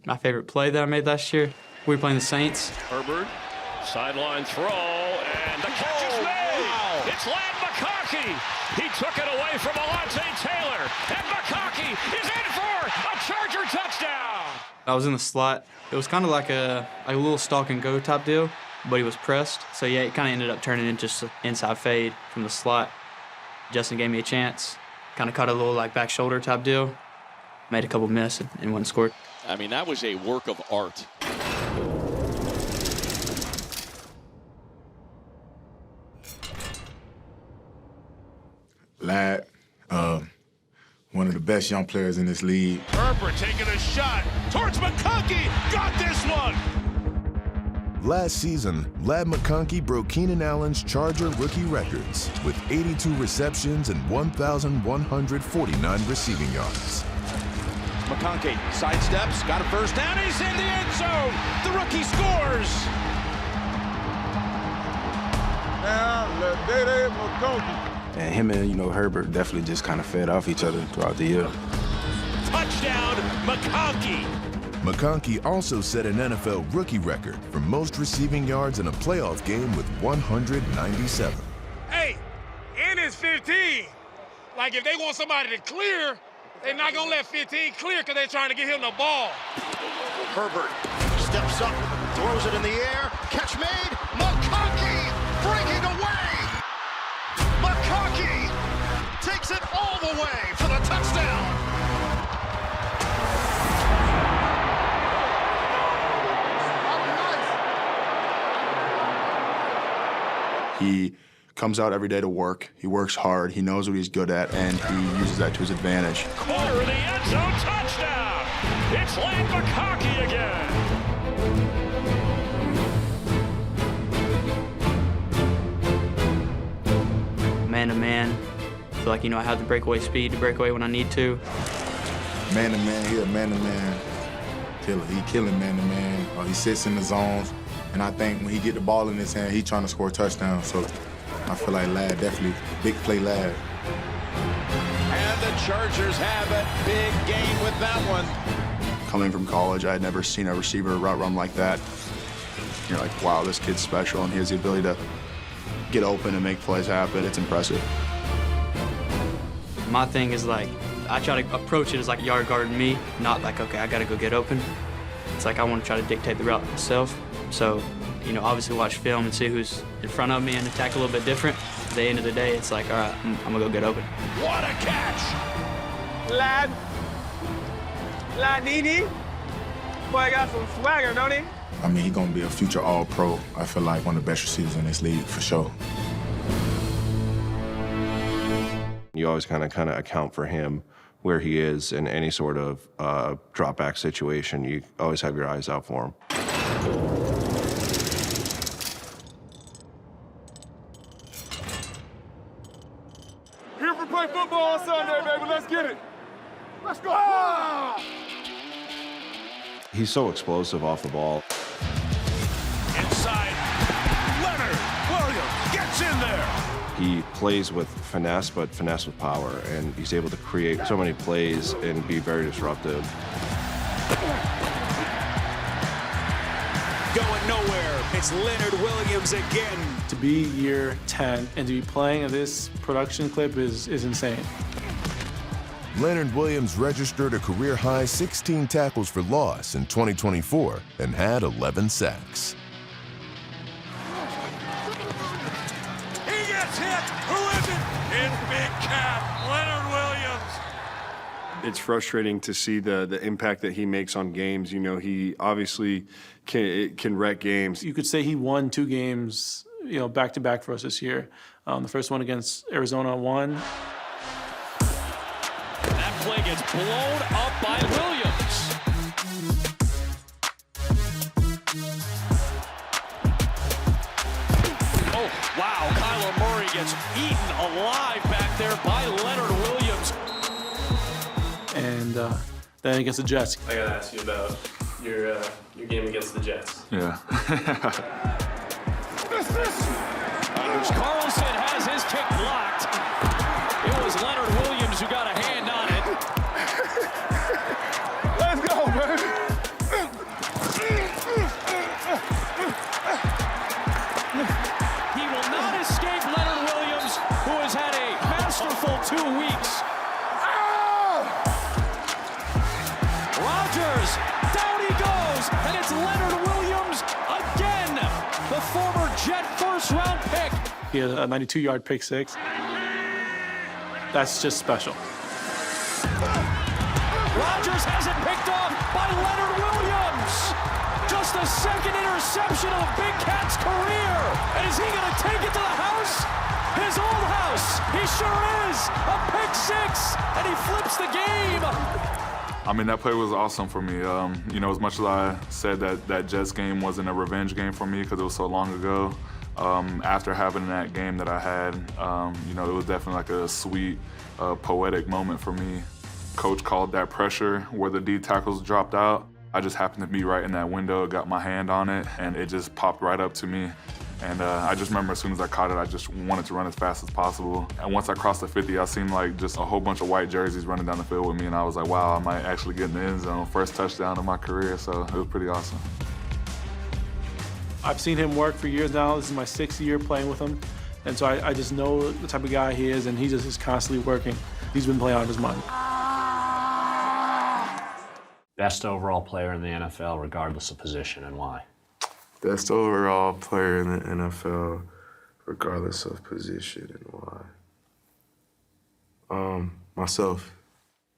My favorite play that I made last year, we were playing the Saints. Herbert, sideline throw, and the catch is made. Wow. It's Lad McConkey. He took it away from Alontae Taylor, and McConkey is in for a Charger touchdown. I was in the slot. It was kind of like a little stalk and go type deal, but he was pressed. So yeah, it kind of ended up turning into just an inside fade from the slot. Justin gave me a chance, kind of caught a little like back shoulder type deal, made a couple miss and went and scored. I mean, that was a work of art. Lad, one of the best young players in this league. Herbert taking a shot towards McConkey. Got this one. Last season, Lad McConkey broke Keenan Allen's Charger rookie records with 82 receptions and 1,149 receiving yards. McConkey sidesteps, got a first down, he's in the end zone. The rookie scores. Now, Lady McConkey. And him and, Herbert definitely just kind of fed off each other throughout the year. Touchdown, McConkey. McConkey also set an NFL rookie record for most receiving yards in a playoff game with 197. Hey, and it's 15. Like, if they want somebody to clear, they're not going to let 15 clear because they're trying to get him the ball. Herbert steps up, throws it in the air, catch made, McConkey breaking away. McConkey takes it all the way for the touchdown. He comes out every day to work. He works hard. He knows what he's good at, and he uses that to his advantage. Corner of the end zone touchdown. It's Lane McConkey again. Man to man, I feel like, I have the breakaway speed to break away when I need to. Man to man, he's a man to man killer. He killing man to man. He sits in the zones, and I think when he get the ball in his hand, he's trying to score a touchdown. So I feel like Lad definitely big play Lad. And the Chargers have a big game with that one. Coming from college, I had never seen a receiver route run like that. You're like, wow, this kid's special, and he has the ability to get open and make plays happen. It's impressive. My thing is like, I try to approach it as like yard guarding me, not like, okay, I gotta go get open. It's like I want to try to dictate the route myself. So, obviously watch film and see who's in front of me and attack a little bit different. At the end of the day, it's like, all right, I'm gonna go get open. What a catch! Lad Nene. Boy, got some swagger, don't he? I mean, he's gonna be a future All-Pro. I feel like one of the best receivers in this league, for sure. You always kind of account for him where he is in any sort of drop-back situation. You always have your eyes out for him. Here for play football on Sunday, baby. Let's get it. Let's go. Ah! He's so explosive off the ball. Inside, Leonard Williams gets in there. He plays with finesse, but finesse with power, and he's able to create so many plays and be very disruptive. Going nowhere. It's Leonard Williams again. To be year 10 and to be playing at this production clip is insane. Leonard Williams registered a career-high 16 tackles for loss in 2024 and had 11 sacks. He gets hit. Who is it? It's Big Cat, Leonard Williams. It's frustrating to see the impact that he makes on games. He obviously can wreck games. You could say he won 2 games, back-to-back for us this year. The first one against Arizona won. That play gets blown up by Williams. Oh, wow. Kyler Murray gets eaten alive back there by Leonard Williams. And then against the Jets. I gotta ask you about your game against the Jets. Yeah. Anders Carlson has his kick blocked. It was Leonard Williams who got a hand on it. Let's go, baby. Down he goes, and it's Leonard Williams again, the former Jet first-round pick. He had a 92-yard pick six. That's just special. Rodgers has it picked off by Leonard Williams. Just the second interception of the Big Cat's career. And is he going to take it to the house? His old house. He sure is. A pick six, and he flips the game. I mean, that play was awesome for me. You know, as much as I said that Jets game wasn't a revenge game for me because it was so long ago, after having that game that I had, you know, it was definitely like a sweet, poetic moment for me. Coach called that pressure where the D tackles dropped out. I just happened to be right in that window, got my hand on it, and it just popped right up to me. And I just remember as soon as I caught it, I just wanted to run as fast as possible. And once I crossed the 50, I seen like just a whole bunch of white jerseys running down the field with me, and I was like, wow, I might actually get in the end zone. First touchdown of my career, so it was pretty awesome. I've seen him work for years now. This is my 6th year playing with him. And so I just know the type of guy he is, and he just is constantly working. He's been playing out of his mind. Best overall player in the NFL, regardless of position, and why? Best overall player in the NFL, regardless of position, and why? Myself.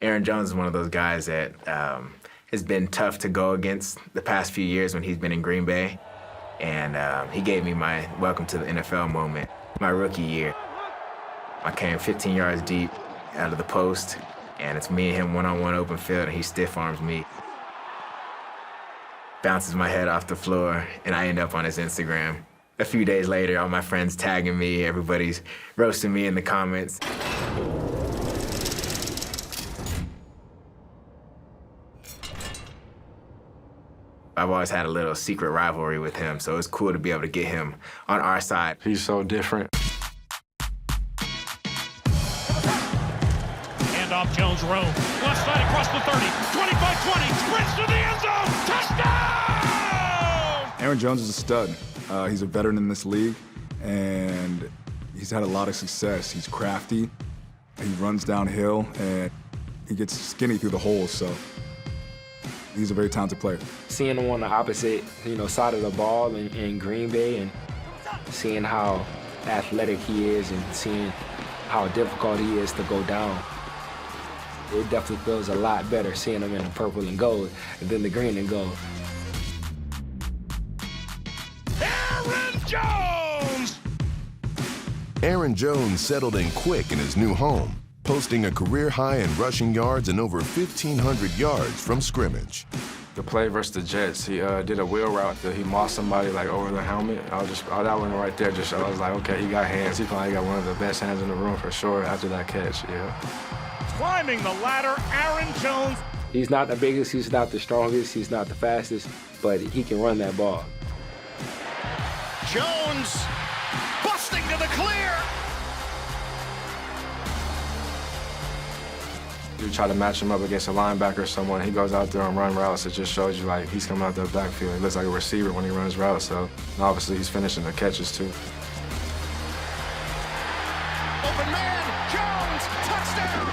Aaron Jones is one of those guys that has been tough to go against the past few years when he's been in Green Bay. And he gave me my welcome to the NFL moment my rookie year. I came 15 yards deep out of the post, and it's me and him one-on-one open field, and he stiff arms me. Bounces my head off the floor, and I end up on his Instagram. A few days later, all my friends tagging me, everybody's roasting me in the comments. I've always had a little secret rivalry with him, so it's cool to be able to get him on our side. He's so different. Handoff, Jones roam. Left side across the 30, 25-20, sprints to the end zone, touchdown! Aaron Jones is a stud. He's a veteran in this league, and he's had a lot of success. He's crafty, he runs downhill, and he gets skinny through the holes, so he's a very talented player. Seeing him on the opposite, side of the ball in Green Bay, and seeing how athletic he is, and seeing how difficult he is to go down, it definitely feels a lot better seeing him in the purple and gold than the green and gold. Aaron Jones! Aaron Jones settled in quick in his new home, posting a career high in rushing yards and over 1,500 yards from scrimmage. The play versus the Jets, he did a wheel route that he mossed somebody like over the helmet. That one right there just showed. I was like, okay, he got hands. He probably got one of the best hands in the room for sure after that catch, yeah. Climbing the ladder, Aaron Jones. He's not the biggest, he's not the strongest, he's not the fastest, but he can run that ball. Jones busting to the clear. You try to match him up against a linebacker or someone, he goes out there and run routes. It just shows you like he's coming out the backfield. He looks like a receiver when he runs routes, so obviously he's finishing the catches too. Open man, Jones, touchdown!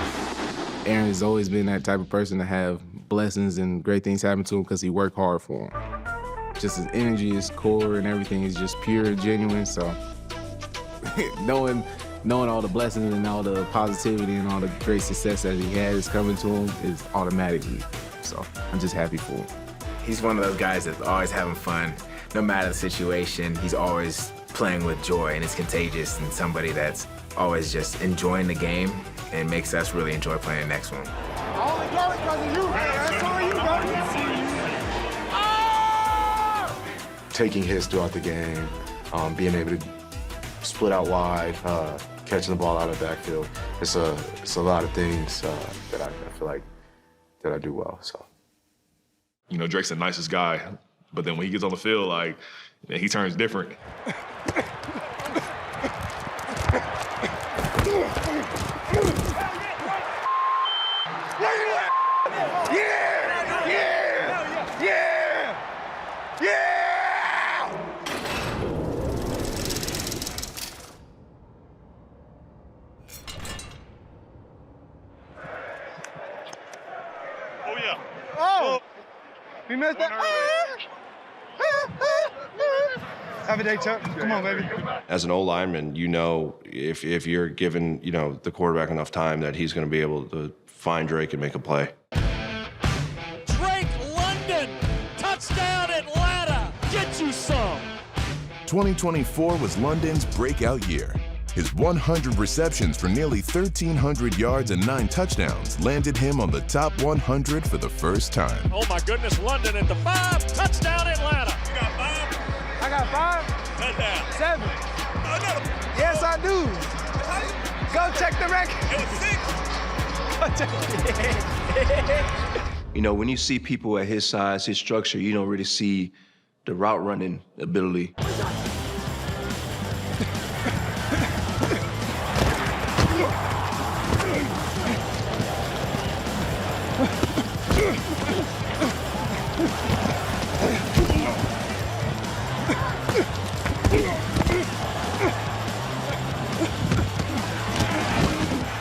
Aaron has always been that type of person to have blessings and great things happen to him because he worked hard for them. Just his energy, his core, and everything is just pure and genuine, so knowing all the blessings and all the positivity and all the great success that he has coming to him is automatically. So I'm just happy for him. He's one of those guys that's always having fun. No matter the situation, he's always playing with joy, and it's contagious, and somebody that's always just enjoying the game and makes us really enjoy playing the next one. All the glory because of you, man. That's all you got. Taking hits throughout the game, being able to split out wide, catching the ball out of the backfield. It's a lot of things that I feel like that I do well. So, Drake's the nicest guy, but then when he gets on the field, like, he turns different. We missed that. Have a day, Chuck. Come on, baby. As an O-lineman, you know if you're given, the quarterback enough time that he's going to be able to find Drake and make a play. Drake London, touchdown Atlanta. Get you some. 2024 was London's breakout year. His 100 receptions for nearly 1,300 yards and 9 touchdowns landed him on the top 100 for the first time. Oh my goodness, London at the 5, touchdown Atlanta. You got 5? I got 5. Touchdown. 7. Yes, I do. Go check the record. You know, when you see people at his size, his structure, you don't really see the route running ability.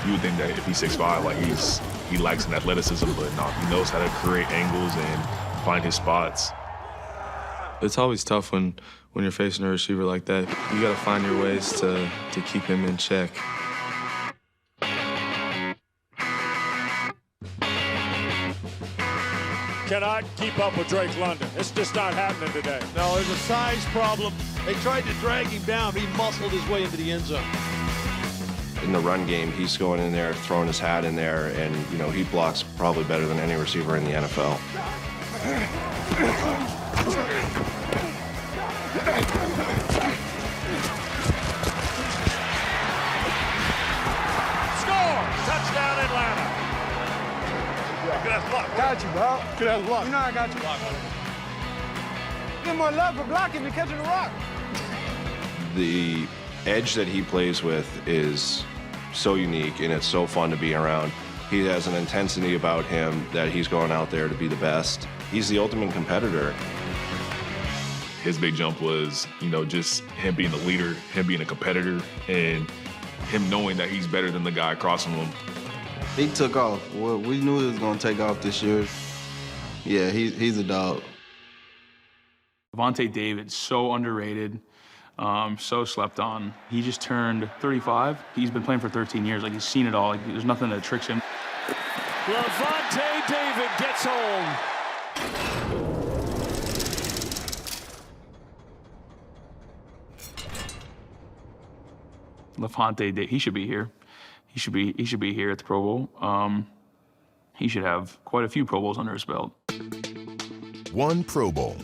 You would think that if he's 6'5", like he lacks in athleticism, but no, he knows how to create angles and find his spots. It's always tough when you're facing a receiver like that. You got to find your ways to keep him in check. Cannot keep up with Drake London. It's just not happening today. No, there's a size problem. They tried to drag him down. He muscled his way into the end zone. In the run game, he's going in there, throwing his hat in there, and, he blocks probably better than any receiver in the NFL. Score! Touchdown Atlanta. Got you, bro. Good ass block. You know I got you. Get more love for blocking than catching the rock. The edge that he plays with is so unique, and it's so fun to be around. He has an intensity about him that he's going out there to be the best. He's the ultimate competitor. His big jump was, just him being the leader, him being a competitor, and him knowing that he's better than the guy across from him. He took off. Well, we knew he was going to take off this year. Yeah, he's a dog. Lavonte David, so underrated, so slept on. He just turned 35. He's been playing for 13 years. He's seen it all. There's nothing that tricks him. Lavonte David gets home. Lavonte David, he should be here. He should be here at the Pro Bowl. He should have quite a few Pro Bowls under his belt. 1 Pro Bowl.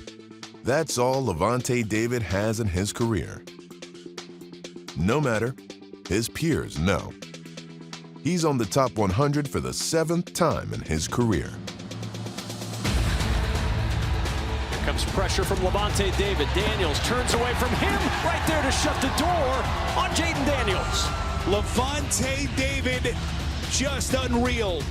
That's all Lavonte David has in his career. No matter, his peers know. He's on the top 100 for the 7th time in his career. Here comes pressure from Lavonte David. Daniels turns away from him, right there to shut the door on Jaden Daniels. Lavonte David, just unreal.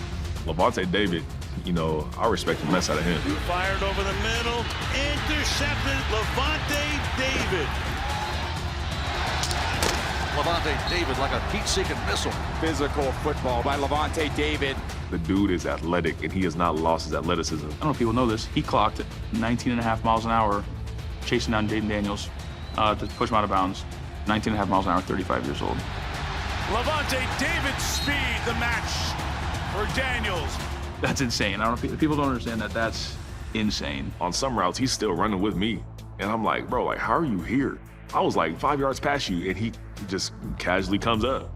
Lavonte David, I respect the mess out of him. Fired over the middle, intercepted Lavonte David. Lavonte David like a heat-seeking missile. Physical football by Lavonte David. The dude is athletic, and he has not lost his athleticism. I don't know if people know this. He clocked 19.5 miles an hour chasing down Jaden Daniels to push him out of bounds. 19.5 miles an hour, 35 years old. Lavonte David's speed, the match for Daniels. That's insane. I don't know if people don't understand that. That's insane. On some routes, he's still running with me. And I'm like, bro, how are you here? I was 5 yards past you, and he just casually comes up.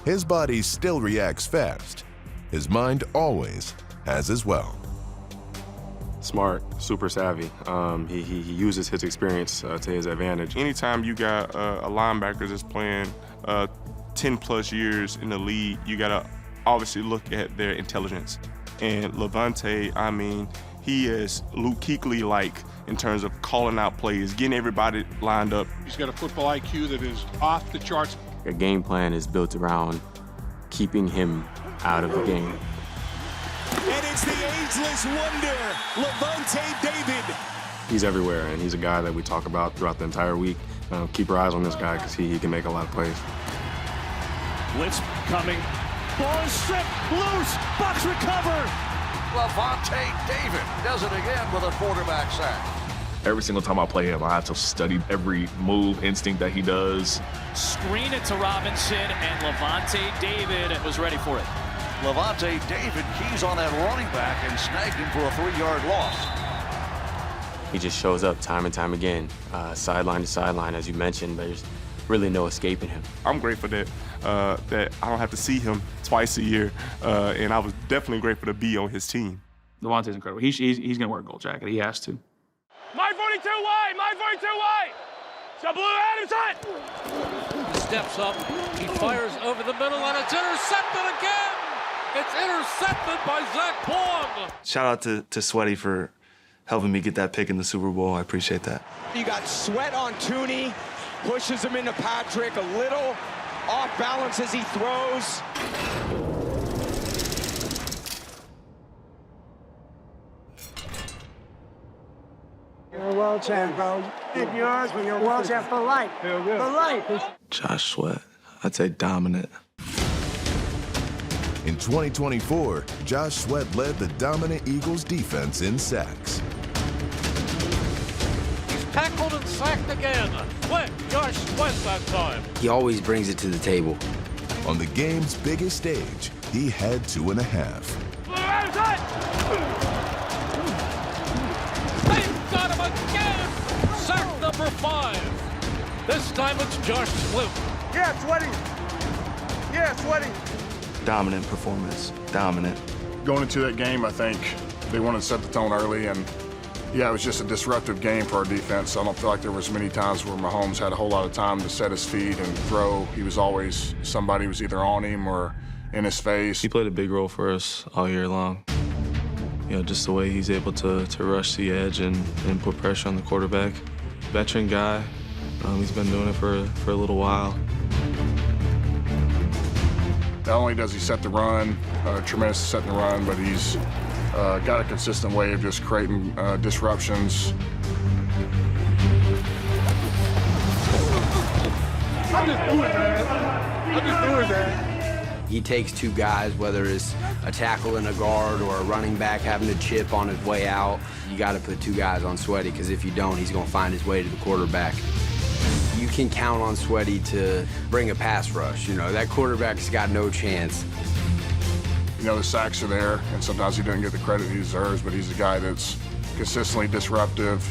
His body still reacts fast. His mind always has as well. Smart, super savvy. He uses his experience to his advantage. Anytime you got a linebacker that's playing 10+ years in the league, you gotta obviously look at their intelligence. And Lavonte, he is Luke Kuechly-like in terms of calling out plays, getting everybody lined up. He's got a football IQ that is off the charts. Their game plan is built around keeping him out of the game. And it's the ageless wonder, Lavonte David. He's everywhere, and he's a guy that we talk about throughout the entire week. Keep your eyes on this guy because he can make a lot of plays. Blitz coming. Ball is stripped loose. Bucks recover. Lavonte David does it again with a quarterback sack. Every single time I play him, I have to study every move, instinct that he does. Screen it to Robinson, and Lavonte David was ready for it. Lavonte David keys on that running back and snagged him for a 3-yard loss. He just shows up time and time again, sideline to sideline, as you mentioned. There's really no escaping him. I'm grateful that I don't have to see him twice a year, and I was definitely grateful to be on his team. Lavonte's incredible. He's going to wear a gold jacket. He has to. My 42 wide, my 42 wide. So Blue Adams hot. He steps up, he fires over the middle, and it's intercepted again. It's intercepted by Zach Baum. Shout out to Sweaty for helping me get that pick in the Super Bowl. I appreciate that. You got Sweat on Tooney, pushes him into Patrick, a little off balance as he throws. You're a world champ, bro. Keep yours when you're a world champ for life. For life. Josh Sweat, I'd say dominant. In 2024, Josh Sweat led the dominant Eagles defense in sacks. He's tackled and sacked again. Josh Sweat that time. He always brings it to the table. On the game's biggest stage, he had 2.5. Blue Adams hot. They've got him again. Sack number 5. This time it's Josh Sweat. Yeah, Sweaty. Yeah, Sweaty. Dominant performance, dominant. Going into that game, I think they wanted to set the tone early, and yeah, it was just a disruptive game for our defense. I don't feel like there was many times where Mahomes had a whole lot of time to set his feet and throw. He was always, somebody was either on him or in his face. He played a big role for us all year long. You know, just the way he's able to rush the edge and put pressure on the quarterback. Veteran guy, he's been doing it for a little while. Not only does he set the run, tremendous at setting the run, but he's got a consistent way of just creating disruptions. I'm just doing that. He takes two guys, whether it's a tackle and a guard or a running back having to chip on his way out. You got to put two guys on Sweaty, because if you don't, he's going to find his way to the quarterback. You can count on Sweaty to bring a pass rush. You know, that quarterback's got no chance. You know, the sacks are there, and sometimes he doesn't get the credit he deserves, but he's a guy that's consistently disruptive,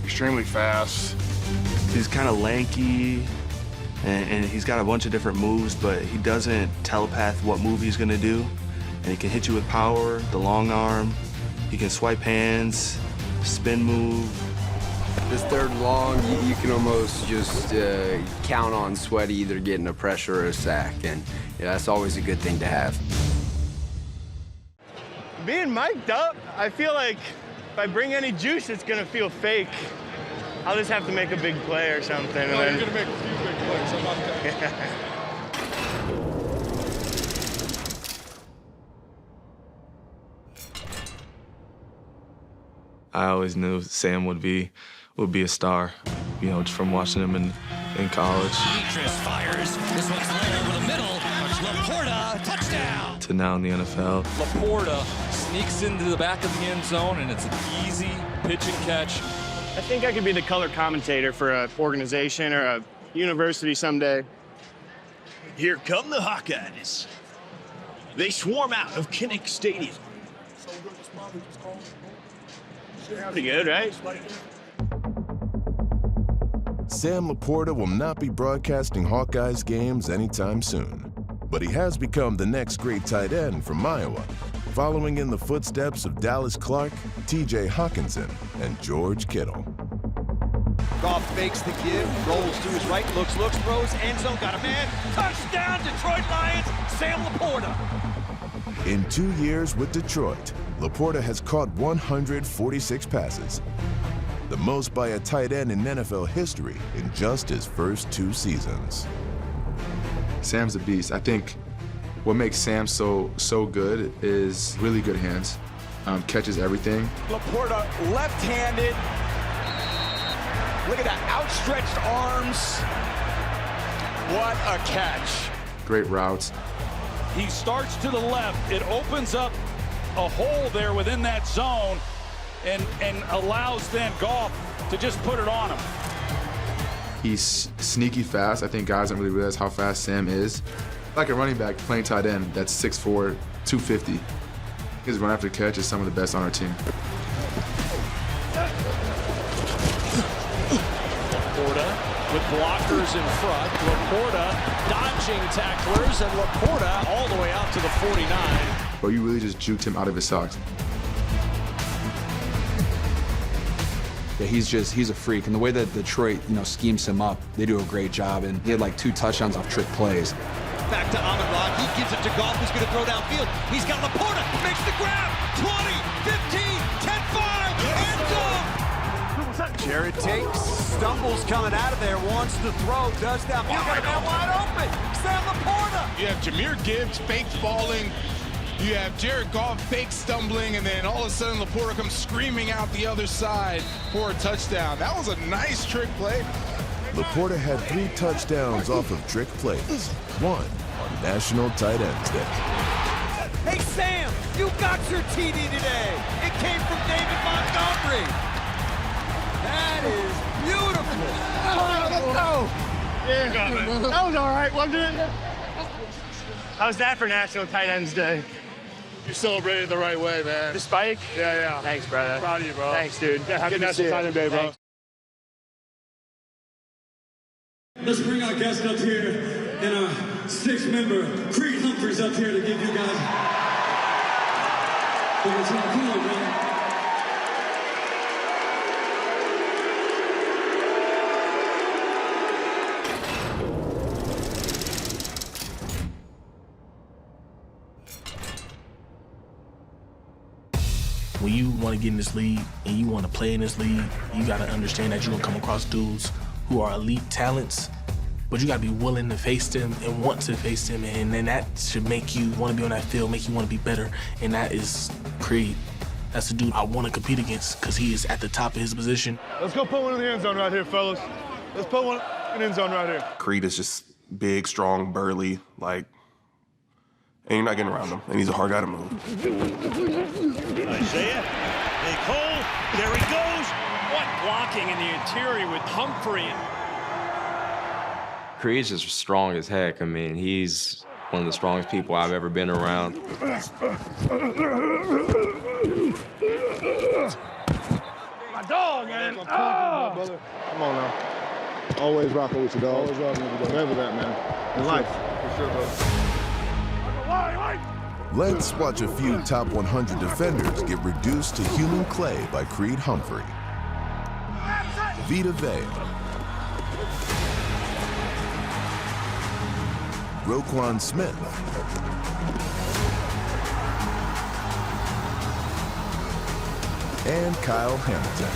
extremely fast. He's kind of lanky, and he's got a bunch of different moves, but he doesn't telepath what move he's gonna do. And he can hit you with power, the long arm. He can swipe hands, spin move. This 3rd and long, you can almost just count on Sweaty either getting a pressure or a sack, and that's always a good thing to have. Being mic'd up, I feel like if I bring any juice, it's gonna feel fake. I'll just have to make a big play or something. No, you're gonna make a few big plays. How about that? I always knew Sam would be a star, you know, just from watching him in college. Demetrius fires. This one's right over the middle. Laporta, touchdown. To now in the NFL. Laporta sneaks into the back of the end zone, and it's an easy pitch and catch. I think I could be the color commentator for an organization or a university someday. Here come the Hawkeyes. They swarm out of Kinnick Stadium. Pretty good, right? Sam Laporta will not be broadcasting Hawkeyes games anytime soon, but he has become the next great tight end from Iowa, following in the footsteps of Dallas Clark, T.J. Hawkinson, and George Kittle. Goff fakes the give, rolls to his right, looks, throws, end zone, got a man. Touchdown, Detroit Lions, Sam Laporta. In 2 years with Detroit, Laporta has caught 146 passes, the most by a tight end in NFL history in just his first 2 seasons. Sam's a beast. I think what makes Sam so good is really good hands, catches everything. Laporta left-handed. Look at that, outstretched arms. What a catch. Great routes. He starts to the left. It opens up a hole there within that zone and allows then Goff to just put it on him. He's sneaky fast. I think guys don't really realize how fast Sam is. Like a running back playing tight end that's 6'4", 250. His run after catch is some of the best on our team. Laporta with blockers in front. Laporta dodging tacklers, and Laporta all the way out to the 49. But you really just juked him out of his socks. Yeah, he's a freak, and the way that Detroit, schemes him up, they do a great job, and he had like 2 touchdowns off trick plays. Back to Amon-Ra. He gives it to Goff, who's going to throw downfield. He's got Laporta, makes the grab. 20, 15, 10-5, end zone. Jared takes, stumbles coming out of there, wants to throw, does downfield, got a man wide open. Sam Laporta. You have Jahmyr Gibbs fake falling. You have Jared Goff fake stumbling, and then all of a sudden Laporta comes screaming out the other side for a touchdown. That was a nice trick play. Laporta had 3 touchdowns off of trick plays, 1 on National Tight Ends Day. Hey, Sam, you got your TD today. It came from David Montgomery. That is beautiful. Let's go. Yeah, that was all right, wasn't it? How's that for National Tight Ends Day? You celebrated the right way, man. The spike? Yeah. Thanks, brother. Proud of you, bro. Thanks, dude. Yeah, happy National Tight End Day, bro. Thanks. Let's bring our guest up here and our 6th member, Creed Humphreys, up here to give you guys. Come on, man. When you want to get in this league and you want to play in this league, you got to understand that you're going to come across dudes who are elite talents, but you got to be willing to face them and want to face them, and then that should make you want to be on that field, make you want to be better, and that is Creed. That's the dude I want to compete against because he is at the top of his position. Let's go put one in the end zone right here, fellas. Let's put one in the end zone right here. Creed is just big, strong, burly, and you're not getting around him, and he's a hard guy to move. Isaiah, big hole, there he goes. What blocking in the interior with Humphrey. Creed's just strong as heck. I mean, he's one of the strongest people I've ever been around. My dog, man. Brother. Come on now. Always rocking with you, dog. Always rocking with you, dog. Never that, man. In life. For sure, brother. Let's watch a few top 100 defenders get reduced to human clay by Creed Humphrey. Vita Vea. Roquan Smith. And Kyle Hamilton.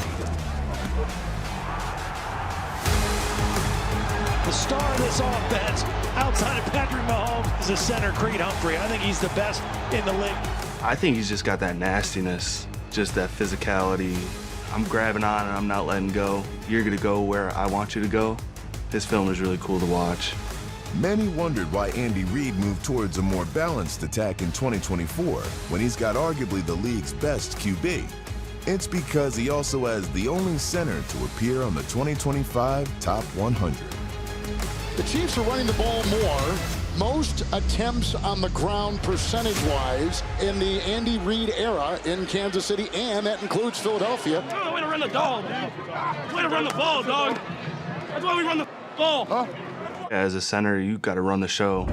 The star of this offense, outside of Patrick Mahomes, is a center, Creed Humphrey. I think he's the best in the league. I think he's just got that nastiness, just that physicality. I'm grabbing on and I'm not letting go. You're gonna go where I want you to go. His film is really cool to watch. Many wondered why Andy Reid moved towards a more balanced attack in 2024 when he's got arguably the league's best QB. It's because he also has the only center to appear on the 2025 Top 100. The Chiefs are running the ball more. Most attempts on the ground percentage-wise in the Andy Reid era in Kansas City, and that includes Philadelphia. Way to run the dog, man. Way to run the ball, dog. That's why we run the ball. Huh? As a center, you got to run the show.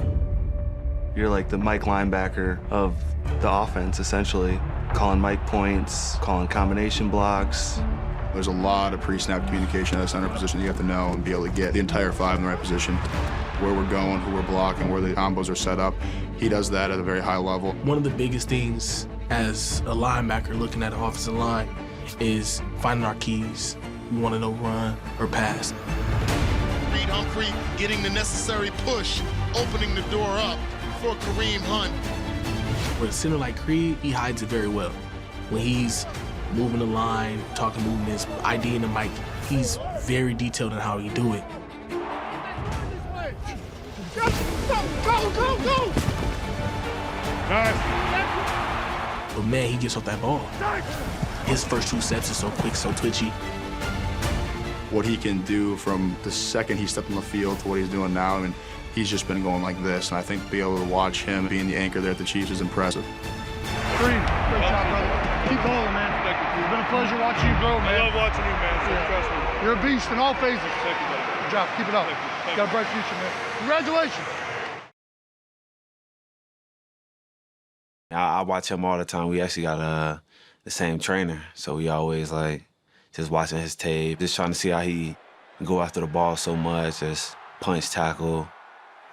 You're like the Mike linebacker of the offense, essentially. Calling Mike points, calling combination blocks. There's a lot of pre-snap communication at the center position you have to know and be able to get the entire 5 in the right position. Where we're going, who we're blocking, where the combos are set up. He does that at a very high level. One of the biggest things as a linebacker looking at an offensive line is finding our keys. We want to know run or pass. Creed Humphrey getting the necessary push, opening the door up for Kareem Hunt. With a center like Creed, he hides it very well. When he's moving the line, talking movements, IDing the mic, he's very detailed in how he do it. Go! But But man, he gets off that ball. His first 2 steps is so quick, so twitchy. What he can do from the second he stepped on the field to what he's doing now, I mean, he's just been going like this. And I think to be able to watch him being the anchor there at the Chiefs is impressive. Great job, brother. Keep going, man. It's been a pleasure watching you grow, man. I love watching you, man. So trust me. You're a beast in all phases. Thank you, buddy. Good job. Keep it up. You got a bright future, man. Congratulations. I watch him all the time. We actually got the same trainer, so we always like just watching his tape, just trying to see how he go after the ball so much, just punch, tackle,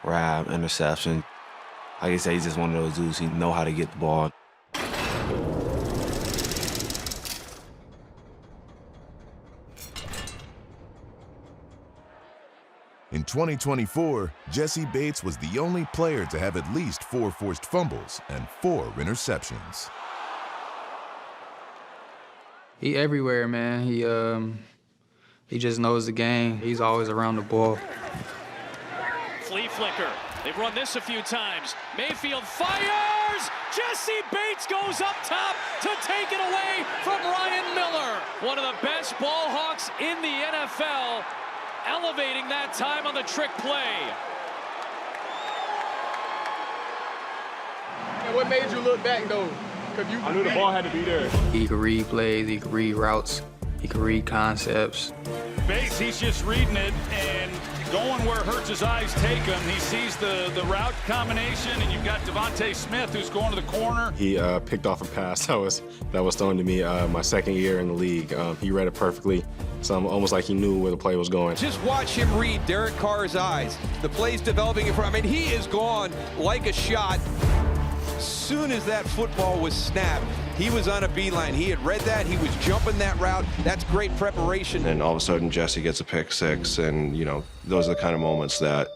grab, interception. Like I said, he's just one of those dudes. He know how to get the ball. In 2024, Jesse Bates was the only player to have at least 4 forced fumbles and 4 interceptions. He everywhere, man. He just knows the game. He's always around the ball. Flea flicker. They've run this a few times. Mayfield fires! Jesse Bates goes up top to take it away from Ryan Miller. One of the best ball hawks in the NFL, elevating that time on the trick play. And what made you look back, though? I knew the ball had to be there. He could read plays, he could read routes, he could read concepts. Bates, he's just reading it and going where Hurts's eyes take him. He sees the route combination, and you've got Devontae Smith who's going to the corner. He picked off a pass that was thrown to me my second year in the league. He read it perfectly, so almost like he knew where the play was going. Just watch him read Derek Carr's eyes. The play's developing in front. I mean, he is gone like a shot. As soon as that football was snapped, he was on a beeline. He had read that. He was jumping that route. That's great preparation. And all of a sudden, Jesse gets a pick six, and, you know, those are the kind of moments that,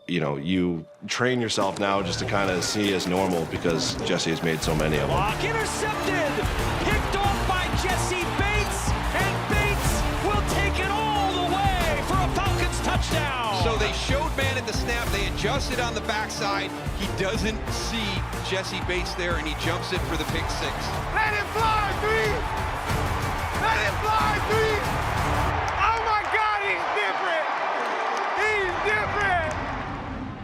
you know, you train yourself now just to kind of see as normal because Jesse has made so many of them. Block intercepted, picked off by Jesse Bates, and Bates will take it all the way for a Falcons touchdown. So they showed man at the snap. They adjusted on the backside. He doesn't see Jesse Bates there, and he jumps in for the pick six. Let it fly, 3! Let it fly, 3! Oh my God, he's different! He's different!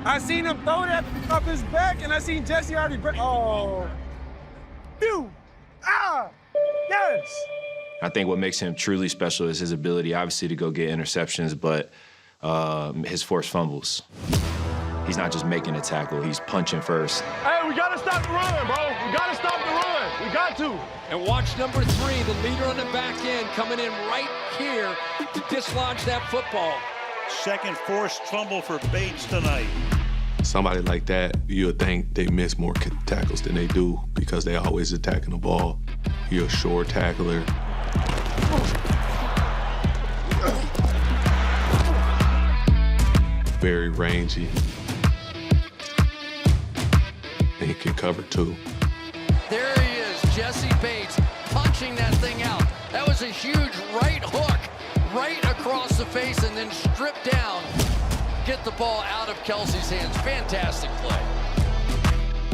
I seen him throw that up his back, and I seen Jesse already break. Oh. Phew! Ah! Yes! I think what makes him truly special is his ability, obviously, to go get interceptions, but his forced fumbles. He's not just making a tackle, he's punching first. Hey, we gotta stop the run, bro. We gotta stop the run. We got to. And watch number 3, the leader on the back end, coming in right here to dislodge that football. Second forced fumble for Bates tonight. Somebody like that, you would think they miss more tackles than they do because they always attacking the ball. You're a sure tackler. Very rangy. And he can cover too. There he is, Jesse Bates, punching that thing out. That was a huge right hook, right across the face, and then stripped down. Get the ball out of Kelsey's hands. Fantastic play.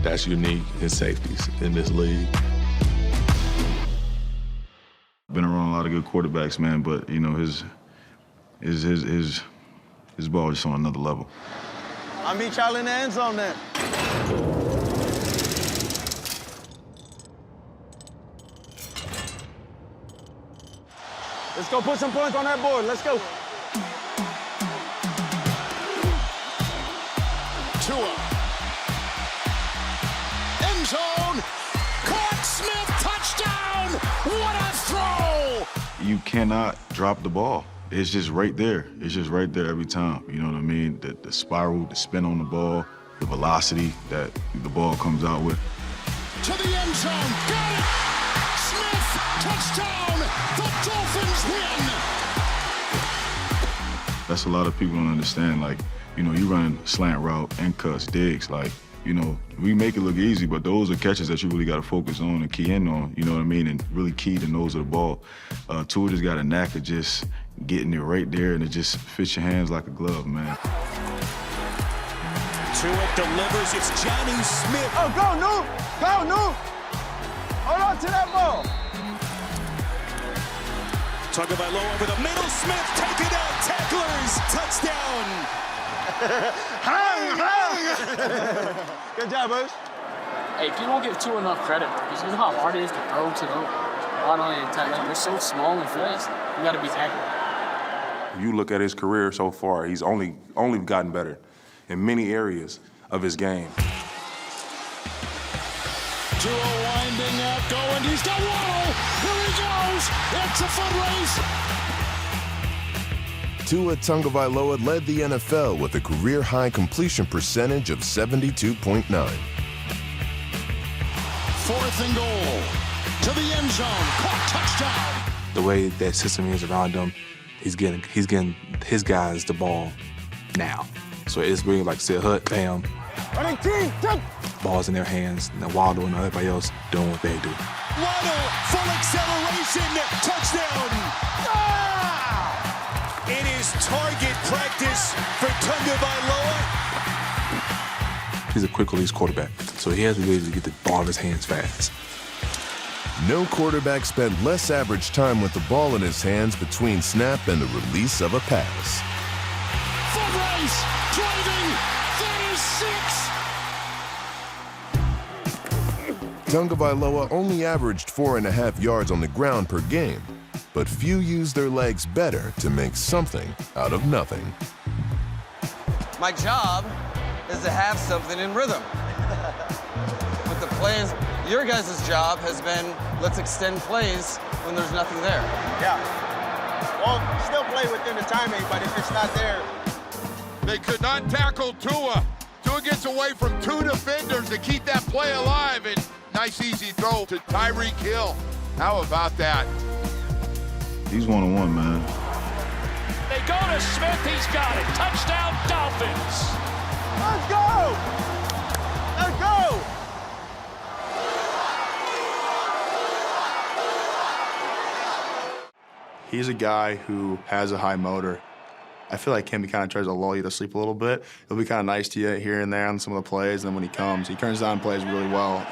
That's unique in safeties in this league. Been around a lot of good quarterbacks, man, but you know his ball is just on another level. I'll meet y'all in the end zone then. Let's go put some points on that board. Let's go. Tua. End zone. Caught. Smith. Touchdown. What a throw. You cannot drop the ball. It's just right there. It's just right there every time. You know what I mean? The spiral, the spin on the ball, the velocity that the ball comes out with. To the end zone. Got it. Smith. Touchdown. The Dolphins win. That's a lot of people don't understand. Like, you know, you run slant route and cuts, digs. Like, you know, we make it look easy, but those are catches that you really got to focus on and key in on, you know what I mean, and really key the nose of the ball. Tua just got a knack of just getting it right there, and it just fits your hands like a glove, man. Tua delivers. It's Johnny Smith. Oh, go, New! Go, New! Hold on to that ball. Tagovailoa over the middle. Smith taken out. Tacklers. Touchdown. Good job, Bush. Hey, people don't give Tua enough credit, because you know how hard it is to throw to them. Not only like, they're so small and fast. You got to be accurate. If you look at his career so far, he's only gotten better in many areas of his game. Tua winding up, going. He's got Waddle. Here he goes. It's a foot race. Tua Tagovailoa led the NFL with a career-high completion percentage of 72.9. 4th and goal. To the end zone. Caught, touchdown. The way that system is around him, he's getting his guys the ball now. So it's really like sit hut, bam. Running team, jump. Balls in their hands, and Waddle and everybody else doing what they do. Waddle, full acceleration, touchdown. It is target practice for Tagovailoa. He's a quick release quarterback, so he has the ability to get the ball in his hands fast. No quarterback spent less average time with the ball in his hands between snap and the release of a pass. Foot race, driving, that is 6. Tagovailoa only averaged 4.5 yards on the ground per game, but few use their legs better to make something out of nothing. My job is to have something in rhythm. With the plays, your guys' job has been, let's extend plays when there's nothing there. Yeah. Well, still play within the timing, but if it's not there. They could not tackle Tua. Tua gets away from 2 defenders to keep that play alive, and nice easy throw to Tyreek Hill. How about that? He's one-on-one, man. They go to Smith. He's got it. Touchdown, Dolphins. Let's go! Let's go! He's a guy who has a high motor. I feel like him, he kind of tries to lull you to sleep a little bit. He'll be kind of nice to you here and there on some of the plays, and then when he comes, he turns down and plays really well.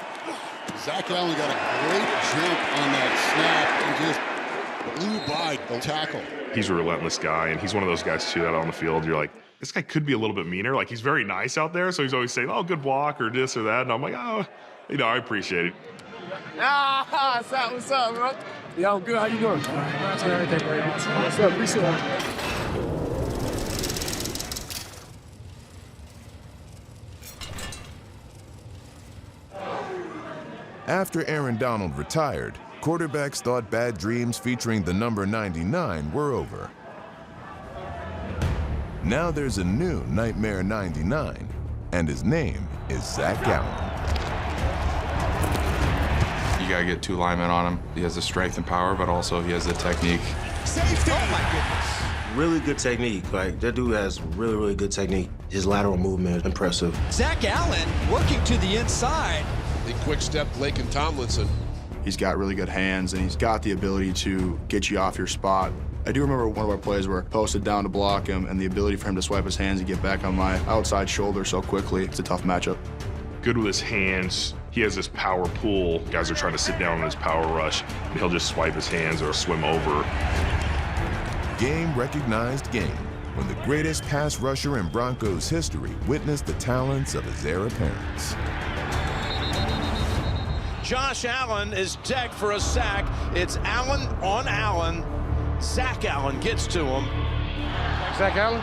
Zach Allen got a great jump on that snap and just blew by the tackle. He's a relentless guy, and he's one of those guys, too, that on the field, you're like, this guy could be a little bit meaner. Like, he's very nice out there, so he's always saying, oh, good block or this or that. And I'm like, oh, I appreciate it. Ah, what's up, bro? Yeah, I'm good. How you doing? That's everything, man. What's up? Appreciate it. After Aaron Donald retired, quarterbacks thought bad dreams featuring the number 99 were over. Now there's a new Nightmare 99, and his name is Zach Allen. You gotta get 2 linemen on him. He has the strength and power, but also he has the technique. Safety! Oh, my goodness. Really good technique. Like, that dude has really, really good technique. His lateral movement is impressive. Zach Allen working to the inside. The quick step, Laken Tomlinson. He's got really good hands, and he's got the ability to get you off your spot. I do remember one of our plays where posted down to block him, and the ability for him to swipe his hands and get back on my outside shoulder so quickly. It's a tough matchup. Good with his hands. He has this power pull. Guys are trying to sit down on his power rush, and he'll just swipe his hands or swim over. Game recognized game, when the greatest pass rusher in Broncos history witnessed the talents of his heir apparents. Josh Allen is tagged for a sack. It's Allen on Allen. Zach Allen gets to him. Zach Allen?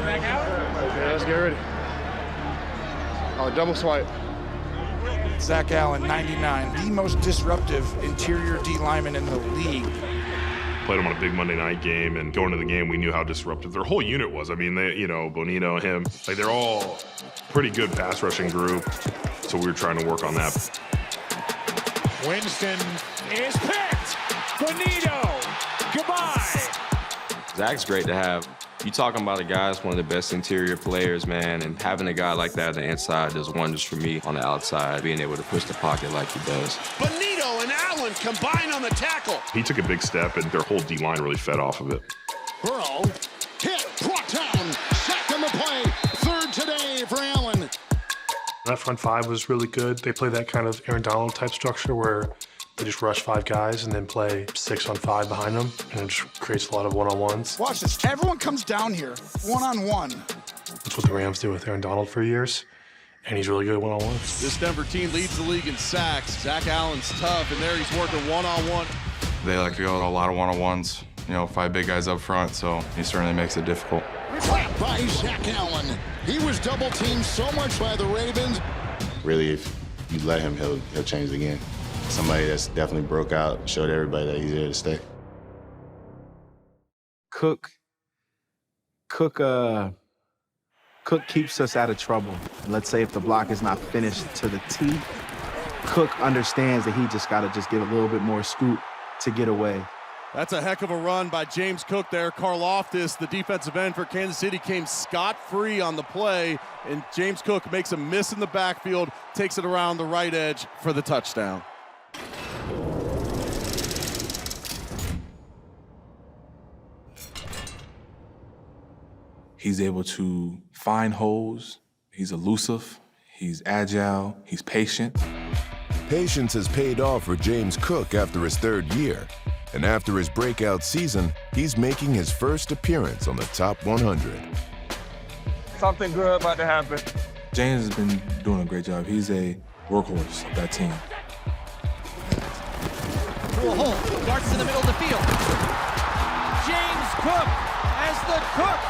Zach Allen? Okay, let's get ready. Double swipe. Zach Allen, 99, the most disruptive interior D lineman in the league. Played him on a big Monday night game, and going to the game, we knew how disruptive their whole unit was. I mean, they, Bonito, him, like they're all pretty good pass rushing group. So we were trying to work on that. Winston is picked. Bonito, goodbye. Zach's great to have. You talking about a guy that's one of the best interior players, man, and having a guy like that on the inside does wonders for me on the outside, being able to push the pocket like he does. Bonito and Allen combine on the tackle. He took a big step, and their whole D-line really fed off of it. Burrow, hit, brought down, sack on the play. 3rd today for Allen. That front five was really good. They play that kind of Aaron Donald type structure where they just rush 5 guys and then play 6 on 5 behind them, and it just creates a lot of one-on-ones. Watch this. Everyone comes down here, one-on-one. That's what the Rams do with Aaron Donald for years, and he's really good at one-on-ones. This Denver team leads the league in sacks. Zach Allen's tough, and there he's working one-on-one. They like to go to a lot of one-on-ones, 5 big guys up front, so he certainly makes it difficult. Trapped by Zach Allen. He was double-teamed so much by the Ravens. Really, if you let him, he'll change the game. Somebody that's definitely broke out, showed everybody that he's here to stay. Cook keeps us out of trouble. Let's say if the block is not finished to the T, Cook understands that he just got to give a little bit more scoot to get away. That's a heck of a run by James Cook there. Karlaftis, the defensive end for Kansas City, came scot-free on the play, and James Cook makes a miss in the backfield, takes it around the right edge for the touchdown. He's able to find holes. He's elusive. He's agile. He's patient. Patience has paid off for James Cook after his 3rd year. And after his breakout season, he's making his first appearance on the top 100. Something good about to happen. James has been doing a great job. He's a workhorse of that team. Through a hole, darts in the middle of the field. James Cook, as the cook,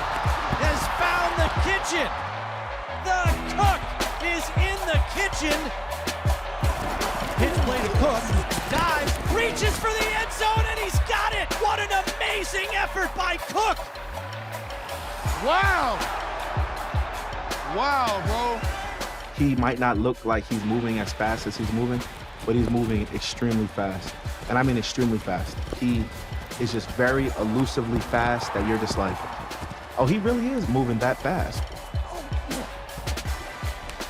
has found the kitchen. The cook is in the kitchen. Pitch play to Cook, dives, reaches for the end zone, and he's got it! What an amazing effort by Cook! Wow! Wow, bro. He might not look like he's moving as fast as he's moving, but he's moving extremely fast. And I mean extremely fast. He is just very elusively fast that you're just like, oh, he really is moving that fast.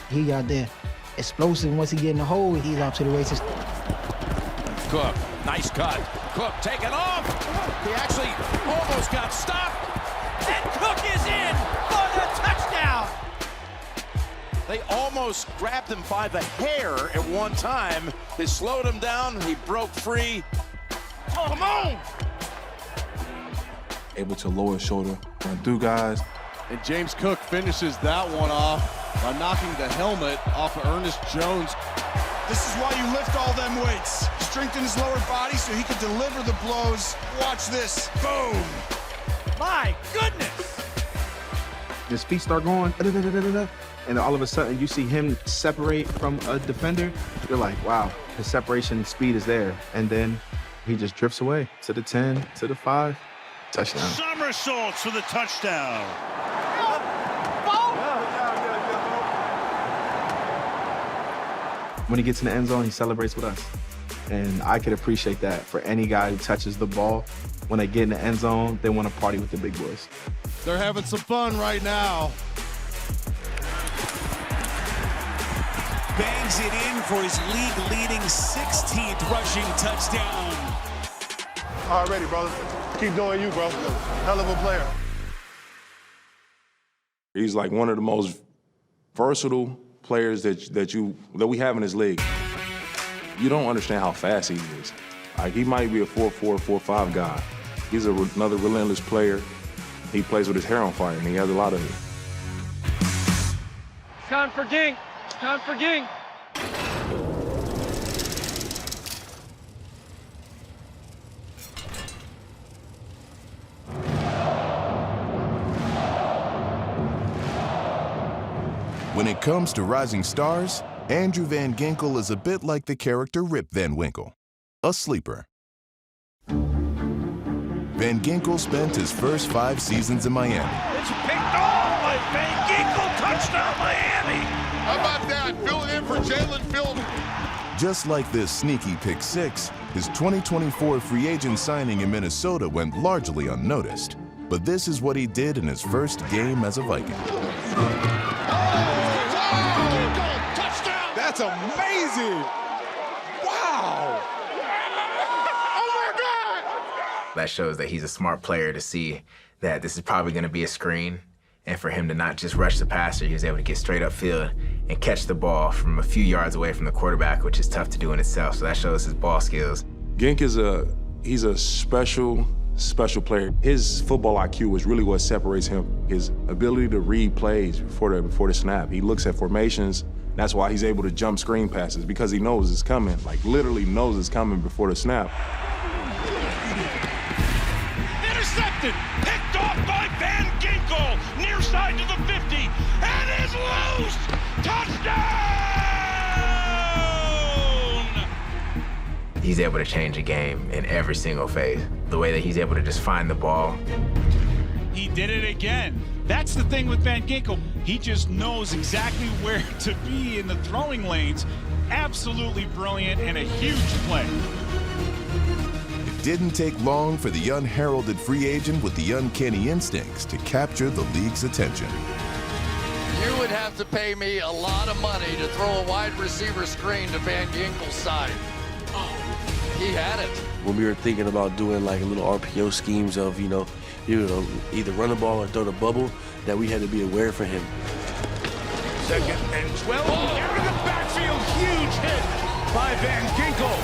He out there explosive. Once he get in the hole, he's off to the races. Cook, nice cut. Cook taking off. He actually almost got stopped. And Cook is in for the touchdown! They almost grabbed him by the hair at one time. They slowed him down. He broke free. Oh, come on! Able to lower his shoulder, run through guys. And James Cook finishes that one off by knocking the helmet off of Ernest Jones. This is why you lift all them weights. Strengthen his lower body so he can deliver the blows. Watch this. Boom! My goodness! His feet start going, and all of a sudden you see him separate from a defender. You're like, wow, his separation speed is there. And then he just drifts away to the 10, to the 5, touchdown. Somersaults for the touchdown. When he gets in the end zone, he celebrates with us. And I could appreciate that for any guy who touches the ball. When they get in the end zone, they want to party with the big boys. They're having some fun right now. Bangs it in for his league-leading 16th rushing touchdown. Already, brother. Keep doing you, bro. Hell of a player. He's like one of the most versatile players that we have in this league. You don't understand how fast he is. Like, he might be a 4'4", 4'5" guy. He's another relentless player. He plays with his hair on fire, and he has a lot of it. Time for Ging. Time for Ging. When it comes to rising stars, Andrew Van Ginkel is a bit like the character Rip Van Winkle, a sleeper. Van Ginkel spent his first 5 seasons in Miami. It's picked off by Van Ginkel. Touchdown, Miami. How about that? Filling in for Jalen Phillips. Just like this sneaky pick 6, his 2024 free agent signing in Minnesota went largely unnoticed. But this is what he did in his first game as a Viking. That's amazing! Wow! Oh my God! That shows that he's a smart player to see that this is probably going to be a screen, and for him to not just rush the passer, he was able to get straight upfield and catch the ball from a few yards away from the quarterback, which is tough to do in itself. So that shows his ball skills. Gink is he's a special player. His football IQ is really what separates him. His ability to read plays before the snap. He looks at formations. That's why he's able to jump screen passes, because he knows it's coming, like literally knows it's coming before the snap. Intercepted, picked off by Van Ginkel, near side to the 50, and is loose! Touchdown! He's able to change a game in every single phase. The way that he's able to just find the ball. He did it again. That's the thing with Van Ginkel. He just knows exactly where to be in the throwing lanes. Absolutely brilliant and a huge play. It didn't take long for the unheralded free agent with the uncanny instincts to capture the league's attention. You would have to pay me a lot of money to throw a wide receiver screen to Van Ginkel's side. He had it. When we were thinking about doing like a little RPO schemes of, either run the ball or throw the bubble, that we had to be aware for him. 2nd and 12. Out of the backfield, huge hit by Van Ginkel.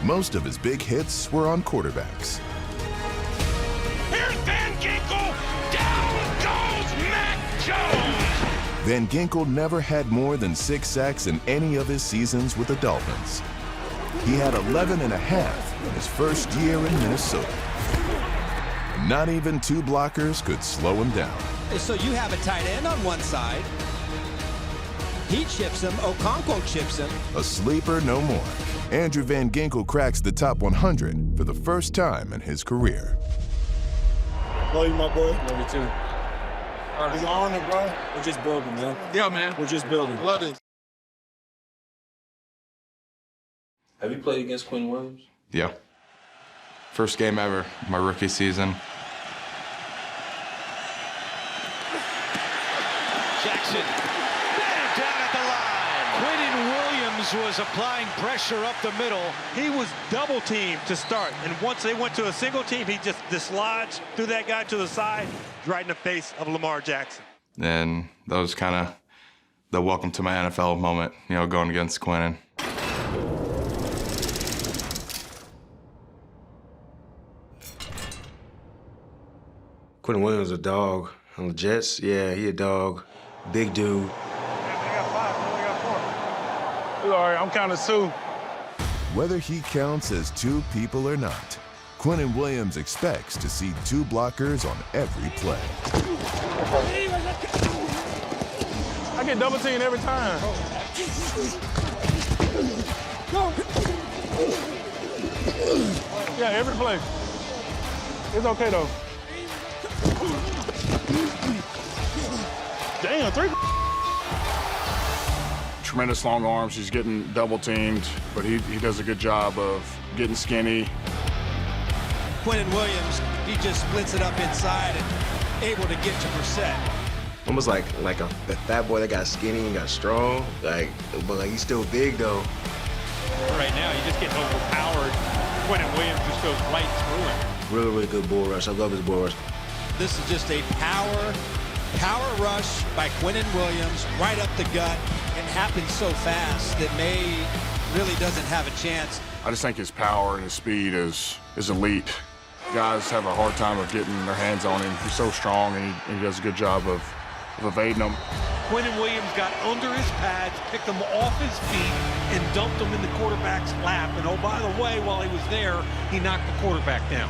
Most of his big hits were on quarterbacks. Here's Van Ginkel. Down goes Mac Jones. Van Ginkel never had more than 6 sacks in any of his seasons with the Dolphins. He had 11 and a half in his first year in Minnesota. Not even 2 blockers could slow him down. So you have a tight end on one side. He chips him, Okonkwo chips him. A sleeper no more. Andrew Van Ginkel cracks the top 100 for the first time in his career. Love you, my boy. Love you too. It's an honor, bro. We're just building, man. Yeah, man. We're just building. Love it. Have you played against Quinn Williams? Yeah. First game ever, my rookie season. Jackson, down at the line. Quentin Williams was applying pressure up the middle. He was double teamed to start, and once they went to a single team, he just dislodged, threw that guy to the side, right in the face of Lamar Jackson. And that was kind of the welcome to my NFL moment, going against Quentin. Quentin Williams a dog. On the Jets, yeah, he a dog. Big dude. They got 5, we only got 4. It's all right, I'm counting 2. Whether he counts as 2 people or not, Quentin Williams expects to see 2 blockers on every play. I get double teamed every time. Yeah, every play. It's okay though. Damn, 3. Tremendous long arms. He's getting double teamed, but he does a good job of getting skinny. Quentin Williams, he just splits it up inside and able to get to Brissett. Almost like a fat boy that got skinny and got strong. But he's still big though. Right now, he just gets overpowered. Quentin Williams just goes right through him. Really, really good bull rush. I love his bull rush. This is just a power rush by Quentin Williams right up the gut. It happens so fast that May really doesn't have a chance. I just think his power and his speed is elite. Guys have a hard time of getting their hands on him. He's so strong, and he does a good job of evading them. Quentin Williams got under his pads, picked them off his feet, and dumped them in the quarterback's lap. And oh, by the way, while he was there, he knocked the quarterback down.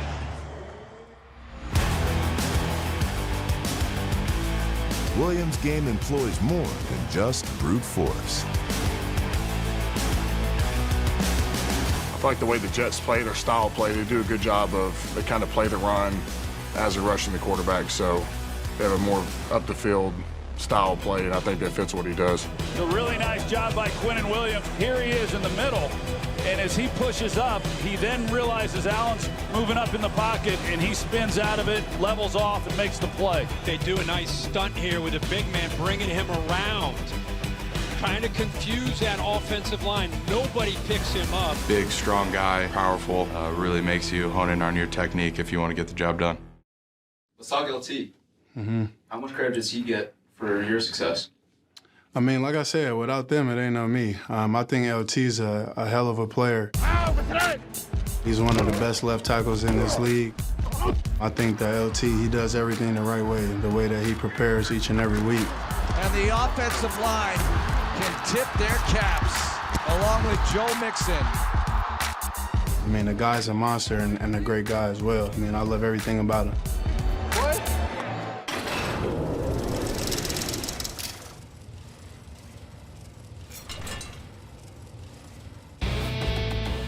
Williams' game employs more than just brute force. I feel like the way the Jets play their style play, they do a good job of, they kind of play the run as they're rushing the quarterback, so they have a more up the field style play, and I think that fits what he does. A really nice job by Quentin Williams. Here he is in the middle, and as he pushes up, he then realizes Allen's moving up in the pocket, and he spins out of it, levels off, and makes the play. They do a nice stunt here with the big man bringing him around, trying to confuse that offensive line. Nobody picks him up. Big, strong guy, powerful, really makes you hone in on your technique if you want to get the job done. Let's talk LT. How much credit does he get for your success? I mean, like I said, without them, it ain't no me. I think LT's a hell of a player. He's one of the best left tackles in this league. I think that LT, he does everything the right way, the way that he prepares each and every week. And the offensive line can tip their caps, along with Joe Mixon. I mean, the guy's a monster and a great guy as well. I mean, I love everything about him.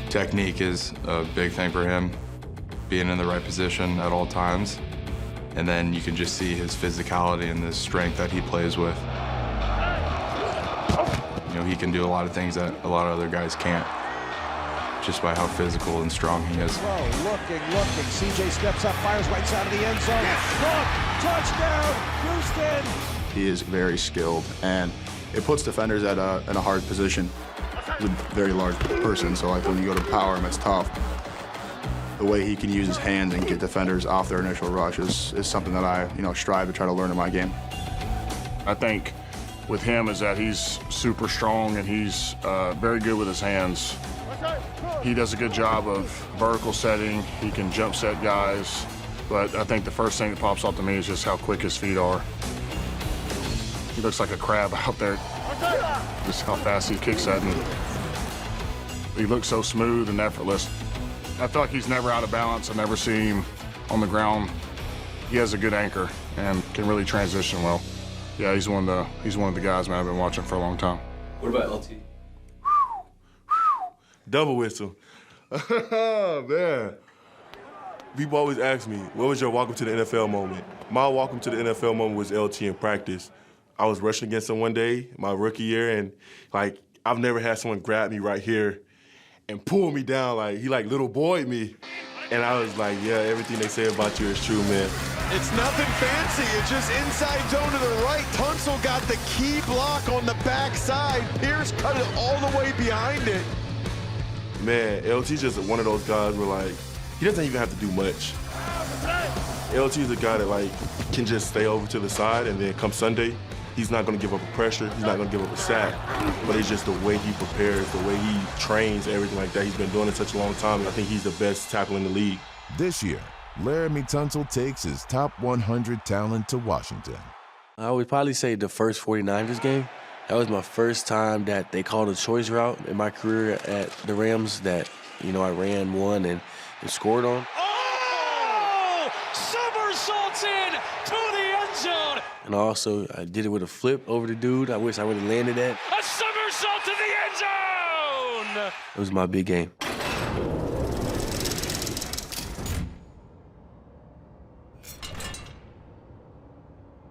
Technique is a big thing for him, being in the right position at all times. And then you can just see his physicality and the strength that he plays with. You know, he can do a lot of things that a lot of other guys can't, just by how physical and strong he is. Whoa, looking. CJ steps up, fires right side of the end zone. Look, touchdown, Houston! He is very skilled, and it puts defenders in a hard position. He's a very large person, so like when you go to power him, it's tough. The way he can use his hands and get defenders off their initial rush is something that I strive to try to learn in my game. I think with him is that he's super strong and he's very good with his hands. He does a good job of vertical setting. He can jump set guys, but I think the first thing that pops up to me is just how quick his feet are. He looks like a crab out there. Just how fast he kicks that, and he looks so smooth and effortless. I feel like he's never out of balance. I never see him on the ground. He has a good anchor and can really transition well. Yeah, he's one of the guys, man, I've been watching for a long time. What about LT? Double whistle. Man. People always ask me, what was your welcome to the NFL moment? My welcome to the NFL moment was LT in practice. I was rushing against him one day, my rookie year, and like I've never had someone grab me right here and pull me down. Like he like little boyed me. And I was like, yeah, everything they say about you is true, man. It's nothing fancy. It's just inside zone to the right. Tunsil got the key block on the backside. Pierce cut it all the way behind it. Man, LT's just one of those guys where like, he doesn't even have to do much. LT's a guy that like can just stay over to the side, and then come Sunday, he's not gonna give up a pressure, he's not gonna give up a sack, but it's just the way he prepares, the way he trains, everything like that. He's been doing it such a long time, and I think he's the best tackle in the league. This year, Laramie Tunsil takes his top 100 talent to Washington. I would probably say the first 49ers game. That was my first time that they called a choice route in my career at the Rams that, I ran one and scored on. Oh! Somersaults in to the end zone. And I did it with a flip over the dude. I wish I would have landed that. A somersault to the end zone! It was my big game.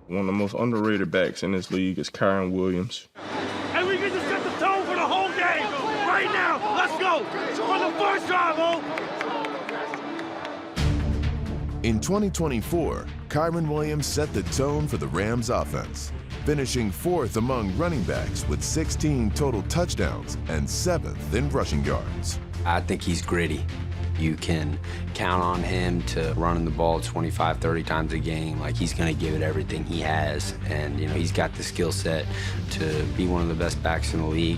One of the most underrated backs in this league is Kyron Williams. And we can just set the tone for the whole game. Right now, let's go. For the first drive, In 2024, Kyron Williams set the tone for the Rams offense, finishing 4th among running backs with 16 total touchdowns and 7th in rushing yards. I think he's gritty. You can count on him to running the ball 25, 30 times a game. Like, he's going to give it everything he has. And, he's got the skill set to be one of the best backs in the league.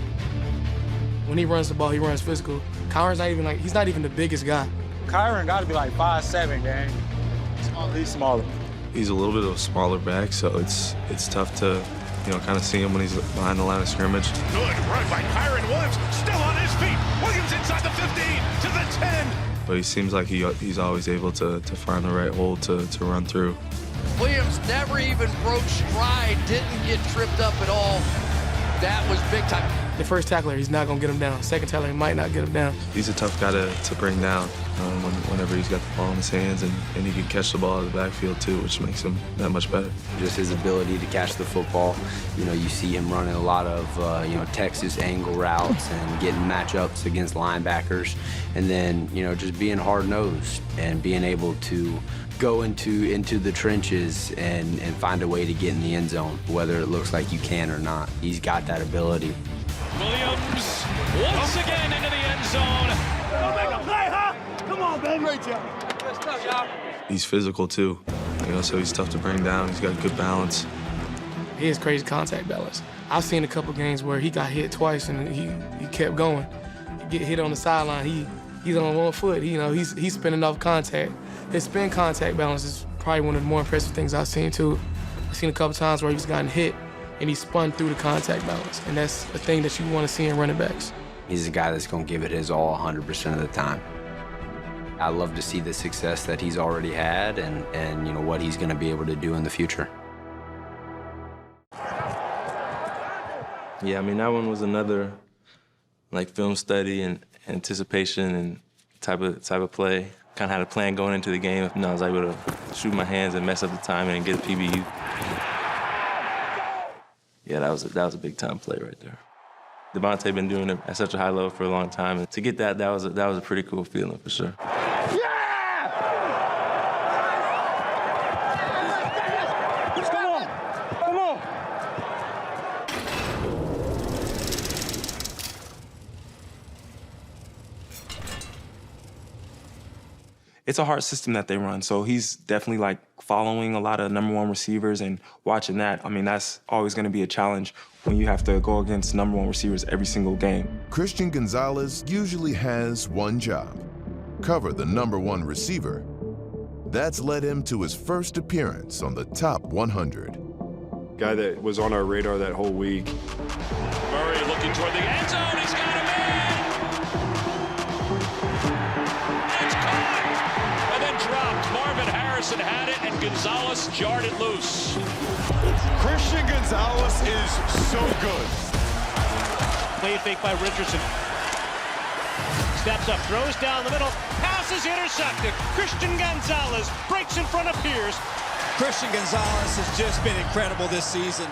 When he runs the ball, he runs physical. Kyron's not even he's not even the biggest guy. Kyron got to be like 5'7", gang. He's smaller. He's a little bit of a smaller back, so it's tough to, kind of see him when he's behind the line of scrimmage. Good run by Kyron Williams, still on his feet. Williams inside the 15 to the 10. But he seems like he's always able to find the right hole to run through. Williams never even broke stride, didn't get tripped up at all. That was big time. The first tackler, he's not going to get him down. Second tackler, he might not get him down. He's a tough guy to bring down whenever he's got the ball in his hands, and he can catch the ball out of the backfield too, which makes him that much better. Just his ability to catch the football. You see him running a lot of, Texas angle routes and getting matchups against linebackers. And then, just being hard-nosed and being able to go into the trenches and find a way to get in the end zone, whether it looks like you can or not. He's got that ability. Williams once again into the end zone. Don't make a play, huh? Come on, baby. Great job. Good stuff, y'all. He's physical too, so he's tough to bring down. He's got good balance. He has crazy contact balance. I've seen a couple games where he got hit twice and he kept going. He get hit on the sideline, he's on one foot. He's spinning off contact. His spin contact balance is probably one of the more impressive things I've seen too. I've seen a couple times where he's gotten hit and he spun through the contact balance, and that's a thing that you want to see in running backs. He's a guy that's going to give it his all 100% of the time. I love to see the success that he's already had and what he's going to be able to do in the future. Yeah, I mean, that one was another film study and anticipation and type of play. Kind of had a plan going into the game. I was able to shoot my hands and mess up the timing and get a PBU. Yeah, that was a big time play right there. Devontae been doing it at such a high level for a long time, and to get that was a pretty cool feeling for sure. It's a hard system that they run, so he's definitely following a lot of #1 receivers and watching that. I mean, that's always going to be a challenge when you have to go against #1 receivers every single game. Christian Gonzalez usually has one job: cover the #1 receiver. That's led him to his first appearance on the top 100. Guy that was on our radar that whole week. Murray looking toward the end zone. He's got a man. It's caught. And then dropped. Marvin Harrison had it, and Gonzalez jarred it loose. Christian Gonzalez is so good. Play fake by Richardson. Steps up, throws down the middle. Pass is intercepted. Christian Gonzalez breaks in front of Pierce. Christian Gonzalez has just been incredible this season.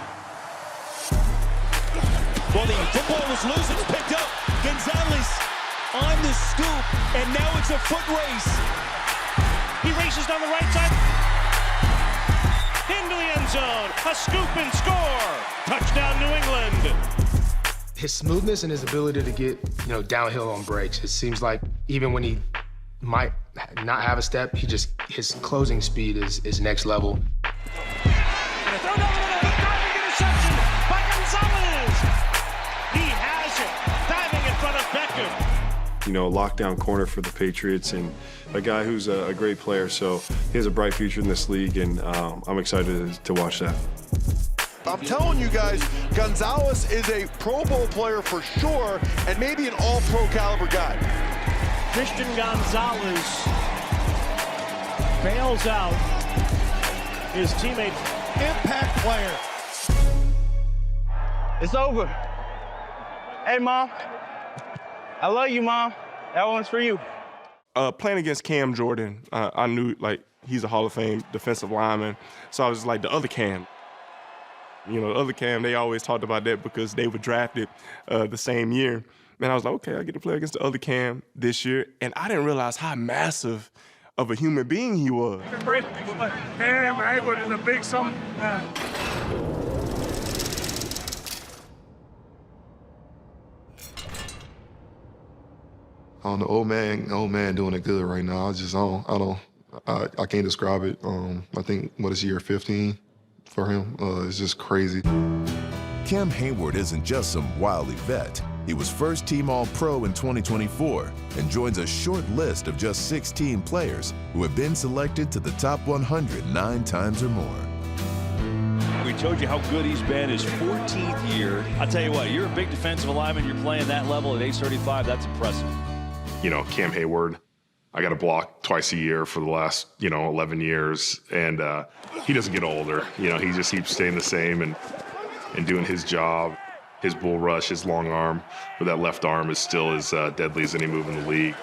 Well, the football was loose. It's picked up. Gonzalez on the scoop, and now it's a foot race. He races down the right side. Into the end zone. A scoop and score. Touchdown, New England. His smoothness and his ability to get, downhill on breaks. It seems like even when he might not have a step, his closing speed is next level. And a throw down the middle. Diving interception by Gonzalez. He has it. Diving in front of Beckham. Lockdown corner for the Patriots, and a guy who's a great player. So he has a bright future in this league, and I'm excited to watch that. I'm telling you guys, Gonzalez is a Pro Bowl player for sure, and maybe an all-pro caliber guy. Christian Gonzalez bails out his teammate. Impact player. It's over. Hey, Mom. I love you, Mom. That one's for you. Playing against Cam Jordan, I knew, he's a Hall of Fame defensive lineman. So I was the other Cam. The other Cam, they always talked about that because they were drafted the same year. And I was like, okay, I get to play against the other Cam this year. And I didn't realize how massive of a human being he was. Cam Hayward is a big something. The old man doing it good right now. I can't describe it. I think, year 15 for him? It's just crazy. Cam Hayward isn't just some wily vet. He was first-team All-Pro in 2024 and joins a short list of just 16 players who have been selected to the top 100 9 times or more. We told you how good he's been his 14th year. I'll tell you what, you're a big defensive lineman. You're playing that level at age 35. That's impressive. Cam Hayward, I got to block twice a year for the last, 11 years. And he doesn't get older. He just keeps staying the same and doing his job. His bull rush, his long arm with that left arm is still as deadly as any move in the league.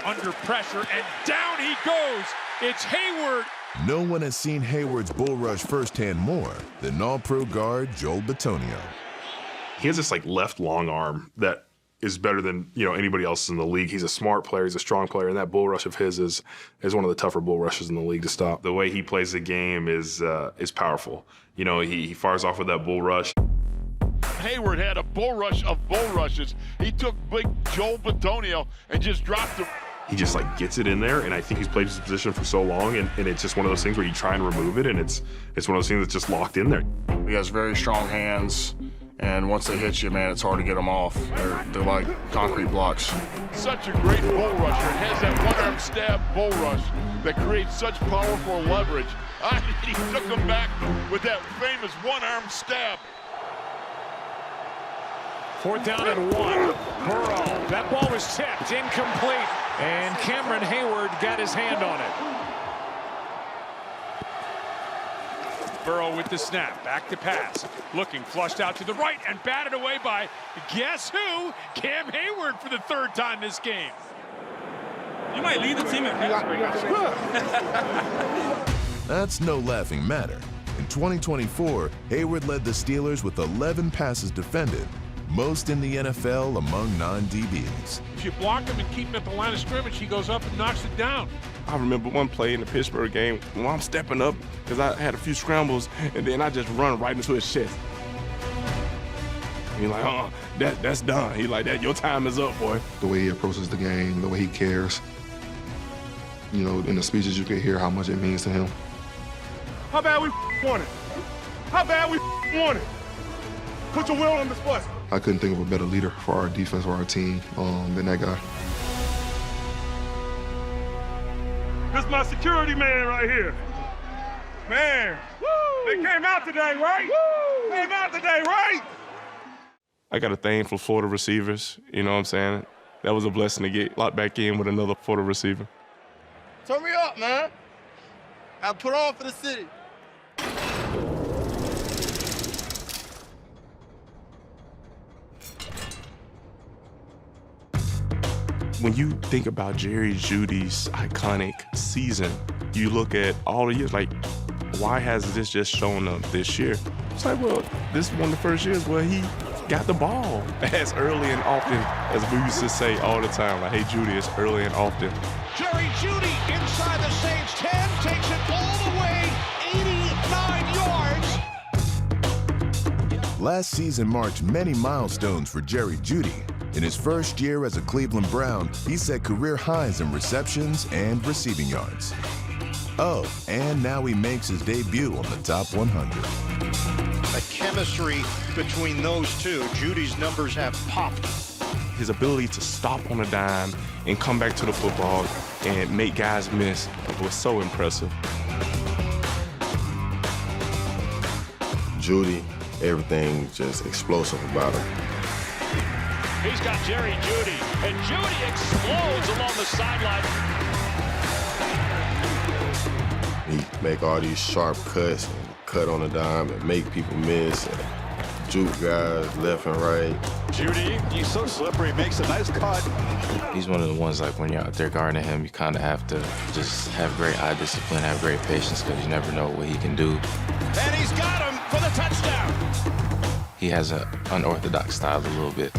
Under pressure, and down he goes. It's Hayward. No one has seen Hayward's bull rush firsthand more than All-Pro guard Joel Bitonio. He has this left long arm that is better than anybody else in the league. He's a smart player, he's a strong player, and that bull rush of his is one of the tougher bull rushes in the league to stop. The way he plays the game is powerful. He fires off with that bull rush. Hayward had a bull rush of bull rushes. He took big Joel Bitonio and just dropped him he just like gets it in there, and I think he's played his position for so long, and it's just one of those things where you try and remove it, and it's one of those things that's just locked in there. He has very strong hands, and once they hit you, man, it's hard to get them off. They're like concrete blocks. Such a great bull rusher. Has that one-arm stab bull rush that creates such powerful leverage. He took him back with that famous one-arm stab. 4th down and 1. Burrow. That ball was tipped, incomplete, and Cameron Hayward got his hand on it. Burrow with the snap, back to pass, looking, flushed out to the right and batted away by, guess who? Cam Hayward for the 3rd time this game. You might lead the team in pass breakups. That's no laughing matter. In 2024, Hayward led the Steelers with 11 passes defended, most in the NFL among non-DBs. If you block him and keep him at the line of scrimmage, he goes up and knocks it down. I remember one play in the Pittsburgh game when I'm stepping up because I had a few scrambles, and then I just run right into his chest. He's like, that's done. He's like, that, your time is up, boy. The way he approaches the game, the way he cares. You know, in the speeches you can hear how much it means to him. How bad we want it? How bad we want it? Put your will on this bus. I couldn't think of a better leader for our defense or our team than that guy. This is my security man right here. Man, they came out today, right? Came out today, right? I got a thing for Florida receivers, you know what I'm saying? That was a blessing to get locked back in with another Florida receiver. Turn me up, man. I put on for the city. When you think about Jerry Jeudy's iconic season, you look at all the years, like, why has this just shown up this year? It's like, well, this is one of the first years where he got the ball as early and often as we used to say all the time, like, hey, Jeudy, it's early and often. Jerry Jeudy inside the Saints 10, takes it all the way, 89 yards. Last season marked many milestones for Jerry Jeudy. In his first year as a Cleveland Brown, he set career highs in receptions and receiving yards. Oh, and now he makes his debut on the top 100. The chemistry between those two, Judy's numbers have popped. His ability to stop on a dime and come back to the football and make guys miss was so impressive. Jeudy, everything just explosive about him. He's got Jerry Jeudy, and Jeudy explodes along the sideline. He make all these sharp cuts and cut on a dime and make people miss and juke guys left and right. Jeudy, he's so slippery, makes a nice cut. He's one of the ones, like, when you're out there guarding him, you kind of have to just have great eye discipline, have great patience, because you never know what he can do. And he's got him for the touchdown. He has an unorthodox style a little bit.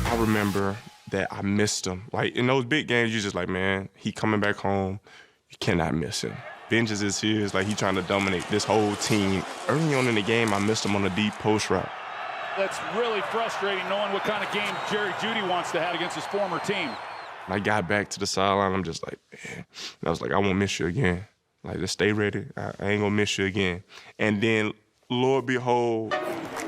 I remember that I missed him. Like, in those big games, you're just like, man, he coming back home. You cannot miss him. Vengeance is his. Like, he trying to dominate this whole team. Early on in the game, I missed him on a deep post route. That's really frustrating, knowing what kind of game Jerry Jeudy wants to have against his former team. I got back to the sideline. I'm just like, man. And I was like, I won't miss you again. Like, just stay ready. I ain't gonna miss you again. And then, Lord behold,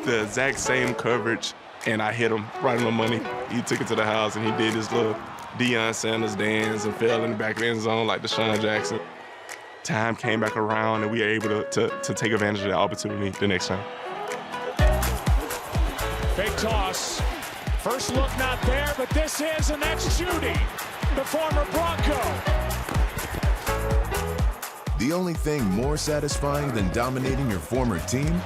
the exact same coverage, and I hit him right on the money. He took it to the house, and he did his little Deion Sanders dance and fell in the back of the end zone like Deshaun Jackson. Time came back around, and we were able to take advantage of that opportunity the next time. Fake toss. First look not there, but this is, and that's Jeudy, the former Bronco. The only thing more satisfying than dominating your former team?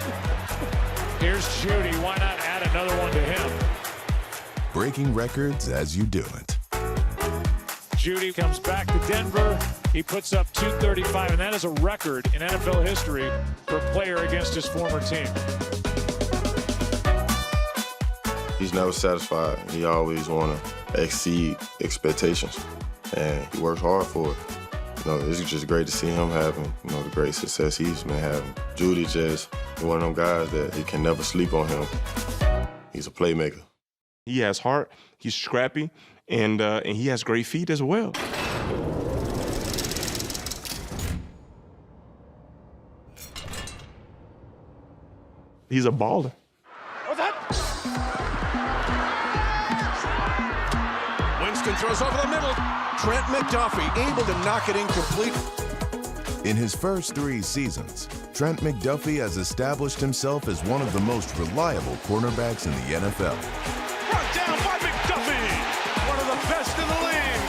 Here's Jeudy. Why not add another one to him? Breaking records as you do it. Jeudy comes back to Denver. He puts up 235, and that is a record in NFL history for a player against his former team. He's never satisfied. He always want to exceed expectations, and he works hard for it. You know, it's just great to see him having, you know, the great success he's been having. Jeudy just one of them guys that you can never sleep on him. He's a playmaker. He has heart, he's scrappy, and he has great feet as well. He's a baller. Winston throws over the middle. Trent McDuffie able to knock it incomplete. In his first 3 seasons, Trent McDuffie has established himself as one of the most reliable cornerbacks in the NFL. Brought down by McDuffie, one of the best in the league.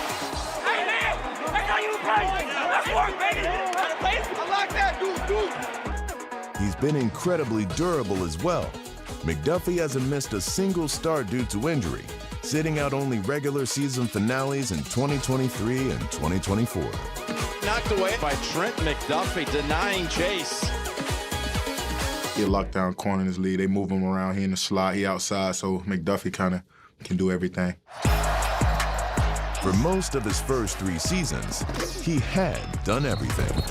Hey, man, that's how you play. That's work, baby. I like that, dude. He's been incredibly durable as well. McDuffie hasn't missed a single start due to injury, sitting out only regular season finales in 2023 and 2024. Knocked away by Trent McDuffie, denying chase. He a lockdown corner in his league. They move him around. He in the slot, he outside, so McDuffie kind of can do everything. For most of his first 3 seasons, he had done everything.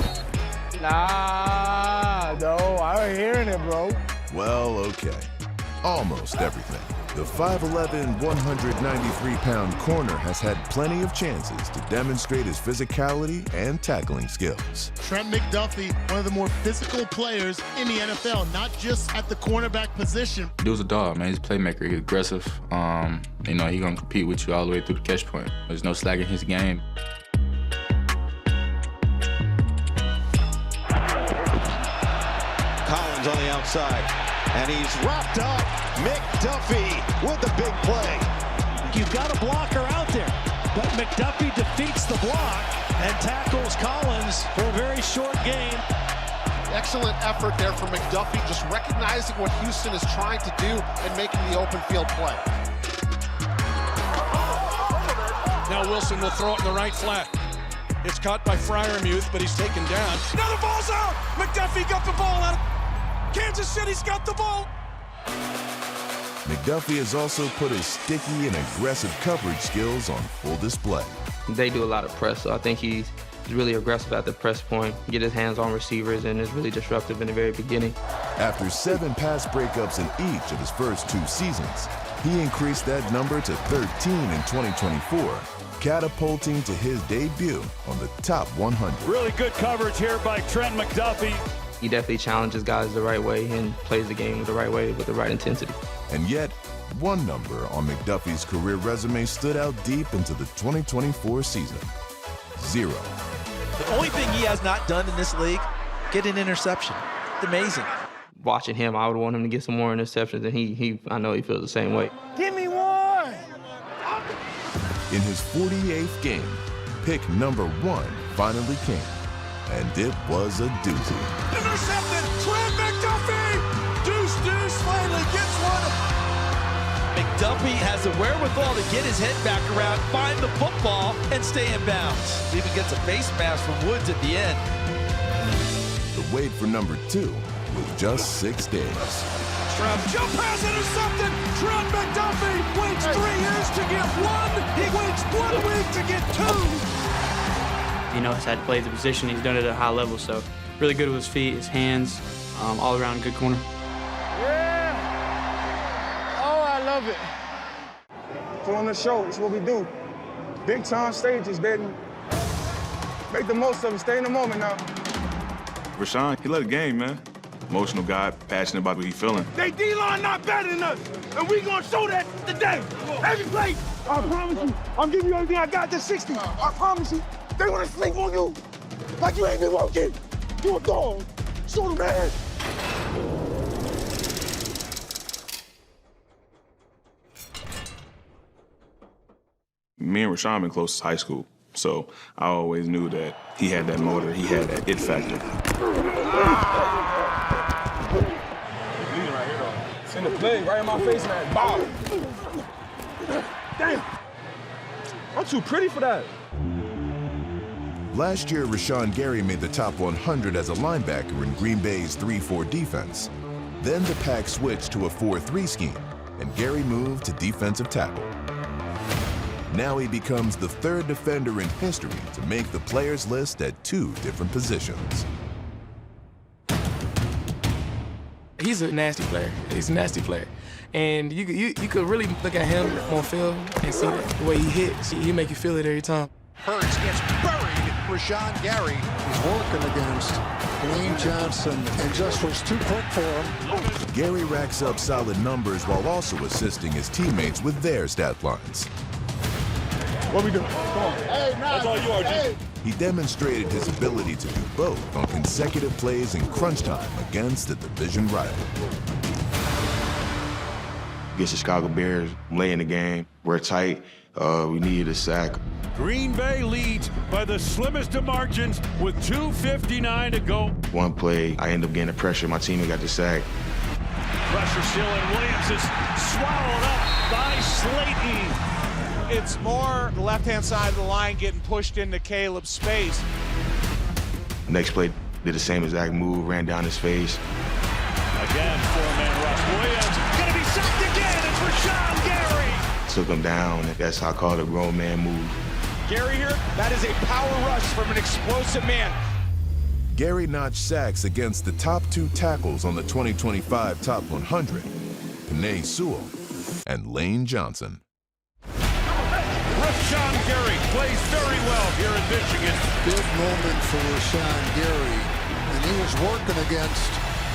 Nah, no, I ain't hearing it, bro. Well, okay. Almost everything. The 5'11", 193-pound corner has had plenty of chances to demonstrate his physicality and tackling skills. Trent McDuffie, one of the more physical players in the NFL, not just at the cornerback position. Dude's a dog, man. He's a playmaker. He's aggressive. You know, he's gonna compete with you all the way through the catch point. There's no slack in his game. Collins on the outside, and he's wrapped up. McDuffie with the big play. You've got a blocker out there, but McDuffie defeats the block and tackles Collins for a very short gain. Excellent effort there from McDuffie, just recognizing what Houston is trying to do and making the open field play. Now Wilson will throw it in the right flat. It's caught by Freiermuth, but he's taken down. Now the ball's out! McDuffie got the ball out. Kansas City's got the ball. McDuffie has also put his sticky and aggressive coverage skills on full display. They do a lot of press, so I think he's really aggressive at the press point, get his hands on receivers, and is really disruptive in the very beginning. After 7 pass breakups in each of his first 2 seasons, he increased that number to 13 in 2024, catapulting to his debut on the top 100. Really good coverage here by Trent McDuffie. He definitely challenges guys the right way and plays the game the right way with the right intensity. And yet, one number on McDuffie's career resume stood out deep into the 2024 season: 0. The only thing he has not done in this league, get an interception. It's amazing. Watching him, I would want him to get some more interceptions, and I know he feels the same way. Give me one! In his 48th game, pick number 1 finally came, and it was a doozy. Intercepted! Trent McDuffie! Deuce finally gets one! McDuffie has the wherewithal to get his head back around, find the football, and stay in bounds. Even gets a face mask from Woods at the end. The wait for number 2 was just 6 days. Jump pass intercepted! Trent McDuffie waits 3 years to get 1. He waits 1 week to get 2. You know, he's had to play the position. He's done it at a high level, so really good with his feet, his hands, all around good corner. Yeah! Oh, I love it. Put on the show, it's what we do. Big time stages, baby. Make the most of it, stay in the moment now. Rashawn, he loved the game, man. Emotional guy, passionate about what he's feeling. They D-line not better than us, and we gonna show that today. Every play, I promise you, I'm giving you everything I got to 60. I promise you. They wanna sleep on you like you ain't been working. You a dog. Show them that. Me and Rashawn been close since high school, so I always knew that he had that motor, he had that it factor. Send the play right in my face, man. Bow. Damn. I'm too pretty for that. Last year, Rashawn Gary made the top 100 as a linebacker in Green Bay's 3-4 defense. Then the pack switched to a 4-3 scheme, and Gary moved to defensive tackle. Now he becomes the 3rd defender in history to make the players list at 2 different positions. He's a nasty player. He's a nasty player. And you could really look at him on film and see the way he hits. He make you feel it every time. Hurts gets buried. Rashawn Gary is working against Lane Johnson and just was too quick for him. Gary racks up solid numbers while also assisting his teammates with their stat lines. What we doing? Come on. Hey, that's all you are, G. He demonstrated his ability to do both on consecutive plays in crunch time against a division rival. Against the Chicago Bears, late in the game, we're tight. We needed a sack. Green Bay leads by the slimmest of margins with 2:59 to go. One play, I end up getting the pressure. My teammate got the sack. Pressure still in. Williams is swallowed up by Slayton. It's more the left-hand side of the line getting pushed into Caleb's space. Next play, did the same exact move, ran down his face. Again, four-man rush. Williams gonna be sacked again. It's Rashawn Gary. Took him down, and that's how I call it a grown man move. Gary here, that is a power rush from an explosive man. Gary notched sacks against the top 2 tackles on the 2025 Top 100, Penei Sewell and Lane Johnson. Rashawn Gary plays very well here in Michigan. Big moment for Rashawn Gary, and he was working against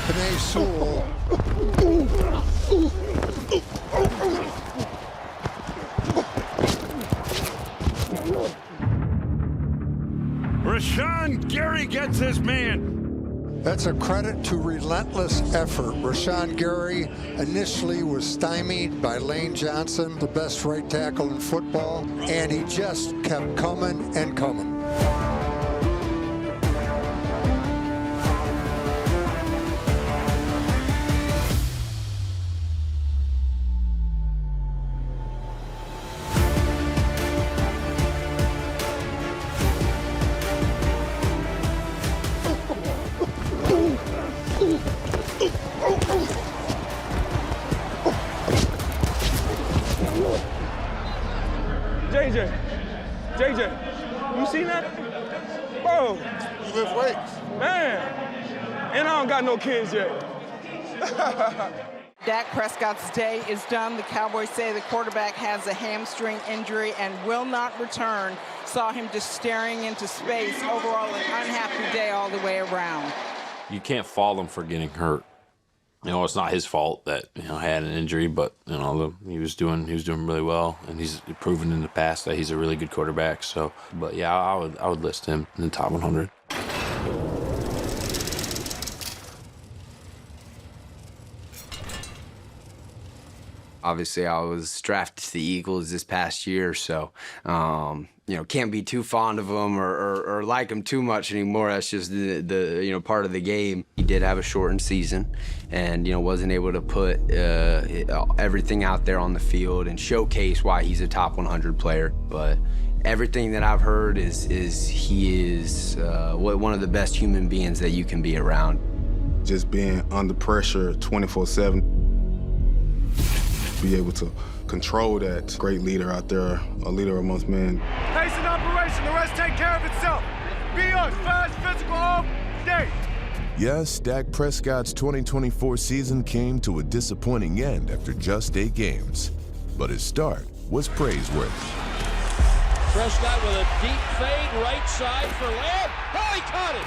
Penei Sewell. Rashawn Gary gets his man. That's a credit to relentless effort. Rashawn Gary initially was stymied by Lane Johnson, the best right tackle in football, and he just kept coming and coming. JJ, you seen that? Bro. You lift weights. Man. And I don't got no kids yet. Dak Prescott's day is done. The Cowboys say the quarterback has a hamstring injury and will not return. Saw him just staring into space. Overall, an unhappy day all the way around. You can't fault him for getting hurt. You know, it's not his fault that, you know, had an injury, but, you know, he was doing really well, and he's proven in the past that he's a really good quarterback. So, but yeah, I would list him in the top 100. Obviously, I was drafted to the Eagles this past year, so, you know, can't be too fond of him or like him too much anymore. That's just the you know, part of the game. He did have a shortened season and, you know, wasn't able to put everything out there on the field and showcase why he's a top 100 player. But everything that I've heard is he is one of the best human beings that you can be around. Just being under pressure 24/7. Be able to control that. Great leader out there, a leader amongst men. Pace and operation, the rest take care of itself. Be us, fast, physical, all day. Yes, Dak Prescott's 2024 season came to a disappointing end after just 8 games. But his start was praiseworthy. Prescott with a deep fade, right side for Lamb. Oh, he caught it!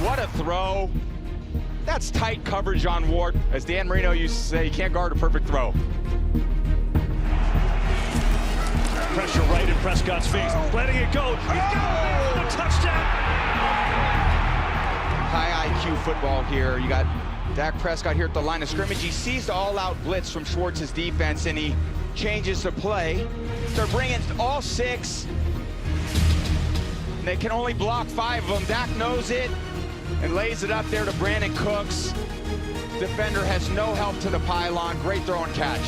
What a throw. That's tight coverage on Ward. As Dan Marino used to say, you can't guard a perfect throw. Pressure right in Prescott's face, letting it go. He's got a touchdown. High IQ football here. You got Dak Prescott here at the line of scrimmage. He sees the all-out blitz from Schwartz's defense, and he changes the play. They're bringing all 6. And they can only block 5 of them. Dak knows it and lays it up there to Brandon Cooks. Defender has no help to the pylon. Great throw and catch.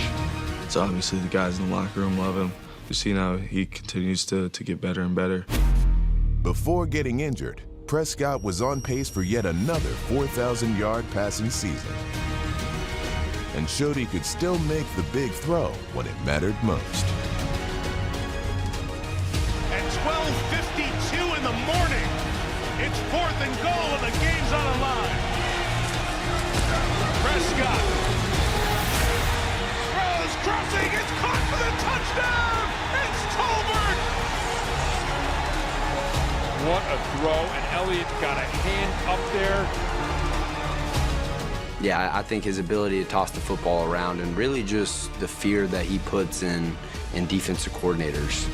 It's obviously the guys in the locker room love him. We've seen how he continues to get better and better. Before getting injured, Prescott was on pace for yet another 4,000-yard passing season and showed he could still make the big throw when it mattered most. At 12:52 in the morning, it's 4th and goal and the game's on the line. Prescott. crossing. It's caught for the touchdown. It's Tolbert. What a throw, and Elliott got a hand up there. Yeah, I think his ability to toss the football around and really just the fear that he puts in defensive coordinators.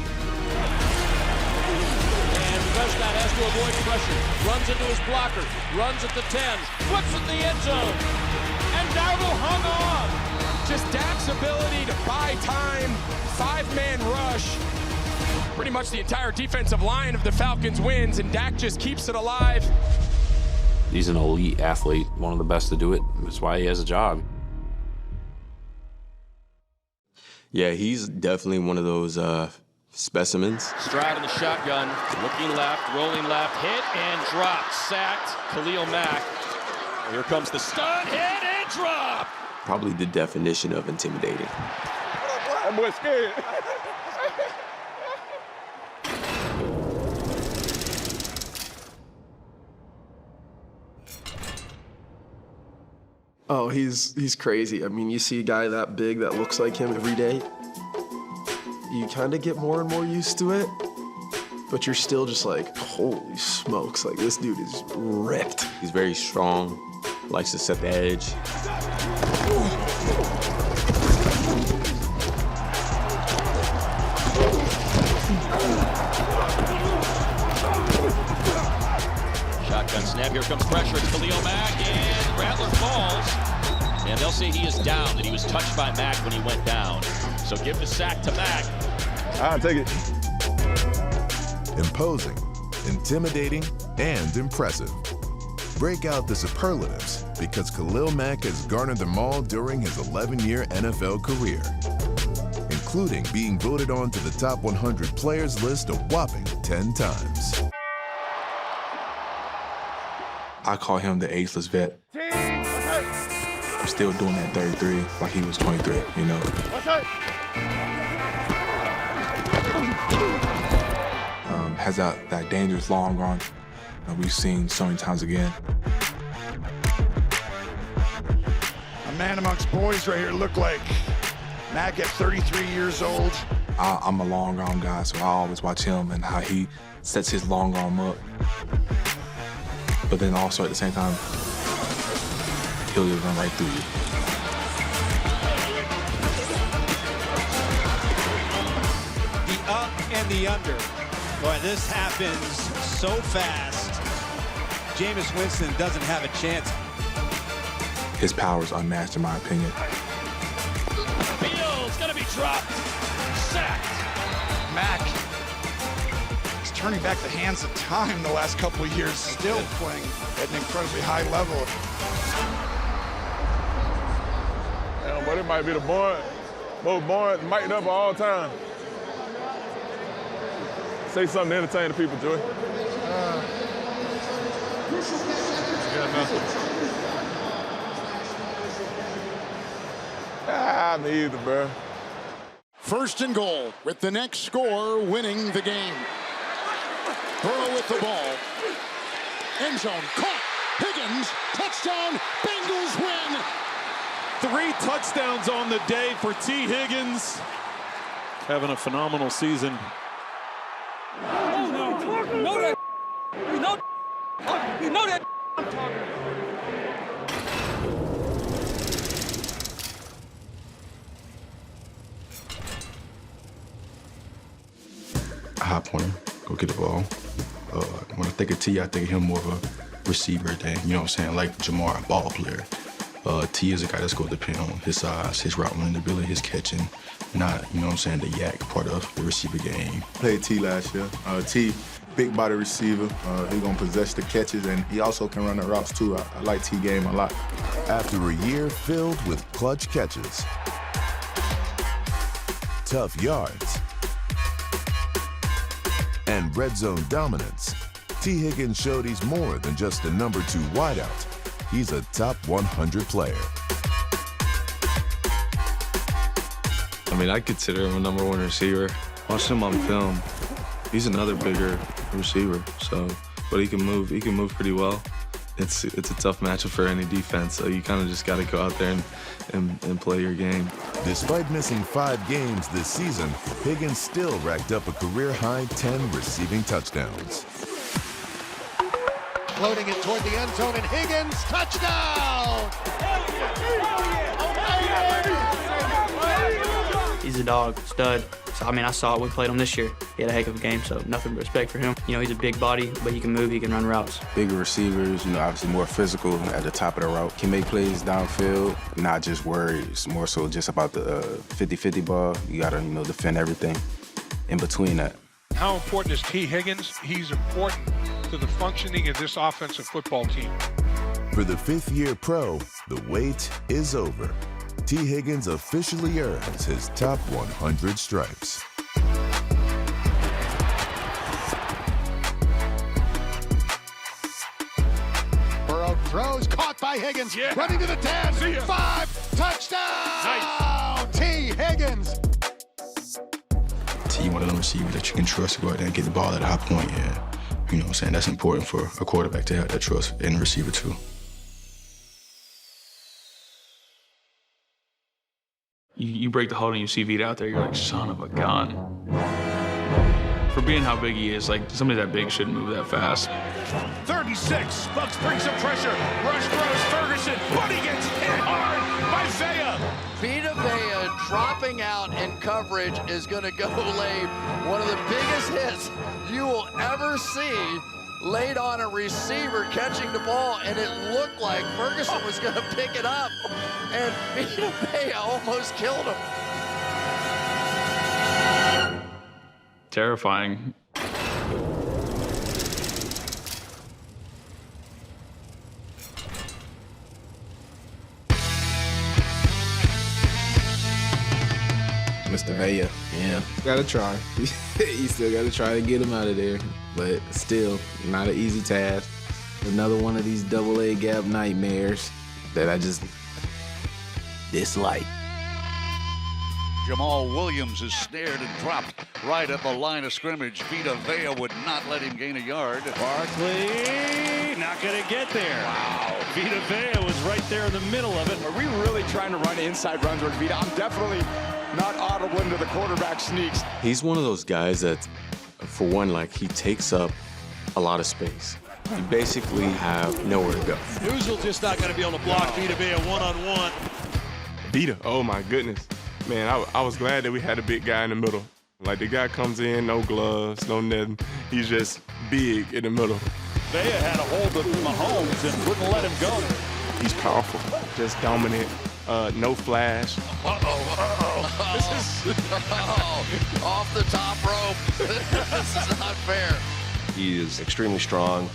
And Prescott has to avoid pressure. Runs into his blocker. Runs at the 10. Flips in the end zone. And Dowdle hung on. Just Dak's ability to buy time, 5-man rush. Pretty much the entire defensive line of the Falcons wins, and Dak just keeps it alive. He's an elite athlete, one of the best to do it. That's why he has a job. Yeah, he's definitely one of those specimens. Stride in the shotgun, looking left, rolling left, hit and dropped, sacked. Khalil Mack. Here comes the stun, hit and drop. Probably the definition of intimidating. That boy scared. Oh, he's crazy. I mean, you see a guy that big that looks like him every day, you kind of get more and more used to it, but you're still just like, holy smokes, like this dude is ripped. He's very strong, likes to set the edge. Shotgun snap, here comes pressure, it's Khalil Mack, and Rattler falls. And they'll say he is down, that he was touched by Mack when he went down. So give the sack to Mack. I'll take it. Imposing, intimidating, and impressive. Break out the superlatives because Khalil Mack has garnered them all during his 11-year NFL career, including being voted on to the top 100 players list a whopping 10 times. I call him the ageless vet. I'm still doing that 33 like he was 23, you know. Has that dangerous long run that we've seen so many times again. A man amongst boys right here look like Mack at 33 years old. I'm a long arm guy, so I always watch him and how he sets his long arm up. But then also at the same time, he'll run right through you. The up and the under. Boy, this happens so fast. Jameis Winston doesn't have a chance. His power is unmatched, in my opinion. Fields gonna be dropped. Sacked. Mack is turning back the hands of time the last couple of years, still playing at an incredibly high level. Damn, but it might be the most boring, mic'd up of all time. Say something to entertain the people, Joey. Me either, bro. First and goal, with the next score winning the game. Burrow with the ball. End zone, caught. Higgins, touchdown, Bengals win. 3 touchdowns on the day for T. Higgins. Having a phenomenal season. Oh, no. You know that. You know that. I'm talking. A high pointer, go get the ball. When I think of T, I think of him more of a receiver than, you know what I'm saying, like Jamar, a ball player. T is a guy that's going to depend on his size, his route running ability, his catching, not, you know what I'm saying, the yak part of the receiver game. Played T last year. T, big body receiver. He's going to possess the catches, and he also can run the routes too. I like T game a lot. After a year filled with clutch catches, tough yards, and red zone dominance, T. Higgins showed he's more than just a number 2 wideout. He's a top 100 player. I mean, I consider him a number 1 receiver. Watching him on film, he's another bigger receiver. So, but he can move pretty well. It's a tough matchup for any defense, so you kind of just got to go out there and play your game. Despite missing 5 games this season, Higgins still racked up a career-high 10 receiving touchdowns. Floating it toward the end zone, and Higgins, touchdown! He's a dog, stud. So, I mean, I saw it when we played him this year. He had a heck of a game, so nothing but respect for him. You know, he's a big body, but he can move, he can run routes. Bigger receivers, obviously more physical at the top of the route. Can make plays downfield, not just worried. It's more so just about the 50-50 ball. You got to, defend everything in between that. How important is T. Higgins? He's important to the functioning of this offensive football team. For the 5th-year pro, the wait is over. T. Higgins officially earns his top 100 stripes. Burrow throws, caught by Higgins, running to the 10, 5, touchdown! Nice. T. Higgins. T, one of them receivers that you can trust to go out there and get the ball at a high point, You know what I'm saying? That's important for a quarterback to have that trust in the receiver, too. You break the huddle and you see Vita out there, you're like, son of a gun. For being how big he is, like, somebody that big shouldn't move that fast. 36, Bucks bring some pressure. Rush throws Ferguson, but he gets hit hard by Vea. Vita Vea dropping out in coverage is going to go lay one of the biggest hits you will ever see laid on a receiver catching the ball, and it looked like Ferguson was going to pick it up, and Vita Vea almost killed him. Terrifying. Mr. Vea, gotta try. You still gotta try to get him out of there, but still not an easy task. Another one of these double-A gap nightmares that I just dislike. Jamal Williams is snared and dropped right at the line of scrimmage. Vita Vea would not let him gain a yard. Barkley not going to get there. Wow. Vita Vea was right there in the middle of it. Are we really trying to run inside runs with Vita? I'm definitely not audible into the quarterback sneaks. He's one of those guys that, for one, he takes up a lot of space. You basically have nowhere to go. Newsel just not going to be able to block Vita Vea one-on-one. Vita, oh my goodness. Man, I was glad that we had a big guy in the middle. Like, the guy comes in, no gloves, no nothing. He's just big in the middle. Vea had a hold of Mahomes and wouldn't let him go. He's powerful, just dominant, no flash. This is off the top rope. This is not fair. He is extremely strong,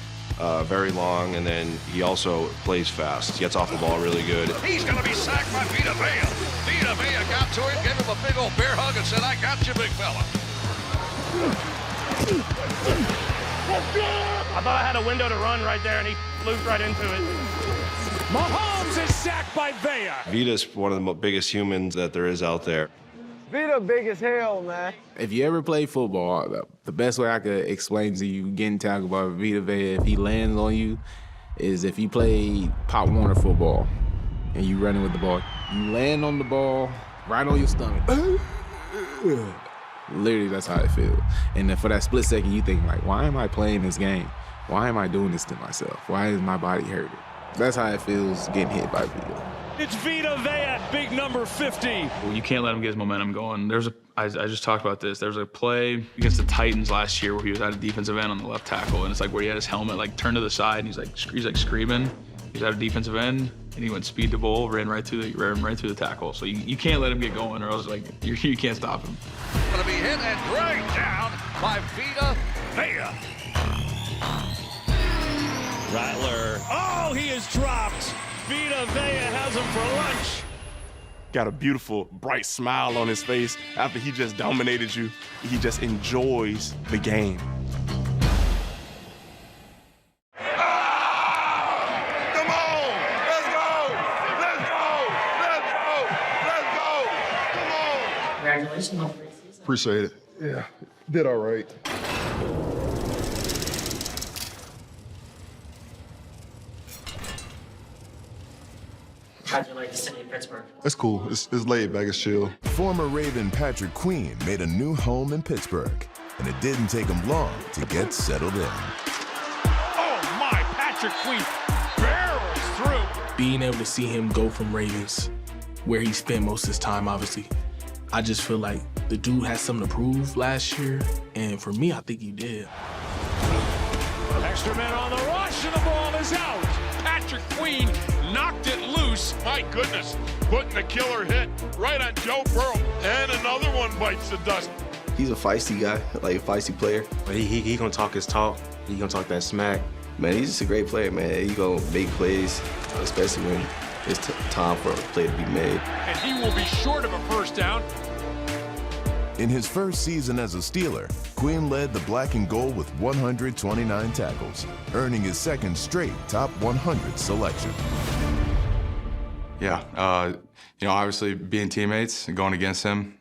very long, and then he also plays fast. He gets off the ball really good. He's going to be sacked by Vita Vea. Vita Vea got to him, gave him a big old bear hug and said, I got you, big fella. I thought I had a window to run right there, and he flew right into it. Mahomes is sacked by Vea. Vita's one of the biggest humans that there is out there. Vita big as hell, man. If you ever play football, the best way I could explain to you getting tackled by Vita Vea, if he lands on you, is if you play Pop Warner football and you running with the ball. You land on the ball right on your stomach. Literally, that's how it feels. And then for that split second, you think, why am I playing this game? Why am I doing this to myself? Why is my body hurting? That's how it feels getting hit by Vita. It's Vita Vea, big number 50. Well, you can't let him get his momentum going. I just talked about this. There was a play against the Titans last year where he was at a defensive end on the left tackle, and it's where he had his helmet turned to the side, and he's screaming. He's at a defensive end, and he went speed to bowl, ran right through the tackle. So you can't let him get going, or else you can't stop him. Going to be hit and dragged down by Vita Vea. Rattler. Oh, he is dropped. Vita Vea has him for lunch. Got a beautiful, bright smile on his face. After he just dominated you, he just enjoys the game. Come on! Let's go! Let's go! Let's go! Let's go! Come on! Congratulations on preseason. Appreciate it. Yeah, did all right. How'd you like the city of Pittsburgh? It's cool. It's laid back. It's chill. Former Raven Patrick Queen made a new home in Pittsburgh, and it didn't take him long to get settled in. Oh my, Patrick Queen barrels through. Being able to see him go from Ravens, where he spent most of his time, obviously, I just feel like the dude had something to prove last year, and for me, I think he did. Extra man on the rush, and the ball is out. Patrick Queen knocked it loose. My goodness, putting the killer hit right on Joe Burrow, and another one bites the dust. He's a feisty guy, like a feisty player. But he gonna talk his talk. He gonna talk that smack. Man, he's just a great player, man. He gonna make plays, especially when it's time for a play to be made. And he will be short of a first down. In his first season as a Steeler, Queen led the black and gold with 129 tackles, earning his second straight top 100 selection. Yeah, obviously being teammates and going against him,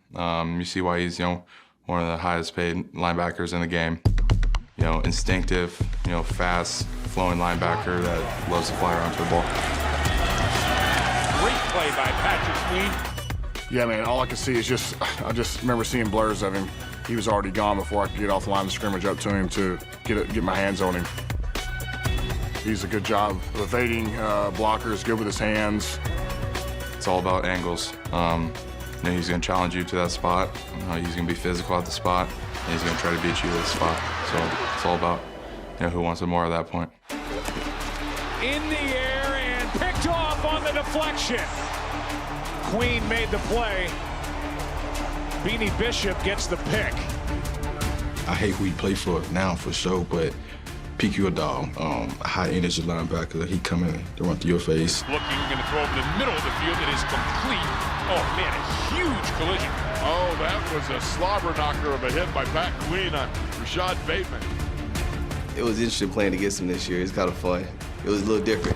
you see why he's, one of the highest paid linebackers in the game. Instinctive, fast, flowing linebacker that loves to fly around to the ball. Great play by Patrick Queen. Yeah, man, all I could see is I just remember seeing blurs of him. He was already gone before I could get off the line of scrimmage up to him to get my hands on him. He's a good job of evading blockers, good with his hands. It's all about angles. He's going to challenge you to that spot. He's going to be physical at the spot, and he's going to try to beat you at the spot. So it's all about who wants it more at that point. In the air and picked off on the deflection. Queen made the play. Beanie Bishop gets the pick. I hate who he play for now for sure, but PQ a dog, high energy linebacker. He come in to run through your face. Looking, going to throw him in the middle of the field. It is complete. Oh man, a huge collision. Oh, that was a slobber knocker of a hit by Pat Queen on Rashad Bateman. It was interesting playing against him this year. It's kind of fun. It was a little different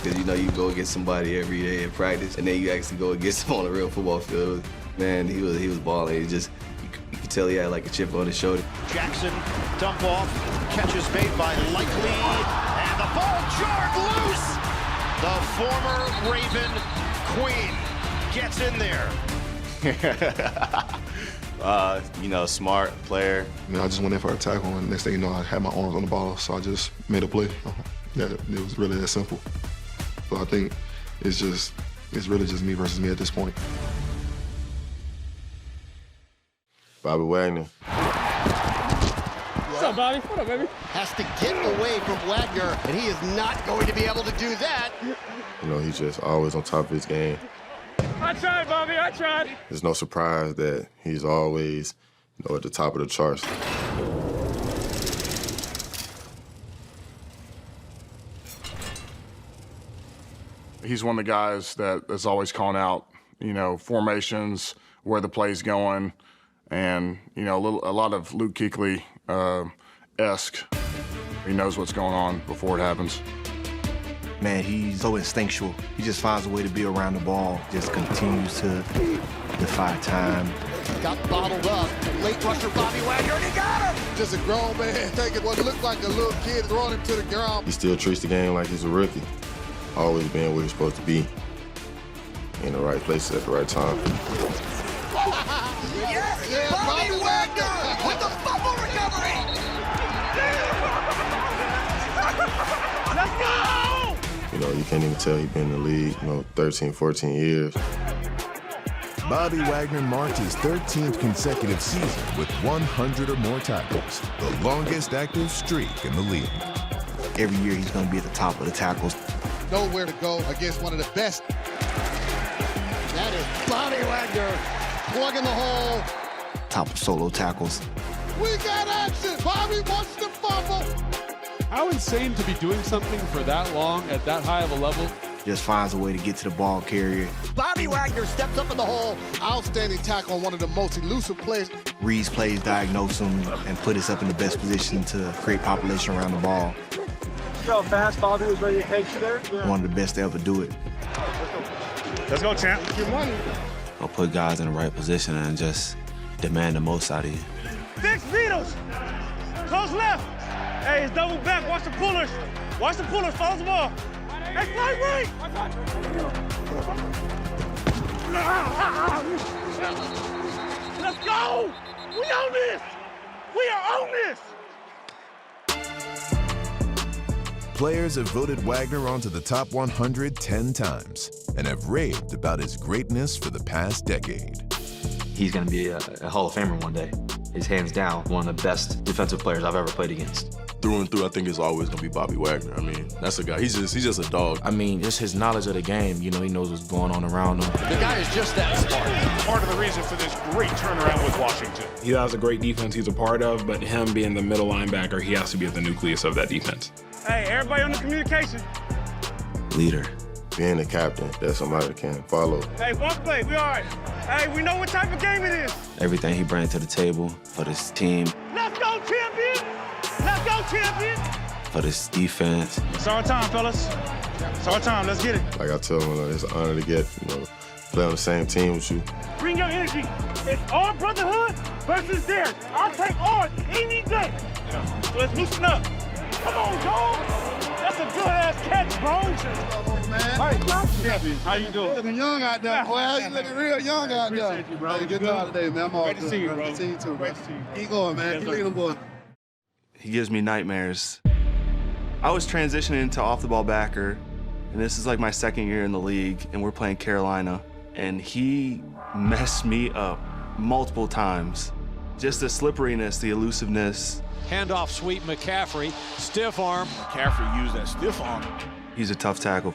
because you go against somebody every day in practice, and then you actually go against him on a real football field. Man, he was balling. You could tell he had like a chip on his shoulder. Jackson, dump off, catches made by Likely, and the ball jarred loose. The former Raven Queen gets in there. Smart player. I just went in for a tackle, and next thing you know, I had my arms on the ball, so I just made a play. Yeah, it was really that simple. So I think it's really just me versus me at this point. Bobby Wagner. What's up, Bobby? What up, baby? Has to get away from Wagner, and he is not going to be able to do that. He's just always on top of his game. I tried, Bobby, I tried. There's no surprise that he's always, at the top of the charts. He's one of the guys that's always calling out, formations, where the play's going, and, a lot of Luke Kuechly-esque. He knows what's going on before it happens. Man, he's so instinctual. He just finds a way to be around the ball, just continues to defy time. Got bottled up. Late rusher Bobby Wagner, and he got him! Just a grown man taking what looked like a little kid, throwing him to the ground. He still treats the game like he's a rookie. Always being where he's supposed to be. In the right place at the right time. Yes! Yeah, Bobby Wagner with the fumble recovery! Let's go! You can't even tell he's been in the league, 13, 14 years. Bobby Wagner marked his 13th consecutive season with 100 or more tackles, the longest active streak in the league. Every year he's going to be at the top of the tackles. Nowhere to go against one of the best. That is Bobby Wagner plugging the hole. Top of solo tackles. We got action! Bobby wants to fumble! How insane to be doing something for that long at that high of a level. Just finds a way to get to the ball carrier. Bobby Wagner steps up in the hole. Outstanding tackle on one of the most elusive plays. Reads plays, diagnose him, and put us up in the best position to create population around the ball. See how fast Bobby was ready to take you there? Yeah. One of the best to ever do it. Let's go, champ. Your money. I'll put guys in the right position and just demand the most out of you. 6 meters. Close left. Hey, it's double back. Watch the pullers. Watch the pullers. Follow the ball. Hey, fly right. Let's go! We on this! We are on this! Players have voted Wagner onto the top 100 10 times and have raved about his greatness for the past decade. He's going to be a Hall of Famer one day. He's hands down one of the best defensive players I've ever played against. Through and through, I think it's always gonna be Bobby Wagner. I mean, that's a guy. He's just a dog. I mean, just his knowledge of the game. You know, he knows what's going on around him. The guy is just that smart. Part of the reason for this great turnaround with Washington. He has a great defense he's a part of, but him being the middle linebacker, he has to be at the nucleus of that defense. Hey, everybody on the communication. Leader. Being a captain, that's somebody that can follow. Hey, one play, we all right. Hey, we know what type of game it is. Everything he brings to the table for this team. Let's go, champion! Let's go, champion! For this defense. It's our time, fellas. It's our time. Let's get it. Like I tell him, it's an honor to get, play on the same team with you. Bring your energy. It's our brotherhood versus theirs. I'll take ours any day. So let's loosen up. Come on, Joe. That's a good-ass catch, bro. Man. Hey, how you doing? Looking young out there, boy. You looking real young out there. Appreciate you, bro. Hey, good job today, man. I'm all Great to see you, bro. Great to see you, too. Great to see you. Keep going, man. Keep leading, boy. He gives me nightmares. I was transitioning into off-the-ball backer, and this is like my second year in the league, and we're playing Carolina, and he messed me up multiple times. Just the slipperiness, the elusiveness. Handoff sweep McCaffrey, stiff arm. McCaffrey used that stiff arm. He's a tough tackle.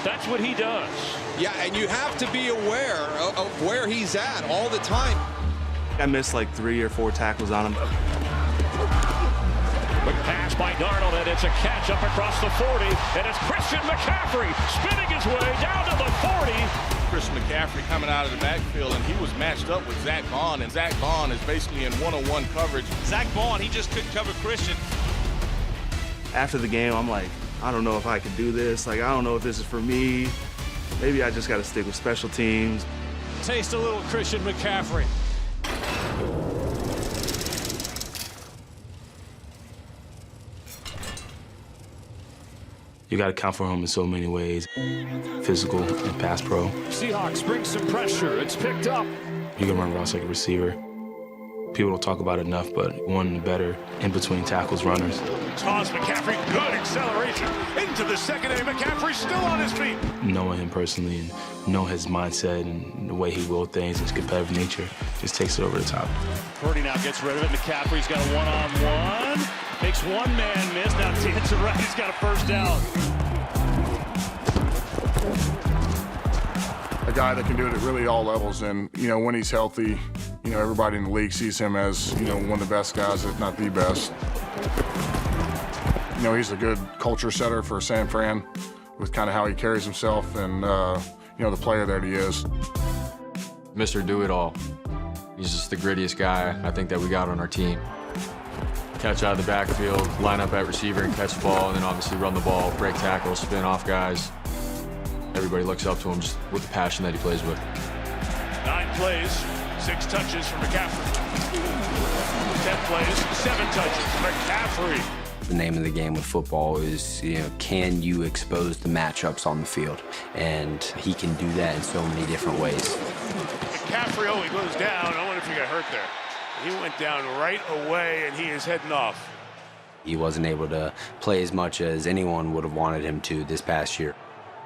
That's what he does. Yeah, and you have to be aware of where he's at all the time. I missed like 3 or 4 tackles on him. Quick pass by Darnold, and it's a catch up across the 40, and it's Christian McCaffrey spinning his way down to the 40. Christian McCaffrey coming out of the backfield, and he was matched up with Zach Vaughn, and Zach Vaughn is basically in one-on-one coverage. Zach Vaughn, he just couldn't cover Christian. After the game, I'm like, I don't know if I can do this. Like, I don't know if this is for me. Maybe I just got to stick with special teams. Taste a little Christian McCaffrey. You got to count for him in so many ways. Physical and pass pro. Seahawks bring some pressure. It's picked up. You can run routes like a receiver. People don't talk about it enough, but one of the better in-between tackles runners. Toss McCaffrey, good acceleration into the second, and McCaffrey still on his feet. Knowing him personally and know his mindset and the way he will things, his competitive nature, just takes it over the top. Purdy now gets rid of it. McCaffrey's got a one-on-one. Makes one man miss. Now to right, he's got a first down. A guy that can do it at really all levels, and when he's healthy, everybody in the league sees him as one of the best guys, if not the best. He's a good culture setter for San Fran with kind of how he carries himself and the player that he is. Mr. Do-It-All. He's just the grittiest guy I think that we got on our team. Catch out of the backfield, line up at receiver and catch the ball, and then obviously run the ball, break tackles, spin off guys. Everybody looks up to him just with the passion that he plays with. 9 plays, 6 touches for McCaffrey. 10 plays, 7 touches. McCaffrey. The name of the game with football is, can you expose the matchups on the field? And he can do that in so many different ways. McCaffrey, he goes down. I wonder if he got hurt there. He went down right away, and he is heading off. He wasn't able to play as much as anyone would have wanted him to this past year.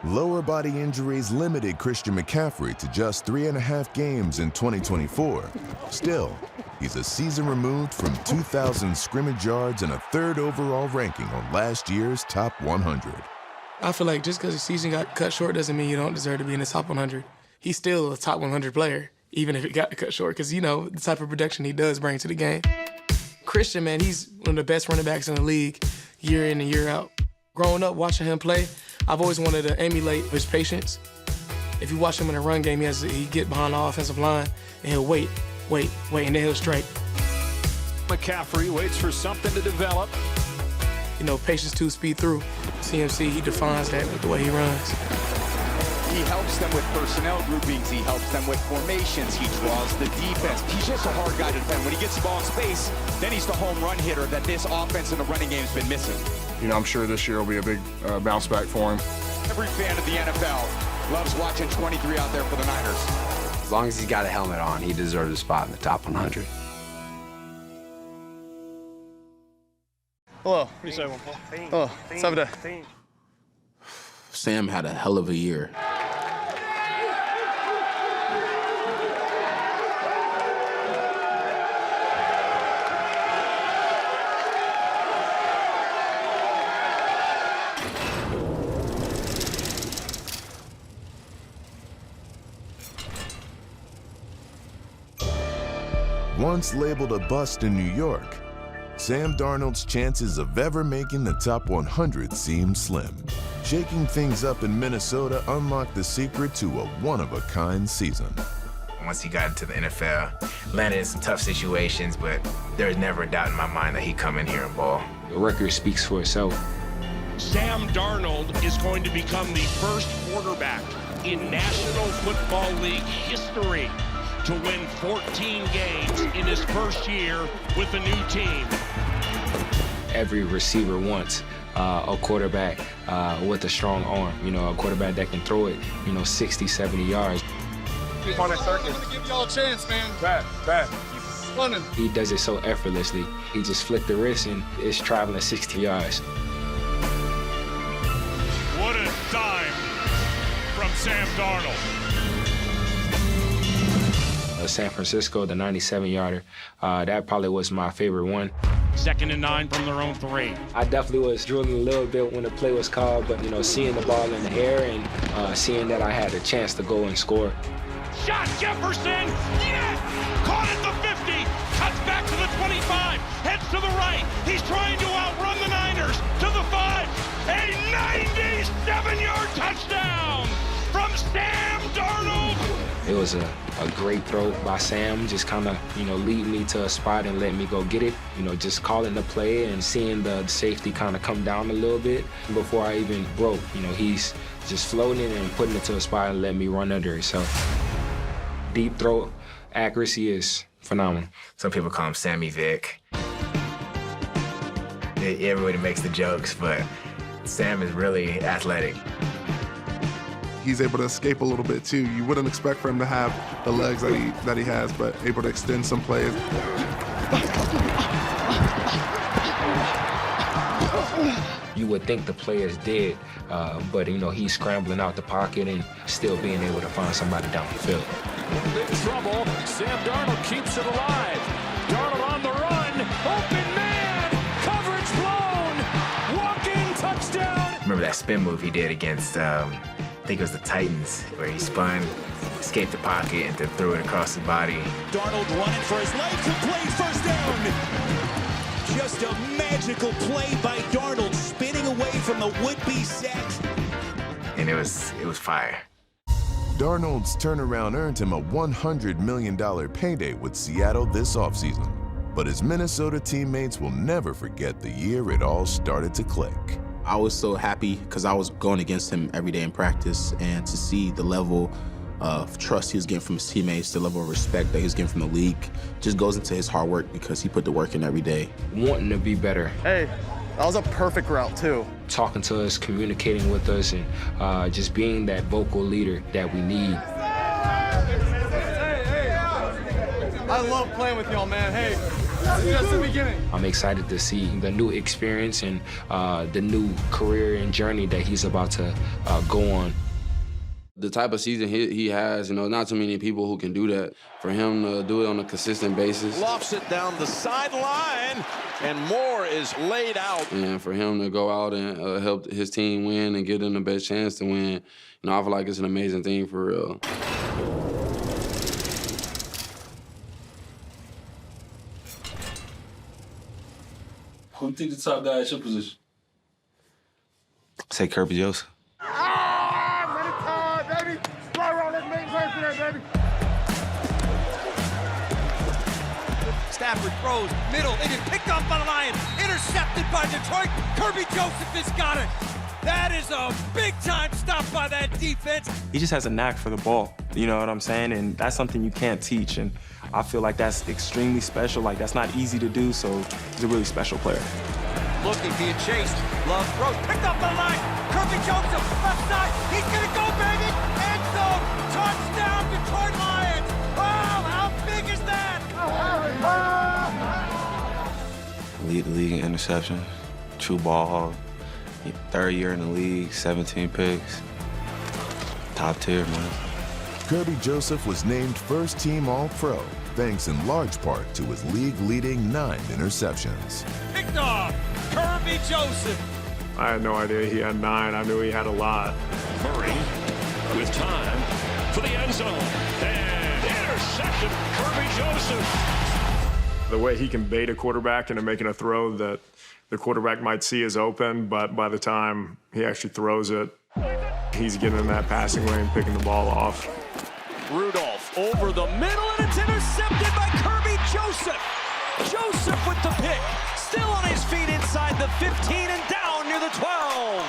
Lower body injuries limited Christian McCaffrey to just 3.5 games in 2024. Still, he's a season removed from 2,000 scrimmage yards and a 3rd overall ranking on last year's top 100. I feel like just because the season got cut short doesn't mean you don't deserve to be in the top 100. He's still a top 100 player, even if it got cut short, because the type of production he does bring to the game. Christian, man, he's one of the best running backs in the league year in and year out. Growing up, watching him play, I've always wanted to emulate his patience. If you watch him in a run game, he get behind the offensive line, and he'll wait, and then he'll strike. McCaffrey waits for something to develop. Patience to speed through. CMC, he defines that with the way he runs. He helps them with personnel groupings. He helps them with formations. He draws the defense. He's just a hard guy to defend. When he gets the ball in space, then he's the home run hitter that this offense in the running game has been missing. I'm sure this year will be a big bounce back for him. Every fan of the NFL Loves watching 23 out there for the Niners. As long as he's got a helmet on, he deserves a spot in the top 100. Hello. What do you say, one Paul? Oh, let's have a day. Sam had a hell of a year. Once labeled a bust in New York, Sam Darnold's chances of ever making the top 100 seem slim. Shaking things up in Minnesota unlocked the secret to a one-of-a-kind season. Once he got into the NFL, landed in some tough situations, but there's never a doubt in my mind that he'd come in here and ball. The record speaks for itself. Sam Darnold is going to become the first quarterback in National Football League history to win 14 games in his first year with a new team. Every receiver wants a quarterback with a strong arm, a quarterback that can throw it, 60, 70 yards. On a circus. I'm gonna give y'all a chance, man. Bad. Running. He does it so effortlessly. He just flicked the wrist and it's traveling 60 yards. What a dime from Sam Darnold. San Francisco, the 97-yarder, that probably was my favorite one. 2nd and 9 from their own 3. I definitely was drooling a little bit when the play was called, but seeing the ball in the air and seeing that I had a chance to go and score. Shot Jefferson, yes! Caught at the 50, cuts back to the 25, heads to the right. He's trying to outrun the Niners to the 5. A 97-yard touchdown from Sam Darnold. It was a great throw by Sam, just kind of, lead me to a spot and let me go get it. Just calling the play and seeing the safety kind of come down a little bit before I even broke. He's just floating it and putting it to a spot and letting me run under it. So deep throw accuracy is phenomenal. Some people call him Sammy Vic. Everybody makes the jokes, but Sam is really athletic. He's able to escape a little bit too. You wouldn't expect for him to have the legs that he has, but able to extend some plays. You would think the play is dead, but he's scrambling out the pocket and still being able to find somebody down the field. Big trouble. Sam Darnold keeps it alive. Darnold on the run. Open man. Coverage blown. Walking touchdown. Remember that spin move he did against, I think it was the Titans, where he spun, escaped the pocket, and then threw it across his body. Darnold running for his life, complete first down. Just a magical play by Darnold, spinning away from the would-be sack. And it was fire. Darnold's turnaround earned him a $100 million payday with Seattle this offseason. But his Minnesota teammates will never forget the year it all started to click. I was so happy because I was going against him every day in practice, and to see the level of trust he was getting from his teammates, the level of respect that he was getting from the league, just goes into his hard work because he put the work in every day. Wanting to be better. Hey, that was a perfect route too. Talking to us, communicating with us, and just being that vocal leader that we need. I love playing with y'all, man. Hey, it's just the beginning. I'm excited to see the new experience and the new career and journey that he's about to go on. The type of season he has, not too many people who can do that. For him to do it on a consistent basis. Lofts it down the sideline, and Moore is laid out. And for him to go out and help his team win and give them the best chance to win, I feel like it's an amazing thing for real. Who do you think the top guy at your position? Say Kirby Joseph. Baby! Right around that main person there, baby! Stafford throws, middle, it is picked off by the Lions, intercepted by Detroit. Kirby Joseph has got it. That is a big-time stop by that defense. He just has a knack for the ball, you know what I'm saying? And that's something you can't teach, and I feel like that's extremely special. Like, that's not easy to do, so he's a really special player. looking, being chased. Love throws, picked up the line. Kirby Joseph, left side. He's gonna go, baby. End zone. Touchdown, Detroit Lions. Wow, how big is that? Lead the league in interception, true ball hog. 3rd year in the league, 17 picks. Top tier, man. Kirby Joseph was named first-team All-Pro, thanks in large part to his league-leading 9 interceptions. Picked off, Kirby Joseph. I had no idea he had 9. I knew he had a lot. Murray with time for the end zone. And interception, Kirby Joseph. The way he can bait a quarterback into making a throw that the quarterback might see is open, but by the time he actually throws it, he's getting in that passing lane, picking the ball off. Rudolph over the middle, and it's intercepted by Kirby Joseph. Joseph with the pick, still on his feet inside the 15 and down near the 12.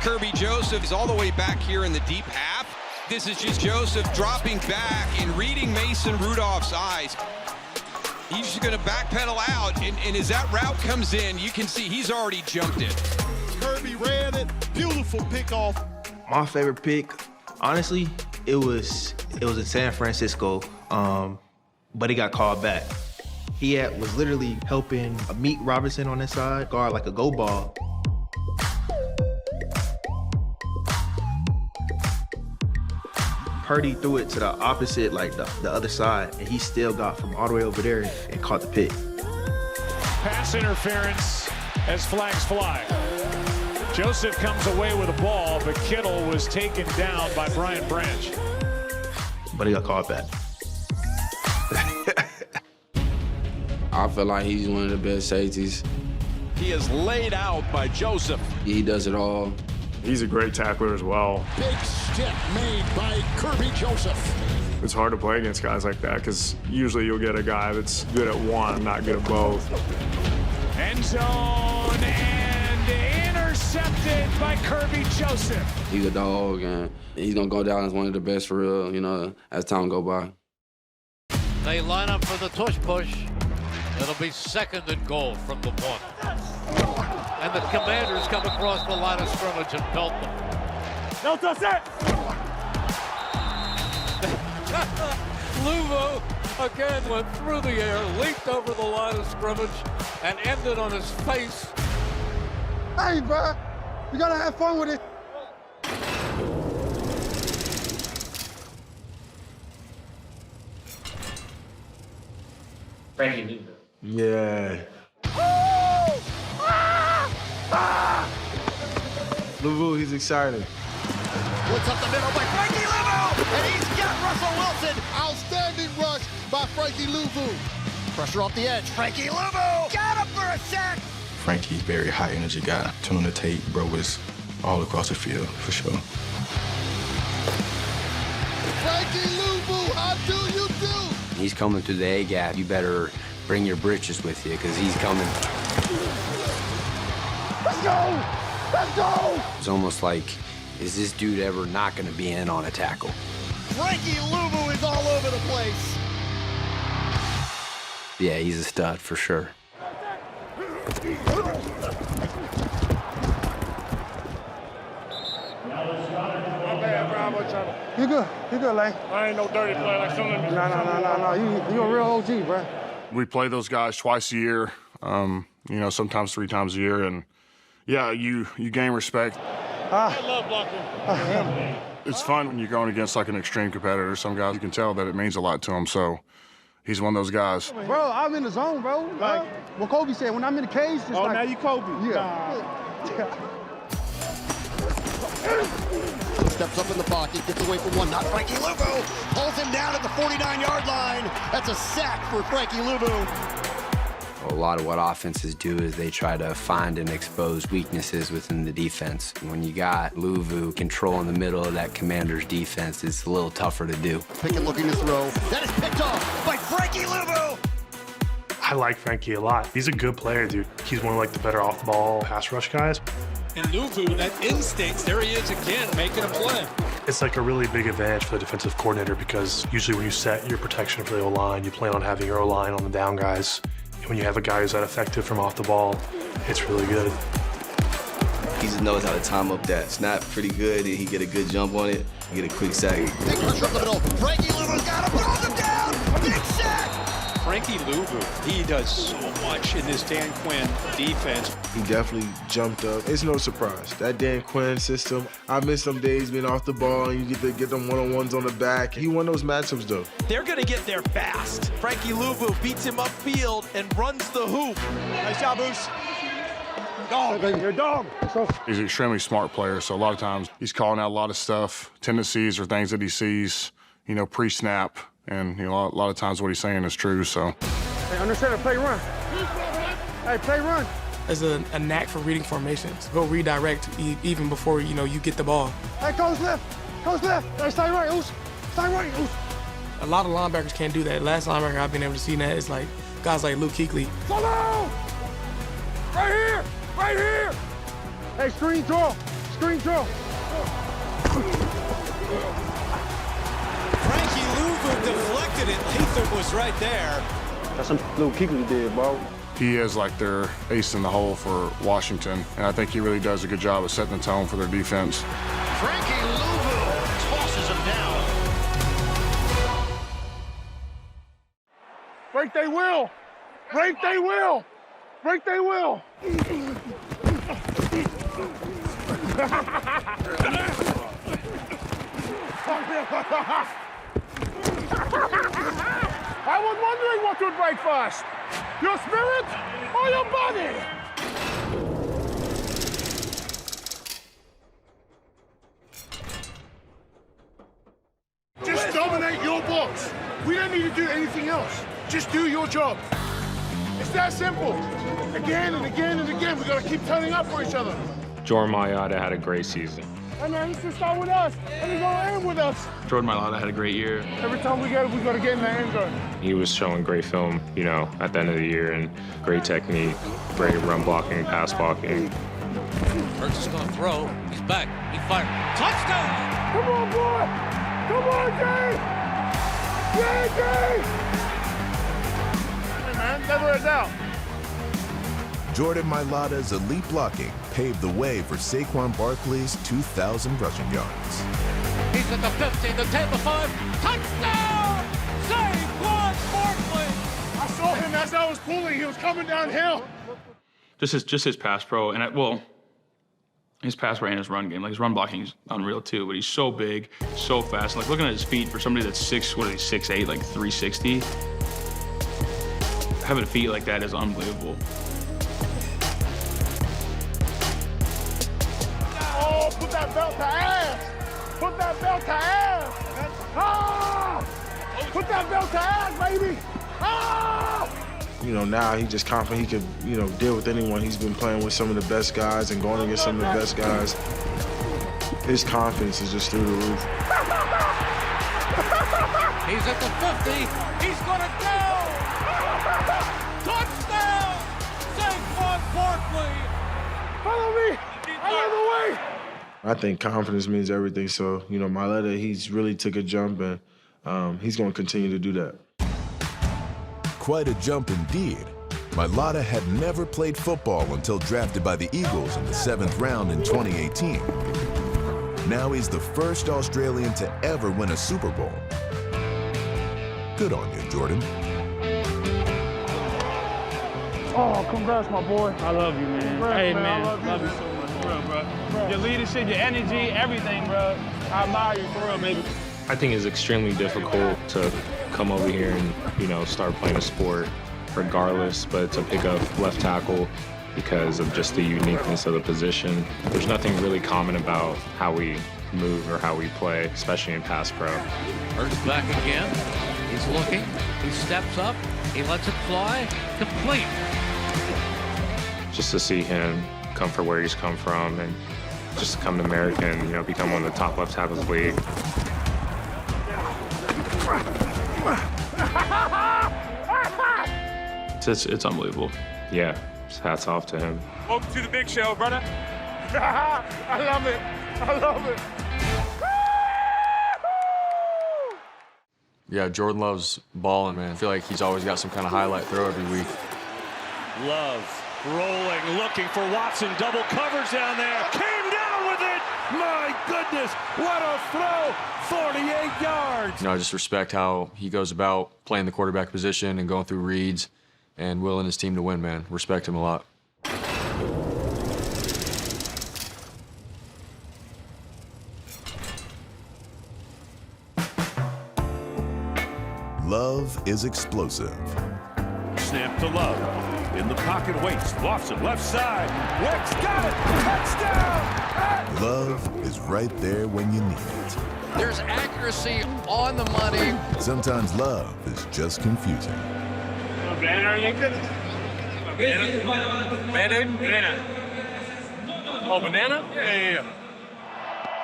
Kirby Joseph is all the way back here in the deep half. This is just Joseph dropping back and reading Mason Rudolph's eyes. He's just going to backpedal out, and as that route comes in, you can see he's already jumped it. Kirby ran it, beautiful pick off. My favorite pick, honestly, it was in San Francisco, but he got called back. He was literally helping Meek Robinson on his side, guard like a go ball. Purdy threw it to the opposite, like the other side, and he still got from all the way over there and caught the pick. Pass interference as flags fly. Joseph comes away with a ball, but Kittle was taken down by Brian Branch. But he got called back. I feel like he's one of the best safeties. He is laid out by Joseph. He does it all. He's a great tackler as well. Big step made by Kirby Joseph. It's hard to play against guys like that because usually you'll get a guy that's good at one, not good at both. End zone and intercepted by Kirby Joseph. He's a dog, and he's going to go down as one of the best for real, you know, as time go by. They line up for the tush push. It'll be 2nd and goal from the 1. And the Commanders come across the line of scrimmage and pelt them. No touch that. Luvu again went through the air, leaped over the line of scrimmage, and ended on his face. Hey, bro, you gotta have fun with it. Frankie Luvu. Yeah. Luvu, he's excited. What's up the middle by Frankie Luvu, and he's got Russell Wilson. Outstanding rush by Frankie Luvu. Pressure off the edge. Frankie Luvu got him for a sack. Frankie's very high energy guy. Turn on the tape, bro, was all across the field for sure. Frankie Luvu, how do you do? He's coming through the A gap. You better bring your britches with you because he's coming. Let's go! Let's go! It's almost like, is this dude ever not going to be in on a tackle? Frankie Luvu is all over the place. Yeah, he's a stud for sure. You good, Lane. I ain't no dirty player like some of them. No. You a real OG, bro. We play those guys twice a year, you know, sometimes 3 times a year, and yeah, you gain respect. I love blocking. It's fun when you're going against like an extreme competitor. Some guys, you can tell that it means a lot to them, so he's one of those guys. Bro, I'm in the zone, bro. Like what Kobe said, when I'm in the cage, it's like... now you Kobe. Yeah. Steps up in the pocket, gets away from one, not Frankie Luvu. Pulls him down at the 49-yard line. That's a sack for Frankie Luvu. A lot of what offenses do is they try to find and expose weaknesses within the defense. When you got Luvu controlling the middle of that Commander's defense, it's a little tougher to do. Pickett looking to throw. That is picked off by Frankie Luvu. I like Frankie a lot. He's a good player, dude. He's one of like the better off-ball pass rush guys. And Luvu, that instinct, there he is again, making a play. It's like a really big advantage for the defensive coordinator because usually when you set your protection for the O-line, you plan on having your O-line on the down guys. When you have a guy who's that effective from off the ball, it's really good. He just knows how to time up that snap pretty good, and he get a good jump on it, get a quick sack. Big pressure up the middle. Frankie Louvu's got him. Pulls him down. Big sack. Frankie Louvu, he does so much in this Dan Quinn defense. He definitely jumped up. It's no surprise. That Dan Quinn system, I miss some days being off the ball and you get to get them one-on-ones on the back. He won those matchups, though. They're going to get there fast. Frankie Louvu beats him upfield and runs the hoop. Nice job, Moose. Dog. You're a dog. He's an extremely smart player, so a lot of times he's calling out a lot of stuff, tendencies or things that he sees, you know, pre-snap. And, you know, a lot of times what he's saying is true, so. Hey, understand, play run. Hey, play run. There's a knack for reading formations. Go redirect even before, you know, you get the ball. Hey, coach left. Coach left. Hey, stay right, Oos. Stay right, Oos. A lot of linebackers can't do that. Last linebacker I've been able to see that is like guys like Luke Kuechly. Follow! Right here! Right here! Hey, screen draw. Screen draw. Frankie Louvu deflected it. Latham was right there. That's some Luke Kuechly did, bro. He is like their ace in the hole for Washington, and I think he really does a good job of setting the tone for their defense. Frankie Louvu tosses him down. Break they will. Break they will. Break they will. I was wondering what would break first. Your spirit or your body? Just dominate your box. We don't need to do anything else. Just do your job. It's that simple. Again and again and again, we gotta keep turning up for each other. Jordan Mailata had a great season. Hey man, he's gonna start with us, and he's gonna end with us. Jordan Mailata had a great year. Every time we get it, we gotta get in the end zone. He was showing great film, you know, at the end of the year, and great technique, great run blocking, pass blocking. Hurts is gonna throw. He's back. He fired. Touchdown! Come on, boy! Come on, Jay! Yeah, Jay! Hey man, never a doubt. Jordan Mailata's elite blocking paved the way for Saquon Barkley's 2,000 rushing yards. He's at the 50, the 10, the 5. Touchdown! Saquon Barkley! I saw him as I was pulling. He was coming downhill. Just his pass pro, and his pass pro and his run game. Like his run blocking is unreal too, but he's so big, so fast. Like looking at his feet for somebody that's 6'8", like 360. Having feet like that is unbelievable. Oh, put that belt to ass! Put that belt to ass! Ah! Put that belt to ass, baby! Ah! You know, now he just confident he could, you know, deal with anyone. He's been playing with some of the best guys and going against some of the best guys. His confidence is just through the roof. He's at the 50. He's gonna go! Touchdown! Saquon Barkley! Follow me! Out of the way! I think confidence means everything. So, you know, Mailata, he's really took a jump, and he's going to continue to do that. Quite a jump indeed. Mailata had never played football until drafted by the Eagles in the 7th round in 2018. Now he's the first Australian to ever win a Super Bowl. Good on you, Jordan. Oh, congrats, my boy. I love you, man. Congrats, hey, man. man. Love you so much, for real, bro. Your leadership, your energy, everything, bro. I admire you, for real, baby. I think it's extremely difficult to come over here and, you know, start playing a sport regardless, but to pick up left tackle because of just the uniqueness of the position. There's nothing really common about how we move or how we play, especially in pass pro. Hurts back again. He's looking. He steps up. He lets it fly. Complete. Just to see him come from where he's come from and just come to America and, you know, become one of the top left tackles in the league. It's unbelievable. Yeah, just hats off to him. Welcome to the big show, brother. I love it. I love it. Yeah, Jordan loves balling, man. I feel like he's always got some kind of highlight throw every week. Love rolling, looking for Watson. Double coverage down there. Came down with it. My goodness, what a throw. 48 yards. You know, I just respect how he goes about playing the quarterback position and going through reads and willing his team to win, man. Respect him a lot. Love is explosive. Snap to Love. In the pocket, waits. Lofts it left side. Wicks got it. Touchdown. Love is right there when you need it. There's accuracy on the money. Sometimes love is just confusing. Banana? Oh, banana? Yeah.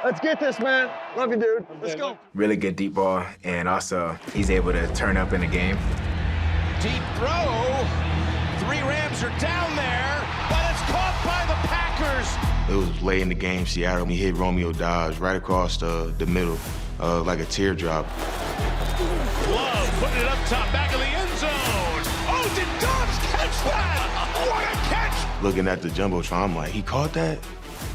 Let's get this, man. Love you, dude. Let's go. Really good deep ball, and also he's able to turn up in the game. Deep throw. 3 Rams are down there, but it's caught by the Packers. It was late in the game, Seattle. He hit Romeo Dobbs right across the middle, like a teardrop. Love putting it up top, back of the end zone. Oh, did Dobbs catch that? What a catch! Looking at the jumbotron, I'm like, he caught that?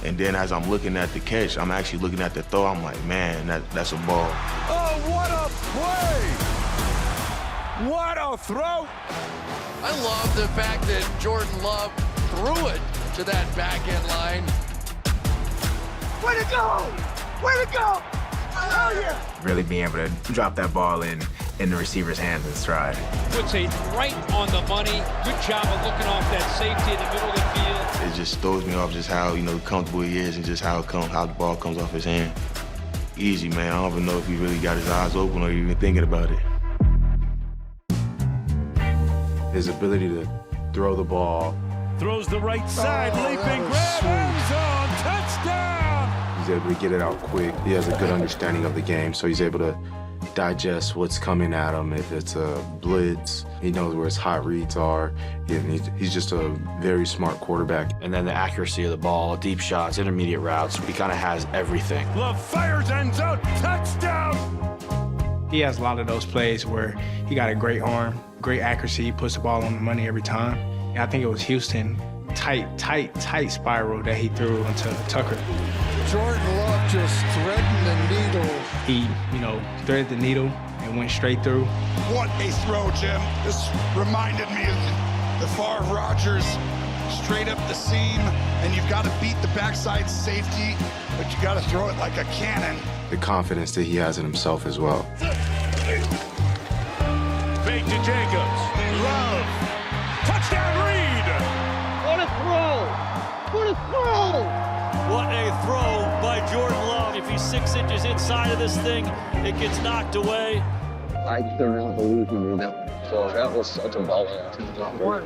And then as I'm looking at the catch, I'm actually looking at the throw. I'm like, man, that's a ball. Oh, what a play! What a throw! I love the fact that Jordan Love threw it to that back end line. Way to go! Way to go! Hell yeah! Really being able to drop that ball in the receiver's hands and stride. Puts it right on the money. Good job of looking off that safety in the middle of the field. It just throws me off just how, comfortable he is and just how the ball comes off his hand. Easy, man. I don't even know if he really got his eyes open or even thinking about it. His ability to throw the ball. Throws the right side, leaping grab, end zone, touchdown! He's able to get it out quick. He has a good understanding of the game, so he's able to digest what's coming at him. If it's a blitz, he knows where his hot reads are. And he's just a very smart quarterback. And then the accuracy of the ball, deep shots, intermediate routes, he kind of has everything. Love fires, end zone, touchdown! He has a lot of those plays where he got a great arm, great accuracy, he puts the ball on the money every time. And I think it was Houston, tight spiral that he threw into Tucker. Jordan Love just threading the needle. He, threaded the needle and went straight through. What a throw, Jim. This reminded me of the Favre Rodgers, straight up the seam, and you've got to beat the backside safety, but you got to throw it like a cannon. The confidence that he has in himself as well. Fake to Jacobs. Love. Touchdown, Reed. What a throw! What a throw! What a throw by Jordan Love. If he's 6 inches inside of this thing, it gets knocked away. I couldn't believe he made that. So that was such a baller throw.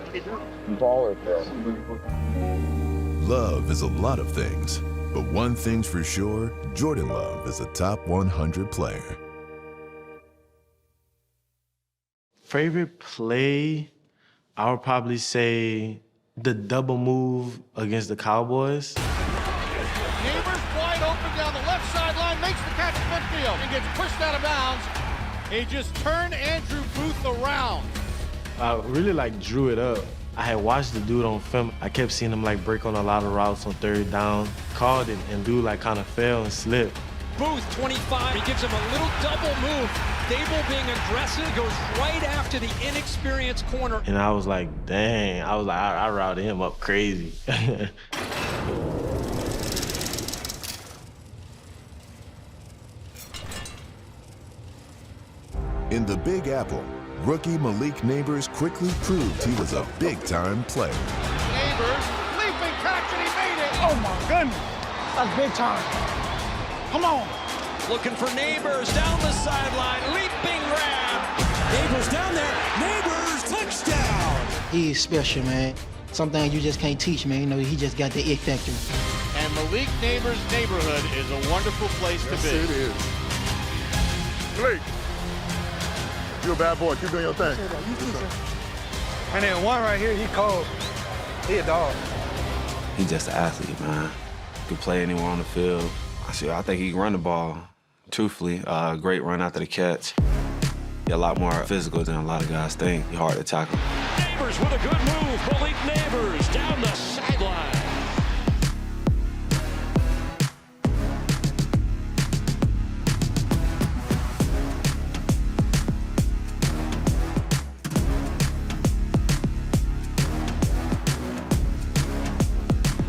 Love is a lot of things, but one thing's for sure, Jordan Love is a top 100 player. Favorite play, I would probably say the double move against the Cowboys. Neighbors wide open down the left sideline, makes the catch at midfield and gets pushed out of bounds. He just turned Andrew Booth around. I really drew it up. I had watched the dude on film. I kept seeing him break on a lot of routes on 3rd down. Called it, and dude kind of fell and slipped. Booth, 25, he gives him a little double move. Dable being aggressive, goes right after the inexperienced corner. And I was like, dang. I routed him up crazy. In the Big Apple, rookie Malik Neighbors quickly proved he was a big-time player. Neighbors, leaping catch, and he made it. Oh my goodness, that's big time. Come on. Looking for Neighbors down the sideline, leaping grab. Neighbors down there, Neighbors, touchdown. He's special, man. Something you just can't teach, man. He just got the it factor. And Malik Neighbors' neighborhood is a wonderful place to be. Yes, it is. Malik, you a bad boy. Keep doing your thing. And then one right here, he cold. He a dog. He's just an athlete, man. Can play anywhere on the field. I think he can run the ball, truthfully. Great run after the catch. He's a lot more physical than a lot of guys think. He's hard to tackle. Neighbors with a good move. Malik Neighbors down the sideline.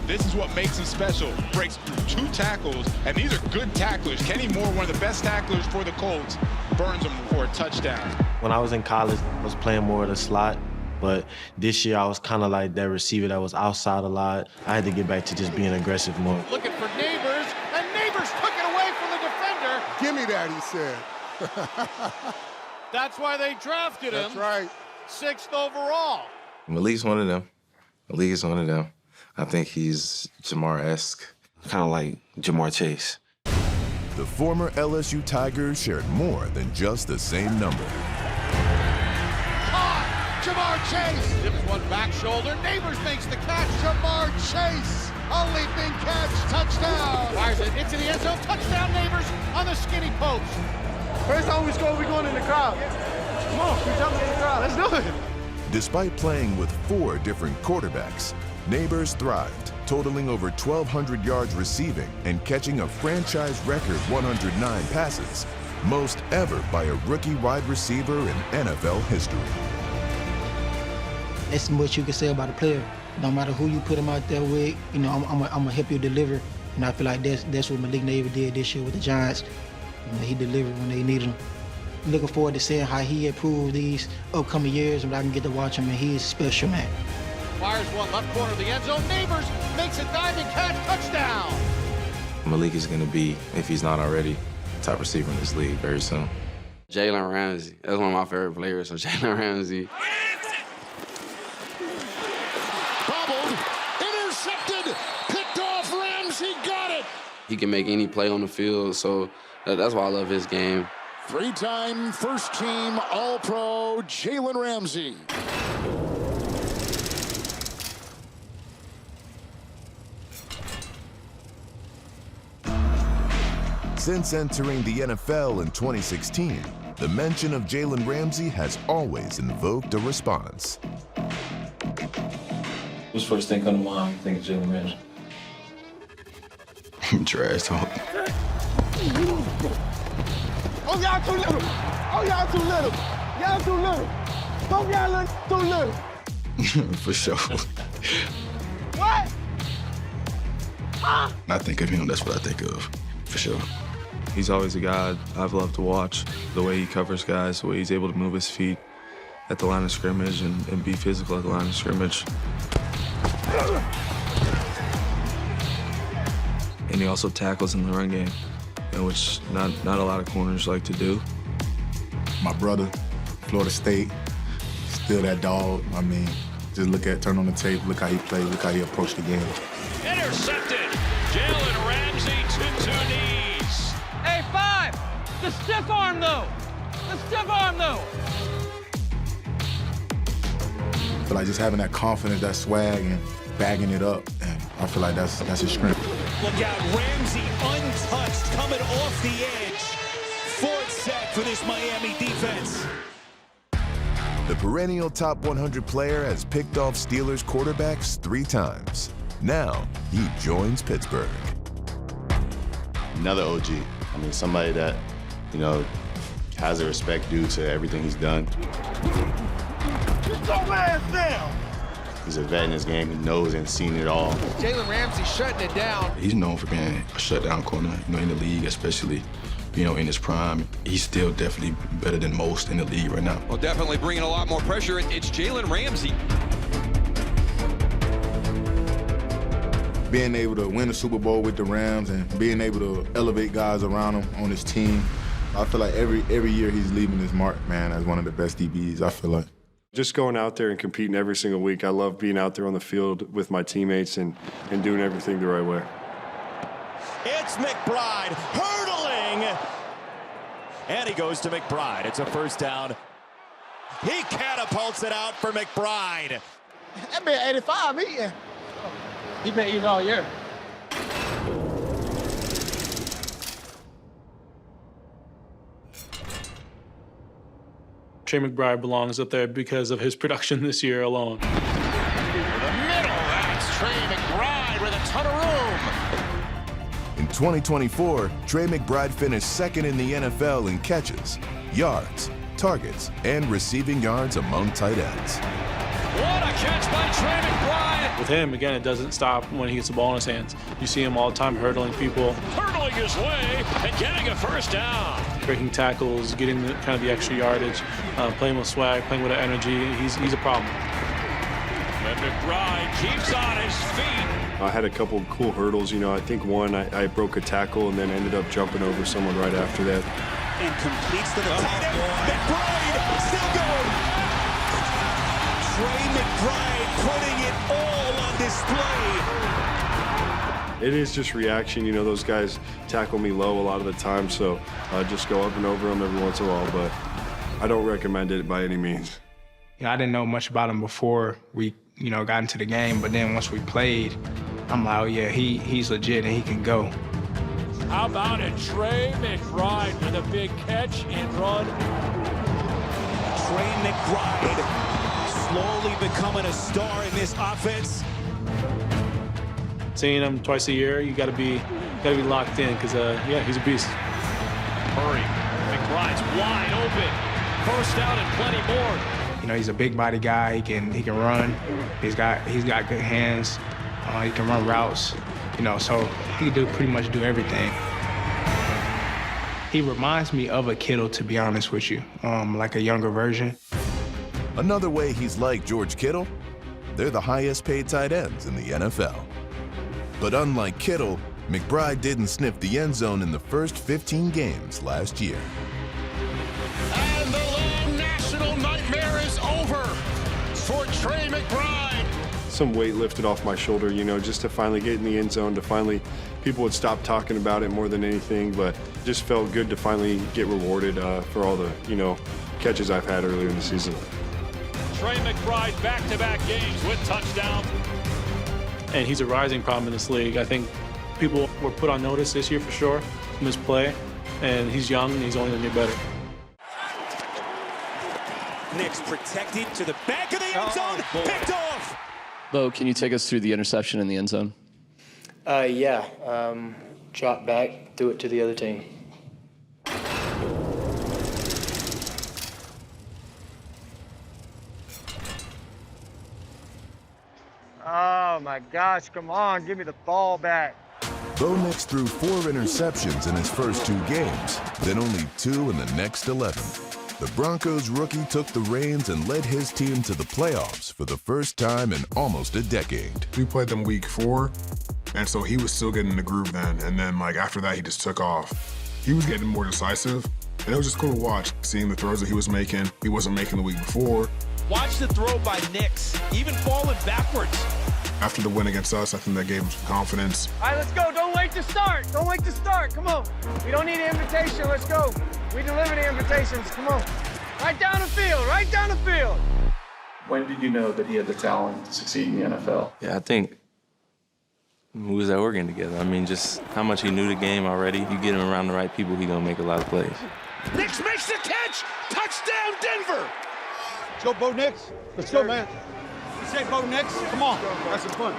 This is what makes him special. Breaks through 2 tackles, and these are good tacklers. Kenny Moore, one of the best tacklers for the Colts, burns him for a touchdown. When I was in college, I was playing more of the slot, but this year I was kind of like that receiver that was outside a lot. I had to get back to just being aggressive more. Looking for Neighbors, and Neighbors took it away from the defender. Give me that, he said. That's why they drafted him. That's right. 6th overall. Malik's one of them. Malik is one of them. I think he's Jamar-esque, kind of like Jamar Chase. The former LSU Tigers shared more than just the same number. Caught! Jamar Chase! Zips one back shoulder. Neighbors makes the catch. Jamar Chase! A leaping catch. Touchdown! Fires it into the end zone. Touchdown, Neighbors on the skinny post. First time we score, we going in the crowd. Come on, we jumping in the crowd. Let's do it. Despite playing with 4 different quarterbacks, Neighbors thrived, totaling over 1,200 yards receiving and catching a franchise record 109 passes, most ever by a rookie wide receiver in NFL history. That's what you can say about a player. No matter who you put him out there with, you know, I'm gonna help you deliver. And I feel like that's what Malik Neighbors did this year with the Giants. You know, he delivered when they needed him. Looking forward to seeing how he improved these upcoming years when I can get to watch him, and he's special, man. Fires one left corner of the end zone. Neighbors makes a diving catch. Touchdown. Malik is going to be, if he's not already, top receiver in this league very soon. Jalen Ramsey. That's one of my favorite players, so Jalen Ramsey. Bobbled, intercepted, picked off. Ramsey got it. He can make any play on the field, so that's why I love his game. 3-time first-team All-Pro Jalen Ramsey. Since entering the NFL in 2016, the mention of Jalen Ramsey has always invoked a response. What's the first thing come to mind when you think of Jalen Ramsey? Trash talk. Oh, y'all too little. Oh, y'all too little. Y'all too little. Both y'all too little. For sure. What? I think of him, that's what I think of, for sure. He's always a guy I've loved to watch. The way he covers guys, the way he's able to move his feet at the line of scrimmage and be physical at the line of scrimmage. And he also tackles in the run game, which not a lot of corners like to do. My brother, Florida State, still that dog. I mean, just turn on the tape, look how he played, look how he approached the game. Intercepted. Jalen Ramsey to 2 knees. Hey, 5. The stiff arm, though. The stiff arm, though. But like just having that confidence, that swag, and bagging it up, and I feel like that's his strength. Look out, Ramsey untouched, coming off the edge. 4th sack for this Miami defense. The perennial top 100 player has picked off Steelers quarterbacks 3 times. Now, he joins Pittsburgh. Another OG. I mean, somebody that, you know, has a respect due to everything he's done. Get your ass down. He's a vet in his game. He knows and seen it all. Jalen Ramsey shutting it down. He's known for being a shutdown corner, in the league, especially, in his prime. He's still definitely better than most in the league right now. Well, definitely bringing a lot more pressure. It's Jalen Ramsey. Being able to win a Super Bowl with the Rams and being able to elevate guys around him on his team, I feel like every year he's leaving his mark, man, as one of the best DBs, I feel like. Just going out there and competing every single week. I love being out there on the field with my teammates and doing everything the right way. It's McBride hurdling. And he goes to McBride. It's a first down. He catapults it out for McBride. That man 85 eating. He been eating all year. Trey McBride belongs up there because of his production this year alone. The middle, that's Trey McBride with a ton of room. In 2024, Trey McBride finished second in the NFL in catches, yards, targets, and receiving yards among tight ends. What a catch by Trey McBride! With him, again, it doesn't stop when he gets the ball in his hands. You see him all the time hurdling people. Hurdling his way and getting a first down. Breaking tackles, getting kind of the extra yardage, playing with swag, playing with energy. He's a problem. And McBride keeps on his feet. I had a couple cool hurdles. You know, I think one, I broke a tackle and then ended up jumping over someone right after that. And completes to the tight end. McBride still going. Trey McBride putting it all on display. It is just reaction. You know, those guys tackle me low a lot of the time, so I just go up and over them every once in a while, but I don't recommend it by any means. I didn't know much about him before we, got into the game, but then once we played, I'm like, oh yeah, he's legit and he can go. How about it? Trey McBride with a big catch and run. Trey McBride slowly becoming a star in this offense. Seeing him twice a year, you gotta be locked in because he's a beast. Murray, McBride's wide open. First down and plenty more. He's a big body guy. He can run. He's got good hands. He can run routes. So he can pretty much do everything. He reminds me of a Kittle, to be honest with you, like a younger version. Another way he's like George Kittle, they're the highest paid tight ends in the NFL. But unlike Kittle, McBride didn't sniff the end zone in the first 15 games last year. And the long national nightmare is over for Trey McBride. Some weight lifted off my shoulder, just to finally get in the end zone, to finally, people would stop talking about it more than anything, but it just felt good to finally get rewarded for all the, catches I've had earlier in the season. Trey McBride back-to-back games with touchdowns. And he's a rising problem in this league. I think people were put on notice this year for sure from his play, and he's young and he's only gonna get better. Knicks protected to the back of the end zone, picked off. Bo, can you take us through the interception in the end zone? Drop back, threw it to the other team. Oh my gosh, come on, give me the ball back. Bo Nix threw 4 interceptions in his first 2 games, then only 2 in the next 11. The Broncos rookie took the reins and led his team to the playoffs for the first time in almost a decade. We played them week 4, and so he was still getting in the groove then. And then, after that, he just took off. He was getting more decisive, and it was just cool to watch, seeing the throws that he was making. He wasn't making the week before. Watch the throw by Nix, even falling backwards. After the win against us, I think that gave him some confidence. All right, let's go. Don't wait to start. Don't wait to start. Come on. We don't need an invitation. Let's go. We deliver the invitations. Come on. Right down the field. Right down the field. When did you know that he had the talent to succeed in the NFL? Yeah, I think we was at Oregon together. I mean, just how much he knew the game already. You get him around the right people, he gonna make a lot of plays. Nix makes the catch. Touchdown, Denver. Let's go, Bo Nix. Let's go, man. You say Bo Nix? Come on. That's some fun.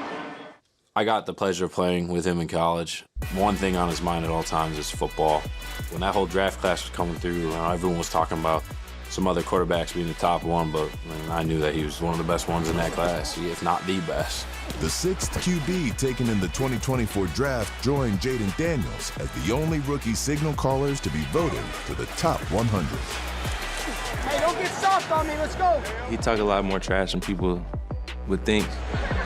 I got the pleasure of playing with him in college. One thing on his mind at all times is football. When that whole draft class was coming through, everyone was talking about some other quarterbacks being the top one, but I knew that he was one of the best ones in that class, if not the best. The 6th QB taken in the 2024 draft joined Jaden Daniels as the only rookie signal callers to be voted to the top 100. Hey, don't get soft on me. Let's go. He talked a lot more trash than people would think.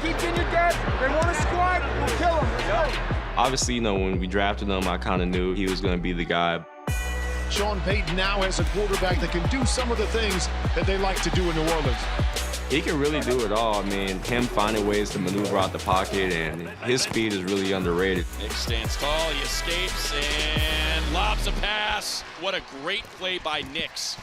Keep in your depth. They want to squat. We'll kill them. Let's go. Obviously, when we drafted him, I kind of knew he was going to be the guy. Sean Payton now has a quarterback that can do some of the things that they like to do in New Orleans. He can really do it all. I mean, him finding ways to maneuver out the pocket, and his speed is really underrated. Nix stands tall, he escapes, and lobs a pass. What a great play by Nix.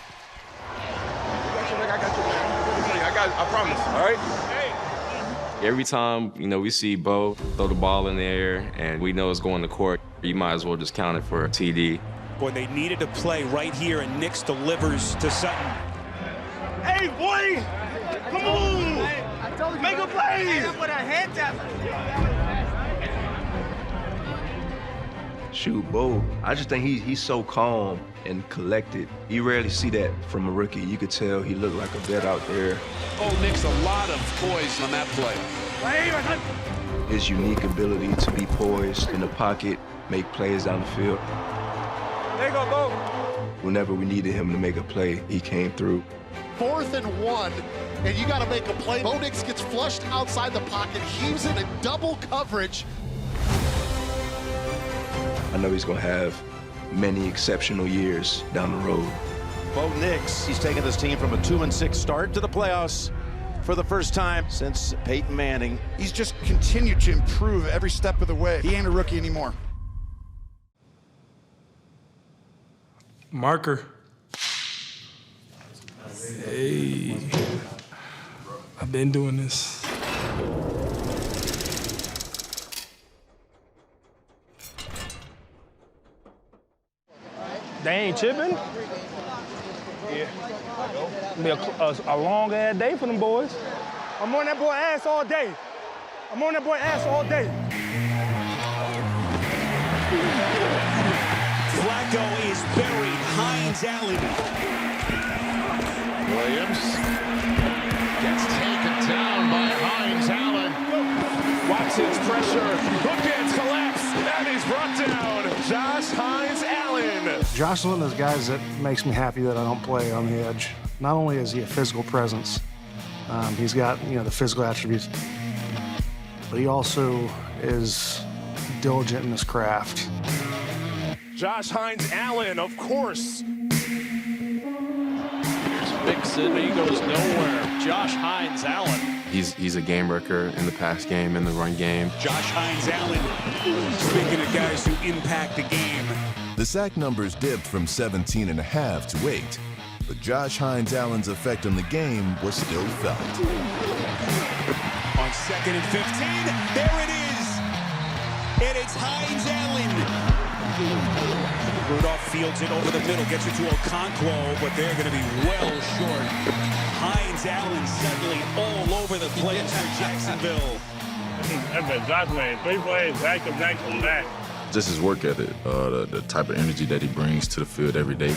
I promise, all right? Hey. Every time, we see Bo throw the ball in the air, and we know it's going to court, you might as well just count it for a TD. Boy, they needed a play right here, and Nix delivers to Sutton. Hey, boy! Come on! Make a play! That's what I had Shoot, Bo, I just think he's so calm and collected. You rarely see that from a rookie. You could tell he looked like a vet out there. Oh, Nick's a lot of poise on that play. His unique ability to be poised in the pocket, make plays down the field. There you go, Bo. Whenever we needed him to make a play, he came through. 4th and 1, and you got to make a play. Bo Nix gets flushed outside the pocket, heaves in a double coverage. I know he's going to have many exceptional years down the road. Bo Nix, he's taken this team from a 2-6 start to the playoffs for the first time since Peyton Manning. He's just continued to improve every step of the way. He ain't a rookie anymore. Marker. Hey. I've been doing this. They ain't chipping? Yeah. It'll be a long ass day for them boys. I'm on that boy ass all day. I'm on that boy ass all day. Flacco is buried. Hines Allen. Williams gets taken down by Hines Allen. Watson's pressure. Bookends collapse. And he's brought down. Josh Hines Allen. Josh is one of those guys that makes me happy that I don't play on the edge. Not only is he a physical presence, he's got the physical attributes, but he also is diligent in his craft. Josh Hines Allen, of course. Big Sidney goes nowhere. Josh Hines Allen. He's a game wrecker in the pass game, in the run game. Josh Hines Allen. Speaking of guys who impact the game. The sack numbers dipped from 17.5 to 8, but Josh Hines Allen's effect on the game was still felt. On 2nd and 15, there it is. And it's Hines Allen. Rudolph fields it over the middle, gets it to Okonkwo, but they're going to be well short. Hines Allen suddenly all over the place for Jacksonville. That's a Josh man. 3 plays, back to back to back. Just his work ethic, the type of energy that he brings to the field every day.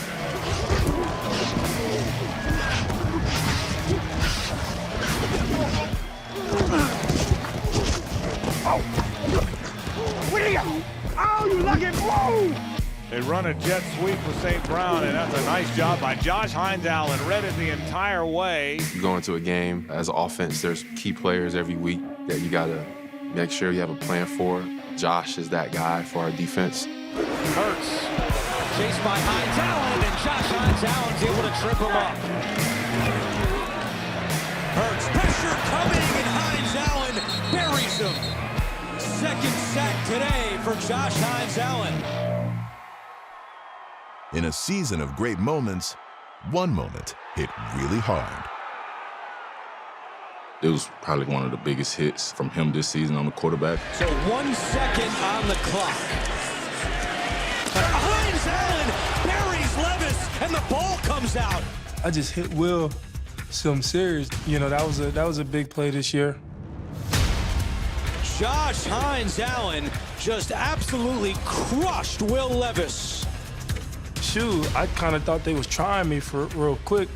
Oh, you lucky fool! They run a jet sweep with St. Brown, and that's a nice job by Josh Hines Allen. Read it the entire way. You go into a game as an offense, there's key players every week that you got to make sure you have a plan for. Josh is that guy for our defense. Hurts. Chased by Hines Allen, and Josh Hines Allen's able to trip him up. Hurts, pressure coming, and Hines Allen buries him. 2nd sack today for Josh Hines Allen. In a season of great moments, one moment hit really hard. It was probably one of the biggest hits from him this season on the quarterback. So 1 second on the clock. Hines Allen buries Levis, and the ball comes out. I just hit Will some serious. That was a big play this year. Josh Hines Allen just absolutely crushed Will Levis. Shoot, I kind of thought they was trying me for real quick.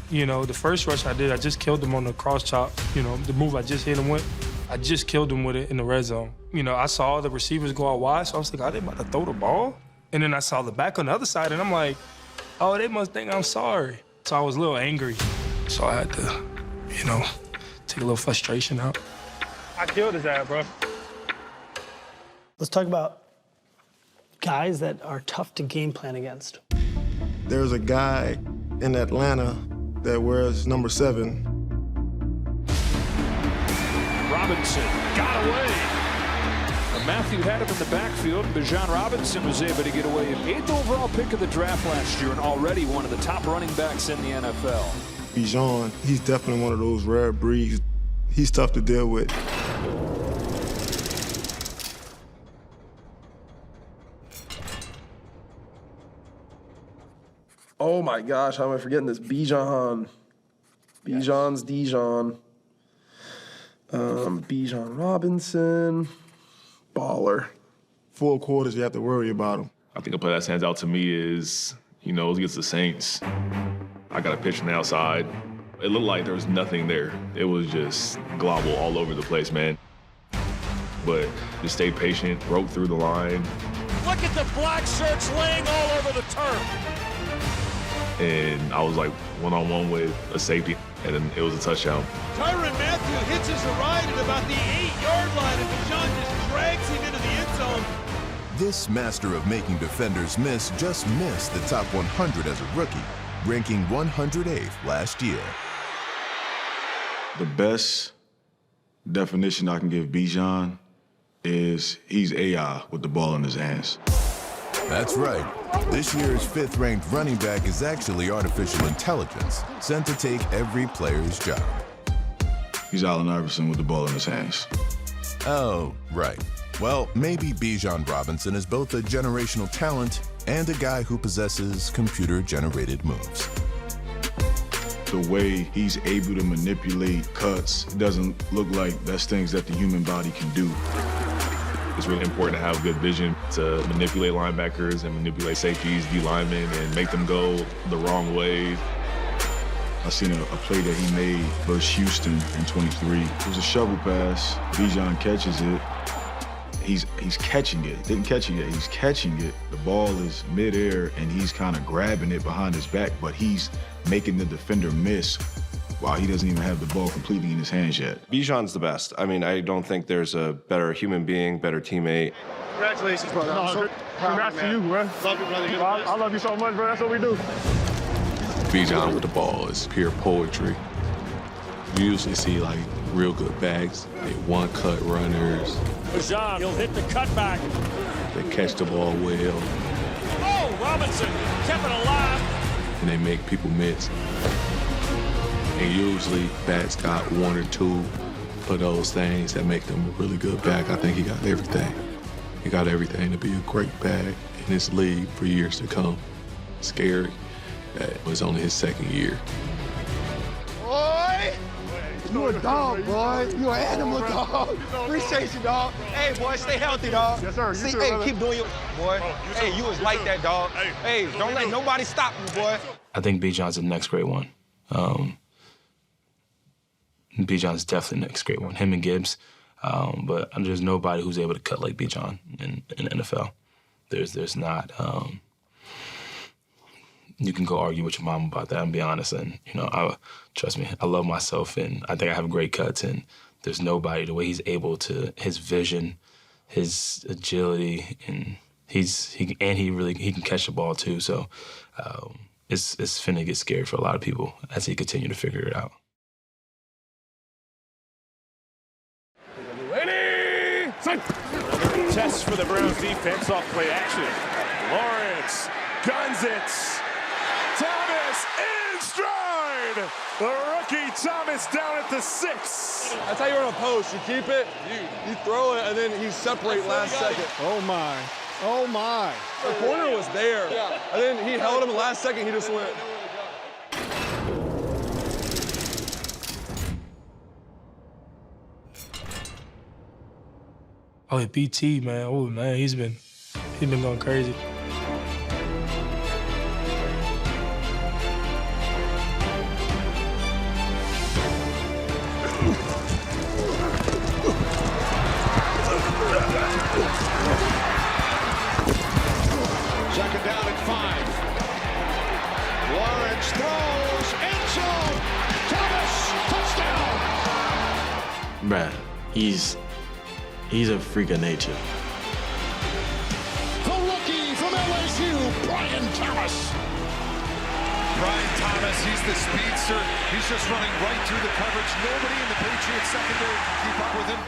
The first rush I did, I just killed him on the cross chop. The move I just hit him with, I just killed him with it in the red zone. I saw the receivers go out wide, so I was like, are they about to throw the ball? And then I saw the back on the other side, and I'm like, oh, they must think I'm sorry. So I was a little angry. So I had to, take a little frustration out. I killed his ass, bro. Let's talk about guys that are tough to game plan against. There's a guy in Atlanta that wears number 7. Robinson got away. Matthew had him in the backfield. Bijan Robinson was able to get away. 8th overall pick of the draft last year, and already one of the top running backs in the NFL. Bijan, he's definitely one of those rare breeds. He's tough to deal with. Oh my gosh, how am I forgetting this? Bijan. Bijan's Dijon. Bijan Robinson. Baller. Full quarters, you have to worry about him. I think a play that stands out to me is, it was against the Saints. I got a pitch from the outside. It looked like there was nothing there. It was just globble all over the place, man. But just stayed patient, broke through the line. Look at the black shirts laying all over the turf. And I was like one-on-one with a safety, and then it was a touchdown. Tyrann Mathieu hitches a ride at about the 8-yard line, and Bijan just drags him into the end zone. This master of making defenders miss just missed the top 100 as a rookie, ranking 108th last year. The best definition I can give Bijan is he's AI with the ball in his hands. That's right. This year's 5th-ranked running back is actually artificial intelligence, sent to take every player's job. He's Allen Iverson with the ball in his hands. Oh, right. Well, maybe Bijan Robinson is both a generational talent and a guy who possesses computer-generated moves. The way he's able to manipulate cuts doesn't look like that's things that the human body can do. It's really important to have good vision to manipulate linebackers and manipulate safeties, D linemen, and make them go the wrong way. I seen a play that he made versus Houston in 23. It was a shovel pass. Bijan catches it. He's catching it. Didn't catch it yet. He's catching it. The ball is midair, and he's kind of grabbing it behind his back, but he's making the defender miss while he doesn't even have the ball completely in his hands yet. Bijan's the best. I mean, I don't think there's a better human being, better teammate. Congratulations, brother. Congrats to you, bro. Love you, brother. I love you so much, bro. That's what we do. Bijan with the ball is pure poetry. You usually see like real good backs, they one-cut runners. Bijan, he'll hit the cutback. They catch the ball well. Oh, Robinson kept it alive. And they make people miss. And usually backs got one or two of those things that make them a really good back. I think he got everything. He got everything to be a great back in this league for years to come. Scary. That was only his 2nd year. Boy! You a dog, boy. You an animal, dog. Appreciate you, dog. Hey, boy, stay healthy, dog. Yes, sir. See, hey, keep doing your boy. Hey, you was like that, dog. Hey, don't let nobody stop you, boy. I think Bijan's the next great one. Bijan's definitely the next great one. Him and Gibbs. But there's nobody who's able to cut like Bijan in the NFL. There's not. You can go argue with your mom about that and be honest. And, trust me, I love myself and I think I have great cuts. And there's nobody, the way he's able to, his vision, his agility, and he can catch the ball too. So it's finna get scary for a lot of people as he continue to figure it out. Ready, set. Test for the Browns defense off play action. Lawrence guns it. Thomas in stride. The rookie Thomas down at the 6. That's how you run a post. You keep it, you throw it, and then he separates last second. Oh, my. Oh, my. The corner was there. And then he held him last second. He just went. Oh, BT, man. Oh, man, he's been going crazy. Second down and 5. Lawrence throws, end zone. Thomas, touchdown. Bruh, he's a freak of nature. The rookie from LSU, Brian Thomas. Brian Thomas, he's the speedster. He's just running right through the coverage. Nobody in the Patriots secondary can keep up with him.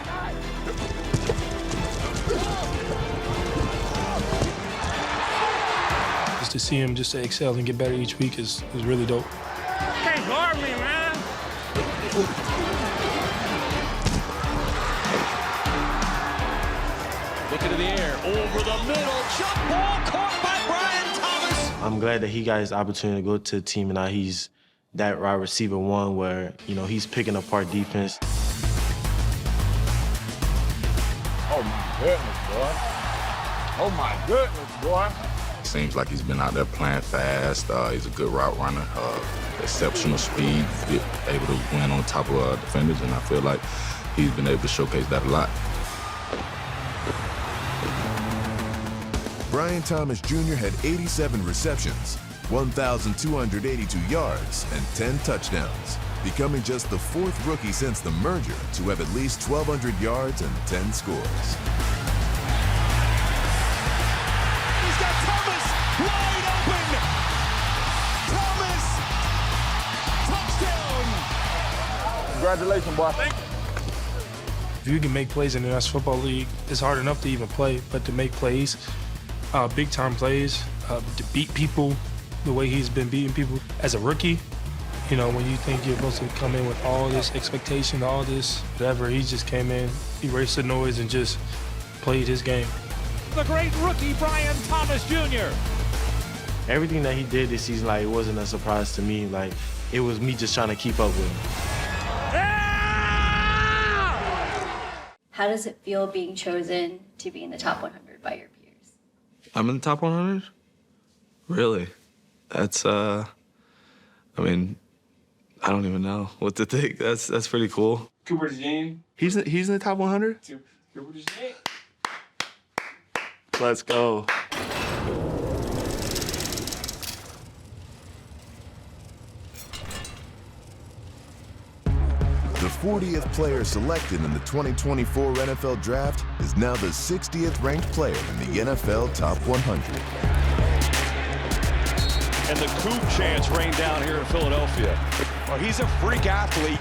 Just to see him just to excel and get better each week is really dope. Can't guard me, man. Looking in the air, over the middle, jump ball caught by Brian Thomas. I'm glad that he got his opportunity to go to the team and now he's that wide receiver one where, he's picking apart defense. Oh, my goodness, boy. Oh, my goodness, boy. Seems like he's been out there playing fast. He's a good route runner, exceptional speed, able to win on top of defenders, and I feel like he's been able to showcase that a lot. Brian Thomas Jr. had 87 receptions, 1,282 yards, and 10 touchdowns, becoming just the fourth rookie since the merger to have at least 1,200 yards and 10 scores. He's got Thomas wide open. Thomas, touchdown. Congratulations, boy. If you can make plays in the National Football League, it's hard enough to even play, but to make plays, big-time plays, to beat people the way he's been beating people as a rookie, when you think you're supposed to come in with all this expectation, all this, whatever, he just came in, erased the noise, and just played his game. The great rookie, Brian Thomas Jr. Everything that he did this season, it wasn't a surprise to me. It was me just trying to keep up with him. How does it feel being chosen to be in the top 100 by your peers? I'm in the top 100? Really? That's, I don't even know what to think. That's pretty cool. Cooper DeJean. He's in the top 100? Cooper DeJean. Let's go. The 40th player selected in the 2024 NFL Draft is now the 60th ranked player in the NFL Top 100. And the Coop chance rained down here in Philadelphia. Well, he's a freak athlete.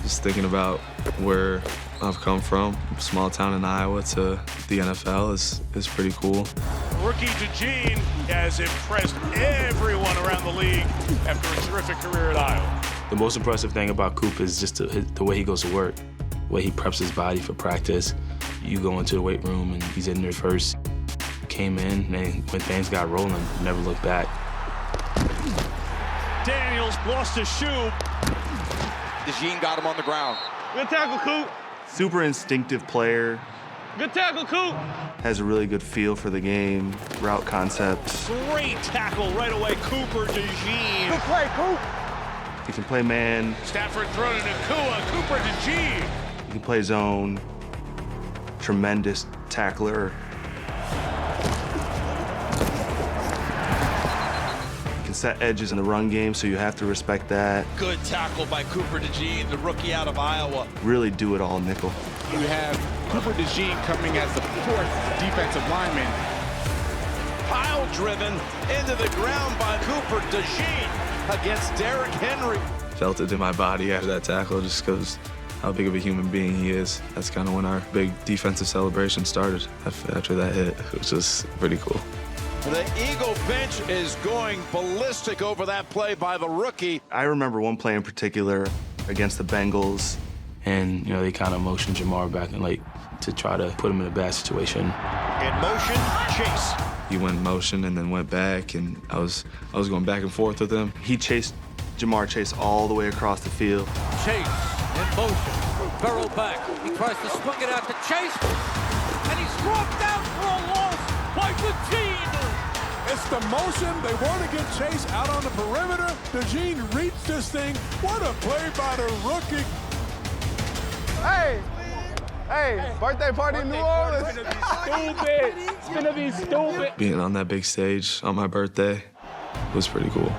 Just thinking about where I've come from small town in Iowa to the NFL is pretty cool. Rookie DeJean has impressed everyone around the league after a terrific career at Iowa. The most impressive thing about Coop is just the way he goes to work, the way he preps his body for practice. You go into the weight room and he's in there first. Came in, and when things got rolling, never looked back. Daniels lost his shoe. DeJean got him on the ground. Good tackle, Coop. Super instinctive player. Good tackle, Coop. Has a really good feel for the game, route concepts. Great tackle right away, Cooper DeJean. Good play, Coop. He can play man. Stafford thrown to Nakua, Cooper DeJean. He can play zone. Tremendous tackler. He can set edges in the run game, so you have to respect that. Good tackle by Cooper DeJean, the rookie out of Iowa. Really do it all nickel. You have Cooper DeJean coming as the fourth defensive lineman. Pile driven into the ground by Cooper DeJean against Derrick Henry. Felt it in my body after that tackle just because how big of a human being he is. That's kind of when our big defensive celebration started after that hit, which was pretty cool. The Eagle bench is going ballistic over that play by the rookie. I remember one play in particular against the Bengals. And, they kind of motioned Jamar back and to try to put him in a bad situation. In motion, Chase. He went in motion and then went back, and I was going back and forth with him. He chased Jamar Chase all the way across the field. Chase in motion. Burrow back. He tries to swing it out to Chase. And he's dropped out for a loss by DeJean. It's the motion. They want to get Chase out on the perimeter. DeJean reached this thing. What a play by the rookie. Hey, birthday party in New Orleans. Stupid. It's gonna be stupid. Being on that big stage on my birthday was pretty cool.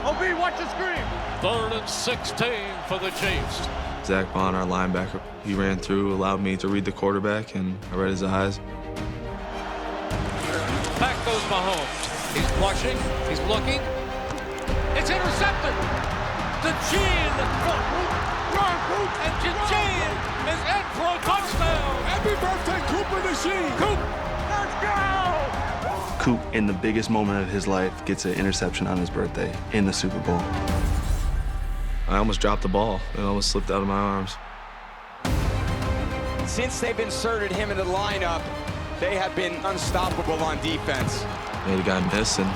OB, watch the screen. 3rd and 16 for the Chiefs. Zach Bond, our linebacker, he ran through, allowed me to read the quarterback, and I read his eyes. Back goes Mahomes. He's flushing. He's looking. It's intercepted. DeJean. And DeJean is in for a touchdown. Happy birthday, Cooper DeJean. Coop. Let's go. Coop, in the biggest moment of his life, gets an interception on his birthday in the Super Bowl. I almost dropped the ball. It almost slipped out of my arms. Since they've inserted him into the lineup, they have been unstoppable on defense. Made a guy miss, and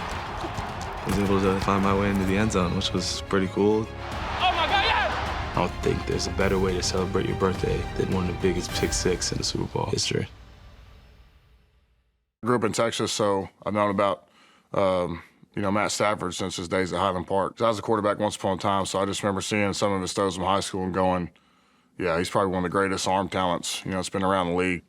I was able to find my way into the end zone, which was pretty cool. Oh my God, yeah! I don't think there's a better way to celebrate your birthday than one of the biggest pick six in the Super Bowl history. I grew up in Texas, so I've known about, Matt Stafford since his days at Highland Park. I was a quarterback once upon a time, so I just remember seeing some of his throws in high school and going, yeah, he's probably one of the greatest arm talents, it's been around the league.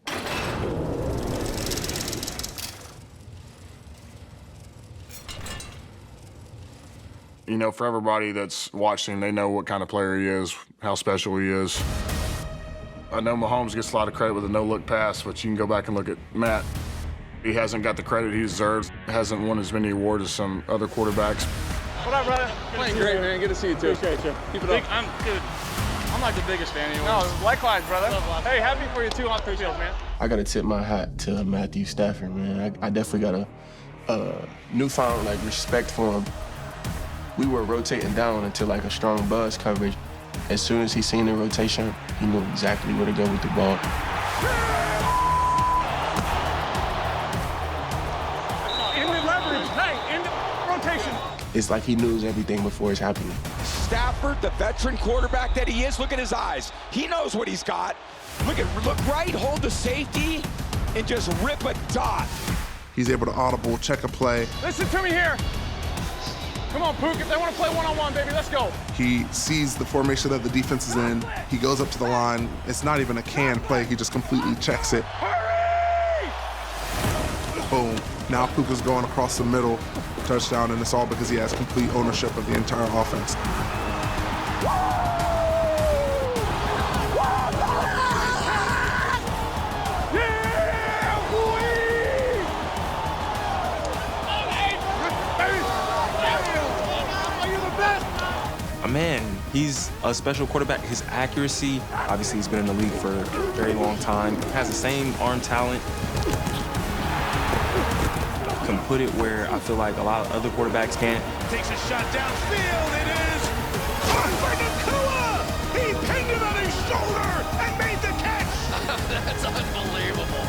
For everybody that's watching, they know what kind of player he is, how special he is. I know Mahomes gets a lot of credit with a no-look pass, but you can go back and look at Matt. He hasn't got the credit he deserves, hasn't won as many awards as some other quarterbacks. What up, brother? Playing great, man. Good to see you, too. Appreciate you. Keep it up. I'm good. I'm like the biggest fan of yours. No, likewise, brother. Hey, happy for you, too, on the field, man. I got to tip my hat to Matthew Stafford, man. I definitely got a newfound, respect for him. We were rotating down into, a strong buzz coverage. As soon as he seen the rotation, he knew exactly where to go with the ball. It's like he knows everything before it's happening. Stafford, the veteran quarterback that he is, look at his eyes. He knows what he's got. Look right, hold the safety, and just rip a dot. He's able to audible, check a play. Listen to me here. Come on, Pook, if they want to play one-on-one, baby, let's go. He sees the formation that the defense is in. He goes up to the line. It's not even a canned play. He just completely checks it. Hurry! Boom. Now Puka's going across the middle. Touchdown, and it's all because he has complete ownership of the entire offense. Man, he's a special quarterback. His accuracy, obviously he's been in the league for a very long time, has the same arm talent. Can put it where I feel like a lot of other quarterbacks can't. Takes a shot downfield. It is caught by Nakua. He pinned it on his shoulder and made the catch. That's unbelievable.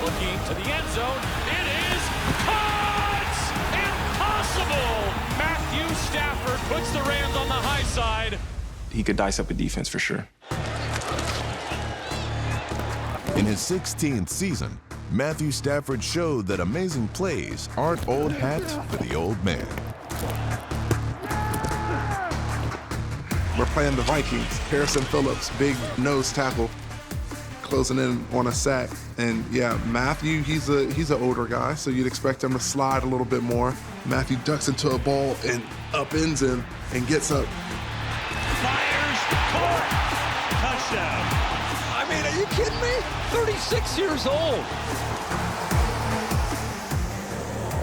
Looking to the end zone. It is caught! Impossible! Matthew Stafford puts the Rams on the high side. He could dice up a defense for sure. In his 16th season, Matthew Stafford showed that amazing plays aren't old hat for the old man. We're playing the Vikings. Harrison Phillips, big nose tackle, closing in on a sack. And yeah, Matthew, he's an older guy, so you'd expect him to slide a little bit more. Matthew ducks into a ball and upends him and gets up. Fires, caught, touchdown. I mean, are you kidding me? 36 years old.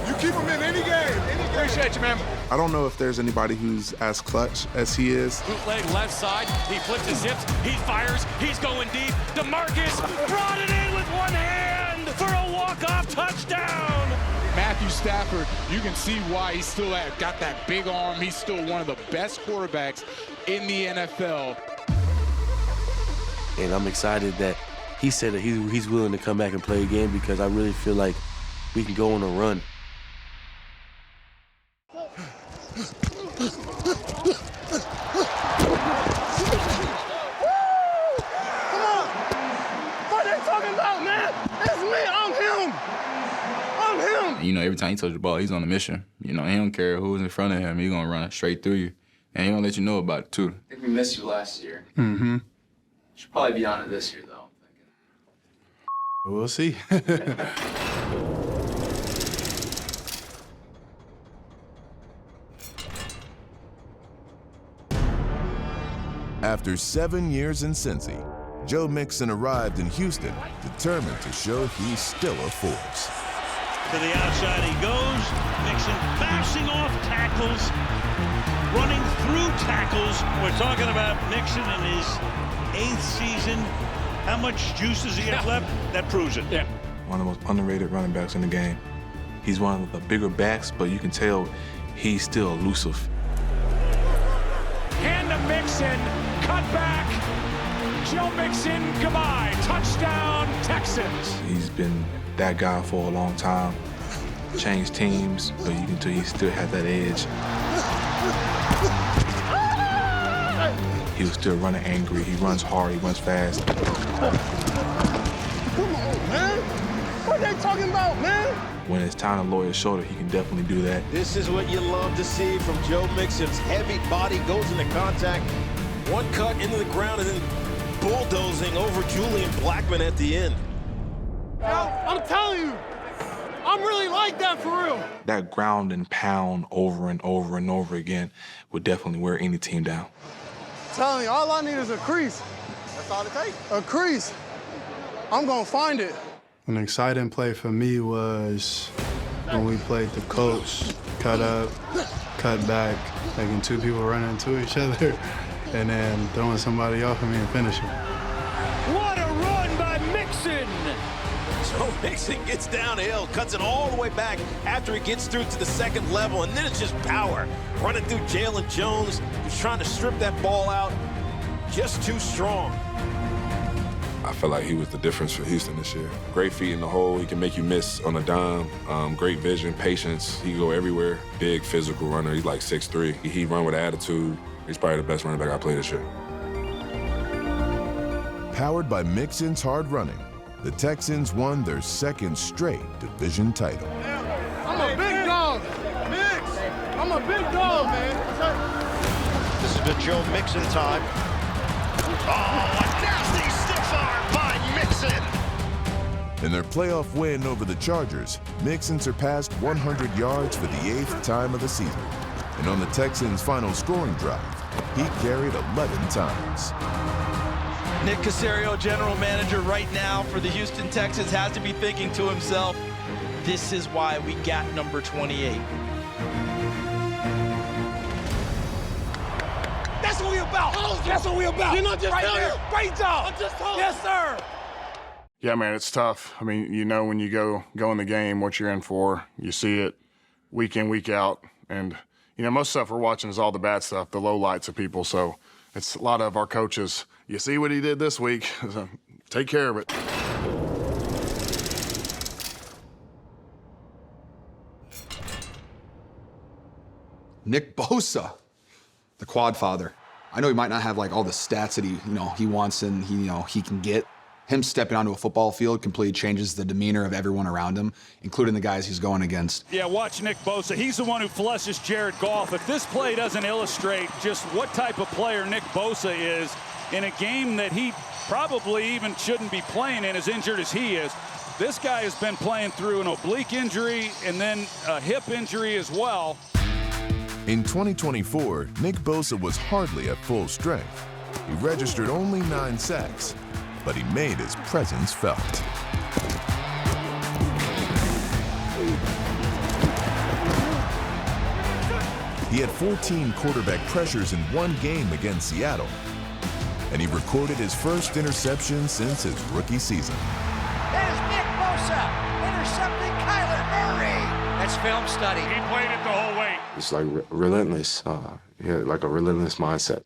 You keep him in any game. Appreciate you, man. I don't know if there's anybody who's as clutch as he is. Bootleg left side. He flips his hips. He fires. He's going deep. DeMarcus brought it in with one hand for a walk-off touchdown. Matthew Stafford, you can see why he's still got that big arm. He's still one of the best quarterbacks in the NFL. And I'm excited that he said that he's willing to come back and play again because I really feel like we can go on a run. Every time he touches the ball, he's on a mission. He don't care who's in front of him. He's gonna run straight through you. And he gonna let you know about it, too. I think we missed you last year. Mm-hmm. Should probably be on it this year, though. We'll see. After 7 years in Cincy, Joe Mixon arrived in Houston, determined to show he's still a force. To the outside he goes. Mixon bouncing off tackles, running through tackles. We're talking about Mixon in his 8th season. How much juice does he have left? That proves it. Yeah. One of the most underrated running backs in the game. He's one of the bigger backs, but you can tell he's still elusive. Hand to Mixon. Cut back. Joe Mixon, goodbye. Touchdown, Texans. He's been that guy for a long time. changed teams, but you can tell he still had that edge. He was still running angry. He runs hard, he runs fast. Come on, man. What are they talking about, man? When it's time to lower his shoulder, he can definitely do that. This is what you love to see from Joe Mixon's heavy body goes into contact. One cut into the ground and then bulldozing over Julian Blackmon at the end. Yo, I'm telling you, I'm really like that for real. That ground and pound over and over and over again would definitely wear any team down. I'm telling you, all I need is a crease. That's all it takes. A crease. I'm gonna find it. An exciting play for me was when we played the Colts, cut up, cut back, making two people run into each other, and then throwing somebody off of me and finishing. What a run by Mixon! So Mixon gets downhill, cuts it all the way back after he gets through to the second level, and then it's just power. Running through Jalen Jones, who's trying to strip that ball out. Just too strong. I feel like he was the difference for Houston this year. Great feet in the hole. He can make you miss on a dime. Great vision, patience. He can go everywhere. Big physical runner. He's like 6'3". He run with attitude. He's probably the best running back I played this year. Powered by Mixon's hard running, the Texans won their second straight division title. I'm a big dog. Mix. I'm a big dog, man. This is the Joe Mixon time. Oh, a nasty stiff arm by Mixon. In their playoff win over the Chargers, Mixon surpassed 100 yards for the 8th time of the season. And on the Texans' final scoring drive, he carried 11 times. Nick Caserio, general manager right now for the Houston Texans, has to be thinking to himself, this is why we got number 28. That's what we about. That's what we about. You're not just right there. Great job. I'm just told. Yes, sir. Yeah, man, it's tough. I mean, you know when you go in the game what you're in for. You see it week in, week out. And, you know, most stuff we're watching is all the bad stuff, the lowlights of people. So it's a lot of our coaches. You see what he did this week. So take care of it. Nick Bosa, the quad father. I know he might not have like all the stats that he wants and he can get. Him stepping onto a football field completely changes the demeanor of everyone around him, including the guys he's going against. Yeah, watch Nick Bosa. He's the one who flushes Jared Goff. If this play doesn't illustrate just what type of player Nick Bosa is in a game that he probably even shouldn't be playing in, as injured as he is, this guy has been playing through an oblique injury and then a hip injury as well. In 2024, Nick Bosa was hardly at full strength. He registered only 9 sacks, but he made his presence felt. He had 14 quarterback pressures in one game against Seattle, and he recorded his first interception since his rookie season. There's Nick Bosa intercepting Kyler Murray. That's film study. He played it the whole way. It's like relentless. He had like a relentless mindset.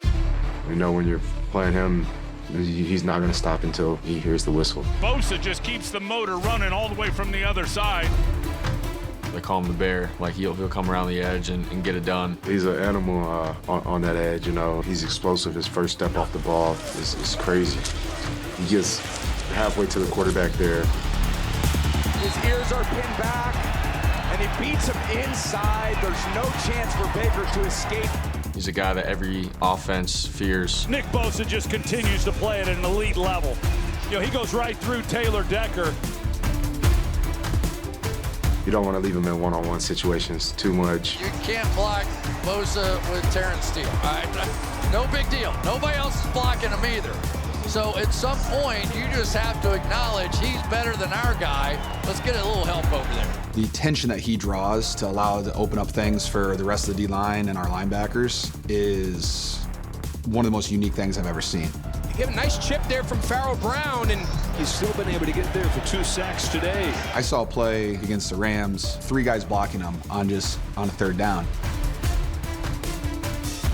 You know when you're playing him, he's not going to stop until he hears the whistle. Bosa just keeps the motor running all the way from the other side. They call him the bear. Like he'll come around the edge and get it done. He's an animal on that edge, you know. He's explosive. His first step off the ball is crazy. He gets halfway to the quarterback there. His ears are pinned back, and he beats him inside. There's no chance for Baker to escape. He's a guy that every offense fears. Nick Bosa just continues to play at an elite level. You know, he goes right through Taylor Decker. You don't want to leave him in one-on-one situations too much. You can't block Bosa with Terrence Steele. No big deal. Nobody else is blocking him either. So at some point, you just have to acknowledge he's better than our guy. Let's get a little help over there. The tension that he draws to allow to open up things for the rest of the D-line and our linebackers is one of the most unique things I've ever seen. You get a nice chip there from Farrell Brown, and he's still been able to get there for 2 sacks today. I saw a play against the Rams, 3 guys blocking him on a 3rd down.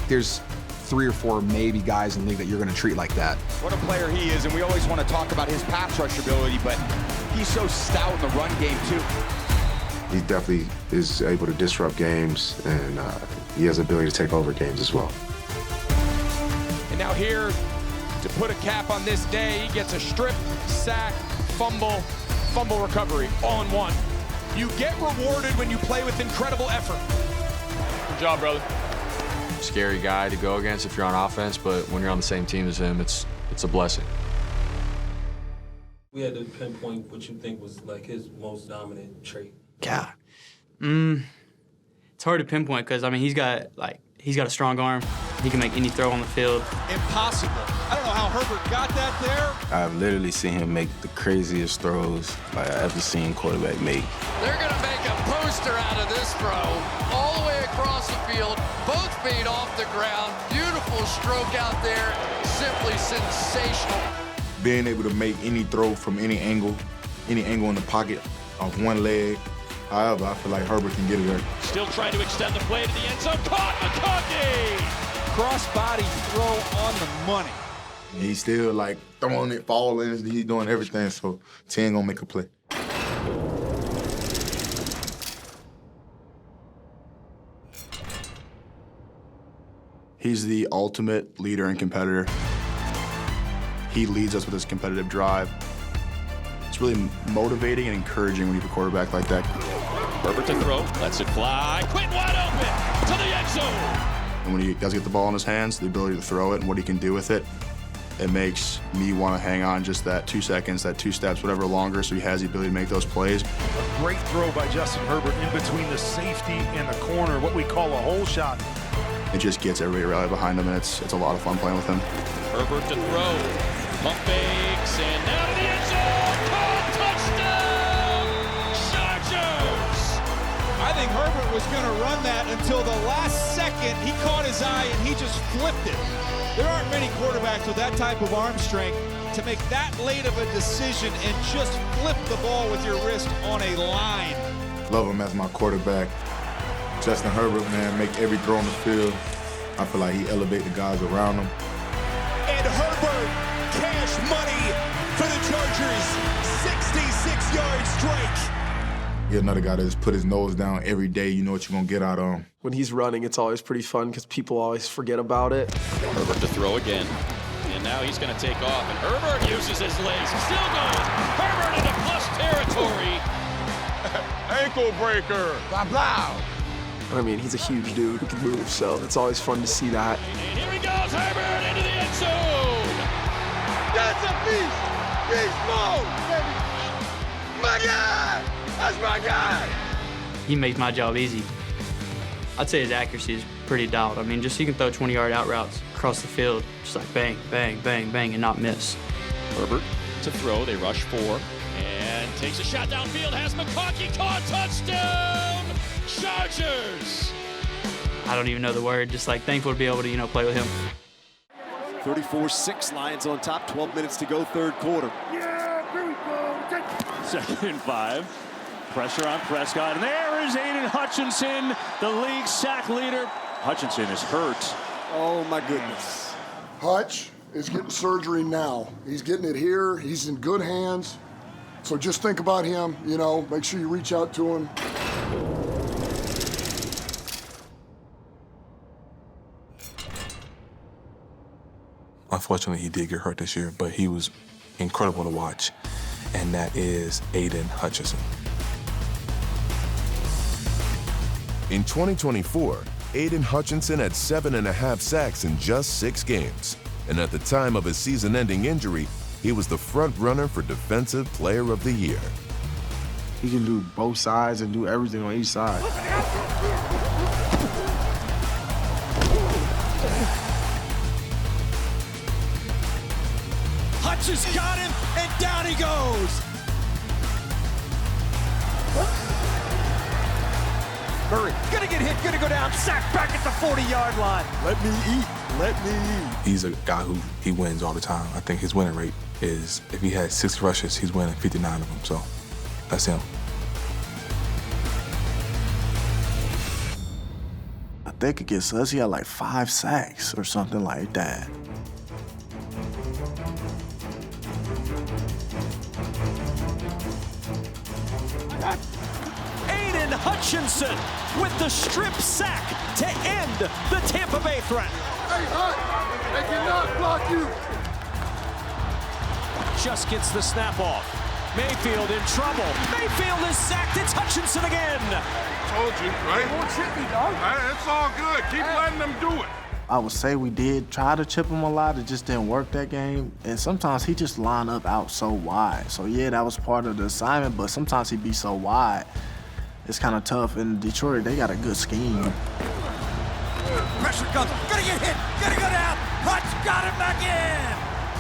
There's 3 or 4 maybe guys in the league that you're going to treat like that. what a player he is, and we always want to talk about his pass rush ability, but he's so stout in the run game, too. He definitely is able to disrupt games, and he has the ability to take over games as well. And now here to put a cap on this day, he gets a strip, sack, fumble recovery, all in one. You get rewarded when you play with incredible effort. Good job, brother. Scary guy to go against if you're on offense, but when you're on the same team as him, it's a blessing. We had to pinpoint what you think was like his most dominant trait. God, it's hard to pinpoint because I mean he's got a strong arm. He can make any throw on the field. Impossible. I don't know how Herbert got that there. I've literally seen him make the craziest throws I've ever seen quarterback make. They're going to make a poster out of this throw, all the way across the field, both feet off the ground. Beautiful stroke out there, simply sensational. Being able to make any throw from any angle in the pocket off one leg. However, I feel like Herbert can get it there. Still trying to extend the play to the end zone. Caught McConkey! Cross-body throw on the money. He's still like throwing it, falling, he's doing everything, so 10 gonna make a play. He's the ultimate leader and competitor. He leads us with his competitive drive. It's really motivating and encouraging when you have a quarterback like that. Herbert to throw, lets it fly. Quinn wide open to the end zone. And when he does get the ball in his hands, the ability to throw it and what he can do with it, it makes me want to hang on just that 2 seconds, that 2 steps, whatever longer, so he has the ability to make those plays. A great throw by Justin Herbert in between the safety and the corner, what we call a hole shot. It just gets everybody rallied behind him, and it's a lot of fun playing with him. Herbert to throw. Pump fakes, and now to the end zone. Caught, touchdown! Chargers! I think Herbert was going to run that until the last second. He caught his eye and he just flipped it. There aren't many quarterbacks with that type of arm strength to make that late of a decision and just flip the ball with your wrist on a line. Love him as my quarterback. Justin Herbert, man, make every throw on the field. I feel like he elevate the guys around him. And Herbert, cash money for the Chargers. 66-yard strike. He's another guy that just put his nose down every day. You know what you're going to get out of him. When he's running, it's always pretty fun because people always forget about it. Herbert to throw again. And now he's going to take off. And Herbert uses his legs. Still going. Herbert into plus territory. Ankle breaker. Blah, blah. I mean, he's a huge dude who can move, so it's always fun to see that. And here he goes, Herbert into the end zone. That's a beast. Beast mode, baby. My guy. That's my guy. He makes my job easy. I'd say his accuracy is pretty dialed. I mean, just he can throw 20-yard out routes across the field, just like bang, bang, bang, bang, and not miss. Herbert to throw. They rush 4. And takes a shot downfield. Has McConkey caught. Touchdown! Chargers! I don't even know the word. Just like thankful to be able to, play with him. 34-6, Lions on top. 12 minutes to go, third quarter. Yeah, here we go. 2nd and 5. Pressure on Prescott, and there is Aiden Hutchinson, the league sack leader. Hutchinson is hurt. Oh, my goodness. Hutch is getting surgery now. He's getting it here. He's in good hands. So just think about him, make sure you reach out to him. Unfortunately, he did get hurt this year, but he was incredible to watch, and that is Aiden Hutchinson. In 2024, Aiden Hutchinson had 7.5 sacks in just 6 games. And at the time of his season-ending injury, he was the front runner for Defensive Player of the Year. He can do both sides and do everything on each side. Hutch has got him, and down he goes. Murray, gonna get hit, gonna go down, sack back at the 40-yard line. Let me eat. He's a guy who he wins all the time. I think his winning rate is, if he has 6 rushes, he's winning 59 of them. So that's him. I think against us, he had like 5 sacks or something like that. Aiden Hutchinson with the strip sack to end the Tampa Bay threat. Hey, Hut, they cannot block you. Just gets the snap off. Mayfield in trouble. Mayfield is sacked. It's Hutchinson again. Told you, right? They won't chip me, dog. It's all good. Keep letting them do it. I would say we did try to chip him a lot. It just didn't work that game. And sometimes he just lined up out so wide. So yeah, that was part of the assignment, but sometimes he'd be so wide. It's kind of tough. In Detroit, they got a good scheme. Pressure comes. Gonna get hit. Gonna go down. Hutch got him back in.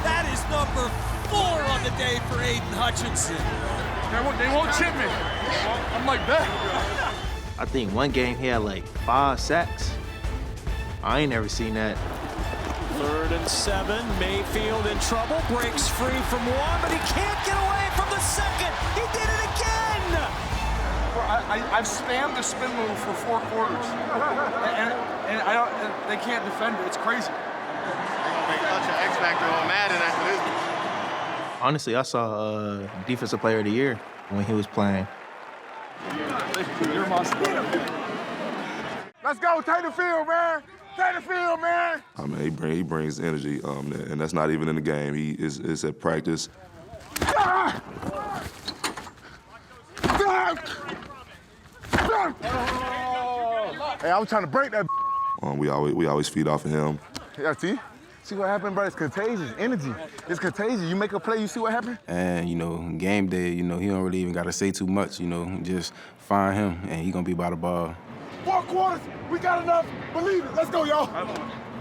That is number 4 on the day for Aiden Hutchinson. They won't chip me. I'm like that. I think one game he had like 5 sacks. I ain't never seen that. 3rd and 7. Mayfield in trouble. Breaks free from one, but he can't get away from the second. He did it again. I've spammed the spin move for 4 quarters, and I don't. They can't defend it. It's crazy. They're gonna make such an X factor on Madden after this. Honestly, I saw Defensive Player of the Year when he was playing. You're my star. Let's go. Take the field, man. Take the field, man. I mean, he brings energy, and that's not even in the game. He is at practice. Hey, I was trying to break that. We always feed off of him. Yeah, see what happened, bro? It's contagious. Energy. It's contagious. You make a play, you see what happened? And, game day, he don't really even got to say too much, just find him, and he going to be by the ball. 4 quarters. We got enough. Believe it. Let's go, y'all.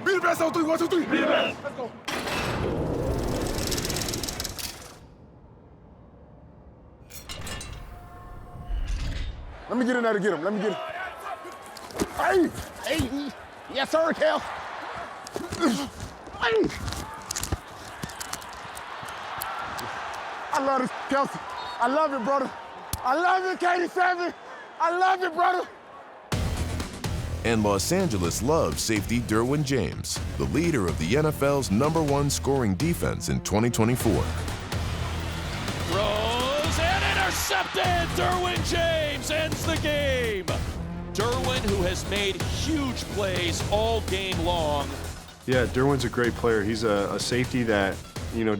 Be the best on 3. 1, 2, 3. Be the best. Let's go. Let me get in there to get him. Let me get him. Hey. Yes, sir, Kel. Hey. I love this, Kelsey. I love it, brother. I love it, KD7. I love it, brother. And Los Angeles loves safety Derwin James, the leader of the NFL's #1 scoring defense in 2024. Throws and intercepted. Derwin James ends the game. Derwin, who has made huge plays all game long. Yeah, Derwin's a great player. He's a safety that,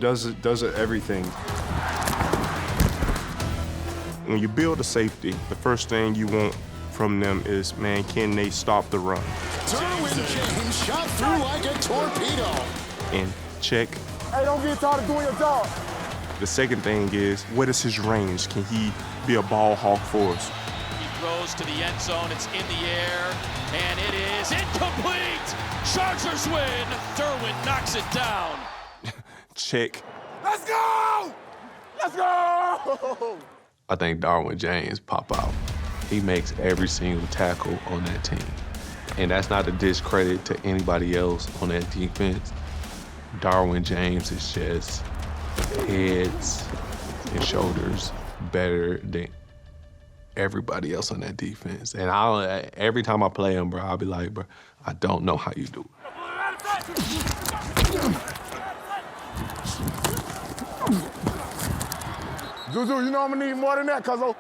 does everything. When you build a safety, the first thing you want from them is, man, can they stop the run? Derwin James shot through like a torpedo. And check. Hey, don't get tired of doing your job. The second thing is, what is his range? Can he be a ball hawk for us? He throws to the end zone. It's in the air, and it is incomplete. Chargers win. Derwin knocks it down. Check. Let's go! Let's go! I think Derwin James pop out. He makes every single tackle on that team. And that's not a discredit to anybody else on that defense. Derwin James is just heads and shoulders better than everybody else on that defense. And every time I play him, bro, I'll be like, bro, I don't know how you do it. Zuzu, you know I'm gonna need more than that, cuzzo.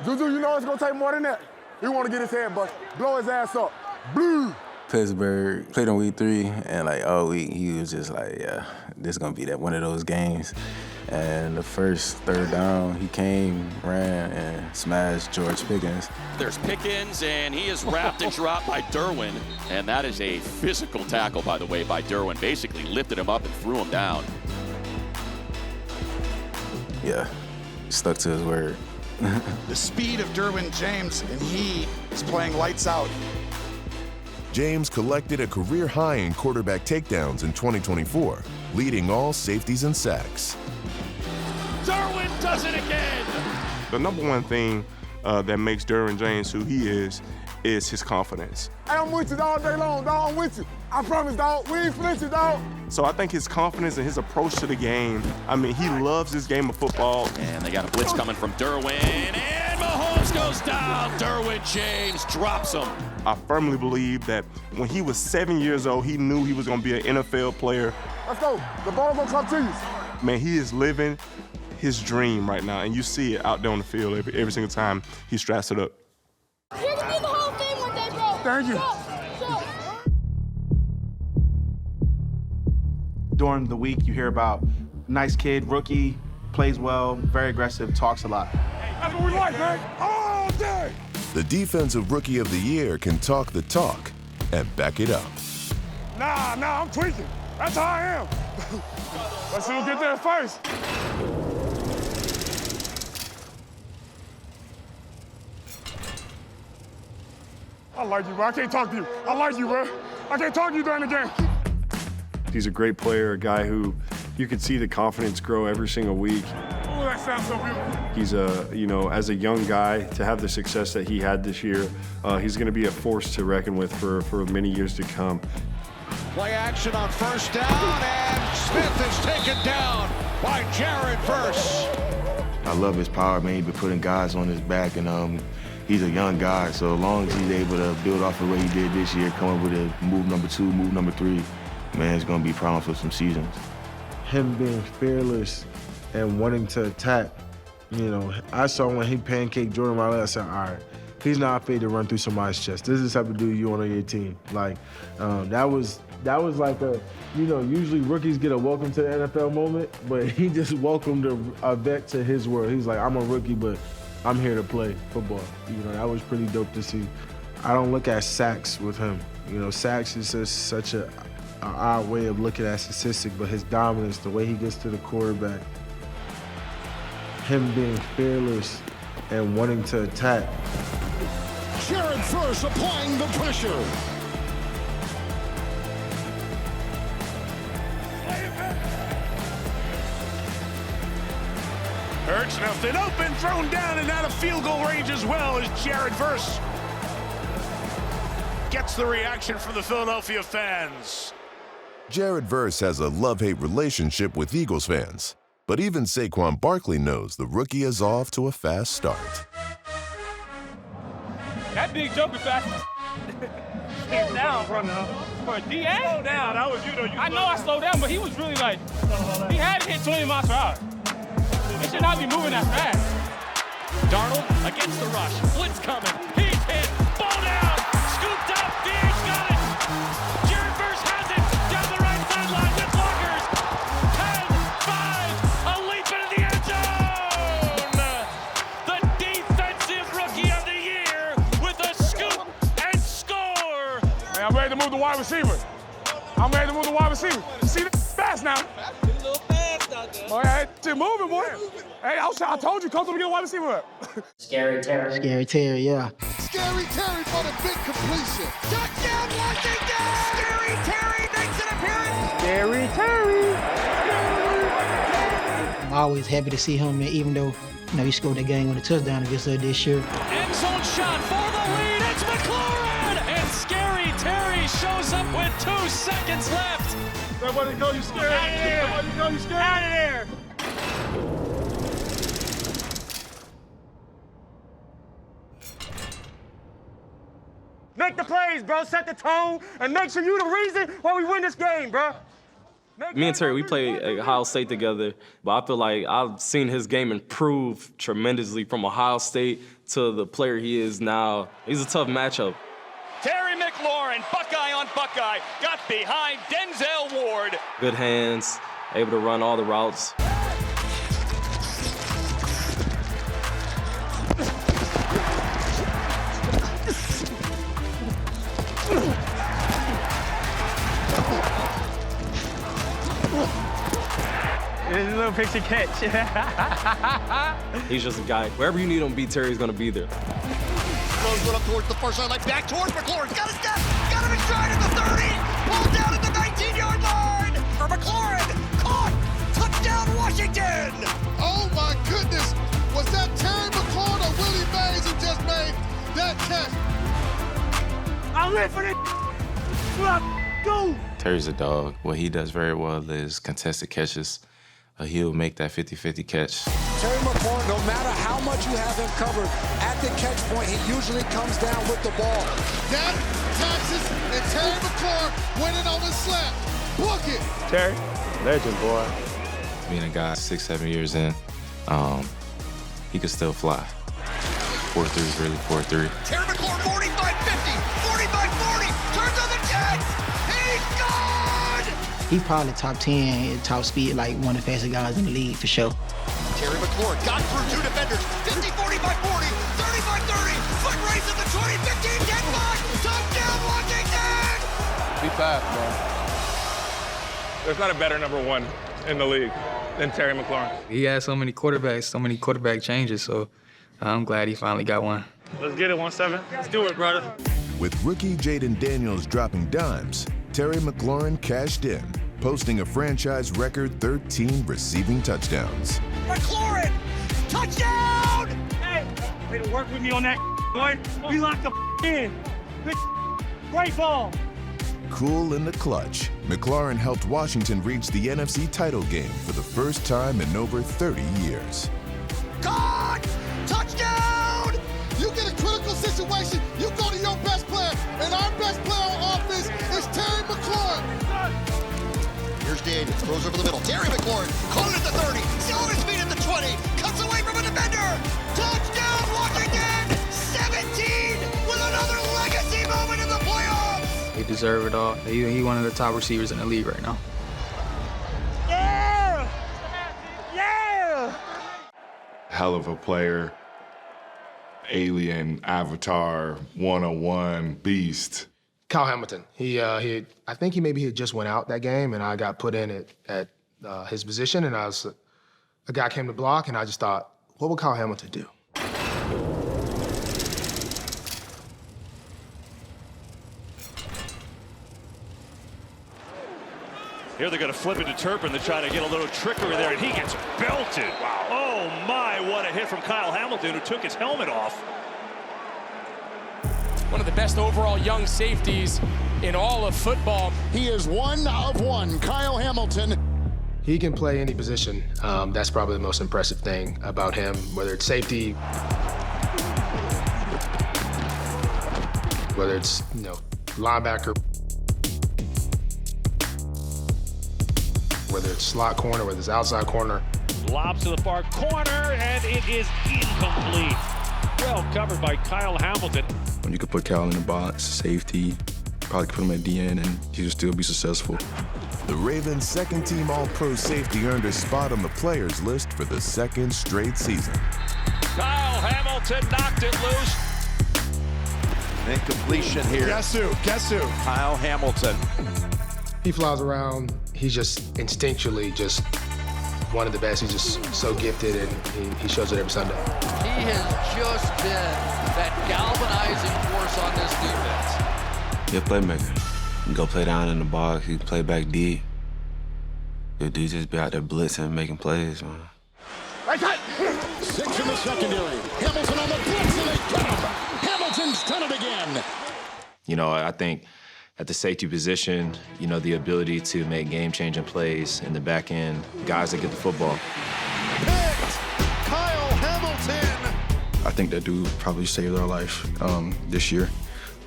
Zuzu, you know it's gonna take more than that. He wanna get his head bust, blow his ass up. Blue! Pittsburgh played on week 3, and all week he was just like, yeah, this is gonna be one of those games. And the first 3rd down, he came, ran, and smashed George Pickens. There's Pickens, and he is wrapped and dropped by Derwin. And that is a physical tackle, by the way, by Derwin. Basically lifted him up and threw him down. Yeah, he stuck to his word. The speed of Derwin James, and he is playing lights out. James collected a career high in quarterback takedowns in 2024, leading all safeties in sacks. Derwin does it again! The #1 thing that makes Derwin James who he is his confidence. Hey, I'm with you all day long, dog. I'm with you. I promise, dog. We ain't flinching, dog. So I think his confidence and his approach to the game, he loves this game of football. And they got a blitz coming from Derwin, and Mahomes goes down. Derwin James drops him. I firmly believe that when he was 7 years old, he knew he was going to be an NFL player. Let's go. The ball gonna come to you. Man, he is living his dream right now, and you see it out there on the field every single time he straps it up. You can do the whole thing one day, bro. Thank you. During the week, you hear about nice kid, rookie, plays well, very aggressive, talks a lot. That's what we like, man. All day. The Defensive Rookie of the Year can talk the talk and back it up. Nah, I'm tweaking. That's how I am. Let's see who get there first. I like you, bro. I can't talk to you. I like you, bro. I can't talk to you during the game. He's a great player, a guy who you could see the confidence grow every single week. Oh, that sounds so beautiful. He's as a young guy, to have the success that he had this year, he's going to be a force to reckon with for many years to come. Play action on first down, and Smith is taken down by Jared Verse. I love his power, man. He's been putting guys on his back, and he's a young guy, so as long as he's able to build off of what he did this year, come up with a move number 2, move number 3, man, it's going to be problems for some seasons. Him being fearless and wanting to attack, I saw when he pancaked Jordan Riley, I said, all right, he's not afraid to run through somebody's chest. This is the type of dude you want on your team. Like, that was like a, usually rookies get a welcome to the NFL moment, but he just welcomed a vet to his world. He's like, I'm a rookie, but I'm here to play football. That was pretty dope to see. I don't look at sacks with him. Sacks is just such an odd way of looking at statistics, but his dominance, the way he gets to the quarterback, him being fearless and wanting to attack. Jared Verse applying the pressure. Hurts nothing open, thrown down and out of field goal range as well as Jared Verse gets the reaction from the Philadelphia fans. Jared Verse has a love-hate relationship with Eagles fans, but even Saquon Barkley knows the rookie is off to a fast start. That big jump is fast. Hands down, bro. For a DA? Slow down. That was you, though. I know I slowed down, but he was really like, he had to hit 20 miles per hour. He should not be moving that fast. Darnold against the rush. Blitz coming. He's hit. Ball down. Scooped up. Diggs got it. Jared Verse has it. Down the right sideline with blockers. 10-5. A leap into the end zone. The Defensive Rookie of the Year with a scoop and score. Man, I'm ready to move the wide receiver. See the fast now. All right, keep moving, boy. Hey, I told you, coach, to get a wide receiver up. Scary Terry, yeah. Scary Terry for the big completion. Touchdown, Washington! Scary Terry makes an appearance. Scary Terry. I'm always happy to see him, even though he scored that game with a touchdown against us this year. End zone shot for the lead. It's McLaurin, and Scary Terry shows up with 2 seconds left. Everybody go, you scared. Everybody go, you scared. Out of there. Make the plays, bro. Set the tone, and make sure you the reason why we win this game, bro. Me and Terry, we played at Ohio State together, but I feel like I've seen his game improve tremendously from Ohio State to the player he is now. He's a tough matchup. Terry McLaurin, Buckeye on Buckeye, got behind Denzel Ward. Good hands, able to run all the routes. This is a little picture catch. He's just a guy. Wherever you need him to be, Terry's gonna be there. Throws one up towards the first line, back towards McLaurin. Got a step, got him in stride at the 30. Pulled down at the 19-yard line for McLaurin. Caught, touchdown Washington. Oh my goodness, was that Terry McLaurin or Willie Mays who just made that catch? I'm in for this. Go. Terry's a dog. What he does very well is contested catches. He'll make that 50-50 catch. Terry McLaurin, no matter how much you have him covered, at the catch point, he usually comes down with the ball. That Texas and Terry McLaurin winning on the slap. Book it. Terry, legend, boy. Being a guy 6-7 years in, he could still fly. 4-3 is really 4-3. Terry McLaurin, 45-50, 45-40, turns on the 10. He's gone! He probably top 10, top speed, like one of the fastest guys in the league for sure. Terry McLaurin got through 2 defenders, 50, 45-40, 35-30, foot race at the 20, 15, 10-5, touchdown Washington! Be fast, bro. There's not a better number one in the league than Terry McLaurin. He had so many quarterbacks, so many quarterback changes, so I'm glad he finally got one. Let's get it, 1-7. Let's do it, brother. With rookie Jaden Daniels dropping dimes, Terry McLaurin cashed in, posting a franchise record 13 receiving touchdowns. McLaurin, touchdown! Hey, way to work with me on that, boy. We locked the in. Good, great ball. Cool in the clutch, McLaurin helped Washington reach the NFC title game for the first time in over 30 years. God! Touchdown! You get a critical situation, you go to your best player, and our best player on offense is Terry McLaurin. Here's Daniels, throws over the middle. Terry McLaurin, caught it at the 30, still on his feet at the 20, cuts away from a defender. Touchdown, Washington! 17 with another legacy moment in the playoffs! He deserved it all. He one of the top receivers in the league right now. Yeah! Yeah! Hell of a player, alien, avatar, 101 beast. Kyle Hamilton. I think he maybe had just went out that game, and I got put in at his position, and a guy came to block, and I just thought, what would Kyle Hamilton do? Here they're going to flip it to Turpin to try to get a little trickery there, and he gets belted. Wow. Oh, my, what a hit from Kyle Hamilton, who took his helmet off. One of the best overall young safeties in all of football. He is one of one, Kyle Hamilton. He can play any position. That's probably the most impressive thing about him, whether it's safety, whether it's linebacker, whether it's slot corner, whether it's outside corner. Lobs to the far corner, and it is incomplete. Well covered by Kyle Hamilton. When you could put Kyle in the box, safety, probably could put him at DN, and he would still be successful. The Ravens' second-team All-Pro safety earned a spot on the players list for the second straight season. Kyle Hamilton knocked it loose. Incompletion here. Guess who? Kyle Hamilton. He flies around. He's just instinctually just one of the best. He's just so gifted, and he shows it every Sunday. He has just been that galvanizing force on this defense. He's a playmaker. He can go play down in the box. He can play back deep. The dude just be out there blitzing, making plays, man. Right side. 6 in the secondary. Hamilton on the blitz, and they get him. Hamilton's done it again. I think at the safety position, the ability to make game-changing plays in the back end, guys that get the football. Picked Kyle Hamilton. I think that dude probably saved our life this year.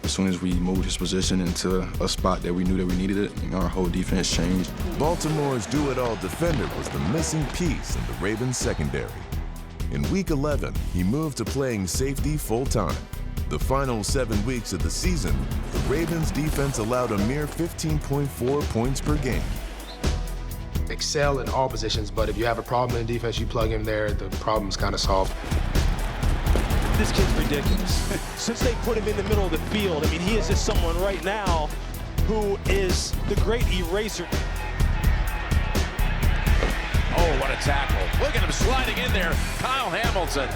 As soon as we moved his position into a spot that we knew that we needed it, our whole defense changed. Baltimore's do-it-all defender was the missing piece in the Ravens secondary. In Week 11, he moved to playing safety full-time. The final 7 weeks of the season, the Ravens defense allowed a mere 15.4 points per game. Excel in all positions, but if you have a problem in defense, you plug him there, the problem's kind of solved. This kid's ridiculous. Since they put him in the middle of the field, he is just someone right now who is the great eraser. Oh, what a tackle. Look at him sliding in there. Kyle Hamilton.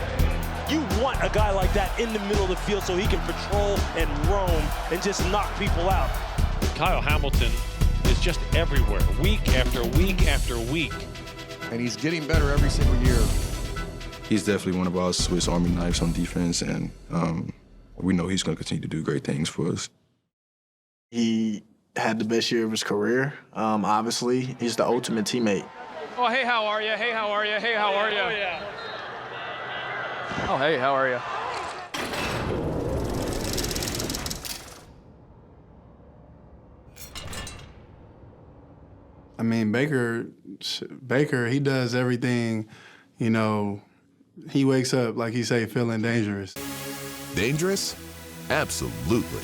You want a guy like that in the middle of the field so he can patrol and roam and just knock people out. Kyle Hamilton is just everywhere, week after week after week. And he's getting better every single year. He's definitely one of our Swiss Army knives on defense, and we know he's going to continue to do great things for us. He had the best year of his career. Obviously, he's the ultimate teammate. Oh, hey, how are you? Hey, how are you? Hey, how are you? Oh, yeah. Oh, hey, how are you? Baker, he does everything, He wakes up, like he say, feeling dangerous. Dangerous? Absolutely.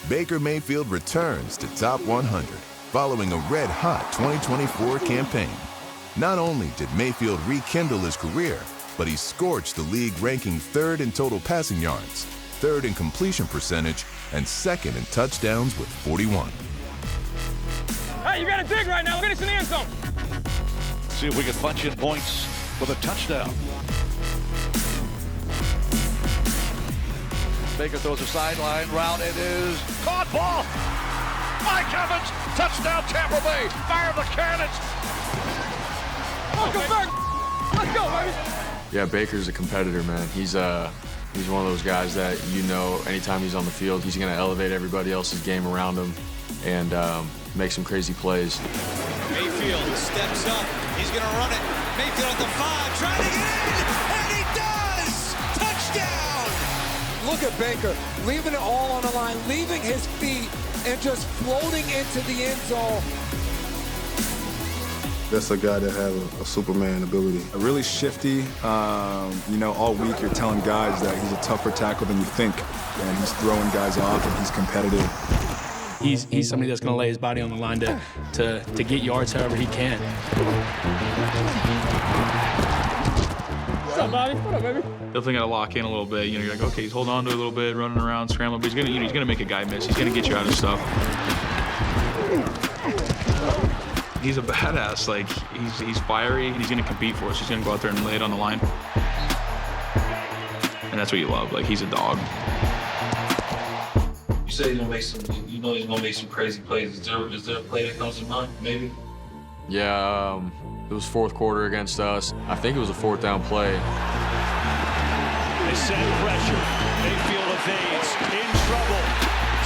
Baker Mayfield returns to Top 100 following a red-hot 2024 campaign. Not only did Mayfield rekindle his career, but he scorched the league, ranking 3rd in total passing yards, 3rd in completion percentage, and 2nd in touchdowns with 41. Hey, you got to dig right now. Get us in the end zone. See if we can punch in points with a touchdown. Baker throws a sideline route. It is caught ball. Mike Evans, touchdown Tampa Bay. Fire the cannons. Welcome back. Let's go, baby. Yeah, Baker's a competitor, man. He's one of those guys that, you know, anytime he's on the field, he's going to elevate everybody else's game around him and make some crazy plays. Mayfield steps up. He's going to run it. Mayfield at the 5, trying to get in, and he does! Touchdown! Look at Baker, leaving it all on the line, leaving his feet, and just floating into the end zone. That's a guy that has a Superman ability. Really shifty. You know, all week you're telling guys that he's a tougher tackle than you think, and he's throwing guys off, and he's competitive. He's somebody that's going to lay his body on the line to get yards however he can. What's up, Bobby? What up, baby? Definitely got to lock in a little bit. You know, you're like, okay, he's holding on to it a little bit, running around, scrambling, but he's gonna make a guy miss. He's gonna get you out of stuff. He's a badass. Like, he's fiery, and he's gonna compete for us. He's gonna go out there and lay it on the line. And that's what you love. Like, he's a dog. You say he's gonna make some, you know he's gonna make some crazy plays. Is there a play that comes to mind, maybe? Yeah, it was 4th quarter against us. I think it was a 4th down play. They send pressure. Mayfield evades. In trouble.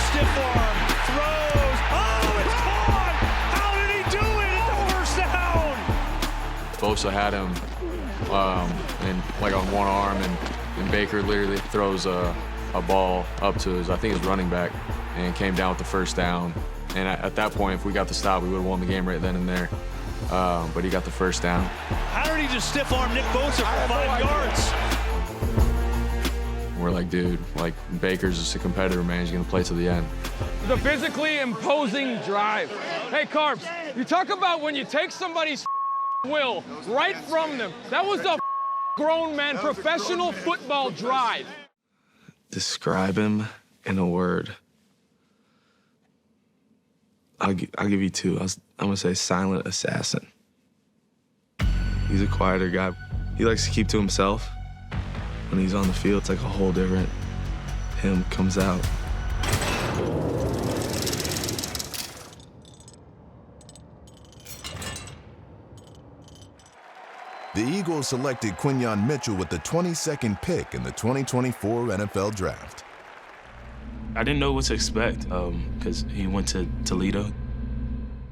Stiff arm. Throws. Oh, it's caught! How did he do it? It's a first down! Bosa had him on one arm, and Baker literally throws a ball up to his running back, and came down with the first down. And at that point, if we got the stop, we would have won the game right then and there. But he got the first down. How did he just stiff arm Nick Bosa for 5 yards? We're like, dude, like, Baker's just a competitor, man. He's gonna play to the end. The physically imposing drive. Hey, Carbs, you talk about when you take somebody's will right from them. That was a grown man professional football drive. Describe him in a word. I'll give you 2. I'm gonna say silent assassin. He's a quieter guy. He likes to keep to himself. When he's on the field, it's like a whole different him comes out. The Eagles selected Quinyon Mitchell with the 22nd pick in the 2024 NFL Draft. I didn't know what to expect because he went to Toledo.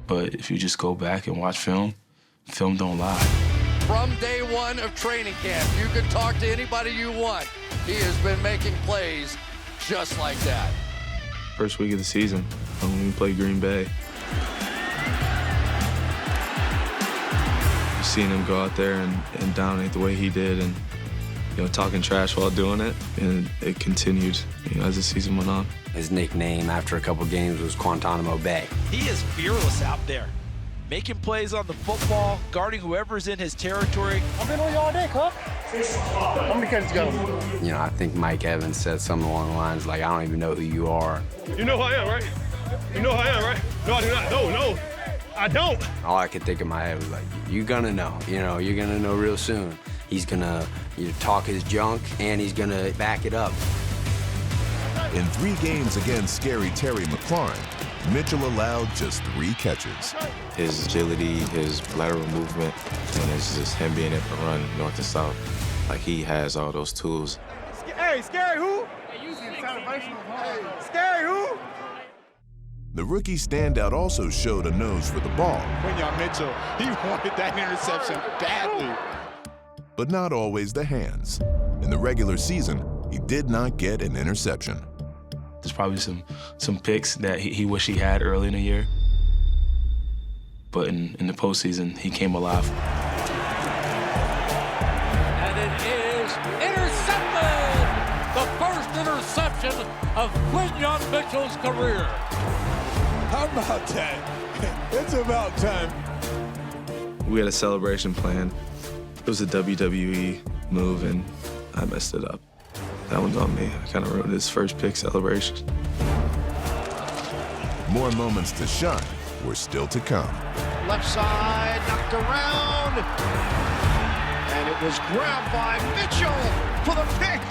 But if you just go back and watch film don't lie. From day one of training camp, you can talk to anybody you want. He has been making plays just like that. First week of the season, when we played Green Bay. You've seen him go out there and dominate the way he did, and talking trash while doing it, and it continued as the season went on. His nickname after a couple games was Guantanamo Bay. He is fearless out there, making plays on the football, guarding whoever's in his territory. I've been on you all day, Cup. How many catches go? I think Mike Evans said something along the lines like, I don't even know who you are. You know who I am, right? You know who I am, right? No, I do not. No, I don't. All I could think in my head was like, you're gonna know. You're gonna know real soon. He's gonna talk his junk, and he's gonna back it up. In 3 games against Scary Terry McLaurin, Mitchell allowed just 3 catches. His agility, his lateral movement, and it's just him being able to run north to south. Like, he has all those tools. Hey, Scary who? Scary who? The rookie standout also showed a nose for the ball. Quinyon Mitchell, he wanted that interception badly. But not always the hands. In the regular season, he did not get an interception. There's probably some picks that he wished he had early in the year. But in the postseason, he came alive. interception of Quinyon Mitchell's career. How about that? It's about time. We had a celebration plan. It was a WWE move, and I messed it up. That one's on me. I kind of ruined his first pick celebration. More moments to shine were still to come. Left side, knocked around. And it was grabbed by Mitchell for the pick.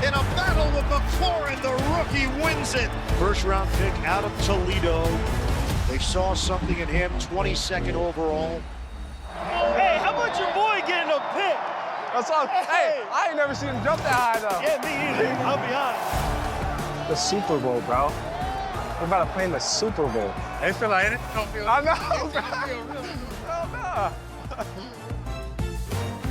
In a battle with McLaurin, the rookie wins it. First round pick out of Toledo. They saw something in him, 22nd overall. Hey, how about your boy getting a pick? That's all. Hey, I ain't never seen him jump that high, though. Yeah, me either. I'll be honest. The Super Bowl, bro. We're about to play in the Super Bowl. They feel like it. Don't feel I know, bro. Hell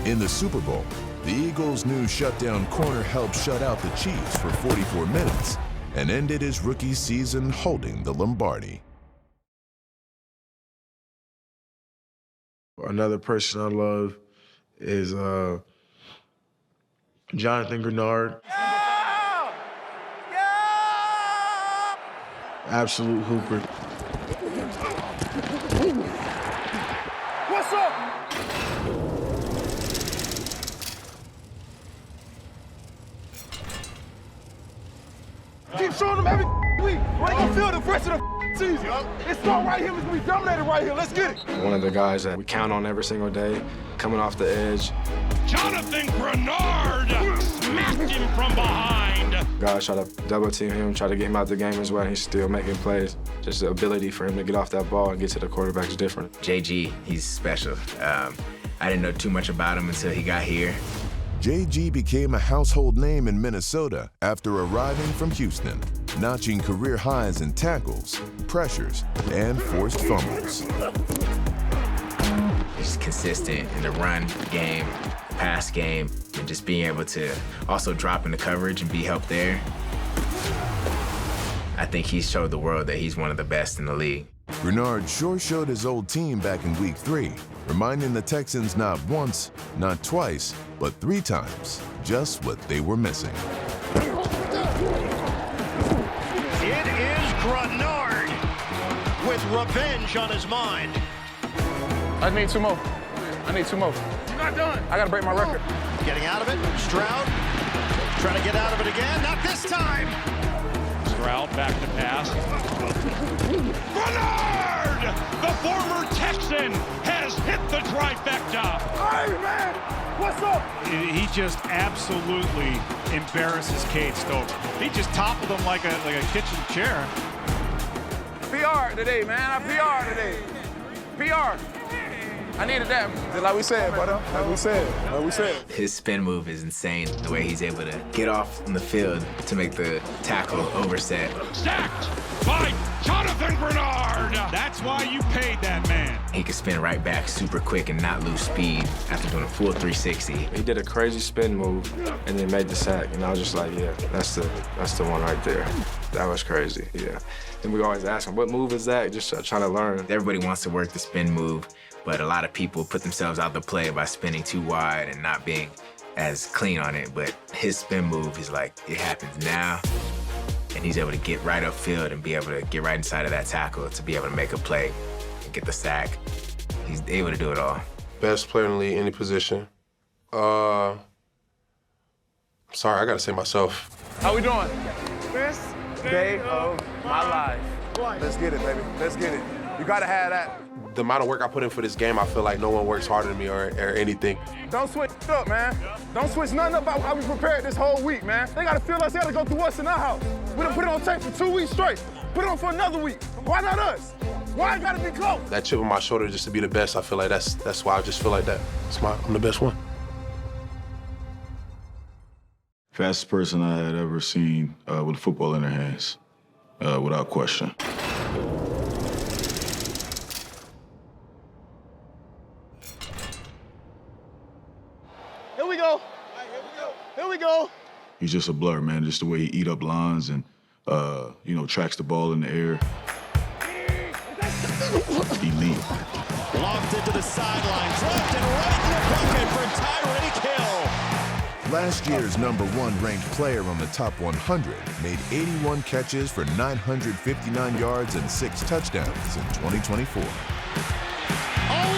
no. In the Super Bowl, the Eagles' new shutdown corner helped shut out the Chiefs for 44 minutes and ended his rookie season holding the Lombardi. Another person I love is Jonathan Grenard. Yeah! Yeah! Absolute hooper. What's up? Keep showing them every week. Right? You feel the rest of the season. It's not right here. It's gonna be dominated right here. Let's get it. One of the guys that we count on every single day, coming off the edge. Jonathan Grenard smacked him from behind. Guys try to double team him, try to get him out the game as well, and he's still making plays. Just the ability for him to get off that ball and get to the quarterback is different. JG, he's special. I didn't know too much about him until he got here. JG became a household name in Minnesota after arriving from Houston, notching career highs in tackles, pressures, and forced fumbles. He's consistent in the run game, pass game, and just being able to also drop into coverage and be helped there. I think he's showed the world that he's one of the best in the league. Grenard sure showed his old team back in Week 3, reminding the Texans not once, not twice, but 3 times just what they were missing. It is Grenard with revenge on his mind. I need 2 more. I need 2 more. You're not done. I gotta break my record. Getting out of it. Stroud trying to get out of it again. Not this time. Stroud back to pass. Grenard, the former Texan, has hit the trifecta. Hey, man, what's up? He just absolutely embarrasses Cade Stover. He just toppled him like a kitchen chair. PR today, man. I PR today. PR. I needed that. Just like we said, brother. Like we said. His spin move is insane, the way he's able to get off on the field to make the tackle overset. Sacked by Jonathan Grenard. That's why you paid that man. He can spin right back super quick and not lose speed after doing a full 360. He did a crazy spin move and then made the sack, and I was just like, yeah, that's the one right there. That was crazy, yeah. And we always ask him, what move is that? Just trying to learn. Everybody wants to work the spin move, but a lot of people put themselves out the play by spinning too wide and not being as clean on it. But his spin move is like, it happens now, and he's able to get right upfield and be able to get right inside of that tackle to be able to make a play and get the sack. He's able to do it all. Best player in the league, any position. Sorry, I gotta say myself. How we doing? Best day of my life. Let's get it, baby. Let's get it. You gotta have that. The amount of work I put in for this game, I feel like no one works harder than me or anything. Don't switch up, man. Don't switch nothing up about how we prepared this whole week, man. They gotta feel us. They gotta go through us in our house. We done put it on tape for 2 weeks straight. Put it on for another week. Why not us? Why it gotta be close? That chip on my shoulder just to be the best, I feel like that's why I just feel like that. I'm the best one. Fastest person I had ever seen with a football in their hands, without question. Here we go. Here we go. He's just a blur, man. Just the way he eat up lines and, tracks the ball in the air. Elite. Locked into the sideline, dropped it right in the bucket for Tyreek Hill. Last year's #1 ranked player on the top 100 made 81 catches for 959 yards and 6 touchdowns in 2024. Oh,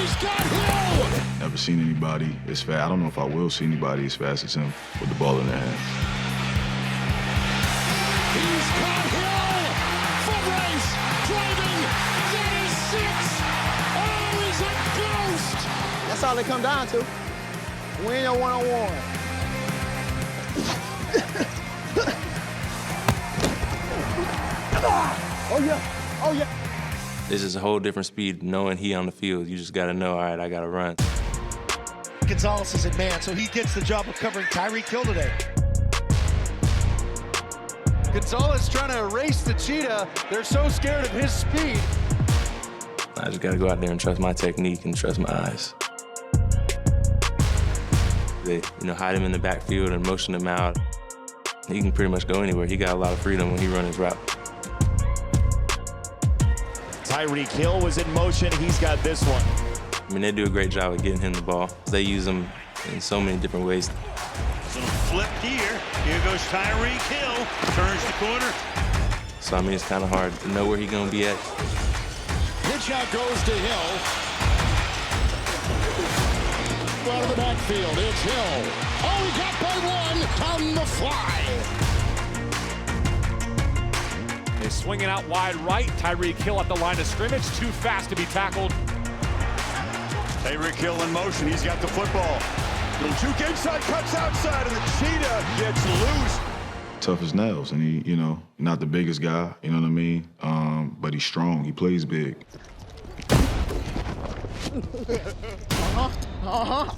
he's got Hill! Never seen anybody as fast. I don't know if I will see anybody as fast as him with the ball in their hands. He's got Hill! Foot race! Driving! That is 6! Oh, he's a ghost! That's all it come down to. Win your one-on-one. Oh, yeah. Oh, yeah. This is a whole different speed knowing he on the field. You just got to know, all right, I got to run. Gonzalez is in man, so he gets the job of covering Tyreek Hill today. Gonzalez trying to erase the cheetah. They're so scared of his speed. I just got to go out there and trust my technique and trust my eyes. They, hide him in the backfield and motion him out. He can pretty much go anywhere. He got a lot of freedom when he runs his route. Tyreek Hill was in motion. He's got this one. I mean, they do a great job of getting him the ball. They use him in so many different ways. Little flip here. Here goes Tyreek Hill. Turns the corner. So, I mean, it's kind of hard to know where he's going to be at. Pitch out goes to Hill. Out of the backfield, it's Hill. Oh, he got by one on the fly. They're swinging out wide right. Tyreek Hill at the line of scrimmage. Too fast to be tackled. Tyreek Hill in motion. He's got the football. Little juke inside, cuts outside, and the cheetah gets loose. Tough as nails, and he, not the biggest guy, you know what I mean? But he's strong. He plays big. I'm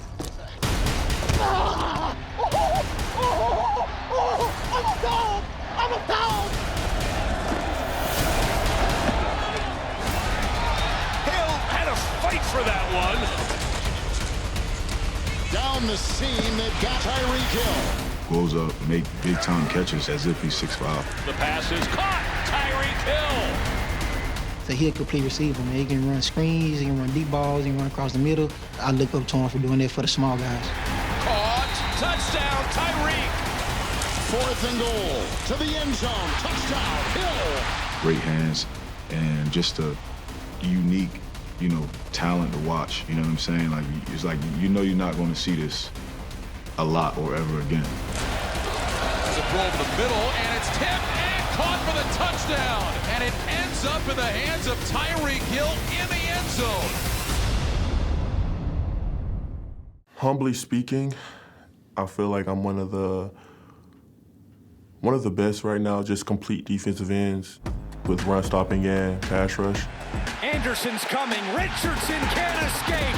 a dog! Hill had a fight for that one. Down the seam, they've got Tyreek Hill. Goes up, make big-time catches as if he's 6'5". The pass is caught. Tyreek Hill. So he's a complete receiver, man. He can run screens, he can run deep balls, he can run across the middle. I look up to him for doing that for the small guys. Caught. Touchdown, Tyreek. 4th and goal to the end zone. Touchdown, Hill. Great hands and just a unique, talent to watch. You know what I'm saying? Like, it's like, you're not going to see this a lot or ever again. There's a throw over the middle, and it's tipped and caught for the touchdown. And it ends up in the hands of Tyreek Hill in the end zone. Humbly speaking, I feel like I'm one of the best right now, just complete defensive ends with run stopping and pass rush. Anderson's coming. Richardson can't escape.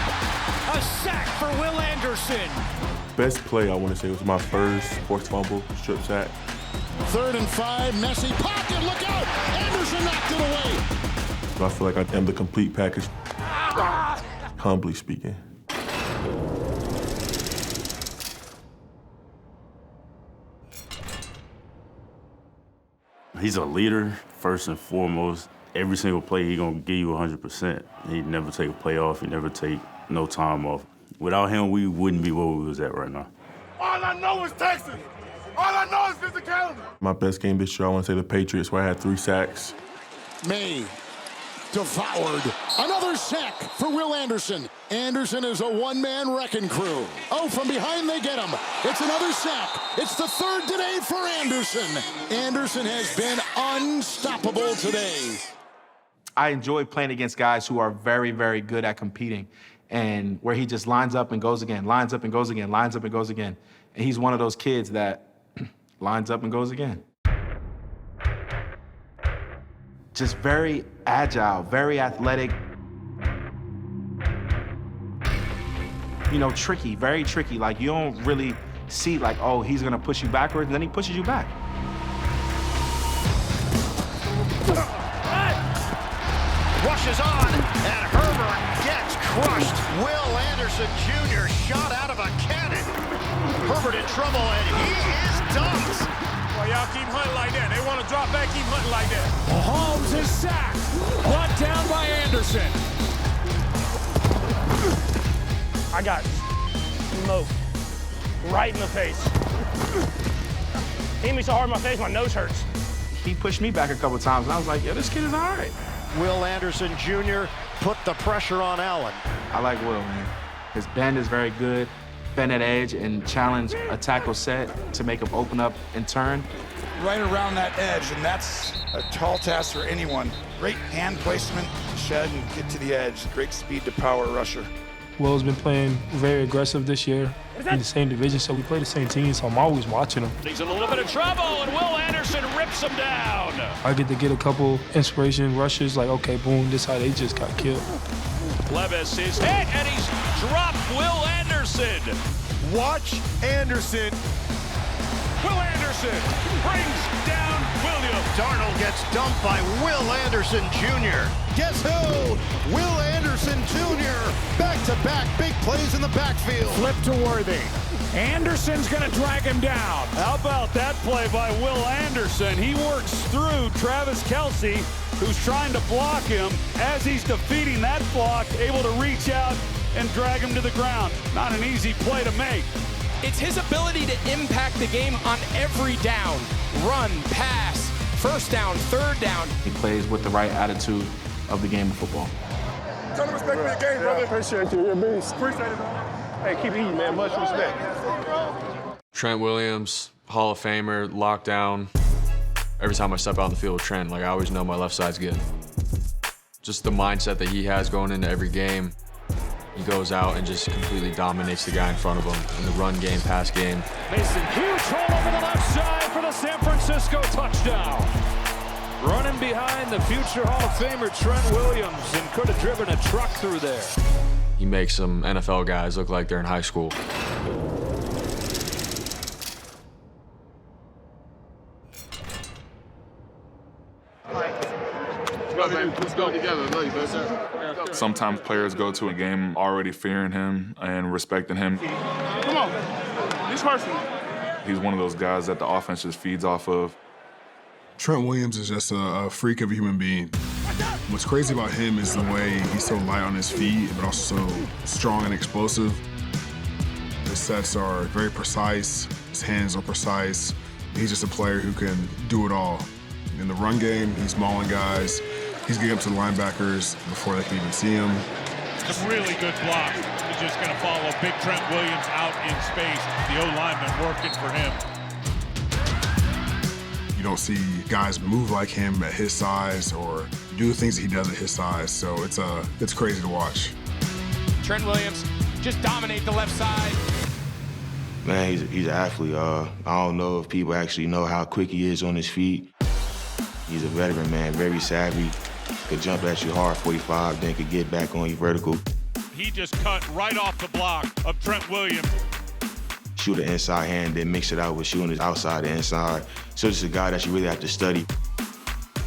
A sack for Will Anderson. Best play, I want to say, was my first forced fumble, strip sack. 3rd and 5, messy pocket, look out! Anderson knocked it away. I feel like I am the complete package, humbly speaking. He's a leader, first and foremost. Every single play, he's going to give you 100%. He never take a play off. He never take no time off. Without him, we wouldn't be where we was at right now. All I know is Texas. All I know is physicality. My best game this year, I want to say the Patriots, where I had 3 sacks. May devoured. Another sack for Will Anderson. Anderson is a one-man wrecking crew. Oh, from behind they get him. It's another sack. It's the 3rd today for Anderson. Anderson has been unstoppable today. I enjoy playing against guys who are very, very good at competing, and where he just lines up and goes again, lines up and goes again, lines up and goes again. And he's one of those kids that lines up and goes again. Just very agile, very athletic. Tricky, very tricky. Like, you don't really see, like, oh, he's gonna push you backwards, and then he pushes you back. Rushes on, and Herbert gets crushed. Will Anderson Jr. shot out of a cannon. Herbert in trouble, and he is dumped. Well, y'all keep hunting like that. They want to drop back, keep hunting like that. Mahomes is sacked. Brought down by Anderson. I got smoked right in the face. Hit me so hard in my face, my nose hurts. He pushed me back a couple times, and I was like, yo, this kid is all right. Will Anderson Jr. put the pressure on Allen. I like Will, man. His bend is very good. Bend at edge and challenge a tackle set to make him open up and turn. Right around that edge, and that's a tall task for anyone. Great hand placement to shed and get to the edge. Great speed to power rusher. Will's been playing very aggressive this year in the same division, so we play the same team, so I'm always watching him. He's in a little bit of trouble, and Will Anderson rips him down. I get to get a couple inspiration rushes, like, okay, boom, this how they just got killed. Levis is hit, and he's dropped Will Anderson. Watch Anderson. Will Anderson brings down Williams. Darnold gets dumped by Will Anderson Jr. Guess who? Will Anderson Jr. Back-to-back big plays in the backfield. Flip to Worthy. Anderson's going to drag him down. How about that play by Will Anderson? He works through Travis Kelce, who's trying to block him. As he's defeating that block, able to reach out and drag him to the ground. Not an easy play to make. It's his ability to impact the game on every down. Run, pass, first down, third down. He plays with the right attitude of the game of football. Tell him respect for your game, brother. Appreciate you. You're a beast. Appreciate it, man. Hey, keep it easy, man. Much respect. Trent Williams, Hall of Famer, lockdown. Every time I step out on the field with Trent, like, I always know my left side's good. Just the mindset that he has going into every game. He goes out and just completely dominates the guy in front of him in the run game, pass game. Mason, huge hole over the left side for the San Francisco touchdown. Running behind the future Hall of Famer Trent Williams, and could have driven a truck through there. He makes some NFL guys look like they're in high school. Let's go together. Love you, bro. Sometimes players go to a game already fearing him and respecting him. Come on. This person. He's one of those guys that the offense just feeds off of. Trent Williams is just a freak of a human being. What's crazy about him is the way he's so light on his feet, but also so strong and explosive. His sets are very precise. His hands are precise. He's just a player who can do it all. In the run game, he's mauling guys. He's getting up to the linebackers before they can even see him. It's a really good block. He's just going to follow big Trent Williams out in space. The O-lineman working for him. You don't see guys move like him at his size or do the things that he does at his size, so it's crazy to watch. Trent Williams just dominate the left side. Man, he's an athlete. I don't know if people actually know how quick he is on his feet. He's a veteran, man, very savvy. Could jump at you hard 45, then could get back on you vertical. He just cut right off the block of Trent Williams. Shoot an inside hand, then mix it out with shooting his outside and inside. So just a guy that you really have to study.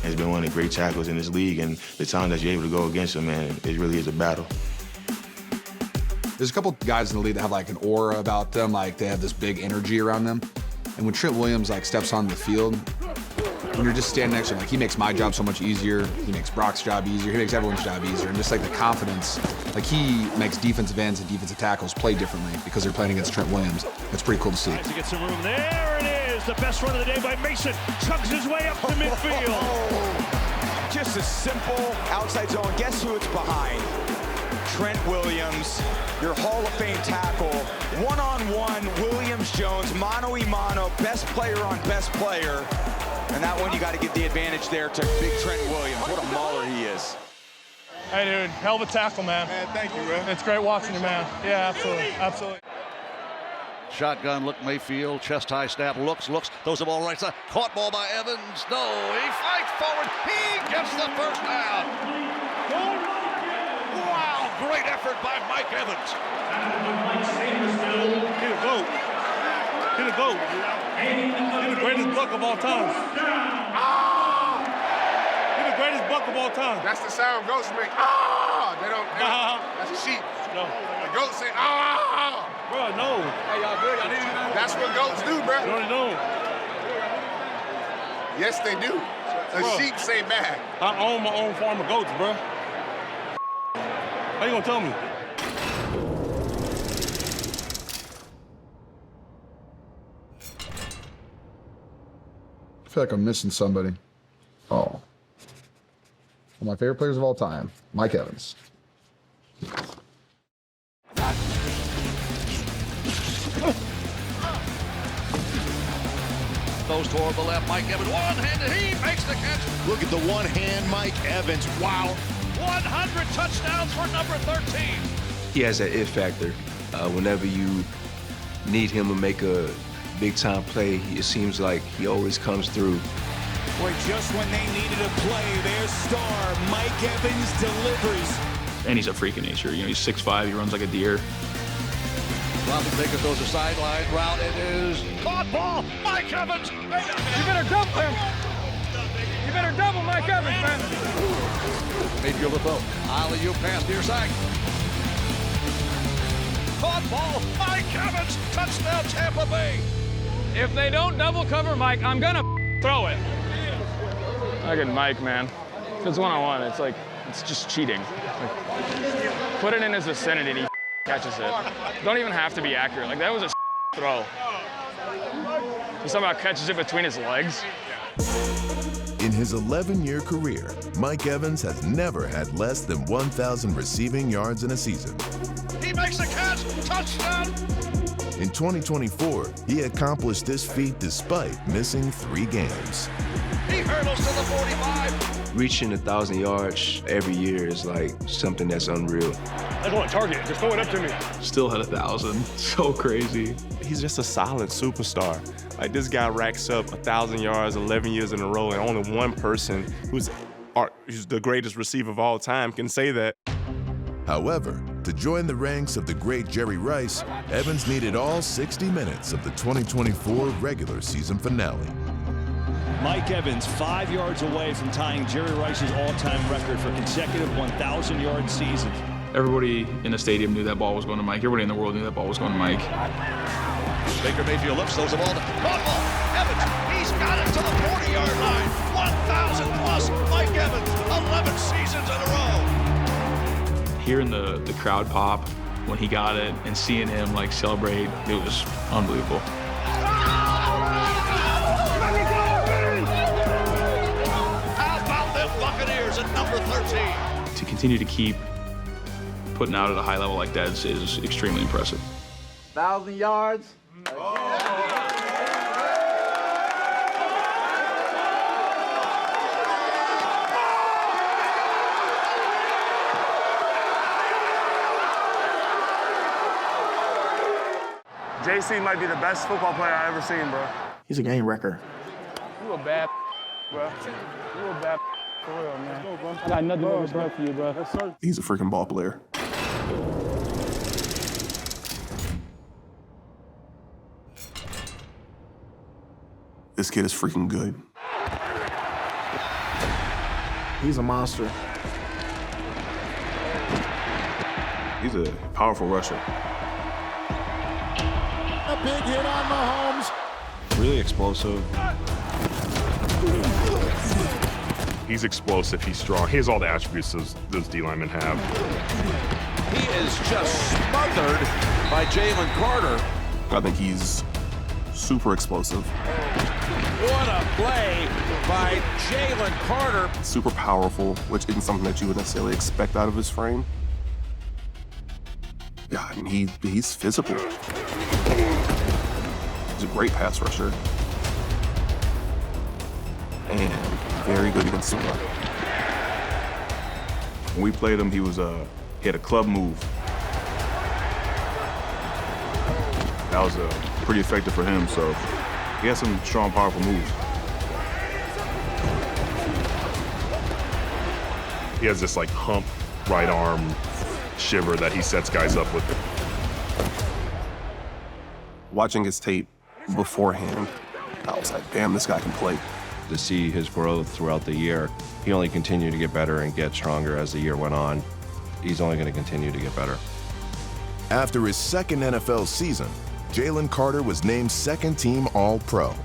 He's been one of the great tackles in this league, and the time that you're able to go against him, man, it really is a battle. There's a couple guys in the league that have like an aura about them, like they have this big energy around them. And when Trent Williams like steps on the field, when you're just standing next to him, like he makes my job so much easier, he makes Brock's job easier, he makes everyone's job easier, and just like the confidence, like he makes defensive ends and defensive tackles play differently because they're playing against Trent Williams. It's pretty cool to see. To get some room, there it is, the best run of the day by Mason, chugs his way up to midfield. Just a simple outside zone, guess who it's behind? Trent Williams, your Hall of Fame tackle, one-on-one, Williams-Jones, mano-a-mano, best player on best player. And that one, you got to get the advantage there to big Trent Williams. What a mauler he is. Hey, dude, hell of a tackle, man. Man, thank you, bro. It's great watching you, man. Yeah, absolutely, absolutely. Shotgun look, Mayfield, chest high snap, looks, throws the ball right side. Caught ball by Evans. No, he fights forward. He gets the first down. Wow, great effort by Mike Evans. Get a goat. Get a goat. Get the greatest buck of all time. Get the greatest buck of all time. That's the sound goats make. Ah! They don't. That's a sheep. No. The goats say ah! Bro, no. Hey, y'all good? Y'all need to know. That's what goats do, bro. You already know. Yes, they do. A sheep say bad. I own my own farm of goats, bro. How you gonna tell me? feel like I'm missing somebody. Oh. One of my favorite players of all time, Mike Evans. Goes toward the left, Mike Evans, one-handed, he makes the catch. Look at the one hand Mike Evans. Wow. 100 touchdowns for number 13. He has that it factor. Whenever you need him to make a big-time play, it seems like he always comes through. Boy, just when they needed a play, their star, Mike Evans, delivers. And he's a freak of nature. You know, he's 6'5", he runs like a deer. Robinson goes a sideline route. It is caught ball. Mike Evans. You better double him. You better double Mike Evans, man. Mayfield the throw. Alley-oop pass near side. Caught ball. Mike Evans. Touchdown Tampa Bay. If they don't double cover Mike, I'm gonna throw it. Look at Mike, man. If it's one-on-one, it's like, it's just cheating. Like, put it in his vicinity and he catches it. Don't even have to be accurate. Like, that was a throw. He somehow catches it between his legs. In his 11-year career, Mike Evans has never had less than 1,000 receiving yards in a season. He makes the catch. Touchdown. In 2024, he accomplished this feat despite missing 3 games. He hurdles to the 45. Reaching 1,000 yards every year is like something that's unreal. I want to target. Just throw it up to me. Still had 1,000. So crazy. He's just a silent superstar. Like, this guy racks up 1,000 yards 11 years in a row, and only one person who's the greatest receiver of all time can say that. However, to join the ranks of the great Jerry Rice, Evans needed all 60 minutes of the 2024 regular season finale. Mike Evans, 5 yards away from tying Jerry Rice's all-time record for consecutive 1,000-yard seasons. Everybody in the stadium knew that ball was going to Mike. Everybody in the world knew that ball was going to Mike. Baker Mayfield looks, throws the ball to caught ball. Evans, he's got it to the 40-yard line. 1,000 plus. Mike Evans, 11 seasons in a row. Hearing the crowd pop when he got it and seeing him like celebrate, it was unbelievable. How about them Buccaneers at number 13? To continue to keep putting out at a high level like that is extremely impressive. 1,000 yards. JC might be the best football player I've ever seen, bro. He's a game wrecker. You a bad bro. You a bad for real, man. I got nothing but respect for you, bro. Yes, sir. He's a freaking ball player. This kid is freaking good. He's a monster. He's a powerful rusher. A big hit on Mahomes. Really explosive. He's explosive, he's strong. He has all the attributes those D linemen have. He is just smothered by Jalen Carter. I think he's super explosive. What a play by Jalen Carter. Super powerful, which isn't something that you would necessarily expect out of his frame. Yeah, I mean, he's physical. He's a great pass rusher. And very good against the run. When we played him, he had a club move. That was pretty effective for him, so he has some strong, powerful moves. He has this like hump right arm shiver that he sets guys up with. Watching his tape beforehand, I was like, damn, this guy can play. To see his growth throughout the year, he only continued to get better and get stronger as the year went on. He's only going to continue to get better. After his second NFL season, Jalen Carter was named second-team All-Pro.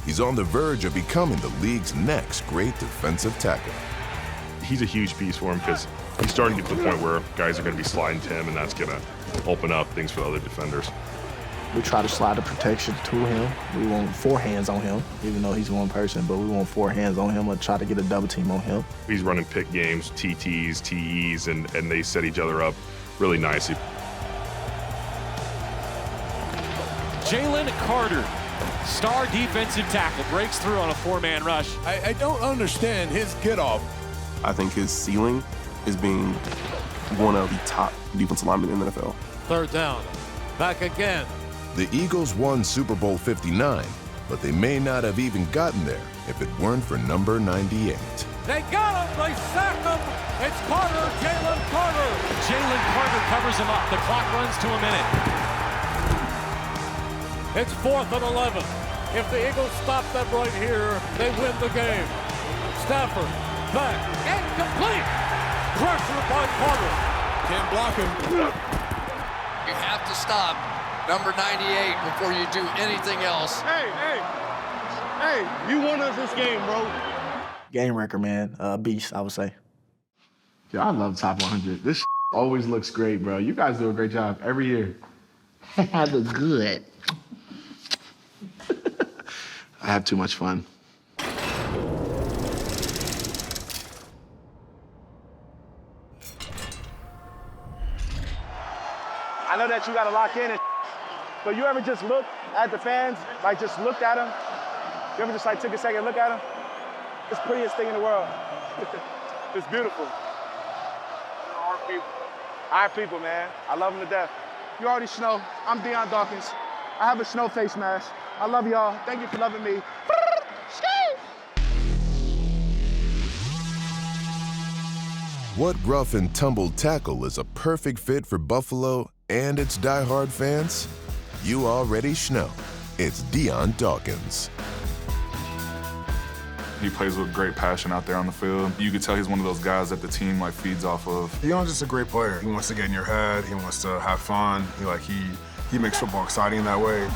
He's on the verge of becoming the league's next great defensive tackle. He's a huge piece for him because he's starting to get to the point where guys are going to be sliding to him, and that's going to open up things for other defenders. We try to slide the protection to him. We want 4 hands on him, even though he's one person, but we want 4 hands on him or try to get a double team on him. He's running pick games, TTs, TEs, and they set each other up really nicely. Jalen Carter, star defensive tackle, breaks through on a 4-man rush. I don't understand his get-off. I think his ceiling is being one of the top defensive linemen in the NFL. 3rd down. Back again. The Eagles won Super Bowl 59, but they may not have even gotten there if it weren't for number 98. They got him. They sacked him. It's Carter, Jalen Carter. Jalen Carter covers him up. The clock runs to a minute. It's 4th and 11. If the Eagles stop them right here, they win the game. Stafford, back, incomplete. Pressure by Carter. Can't block him. You have to stop number 98 before you do anything else. Hey, you won us this game, bro. Game record, man. Beast, I would say. Yeah, I love Top 100. This always looks great, bro. You guys do a great job every year. I look good. I have too much fun. I know that you got to lock in, but you ever just look at the fans, like just looked at them? You ever just like took a second and look at them? It's the prettiest thing in the world. It's beautiful. Our people, man. I love them to death. You already know, I'm Deion Dawkins. I have a snow face mask. I love y'all. Thank you for loving me. What rough and tumble tackle is a perfect fit for Buffalo and its diehard fans? You already know. It's Deion Dawkins. He plays with great passion out there on the field. You could tell he's one of those guys that the team feeds off of. Deion's just a great player. He wants to get in your head. He wants to have fun. He makes football exciting in that way.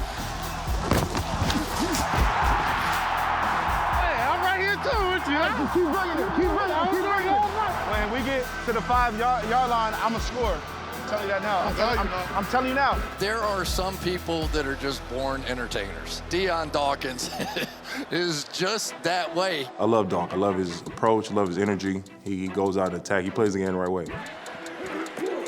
Hey, I'm right here too with you. Keep bringing it. Keep bringing it. Keep bringing it. When we get to the 5-yard line, I'm a scorer. I'm telling you that now. I'm telling you now. There are some people that are just born entertainers. Deion Dawkins is just that way. I love Donk. I love his approach, I love his energy. He goes out and attack. He plays the game the right way.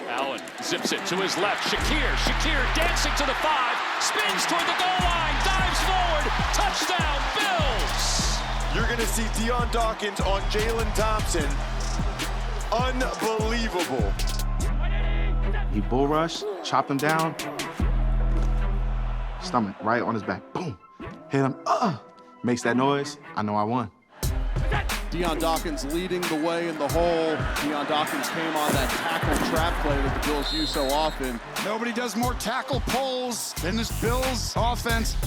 Allen zips it to his left. Shakir dancing to the 5, spins toward the goal line, dives forward, touchdown, Bills! You're going to see Deion Dawkins on Jalen Thompson. Unbelievable. He bull rush, chopped him down. Stomach right on his back. Boom. Hit him. Makes that noise. I know I won. Deion Dawkins leading the way in the hole. Deion Dawkins came on that tackle trap play that the Bills use so often. Nobody does more tackle pulls than this Bills offense.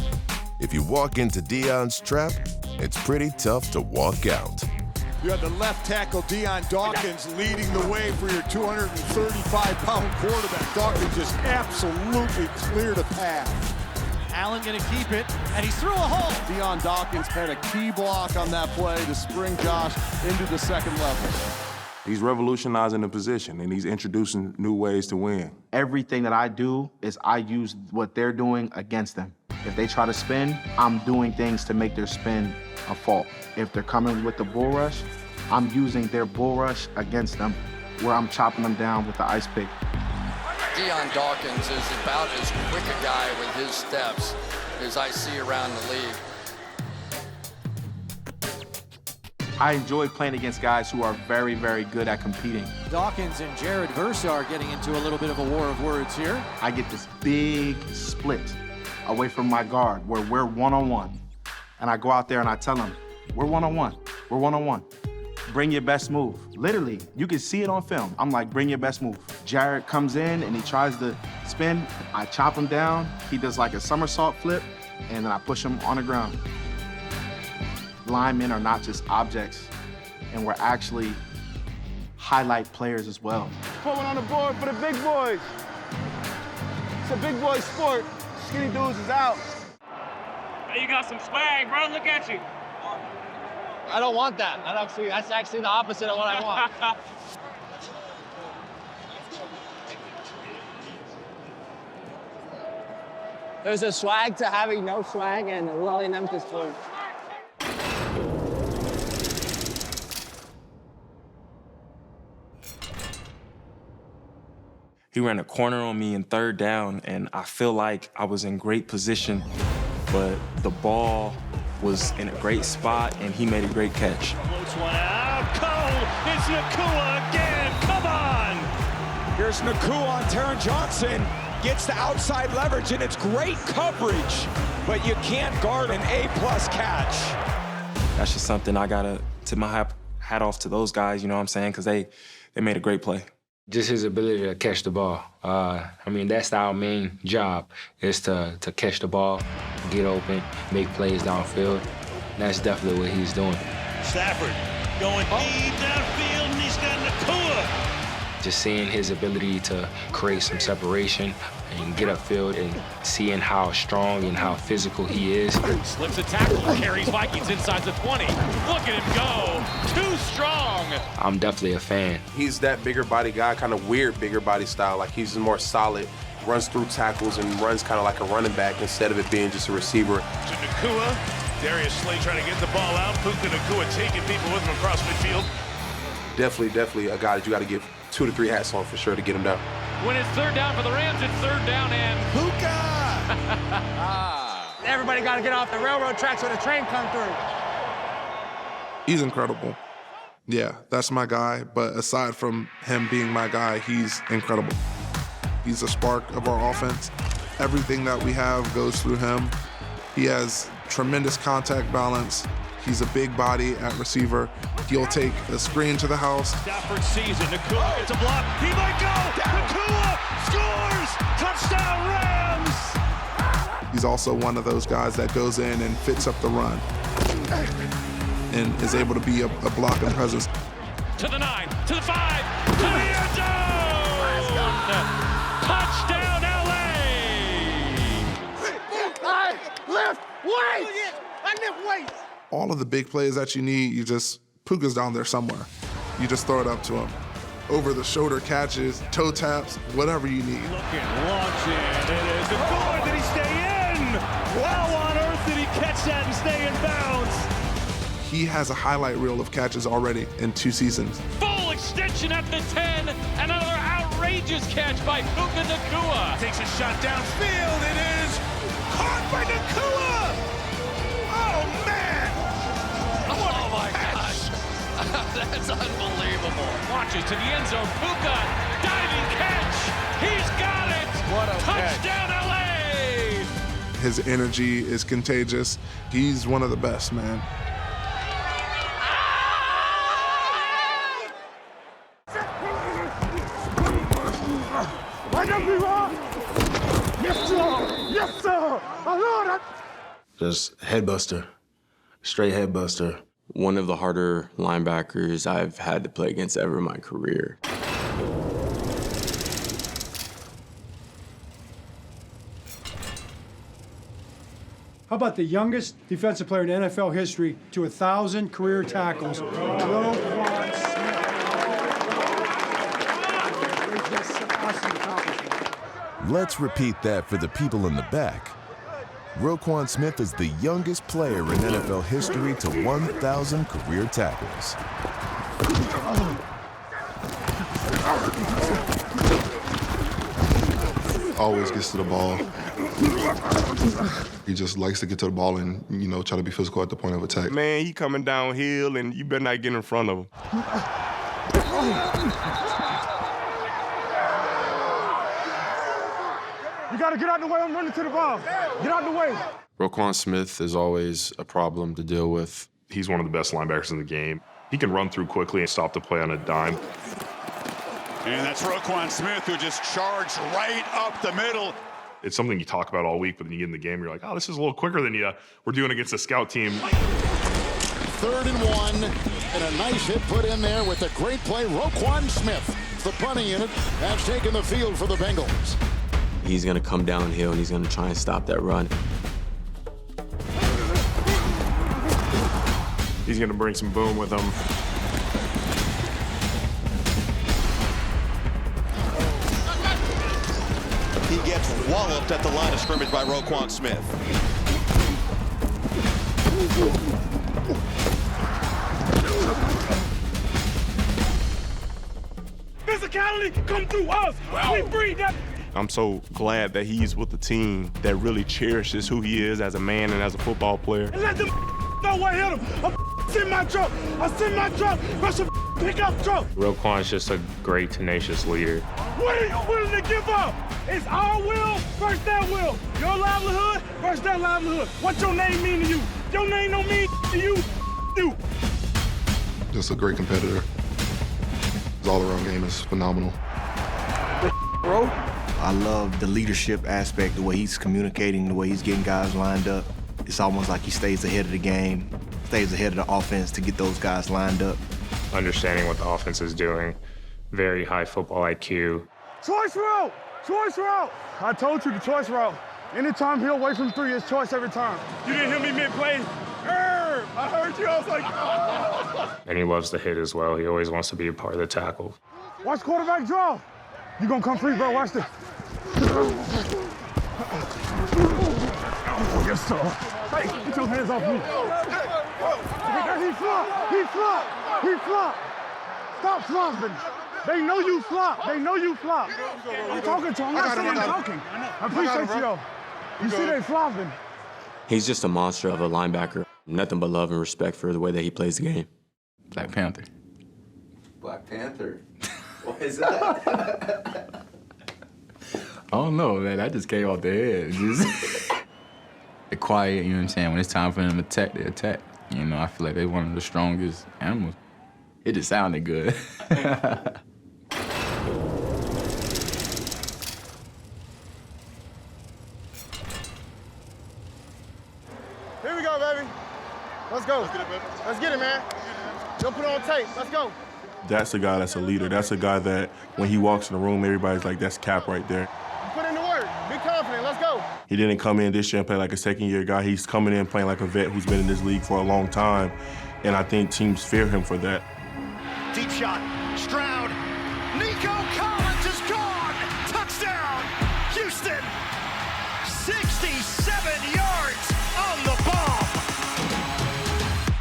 If you walk into Deion's trap, it's pretty tough to walk out. You had the left tackle, Deion Dawkins, leading the way for your 235-pound quarterback. Dawkins just absolutely cleared a path. Allen gonna keep it, and he's through a hole. Deion Dawkins had a key block on that play to spring Josh into the second level. He's revolutionizing the position, and he's introducing new ways to win. Everything that I do is I use what they're doing against them. If they try to spin, I'm doing things to make their spin a fault. If they're coming with the bull rush, I'm using their bull rush against them, where I'm chopping them down with the ice pick. Deion Dawkins is about as quick a guy with his steps as I see around the league. I enjoy playing against guys who are very, very good at competing. Dawkins and Jared Versa are getting into a little bit of a war of words here. I get this big split away from my guard where we're one-on-one. And I go out there and I tell them, we're one-on-one, we're one-on-one. Bring your best move. Literally, you can see it on film. I'm like, bring your best move. Jared comes in and he tries to spin. I chop him down. He does like a somersault flip, and then I push him on the ground. Linemen are not just objects, and we're actually highlight players as well. Put one on the board for the big boys. It's a big boy sport. Skinny dudes is out. Hey, you got some swag, bro. Look at you. I don't want that. That's actually the opposite of what I want. There's a swag to having no swag and a willingness to swing. He ran a corner on me in 3rd down, and I feel like I was in great position, but the ball was in a great spot, and he made a great catch. Floats one out. Cole, it's Nakua again. Come on. Here's Nakua on Taron Johnson. Gets the outside leverage, and it's great coverage, but you can't guard an A-plus catch. That's just something I gotta tip my hat off to those guys, you know what I'm saying? Because they made a great play. Just his ability to catch the ball. I mean, that's our main job, is to catch the ball, get open, make plays downfield. That's definitely what he's doing. Stafford going deep downfield, and he's got Nakua. Just seeing his ability to create some separation and get upfield and seeing how strong and how physical he is. Slips a tackle, carries Vikings inside the 20. Look at him go. Too strong. I'm definitely a fan. He's that bigger body guy, kind of weird bigger body style. Like he's more solid, runs through tackles and runs kind of like a running back instead of it being just a receiver. To Nakua. Darius Slay trying to get the ball out. Puka Nakua taking people with him across midfield. Definitely a guy that you got to give 2 to 3 hats on for sure to get him down. When it's 3rd down for the Rams, it's 3rd down and Puka! Everybody got to get off the railroad tracks when the train comes through. He's incredible. Yeah, that's my guy. But aside from him being my guy, he's incredible. He's the spark of our offense. Everything that we have goes through him. He has tremendous contact balance. He's a big body at receiver. He'll take a screen to the house. Stafford sees it. Nakua gets a block. He might go. Nakua scores. Touchdown Rams. He's also one of those guys that goes in and fits up the run and is able to be a blocking presence. To the 9, to the 5, to the end zone. Touchdown LA. I lift weights. I lift weights. All of the big plays that you need, Puka's down there somewhere. You just throw it up to him. Over the shoulder catches, toe taps, whatever you need. Looking, launching, it is a goal. Did he stay in? How on earth did he catch that and stay in bounds? He has a highlight reel of catches already in 2 seasons. Full extension at the 10, and another outrageous catch by Puka Nakua. Takes a shot downfield, it is caught by Nakua! Oh, man! Oh, my gosh! That's unbelievable. Launches to the end zone, Puka, diving catch! He's got it! What a touchdown, LA! His energy is contagious. He's one of the best, man. Yes, sir! Yes, sir! I love that! Just headbuster, straight headbuster. One of the harder linebackers I've had to play against ever in my career. How about the youngest defensive player in NFL history to 1,000 career tackles? Roquan Smith. Let's repeat that for the people in the back. Roquan Smith is the youngest player in NFL history to 1,000 career tackles. Always gets to the ball. He just likes to get to the ball and, try to be physical at the point of attack. Man, he coming downhill, and you better not get in front of him. You gotta get out the way, I'm running to the ball. Get out the way. Roquan Smith is always a problem to deal with. He's one of the best linebackers in the game. He can run through quickly and stop the play on a dime. And that's Roquan Smith, who just charged right up the middle. It's something you talk about all week, but then you get in the game, you're like, oh, this is a little quicker than we're doing against a scout team. 3rd and 1, and a nice hit put in there with a great play. Roquan Smith, the punting unit, has taken the field for the Bengals. He's gonna come downhill and he's gonna try and stop that run. He's gonna bring some boom with him. He gets walloped at the line of scrimmage by Roquan Smith. Physicality come through us. We breed that. I'm so glad that he's with the team that really cherishes who he is as a man and as a football player. And let them know what hit him. I send my truck. I send my truck. Rush a pick up truck. Roquan's just a great, tenacious leader. What are you willing to give up? It's our will versus their will. Your livelihood versus their livelihood. What your name mean to you? Your name don't mean to you. You. Just a great competitor. His all-around game is phenomenal. Bro. I love the leadership aspect, the way he's communicating, the way he's getting guys lined up. It's almost like he stays ahead of the game, stays ahead of the offense to get those guys lined up. Understanding what the offense is doing, very high football IQ. Choice route! Choice route! I told you the choice route. Anytime he'll away from three, it's choice every time. You didn't hear me mid-play? I heard you, I was like, oh. And he loves to hit as well. He always wants to be a part of the tackle. Watch quarterback draw. You gonna come free, bro, watch this. Oh, yes, sir. Hey, get your hands off me. He flopped, he flopped, he flopped. Stop flopping. They know you flop. They know you flop. I'm talking to him. I'm not saying talking. I appreciate you, though. You see they flopping. He's just a monster of a linebacker. Nothing but love and respect for the way that he plays the game. Black Panther. Black Panther? What is that? I don't know, man. That just came off the head. Just they're quiet, you know what I'm saying? When it's time for them to attack, they attack. You know, I feel like they're one of the strongest animals. It just sounded good. Here we go, baby. Let's go. Let's get it, baby. Let's get it, man. You'll put it on tape. Let's go. That's a guy that's a leader. That's a guy that when he walks in the room, everybody's like, that's Cap right there. Put in the work. Be confident. Let's go. He didn't come in this year and play like a second-year guy. He's coming in playing like a vet who's been in this league for a long time, and I think teams fear him for that. Deep shot. Stroud. Nico Collins is gone. Touchdown. Houston. 67 yards on the bomb.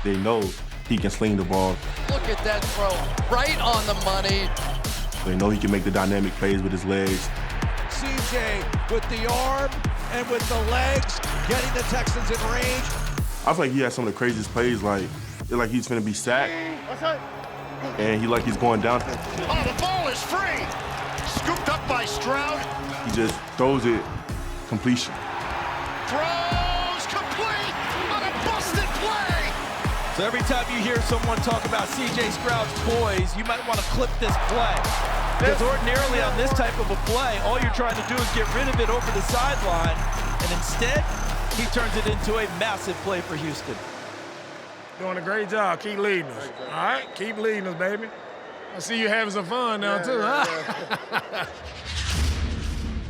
They know he can sling the ball. Look at that throw, right on the money. They know he can make the dynamic plays with his legs. CJ with the arm and with the legs, getting the Texans in range. I feel like he has some of the craziest plays, like he's gonna be sacked. And he's going down. Oh, the ball is free. Scooped up by Stroud. He just throws it, completion. Throws complete on a busted play. So every time you hear someone talk about C.J. Stroud's poise, you might want to clip this play. Because ordinarily on this type of a play, all you're trying to do is get rid of it over the sideline, and instead, he turns it into a massive play for Houston. Doing a great job. Keep leading us. All right? Keep leading us, baby. I see you having some fun now, too, huh?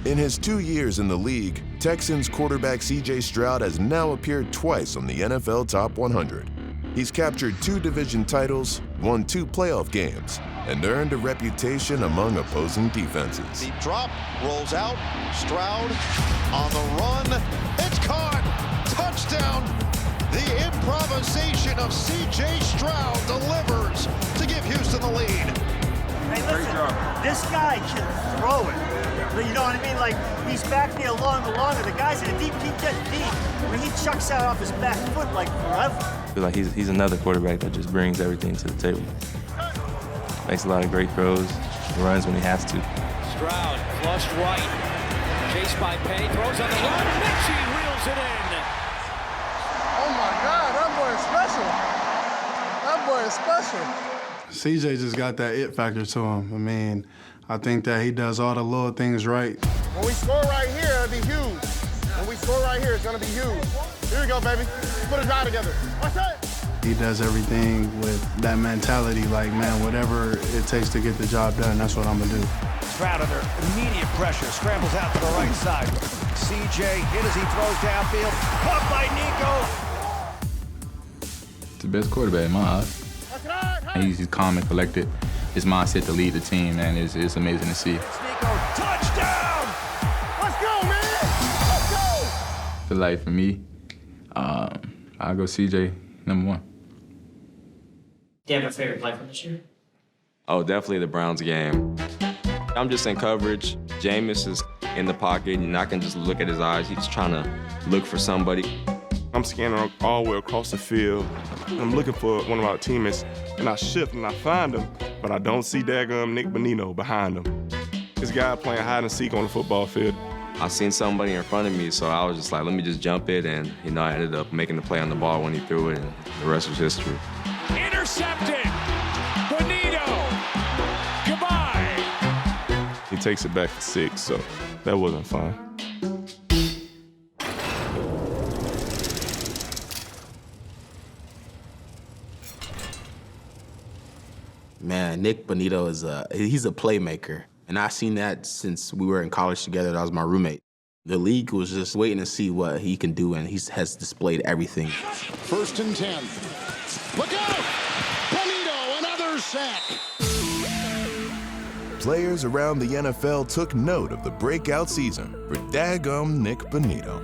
In his 2 years in the league, Texans quarterback C.J. Stroud has now appeared twice on the NFL Top 100. He's captured 2 division titles, won 2 playoff games, and earned a reputation among opposing defenses. Deep drop, rolls out, Stroud on the run. It's caught. Touchdown. The improvisation of C.J. Stroud delivers to give Houston the lead. Hey, listen, this guy can throw it. You know what I mean? Like, he's back there longer. The guy's in a deep, keep getting deep. When he chucks that off his back foot like forever. I feel like he's another quarterback that just brings everything to the table. Makes a lot of great throws, runs when he has to. Stroud, flushed right. Chased by Penny, throws on the run. Mitchie reels it in. Oh, my God, that boy is special. That boy is special. CJ just got that it factor to him. I mean, I think that he does all the little things right. When we score right here, it'll be huge. When we score right here, it's going to be huge. Here we go, baby. Put a drive together. What's that? He does everything with that mentality, like, man, whatever it takes to get the job done, that's what I'm going to do. Stroud under immediate pressure, scrambles out to the right side. CJ hit as he throws downfield. Caught by Nico. It's the best quarterback in my eyes. He's calm and collected. His mindset to lead the team, man, is amazing to see. Nico, touchdown! Let's go, man! feel like for me, I'll go CJ #1. Do you have a favorite play from this year? Oh, definitely the Browns game. I'm just in coverage. Jameis is in the pocket, and I can just look at his eyes. He's trying to look for somebody. I'm scanning all the way across the field. I'm looking for one of our teammates, and I shift and I find him, but I don't see daggum Nick Bonino behind him. This guy playing hide and seek on the football field. I seen somebody in front of me, so I was just like, let me just jump it, and I ended up making the play on the ball when he threw it, and the rest was history. Intercepted. Bonito. Goodbye. He takes it back for 6, so that wasn't fun. Man, Nick Bonito he's a playmaker. And I've seen that since we were in college together. That was my roommate. The league was just waiting to see what he can do, and he has displayed everything. 1st and 10. Look out! Bonito, another sack. Players around the NFL took note of the breakout season for daggum Nick Bonito.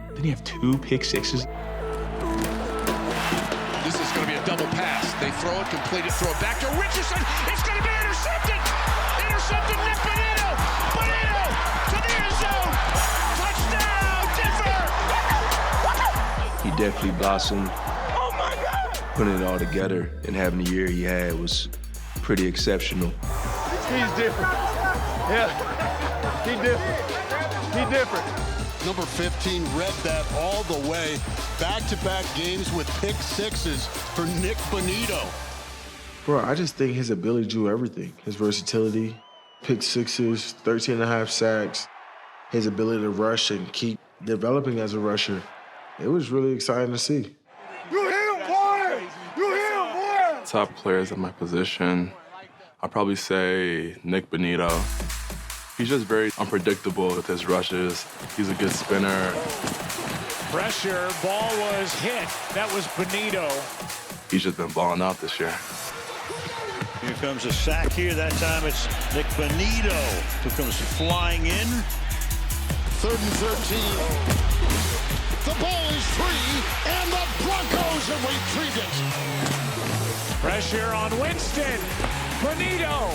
Didn't he have 2 pick sixes? This is going to be a double pass. They throw it, complete it, throw it back to Richardson. It's going to be intercepted. Intercepted Nick Bonito. Bonito to the end zone. Touchdown, Denver. He definitely blossomed. Oh, my God. Putting it all together and having the year he had was pretty exceptional. He's different. Yeah, he different. He different. Number 15 read that all the way. Back-to-back games with pick sixes for Nick Bonito. Bro, I just think his ability to do everything, his versatility, pick sixes, 13.5 sacks, his ability to rush and keep developing as a rusher. It was really exciting to see. You hit him, boy! You hit him, boy! Top players at my position, I'd probably say Nick Bonito. He's just very unpredictable with his rushes. He's a good spinner. Pressure, ball was hit. That was Bonito. He's just been balling out this year. Here comes a sack here. That time it's Nick Bonito who comes flying in. 3rd and 13. The ball is free, and the Broncos have retrieved it. Pressure on Winston. Bonito.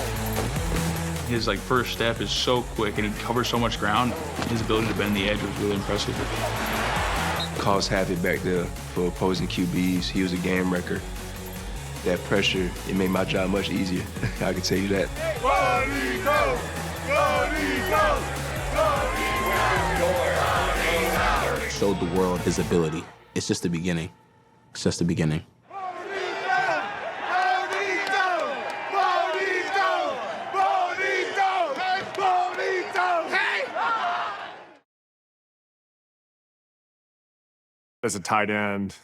His first step is so quick, and he covers so much ground. His ability to bend the edge was really impressive. Caused havoc back there for opposing QBs. He was a game wrecker. That pressure, it made my job much easier. I can tell you that. Bonito! Bonito! Showed the world his ability. It's just the beginning. It's just the beginning. As a tight end,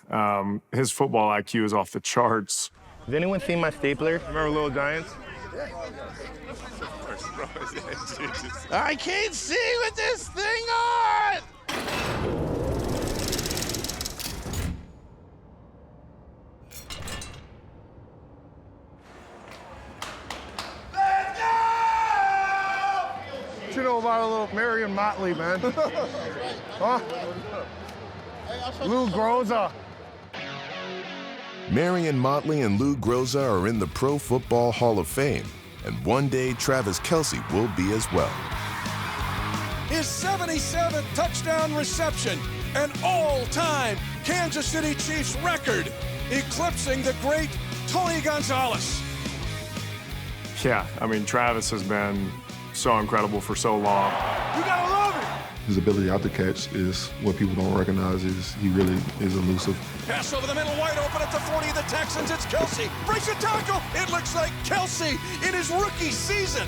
his football IQ is off the charts. Has anyone seen my stapler? Remember Little Giants? I can't see with this thing on! What you know about a little Marion Motley, man? Huh? Lou Groza. Marion Motley and Lou Groza are in the Pro Football Hall of Fame, and one day Travis Kelce will be as well. His 77th touchdown reception, an all-time Kansas City Chiefs record, eclipsing the great Tony Gonzalez. Yeah, I mean, Travis has been so incredible for so long. You gotta love it! His ability out to catch is what people don't recognize. He really is elusive. Pass over the middle, wide open at the 40 of the Texans. It's Kelce. Breaks a tackle. It looks like Kelce in his rookie season.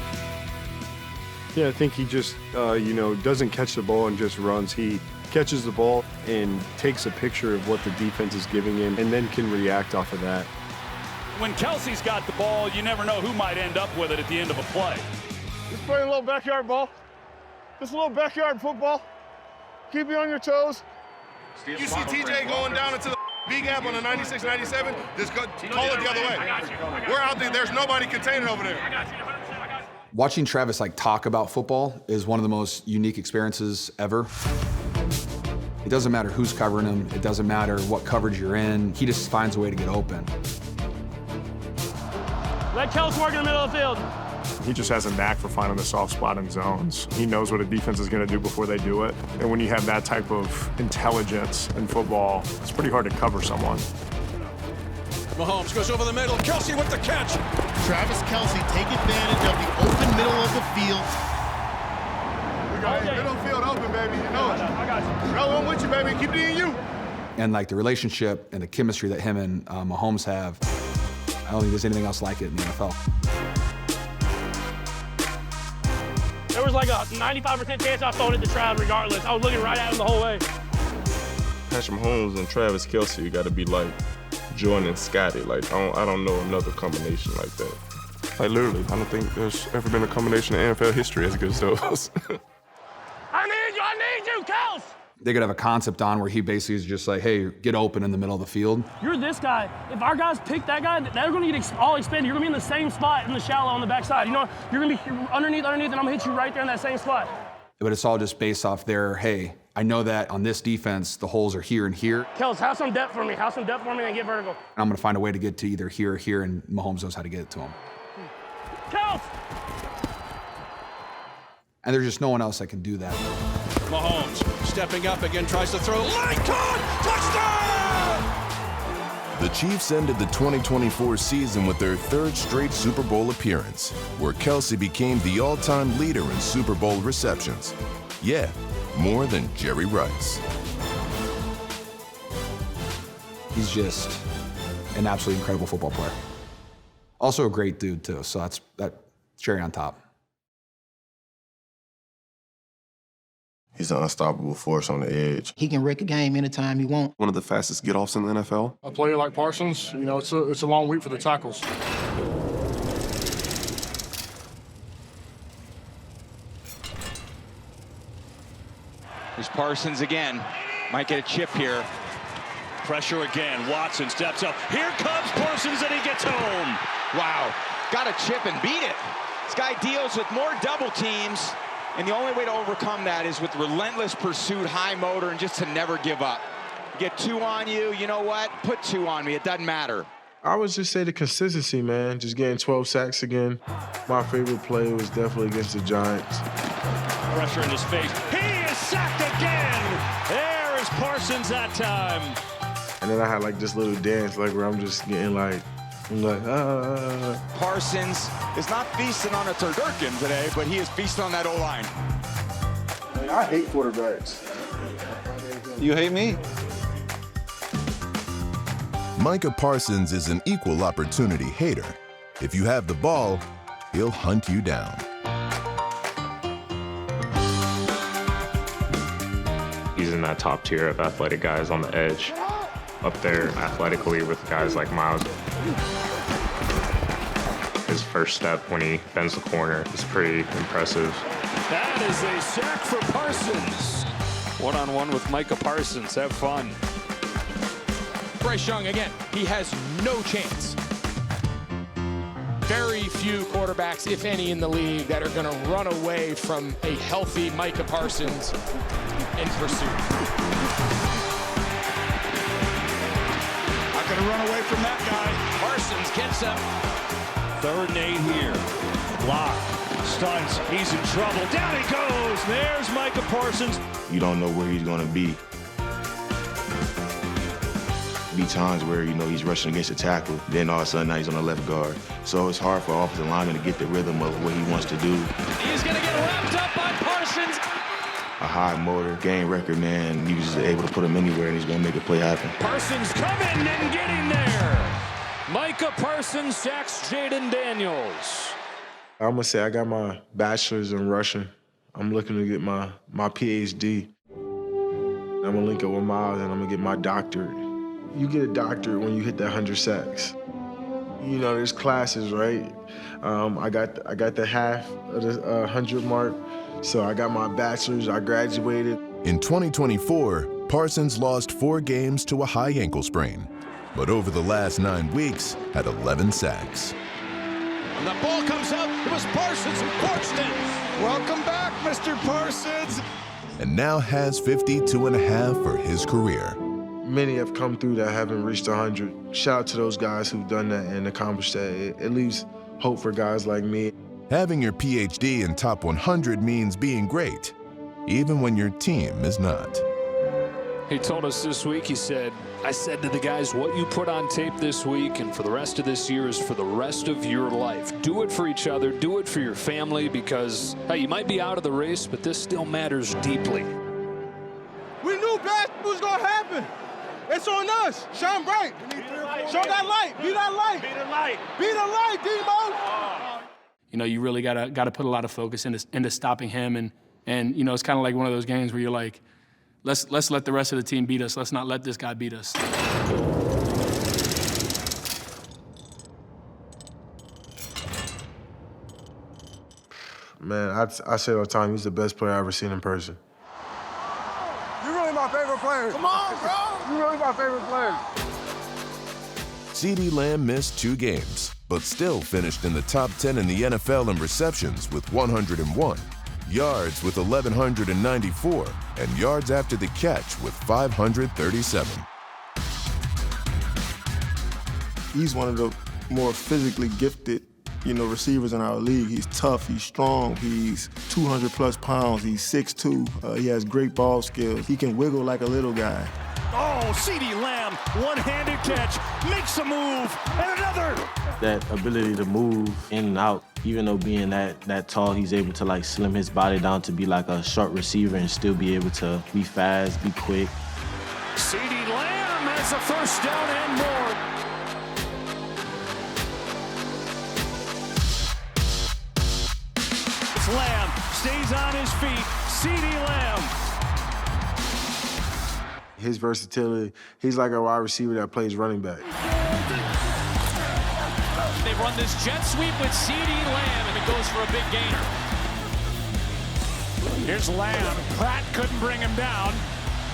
Yeah, I think he just, doesn't catch the ball and just runs. He catches the ball and takes a picture of what the defense is giving him and then can react off of that. When Kelce's got the ball, you never know who might end up with it at the end of a play. Just playing a little backyard ball. Just a little backyard football. Keep you on your toes. You see TJ going down into the B gap on the 96-97, just call it the other way. We're out there. There's nobody containing over there. Watching Travis talk about football is one of the most unique experiences ever. It doesn't matter who's covering him. It doesn't matter what coverage you're in. He just finds a way to get open. Let Kels work in the middle of the field. He just has a knack for finding the soft spot in zones. He knows what a defense is going to do before they do it. And when you have that type of intelligence in football, it's pretty hard to cover someone. Mahomes goes over the middle. Kelce with the catch. Travis Kelce take advantage of the open middle of the field. We got middle field open, baby. You know it. I got you. No, I'm with you, baby. Keep it in you. And like the relationship and the chemistry that him and Mahomes have, I don't think there's anything else like it in the NFL. There was like a 95% chance I was throwing it to Trav regardless. I was looking right at him the whole way. Patrick Mahomes and Travis Kelce got to be like Jordan and Scotty. Like, I don't know another combination like that. Like, literally, I don't think there's ever been a combination in NFL history as good as those. I need you, Kels! They could have a concept on where he basically is just like, hey, get open in the middle of the field. You're this guy. If our guys pick that guy, they're going to get all expanded. You're going to be in the same spot in the shallow on the backside. You know, you're going to be underneath, and I'm going to hit you right there in that same spot. But it's all just based off their, hey, I know that on this defense, the holes are here and here. Kels, have some depth for me. Have some depth for me and get vertical. And I'm going to find a way to get to either here or here, and Mahomes knows how to get it to him. Kels! And there's just no one else that can do that. Mahomes stepping up again, tries to throw. Line caught! Touchdown! The Chiefs ended the 2024 season with their third straight Super Bowl appearance, where Kelce became the all-time leader in Super Bowl receptions. Yeah, more than Jerry Rice. He's just an absolutely incredible football player. Also a great dude, too, so that's cherry on top. He's an unstoppable force on the edge. He can wreck a game anytime he wants. One of the fastest get-offs in the NFL. A player like Parsons, you know, it's a long week for the tackles. Here's Parsons again. Might get a chip here. Pressure again. Watson steps up. Here comes Parsons, and he gets home. Wow. Got a chip and beat it. This guy deals with more double teams, and the only way to overcome that is with relentless pursuit, high motor, and just to never give up. Get two on you, you know what? Put two on me. It doesn't matter. I would just say the consistency, man. Just getting 12 sacks again. My favorite play was definitely against the Giants. Pressure in his face. He is sacked again. There is Parsons that time. And then I had like this little dance, like where I'm just getting like, I'm like, Parsons is not feasting on a turducken today, but he is feasting on that O-line. I hate quarterbacks. You hate me? Micah Parsons is an equal opportunity hater. If you have the ball, he'll hunt you down. He's in that top tier of athletic guys on the edge, up there athletically with guys like Miles. His first step when he bends the corner is pretty impressive. That is a sack for Parsons. One-on-one with Micah Parsons. Have fun. Bryce Young, again, he has no chance. Very few quarterbacks, if any, in the league that are going to run away from a healthy Micah Parsons in pursuit. Not going to run away from that guy. Parsons gets him. 3rd and 8 here. Block. Stunts. He's in trouble. Down he goes. There's Micah Parsons. You don't know where he's going to be. Be times where, you know, he's rushing against a tackle, then all of a sudden now he's on the left guard. So it's hard for offensive linemen to get the rhythm of what he wants to do. He's going to get wrapped up by Parsons. A high motor, game record, man. He was just able to put him anywhere and he's going to make a play happen. Parsons coming and getting there. Micah Parsons sacks Jaden Daniels. I'm gonna say I got my bachelor's in Russian. I'm looking to get my PhD. I'm gonna link up with Miles and I'm gonna get my doctorate. You get a doctorate when you hit that 100 sacks. You know, there's classes, right? I got the half of the 100 mark, so I got my bachelor's, I graduated. In 2024, Parsons lost 4 games to a high ankle sprain, but over the last 9 weeks, had 11 sacks. And the ball comes out. It was Parsons who forced it. Welcome back, Mr. Parsons. and now has 52.5 for his career. Many have come through that haven't reached 100. Shout out to those guys who've done that and accomplished that. It leaves hope for guys like me. Having your PhD in top 100 means being great, even when your team is not. He told us this week, he said, I said to the guys, what you put on tape this week and for the rest of this year is for the rest of your life. Do it for each other, do it for your family, because hey, you might be out of the race, but this still matters deeply. We knew basketball was gonna happen. It's on us. Shine bright. Show that light. Be that light. Be the light. Be the light, Demo. You know, you really gotta put a lot of focus into stopping him, and you know, it's kind of like one of those games where you're like, let's let the rest of the team beat us. Let's not let this guy beat us. Man, I say all the time, he's the best player I've ever seen in person. You're really my favorite player. Come on, bro. You're really my favorite player. CeeDee Lamb missed 2 games, but still finished in the top 10 in the NFL in receptions with 101, yards with 1,194, and yards after the catch with 537. He's one of the more physically gifted, receivers in our league. He's tough, he's strong, he's 200+ pounds, he's 6'2", he has great ball skills. He can wiggle like a little guy. Oh, CeeDee Lamb, one-handed catch, makes a move, and another. That ability to move in and out, even though being that tall, he's able to like slim his body down to be like a short receiver and still be able to be fast, be quick. CeeDee Lamb has a first down and more. It's Lamb, stays on his feet, CeeDee Lamb. His versatility, he's like a wide receiver that plays running back. They run this jet sweep with CeeDee Lamb, and it goes for a big gainer. Here's Lamb. Pratt couldn't bring him down.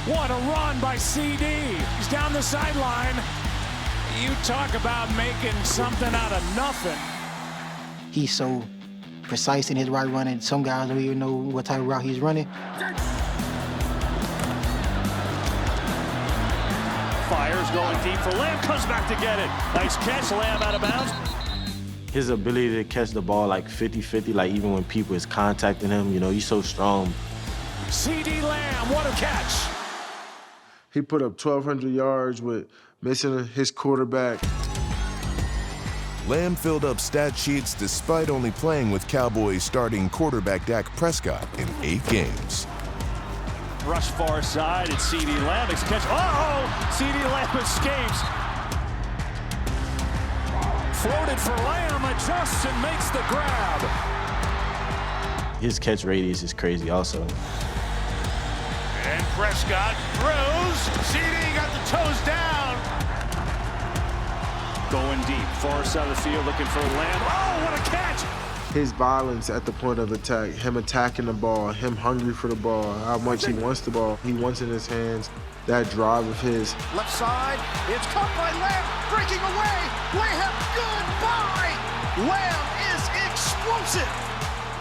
What a run by CeeDee. He's down the sideline. You talk about making something out of nothing. He's so precise in his route running. Some guys don't even know what type of route he's running. Fires going deep for Lamb, comes back to get it. Nice catch, Lamb out of bounds. His ability to catch the ball like 50-50, like even when people is contacting him, he's so strong. CeeDee Lamb, what a catch. He put up 1,200 yards with missing his quarterback. Lamb filled up stat sheets despite only playing with Cowboys starting quarterback Dak Prescott in 8 games. Rush far side, it's CeeDee Lamb. Makes a catch. Uh-oh! CeeDee Lamb escapes. Floated for Lamb, adjusts and makes the grab. His catch radius is crazy also. And Prescott throws. CeeDee got the toes down. Going deep, far side of the field, looking for Lamb. Oh, what a catch! His violence at the point of attack, him attacking the ball, him hungry for the ball, how much he wants the ball, he wants it in his hands, that drive of his. Left side, it's caught by Lamb, breaking away. Lamb, goodbye! Lamb is explosive.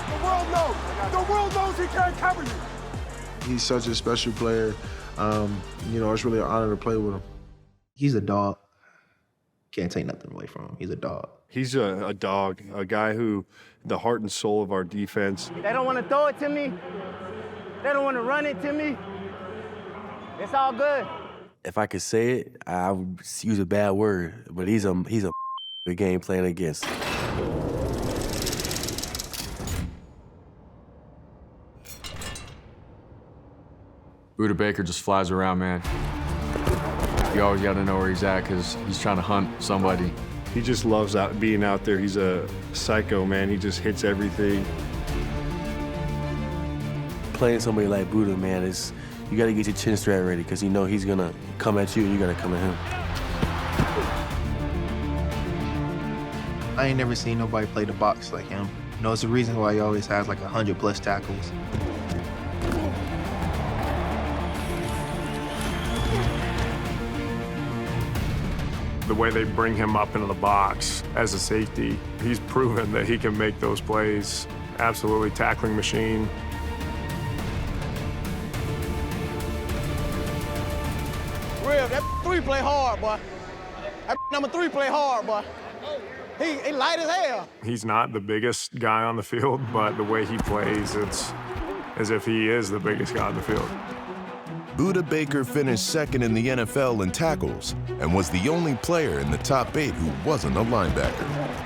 The world knows. The world knows he can't cover you. He's such a special player. It's really an honor to play with him. He's a dog. Can't take nothing away from him. He's a dog. He's a dog, a guy who, the heart and soul of our defense. They don't want to throw it to me. They don't want to run it to me. It's all good. If I could say it, I would use a bad word, but he's a game playing against. Budda Baker just flies around, man. You always got to know where he's at because he's trying to hunt somebody. He just loves being out there. He's a psycho, man. He just hits everything. Playing somebody like Budda, man, you got to get your chin strap ready because you know he's going to come at you and you got to come at him. I ain't never seen nobody play the box like him. It's the reason why he always has like 100+ tackles. The way they bring him up into the box as a safety, he's proven that he can make those plays. Absolutely tackling machine. 3 play hard, boy. That number 3 play hard, boy. He light as hell. He's not the biggest guy on the field, but the way he plays, it's as if he is the biggest guy on the field. Buda Baker finished second in the NFL in tackles and was the only player in the top 8 who wasn't a linebacker.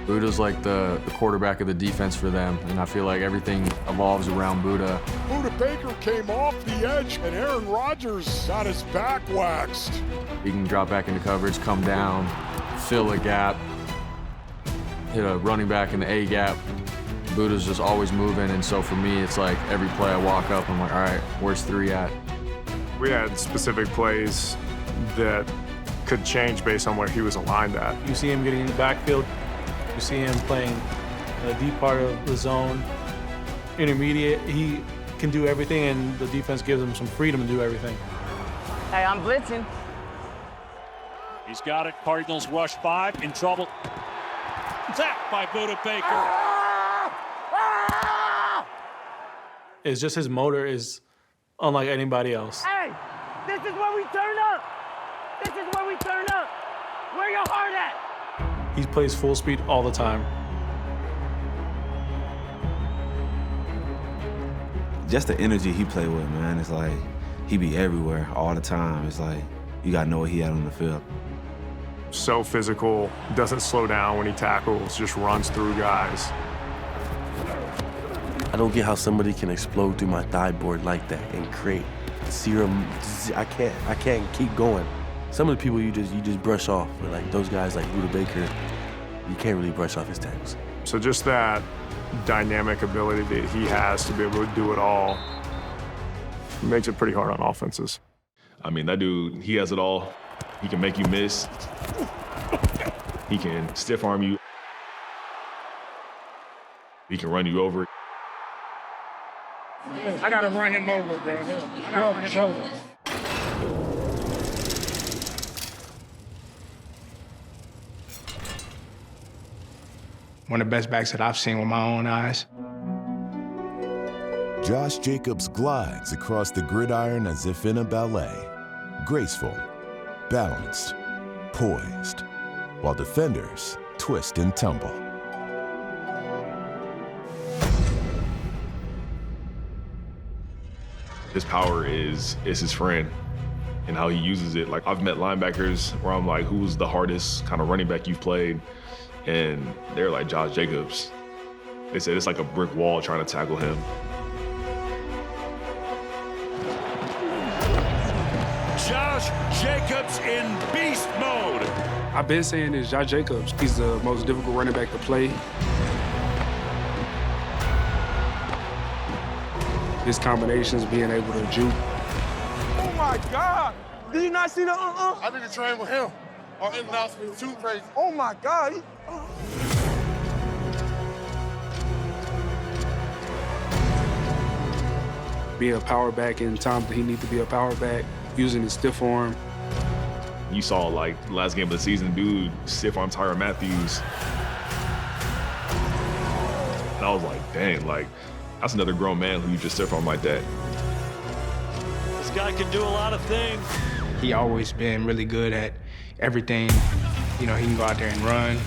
Buda's like the quarterback of the defense for them, and I feel like everything evolves around Buda. Buda Baker came off the edge, and Aaron Rodgers got his back waxed. He can drop back into coverage, come down, fill a gap, hit a running back in the A gap. Buda's just always moving, and so for me, it's like every play I walk up, I'm like, all right, where's 3 at? We had specific plays that could change based on where he was aligned at. You see him getting in the backfield. You see him playing a deep part of the zone. Intermediate, he can do everything, and the defense gives him some freedom to do everything. Hey, I'm blitzing. He's got it. Cardinals rush 5, in trouble. Sacked by Buda Baker. It's just his motor is unlike anybody else. Hey, this is where we turn up. This is where we turn up. Where your heart at? He plays full speed all the time. Just the energy he play with, man. It's like he be everywhere all the time. It's like you gotta know what he had on the field. So physical, doesn't slow down when he tackles, just runs through guys. I don't get how somebody can explode through my thigh board like that and create serum. I can't keep going. Some of the people you just brush off, but like those guys like Buda Baker, you can't really brush off his tackles. So just that dynamic ability that he has to be able to do it all makes it pretty hard on offenses. I mean, that dude, he has it all. He can make you miss. He can stiff arm you. He can run you over. I gotta run him over, bro. I gotta run him over. One of the best backs that I've seen with my own eyes. Josh Jacobs glides across the gridiron as if in a ballet. Graceful, balanced, poised, while defenders twist and tumble. His power is his friend and how he uses it. Like, I've met linebackers where I'm like, who's the hardest kind of running back you've played? And they're like, Josh Jacobs. They said it's like a brick wall trying to tackle him. Josh Jacobs in beast mode. I've been saying this, Josh Jacobs, he's the most difficult running back to play. His combinations, being able to juke. Oh my God! Did you not see the I need to train with him. Our in and outs been too crazy. Oh my God! Being a power back in times that he needs to be a power back, using his stiff arm. You saw, like, the last game of the season, dude, stiff arm Tyrann Matthews. And I was like, dang, like, that's another grown man who you just stiff arm like that. This guy can do a lot of things. He always been really good at everything. You know, he can go out there and run.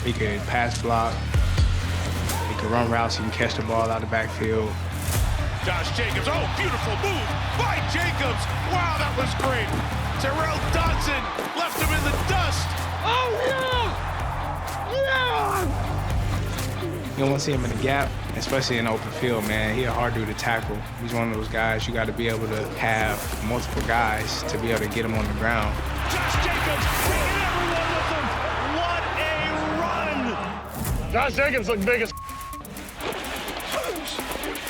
He could pass block. He could run routes. He can catch the ball out of the backfield. Josh Jacobs, oh, beautiful move by Jacobs. Wow, that was great. Terrell Dodson left him in the dust. Oh, yeah! You don't want to see him in the gap, especially in the open field, man. He's a hard dude to tackle. He's one of those guys you got to be able to have multiple guys to be able to get him on the ground. Josh Jacobs taking everyone with him. What a run! Josh Jacobs look big as.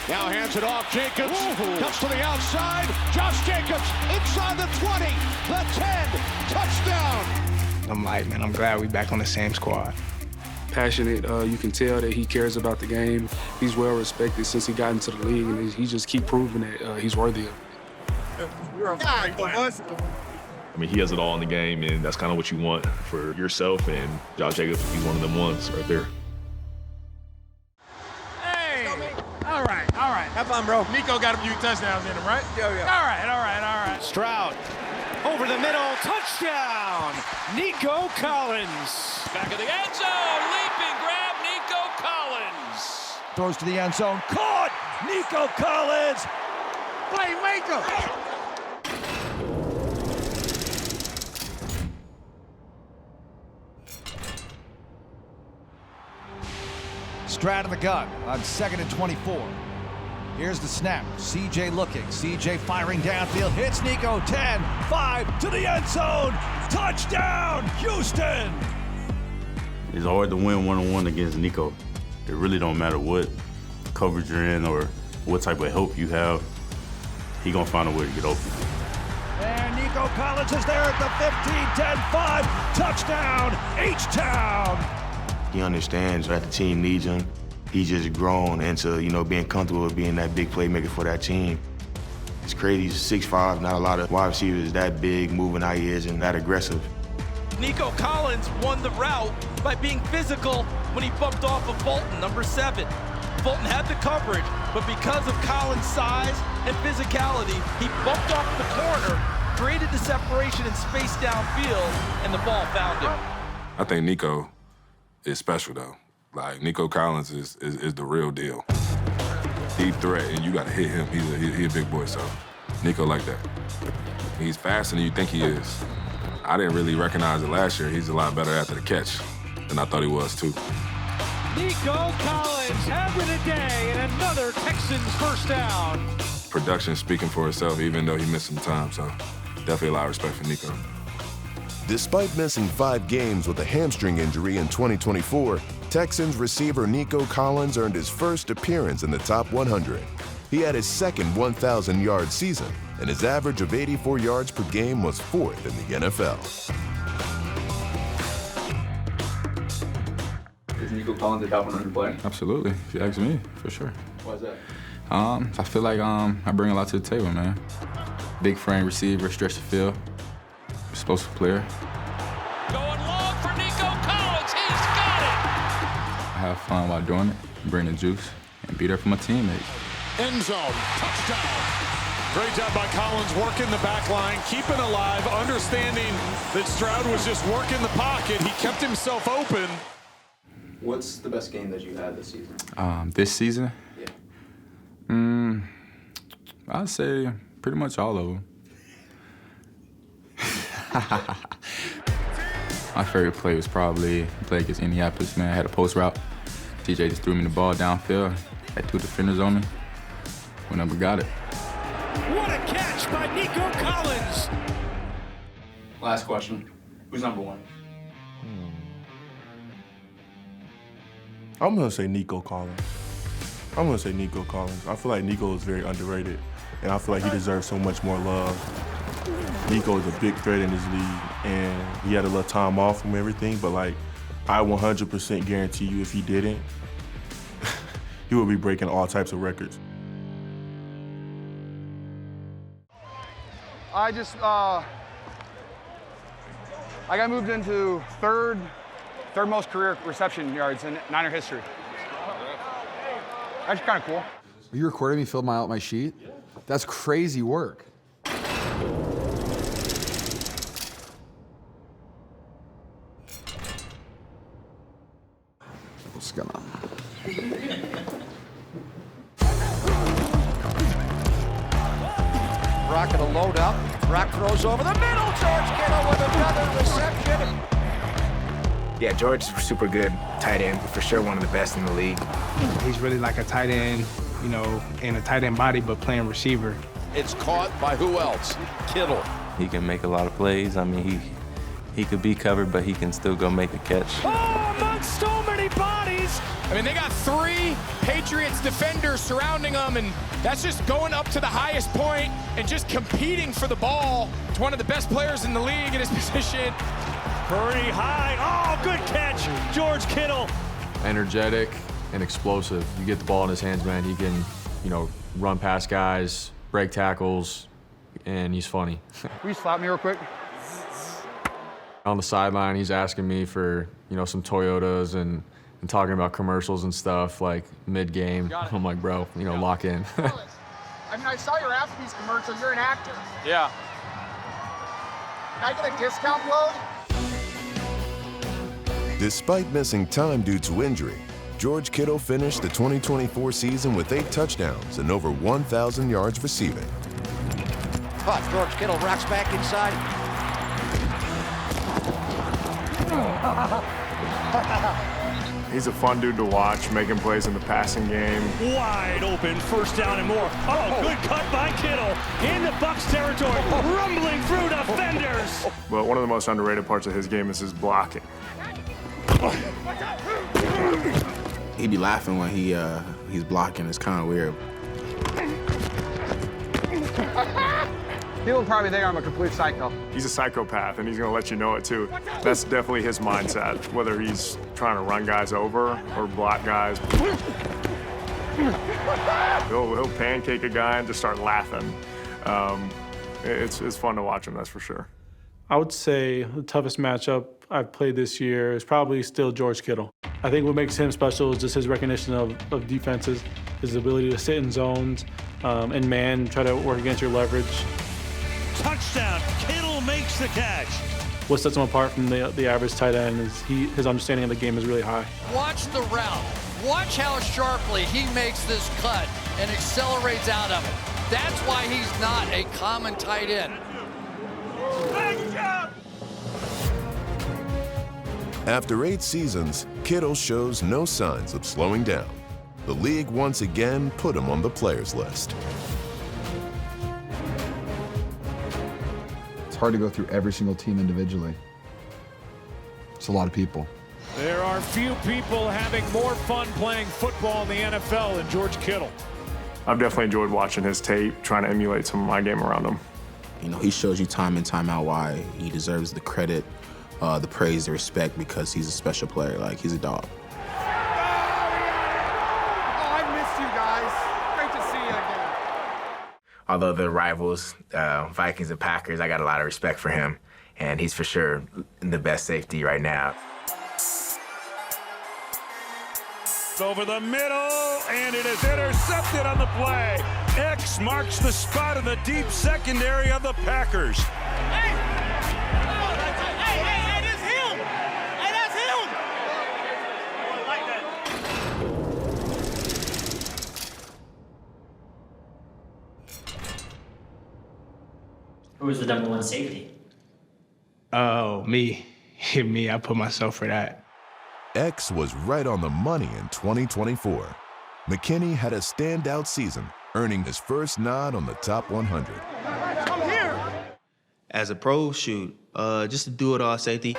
Now hands it off. Jacobs cuts to the outside. Josh Jacobs inside the 20, the 10, touchdown. I'm like, man, I'm glad we back on the same squad. Passionate, you can tell that he cares about the game. He's well respected since he got into the league, and he just keep proving that he's worthy of it. I mean, he has it all in the game, and that's kind of what you want for yourself, and Josh Jacobs, he's one of them ones right there. All right. Have fun, bro. Nico got a few touchdowns in him, right? Yeah. All right. Stroud over the middle, touchdown! Nico Collins. Back of the end zone, leaping grab, Nico Collins. Throws to the end zone, caught! Nico Collins! Playmaker! Stroud in the gun on 2nd and 24. Here's the snap. CJ looking. CJ firing downfield. Hits Nico. 10, 5 to the end zone. Touchdown, Houston! It's hard to win one-on-one against Nico. It really don't matter what coverage you're in or what type of help you have. He gonna find a way to get open. And Nico Collins is there at the 15, 10, 5. Touchdown, H-Town! He understands that the team needs him. He's just grown into, being comfortable with being that big playmaker for that team. It's crazy, he's 6'5", not a lot of wide receivers that big, moving how he is and that aggressive. Nico Collins won the route by being physical when he bumped off of Fulton, number 7. Fulton had the coverage, but because of Collins' size and physicality, he bumped off the corner, created the separation and space downfield, and the ball found him. I think Nico is special though. Like Nico Collins is the real deal. Deep threat, and you got to hit him. He's a big boy, so Nico like that. He's faster than you think he is. I didn't really recognize it last year. He's a lot better after the catch than I thought he was too. Nico Collins having a day and another Texans first down. Production speaking for itself, even though he missed some time. So definitely a lot of respect for Nico. Despite missing 5 games with a hamstring injury in 2024, Texans receiver Nico Collins earned his first appearance in the top 100. He had his second 1,000-yard season, and his average of 84 yards per game was 4th in the NFL. Is Nico Collins a top 100 player? Absolutely, if you ask me, for sure. Why is that? I feel like I bring a lot to the table, man. Big frame receiver, stretch the field. Explosive player. Going long for Nico Collins. He's got it. I have fun while doing it, bring the juice, and be there for my teammates. End zone, touchdown. Great job by Collins working the back line, keeping alive, understanding that Stroud was just working the pocket. He kept himself open. What's the best game that you had this season? This season? Yeah. I'd say pretty much all of them. My favorite play was probably the play against Indianapolis, man. I had a post route. TJ just threw me the ball downfield. Had 2 defenders on me. We never got it. What a catch by Nico Collins. Last question. Who's number 1? I'm gonna say Nico Collins. I feel like Nico is very underrated, and I feel like he deserves so much more love. Nico is a big threat in this league, and he had a little time off from everything, but I 100% guarantee you if he didn't, he would be breaking all types of records. I got moved into third most career reception yards in Niner history. That's kind of cool. Are you recording me fill out my sheet? That's crazy work. What's going on? Rocket a load up. Rock throws over the middle. George Kittle with another reception. Yeah, George's super good tight end, for sure one of the best in the league. He's really like a tight end, in a tight end body, but playing receiver. It's caught by who else? Kittle. He can make a lot of plays. I mean, he could be covered, but he can still go make a catch. Oh, amongst so many bodies. I mean, they got 3 Patriots defenders surrounding them, and that's just going up to the highest point and just competing for the ball. It's one of the best players in the league in his position. Pretty high. Oh, good catch, George Kittle. Energetic and explosive. You get the ball in his hands, man. He can, run past guys, break tackles, and he's funny. Will you slap me real quick? On the sideline, he's asking me for, some Toyotas and talking about commercials and stuff, like mid-game. I'm like, bro, lock in. I mean, I saw your Applebee's commercial. You're an actor. Yeah. I get a discount code? Despite missing time due to injury, George Kittle finished the 2024 season with 8 touchdowns and over 1,000 yards receiving. But George Kittle rocks back inside. He's a fun dude to watch, making plays in the passing game. Wide open, first down and more. Oh, good cut by Kittle. Into Bucs territory, rumbling through defenders. But one of the most underrated parts of his game is his blocking. He be laughing when he's blocking. It's kind of weird. People probably think I'm a complete psycho. He's a psychopath, and he's going to let you know it, too. That's definitely his mindset, whether he's trying to run guys over or block guys. He'll pancake a guy and just start laughing. It's fun to watch him, that's for sure. I would say the toughest matchup I've played this year is probably still George Kittle. I think what makes him special is just his recognition of defenses, his ability to sit in zones and man, try to work against your leverage. Touchdown, Kittle makes the catch. What sets him apart from the average tight end is his understanding of the game is really high. Watch the route. Watch how sharply he makes this cut and accelerates out of it. That's why he's not a common tight end. After 8 seasons, Kittle shows no signs of slowing down. The league once again put him on the players list. It's hard to go through every single team individually. It's a lot of people. There are few people having more fun playing football in the NFL than George Kittle. I've definitely enjoyed watching his tape, trying to emulate some of my game around him. You know, he shows you time and time out why he deserves the credit, the praise, the respect, because he's a special player. Like, he's a dog. Although they're rivals, Vikings and Packers, I got a lot of respect for him, and he's for sure the best safety right now. Over the middle, and it is intercepted on the play. X marks the spot in the deep secondary of the Packers. Hey, that's him! Hey, that's him! I like that. Who was the #1 safety? Oh, me. Me, I put myself for that. X was right on the money in 2024. McKinney had a standout season, earning his first nod on the top 100. Come here! As a pro, shoot, just to do it all safety.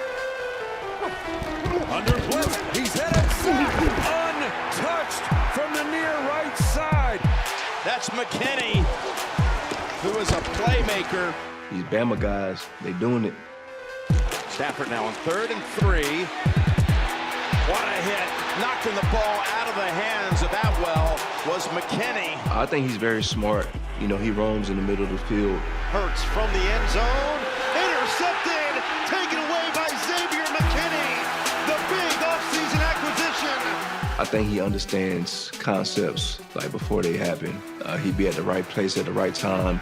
Under blitz, he's headed sack, untouched from the near right side. That's McKinney, who is a playmaker. These Bama guys, they doing it. Stafford now on 3rd and 3. What a hit. Knocking the ball out of the hands of Atwell was McKinney. I think he's very smart. You know, he roams in the middle of the field. Hurts from the end zone. Intercepted. Taken away by Xavier McKinney. The big offseason acquisition. I think he understands concepts like before they happen. He'd be at the right place at the right time.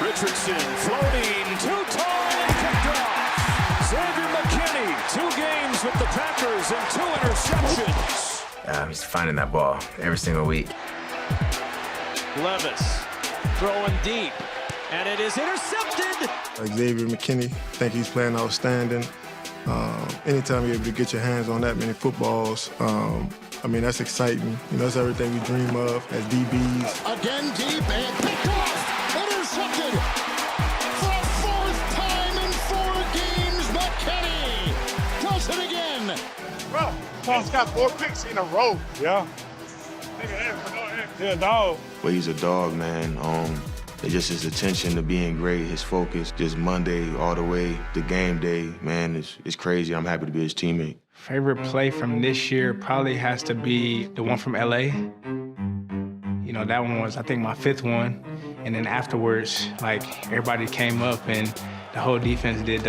Richardson floating, too tall and kicked off. Xavier McKinney, 2 games with the Packers and 2 interceptions. He's finding that ball every single week. Levis throwing deep, and it is intercepted. Xavier McKinney, I think he's playing outstanding. Anytime you're able to get your hands on that many footballs, I mean, that's exciting. You know, that's everything we dream of as DBs. Again deep and picked off. Intercepted. For the 4th time in 4 games, McKinney does it again. Bro, Paul's got 4 picks in a row. Yeah. Yeah, dog. Well, he's a dog, man. It's just his attention to being great, his focus, just Monday all the way to game day, man, it's crazy. I'm happy to be his teammate. Favorite play from this year probably has to be the one from LA. You know, that one was, I think, my 5th one. And then afterwards, like, everybody came up and the whole defense did,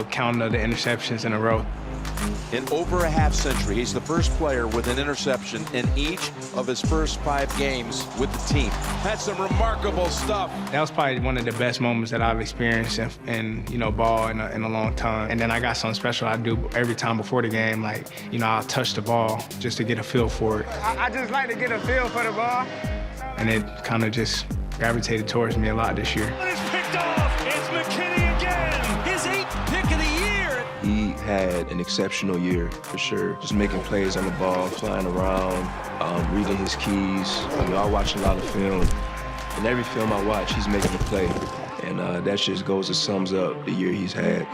counting of the interceptions in a row. In over a half century, he's the first player with an interception in each of his first 5 games with the team. That's some remarkable stuff. That was probably one of the best moments that I've experienced in ball in a long time. And then I got something special I do every time before the game, I'll touch the ball just to get a feel for it. I just like to get a feel for the ball. And it kind of just gravitated towards me a lot this year. It's picked off. It's McKinney again. His 8th pick of the year. He had an exceptional year, for sure. Just making plays on the ball, flying around, reading his keys. I watch a lot of film. And every film I watch, he's making a play. And that just goes and sums up the year he's had.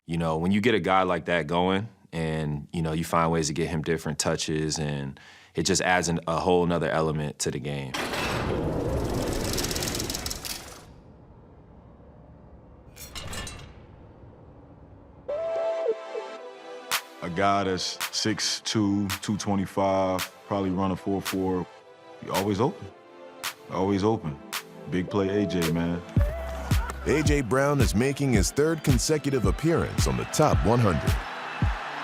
When you get a guy like that going and, you find ways to get him different touches, and it just adds a whole nother element to the game. A guy that's 6'2", 225, probably run a 4.4, always open. Always open. Big play AJ, man. A.J. Brown is making his 3rd consecutive appearance on the top 100.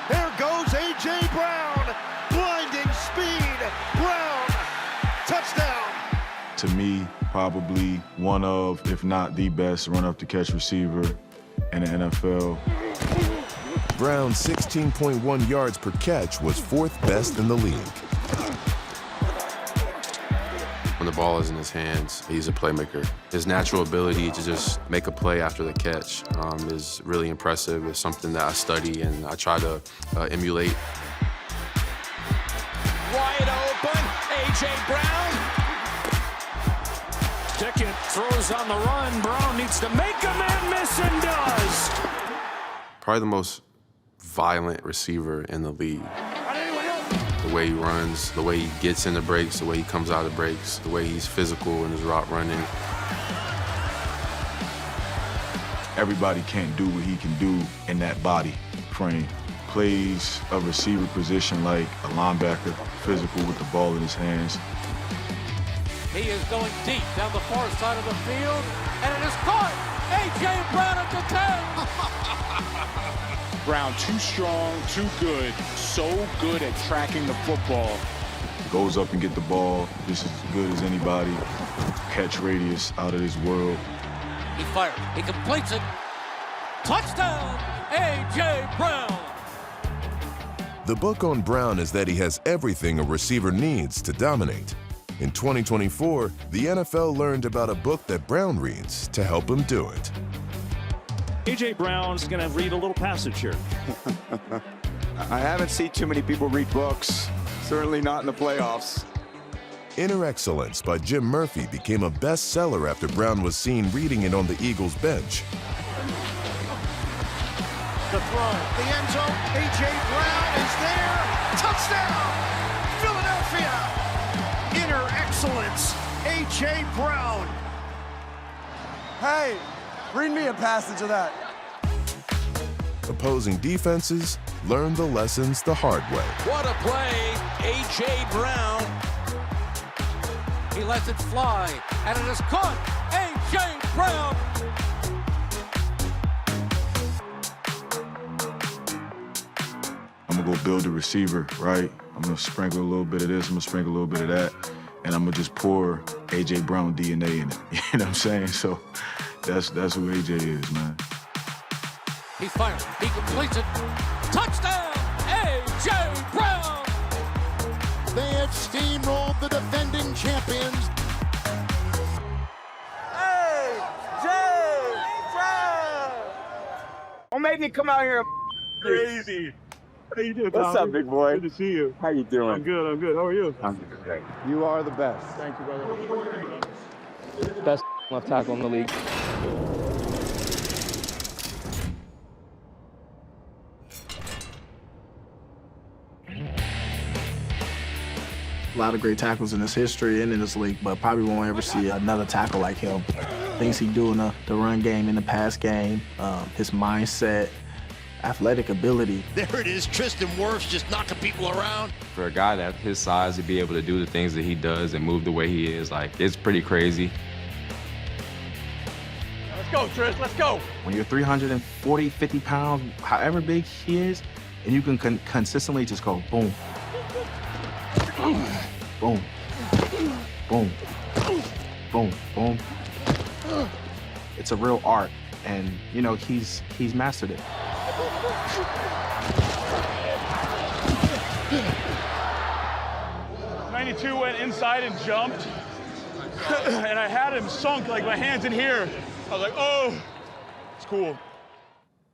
There goes A.J. Brown. Blinding speed. Brown. Touchdown. To me, probably one of, if not the best run-up-to-catch receiver in the NFL. Brown's 16.1 yards per catch was 4th best in the league. When the ball is in his hands, he's a playmaker. His natural ability to just make a play after the catch is really impressive. It's something that I study and I try to emulate. Wide open, A.J. Brown. Pickett throws on the run. Brown needs to make a man miss and does. Probably the most violent receiver in the league. The way he runs, the way he gets in the breaks, the way he comes out of breaks, the way he's physical in his route running. Everybody can't do what he can do in that body frame. Plays a receiver position like a linebacker, physical with the ball in his hands. He is going deep down the far side of the field, and it is caught. A.J. Brown at the 10. Brown, too strong, too good, so good at tracking the football. Goes up and get the ball just as good as anybody. Catch radius out of this world. He fires, he completes it. Touchdown, A.J. Brown. The book on Brown is that he has everything a receiver needs to dominate. In 2024, the NFL learned about a book that Brown reads to help him do it. A.J. Brown's going to read a little passage here. I haven't seen too many people read books, certainly not in the playoffs. Inner Excellence by Jim Murphy became a bestseller after Brown was seen reading it on the Eagles bench. The throw, the end zone, A.J. Brown is there. Touchdown, Philadelphia. Inner Excellence, A.J. Brown. Hey, read me a passage of that. Opposing defenses learn the lessons the hard way. What a play, A.J. Brown. He lets it fly, and it is caught. A.J. Brown. I'm gonna go build a receiver, right? I'm gonna sprinkle a little bit of this, I'm gonna sprinkle a little bit of that, and I'm gonna just pour A.J. Brown DNA in it. You know what I'm saying? So that's who A.J. is, man. He fires, he completes it. Touchdown, A.J. Brown. They have steamrolled the defending champions. A.J. Brown. Don't make me come out here. Crazy. How you doing, What's Tommy? up, big boy? Good to see you. How you doing? I'm good. How are you? I'm good. You are the best. Thank you, brother. Best left tackle in the league. A lot of great tackles in his history and in this league, but probably won't ever see another tackle like him. Things he do in the run game, in the pass game, his mindset, athletic ability. There it is, Tristan Wirfs just knocking people around. For a guy that his size to be able to do the things that he does and move the way he is, like, it's pretty crazy. Let's go, Trish. Let's go. When you're 340, 50 pounds, however big he is, and you can consistently just go boom, boom, boom, boom, boom. It's a real art, and you know he's mastered it. '92 went inside and jumped, and I had him sunk, like my hands in here. I was like, oh, it's cool.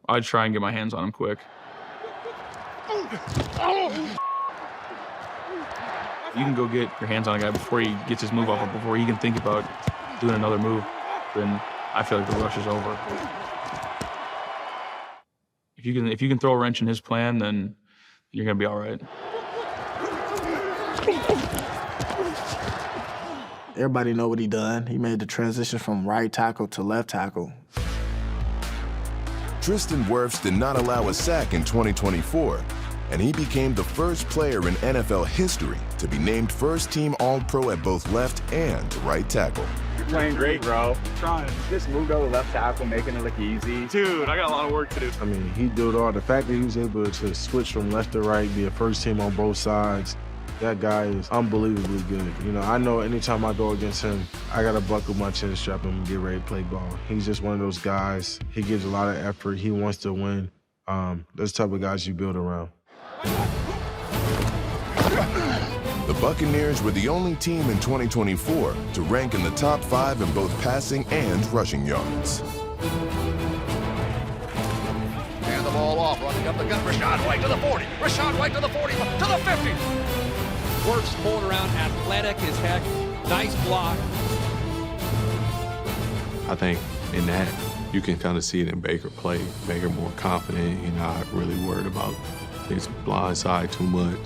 I'd try and get my hands on him quick. You can go get your hands on a guy before he gets his move off, or before he can think about doing another move, then I feel like the rush is over. If you can throw a wrench in his plan, then you're gonna be all right. Everybody know what he done. He made the transition from right tackle to left tackle. Tristan Wirfs did not allow a sack in 2024, and he became the first player in NFL history to be named first-team All-Pro at both left and right tackle. You're playing great, bro. Trying. Just moved over left tackle, making it look easy. Dude, I got a lot of work to do. I mean, he did it all. The fact that he was able to switch from left to right, be a first team on both sides, that guy is unbelievably good. You know, I know anytime I go against him, I got to buckle my chin strap and get ready to play ball. He's just one of those guys. He gives a lot of effort. He wants to win. Those type of guys you build around. The Buccaneers were the only team in 2024 to rank in the top 5 in both passing and rushing yards. And the ball off, running up the gut. Rachaad White to the 40. Rachaad White to the 40, to the 50. Wirfs pulling around, athletic as heck. Nice block. I think in that, you can kind of see it in Baker play. Baker more confident. He's not really worried about his blind side too much.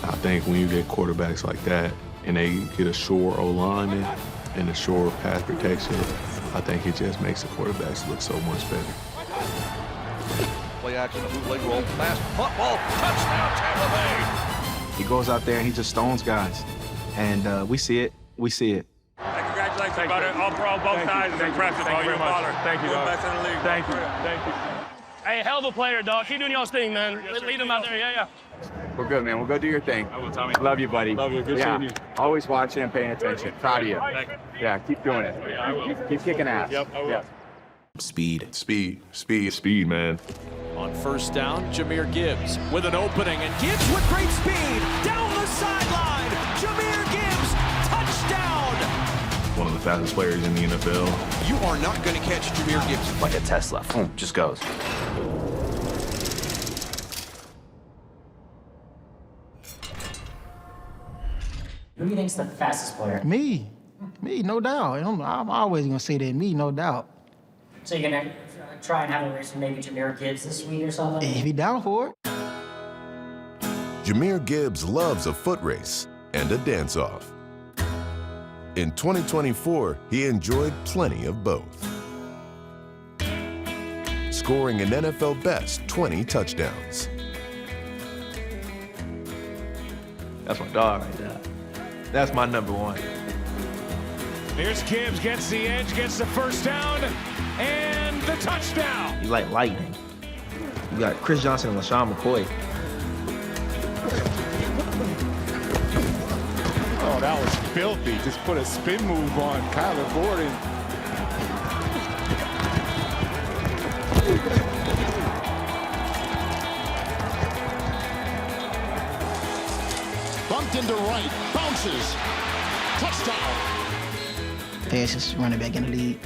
I think when you get quarterbacks like that and they get a sure O-lineman and a sure pass protection, I think it just makes the quarterbacks look so much better. Play action, a bootleg roll, pass, football, touchdown, Tampa Bay. He goes out there and he just stones guys. And we see it. We see it. Hey, congratulations, buddy. All pro, both sides. It's impressive. Thank you very much. Thank you, dog. Best in the league. Thank you. Thank you. Hey, hell of a player, dog. Keep doing your thing, man. Lead him out there. Yeah. We're good, man. We'll go do your thing. I will, Tommy. Love you, buddy. Love you. Good seeing you. Always watching and paying attention. Proud of you. Thank you. Yeah, keep doing it. Yeah, I will. Keep kicking ass. Yep, I will. Yeah. Speed, man. On first down, Jahmyr Gibbs with an opening, and Gibbs with great speed down the sideline. Jahmyr Gibbs, touchdown! One of the fastest players in the NFL. You are not going to catch Jahmyr Gibbs. Like a Tesla, boom, just goes. Who do you think's the fastest player? Me, no doubt. I'm always gonna say that, me, no doubt. So you're gonna try and have a race with maybe Jahmyr Gibbs this week or something? If he down for it. Jahmyr Gibbs loves a foot race and a dance-off. In 2024, he enjoyed plenty of both, scoring an NFL best 20 touchdowns. That's my dog right there. That's my number one. Here's Gibbs, gets the edge, gets the first down, and the touchdown. He's like lightning. You got Chris Johnson and LaShawn McCoy. Oh, that was filthy. Just put a spin move on Kyler Gordon. Bumped into right, bounces, touchdown. Fastest running back in the league.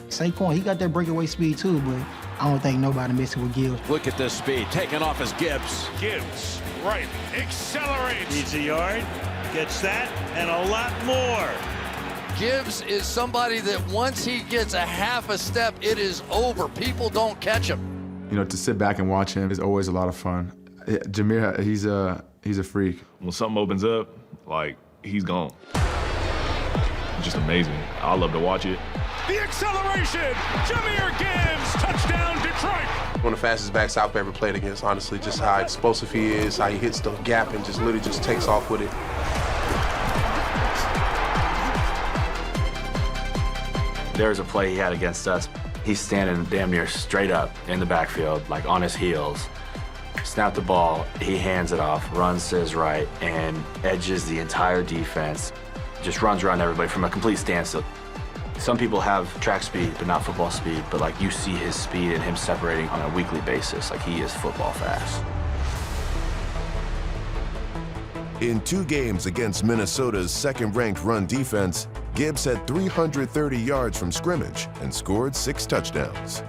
Saquon, he got that breakaway speed too, but I don't think nobody messing with Gibbs. Look at this speed, taking off as Gibbs. Gibbs, right, accelerates. Needs a yard, gets that, and a lot more. Gibbs is somebody that once he gets a half a step, it is over. People don't catch him. You know, to sit back and watch him is always a lot of fun. Jahmyr, he's a freak. When something opens up, like, he's gone. Just amazing. I love to watch it. The acceleration, Jahmyr Gibbs, touchdown Detroit. One of the fastest backs I've ever played against, honestly. Just how explosive he is, how he hits the gap and just literally just takes off with it. There was a play he had against us. He's standing damn near straight up in the backfield, like on his heels. Snap the ball, he hands it off, runs to his right, and edges the entire defense. Just runs around everybody from a complete standstill. Some people have track speed, but not football speed, but like you see his speed and him separating on a weekly basis. Like he is football fast. In 2 games against Minnesota's second-ranked run defense, Gibbs had 330 yards from scrimmage and scored 6 touchdowns.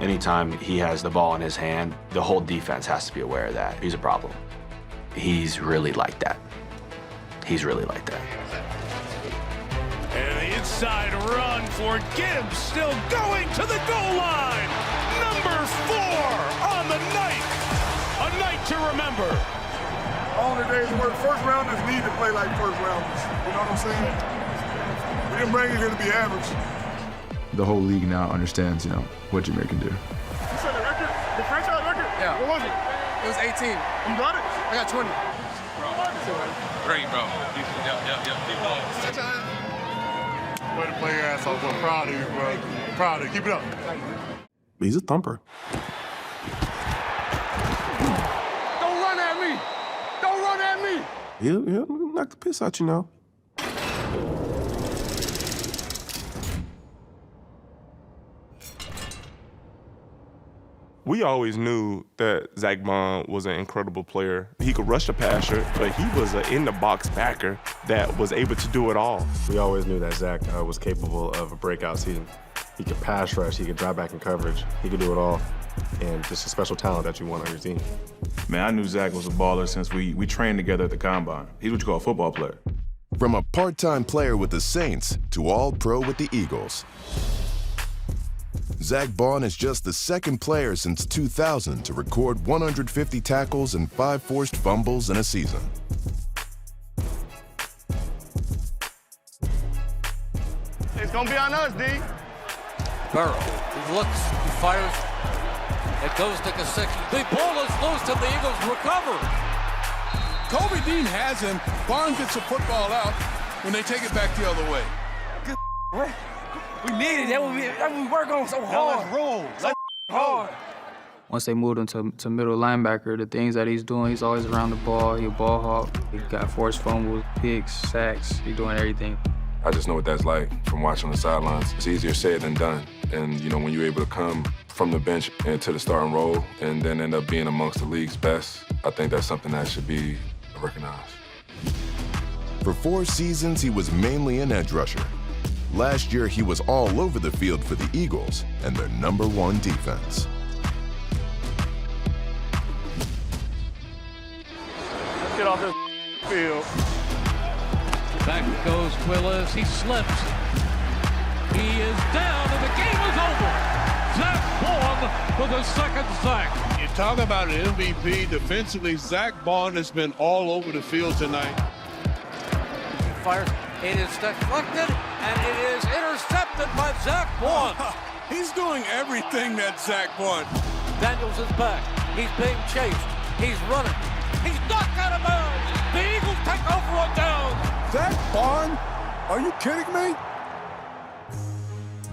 Anytime he has the ball in his hand, the whole defense has to be aware of that. He's a problem. He's really like that. He's really like that. And the inside run for Gibbs, still going to the goal line. Number 4 on the night. A night to remember. All the days where first rounders need to play like first rounders. You know what I'm saying? We didn't bring you here to be average. The whole league now understands, what Jameer can do. You said the record? The franchise record? Yeah. What was it? It was 18. You got it? I got 20. Great, bro. Way to play your ass off. I'm proud of you, bro. Proud of you. Keep it up. He's a thumper. Don't run at me. Don't run at me. He'll knock the piss out, We always knew that Zach Bond was an incredible player. He could rush the passer, but he was an in-the-box backer that was able to do it all. We always knew that Zach was capable of a breakout season. He could pass rush, he could drive back in coverage, he could do it all. And just a special talent that you want on your team. Man, I knew Zach was a baller since we trained together at the Combine. He's what you call a football player. From a part-time player with the Saints to All-Pro with the Eagles, Zach Bond is just the second player since 2000 to record 150 tackles and 5 forced fumbles in a season. It's gonna be on us, D. Burrow, he looks, he fires, it goes to Gesicki. The ball is loose and the Eagles recover. Kobe Dean has him. Barnes gets the football out when they take it back the other way. What? We needed that. We work on so hard. Let's roll. So hard. Once they moved him to middle linebacker, the things that he's doing, he's always around the ball. He's a ball hawk. He got forced fumbles, picks, sacks. He's doing everything. I just know what that's like from watching the sidelines. It's easier said than done. And, when you're able to come from the bench into the starting role and then end up being amongst the league's best, I think that's something that should be recognized. For 4 seasons, he was mainly an edge rusher. Last year, he was all over the field for the Eagles and their #1 defense. Let's get off this field. Back goes Willis. He slips. He is down, and the game is over. Zach Bond with a second sack. You talk about an MVP defensively. Zach Bond has been all over the field tonight. He fires. It is deflected, and it is intercepted by Zach Bond. He's doing everything that Zach Bond. Daniels is back. He's being chased. He's running. He's knocked out of bounds. The Eagles take over on down. Zach Bond? Are you kidding me?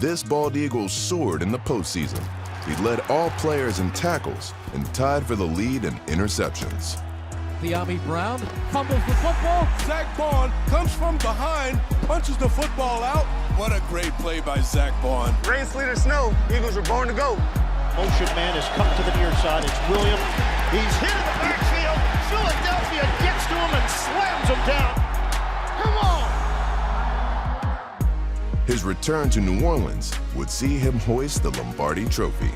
This bald eagle soared in the postseason. He led all players in tackles and tied for the lead in interceptions. De'Ami Brown fumbles the football. Zach Bond comes from behind, punches the football out. What a great play by Zach Bond. Rain, sleet, or snow, Eagles are born to go. Motion man has come to the near side. It's Williams. He's hit in the backfield. Philadelphia gets to him and slams him down. Come on! His return to New Orleans would see him hoist the Lombardi Trophy.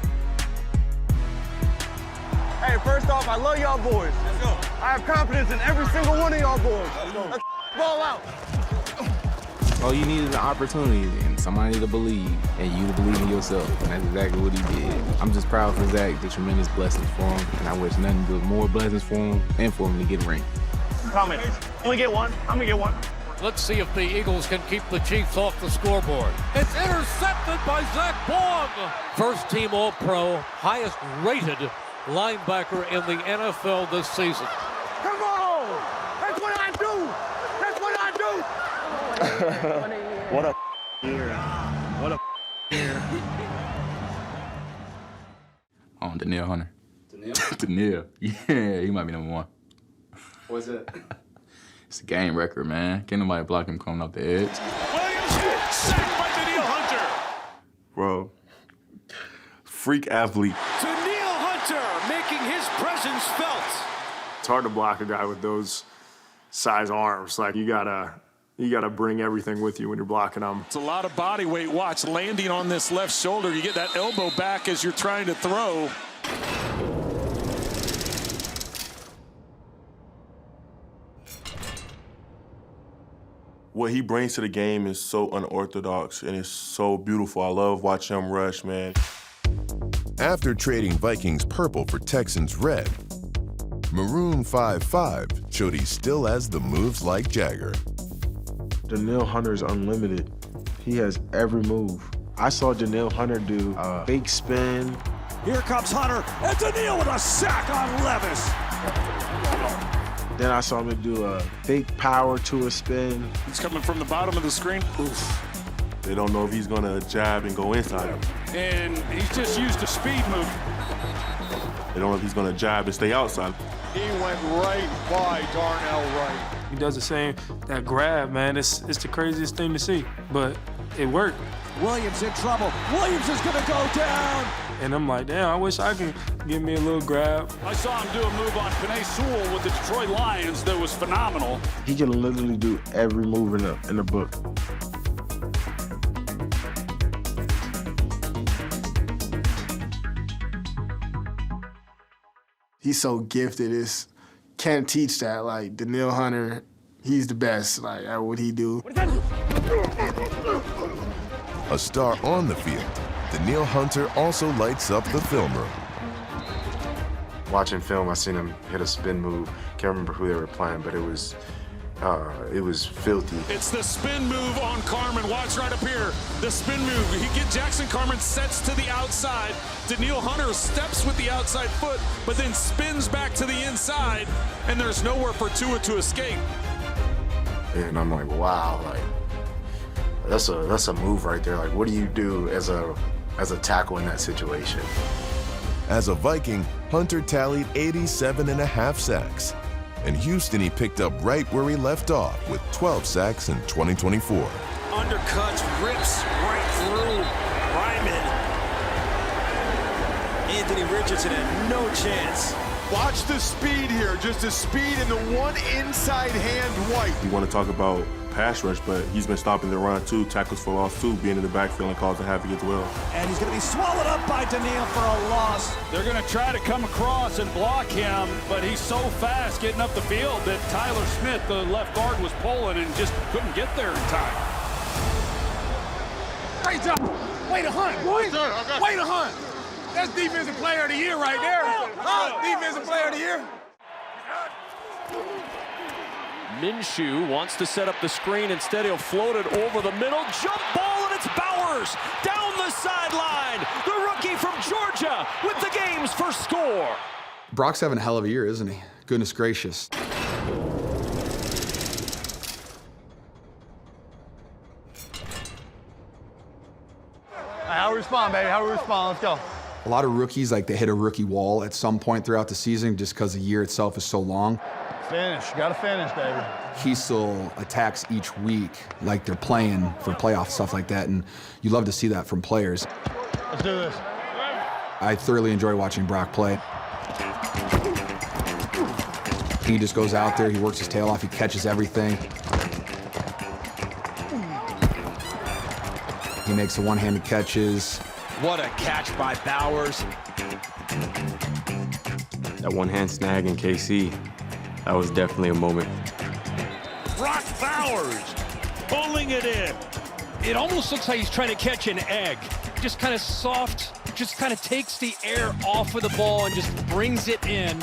Hey, first off, I love y'all boys. Let's go. I have confidence in every single one of y'all boys. Let's ball out. All you need is an opportunity and somebody to believe, and you to believe in yourself. And that's exactly what he did. I'm just proud for Zach, the tremendous blessings for him, and I wish nothing but more blessings for him and for him to get a ring. Comment. Only get one. I'm gonna get one. Let's see if the Eagles can keep the Chiefs off the scoreboard. It's intercepted by Zach Bond. First team All-Pro, highest rated linebacker in the NFL this season. Come on! That's what I do! That's what I do! What a year. What a year. On Danielle Hunter. Danielle? Yeah, he might be number one. What's it? It's a game record, man. Can't nobody block him coming off the edge. Williams sacked by Danielle Hunter. Bro, freak athlete. Danielle Hunter making his presence felt. It's hard to block a guy with those size arms. Like, you gotta bring everything with you when you're blocking them. It's a lot of body weight. Watch, landing on this left shoulder. You get that elbow back as you're trying to throw. What he brings to the game is so unorthodox, and it's so beautiful. I love watching him rush, man. After trading Vikings purple for Texans red, Maroon 5-5 showed he still has the moves like Jagger. Danielle Hunter is unlimited. He has every move. I saw Danielle Hunter do a fake spin. Here comes Hunter, and Danielle with a sack on Levis. Then I saw him do a fake power to a spin. He's coming from the bottom of the screen. Oof. They don't know if he's gonna jab and go inside him. And he's just used a speed move. They don't know if he's gonna jab and stay outside. He went right by Darnell Wright. He does the same, that grab, man. It's the craziest thing to see, but it worked. Williams in trouble. Williams is gonna go down. And I'm like, damn, I wish I could give me a little grab. I saw him do a move on Penei Sewell with the Detroit Lions that was phenomenal. He can literally do every move in the book. He's so gifted. Can't teach that. Like, Danielle Hunter, he's the best, like, at what he do. A star on the field, Danielle Hunter also lights up the film room. Watching film, I seen him hit a spin move. Can't remember who they were playing, but it was filthy. It's the spin move on Carmen. Watch right up here. The spin move. Jackson Carmen sets to the outside. Danielle Hunter steps with the outside foot, but then spins back to the inside, and there's nowhere for Tua to escape. And I'm like, wow, like that's a move right there. Like, what do you do as a tackle in that situation? As a Viking, Hunter tallied 87.5 sacks. In Houston, he picked up right where he left off with 12 sacks in 2024. Undercuts, rips right through Ryman. Anthony Richardson had no chance. Watch the speed here, just the speed and the one inside hand White. You want to talk about pass rush, but he's been stopping the run too, tackles for loss too, being in the backfield and causing havoc as well. And he's going to be swallowed up by Danielle for a loss. They're going to try to come across and block him, but he's so fast getting up the field that Tyler Smith, the left guard, was pulling and just couldn't get there in time. Great job. Way to hunt. Way to hunt. That's Defensive Player of the Year right there. Defensive Player of the Year. Minshew wants to set up the screen. Instead, he'll float it over the middle. Jump ball, and it's Bowers down the sideline. The rookie from Georgia with the game's first score. Brock's having a hell of a year, isn't he? Goodness gracious. How we respond, baby? How we respond? Let's go. A lot of rookies, like, they hit a rookie wall at some point throughout the season just because the year itself is so long. Finish. You gotta finish, baby. He still attacks each week like they're playing for playoff stuff like that, and you love to see that from players. Let's do this. I thoroughly enjoy watching Brock play. He just goes out there, he works his tail off, he catches everything. He makes the one-handed catches. What a catch by Bowers. That one-hand snag in KC, that was definitely a moment. Brock Bowers pulling it in. It almost looks like he's trying to catch an egg. Just kind of soft, just kind of takes the air off of the ball and just brings it in.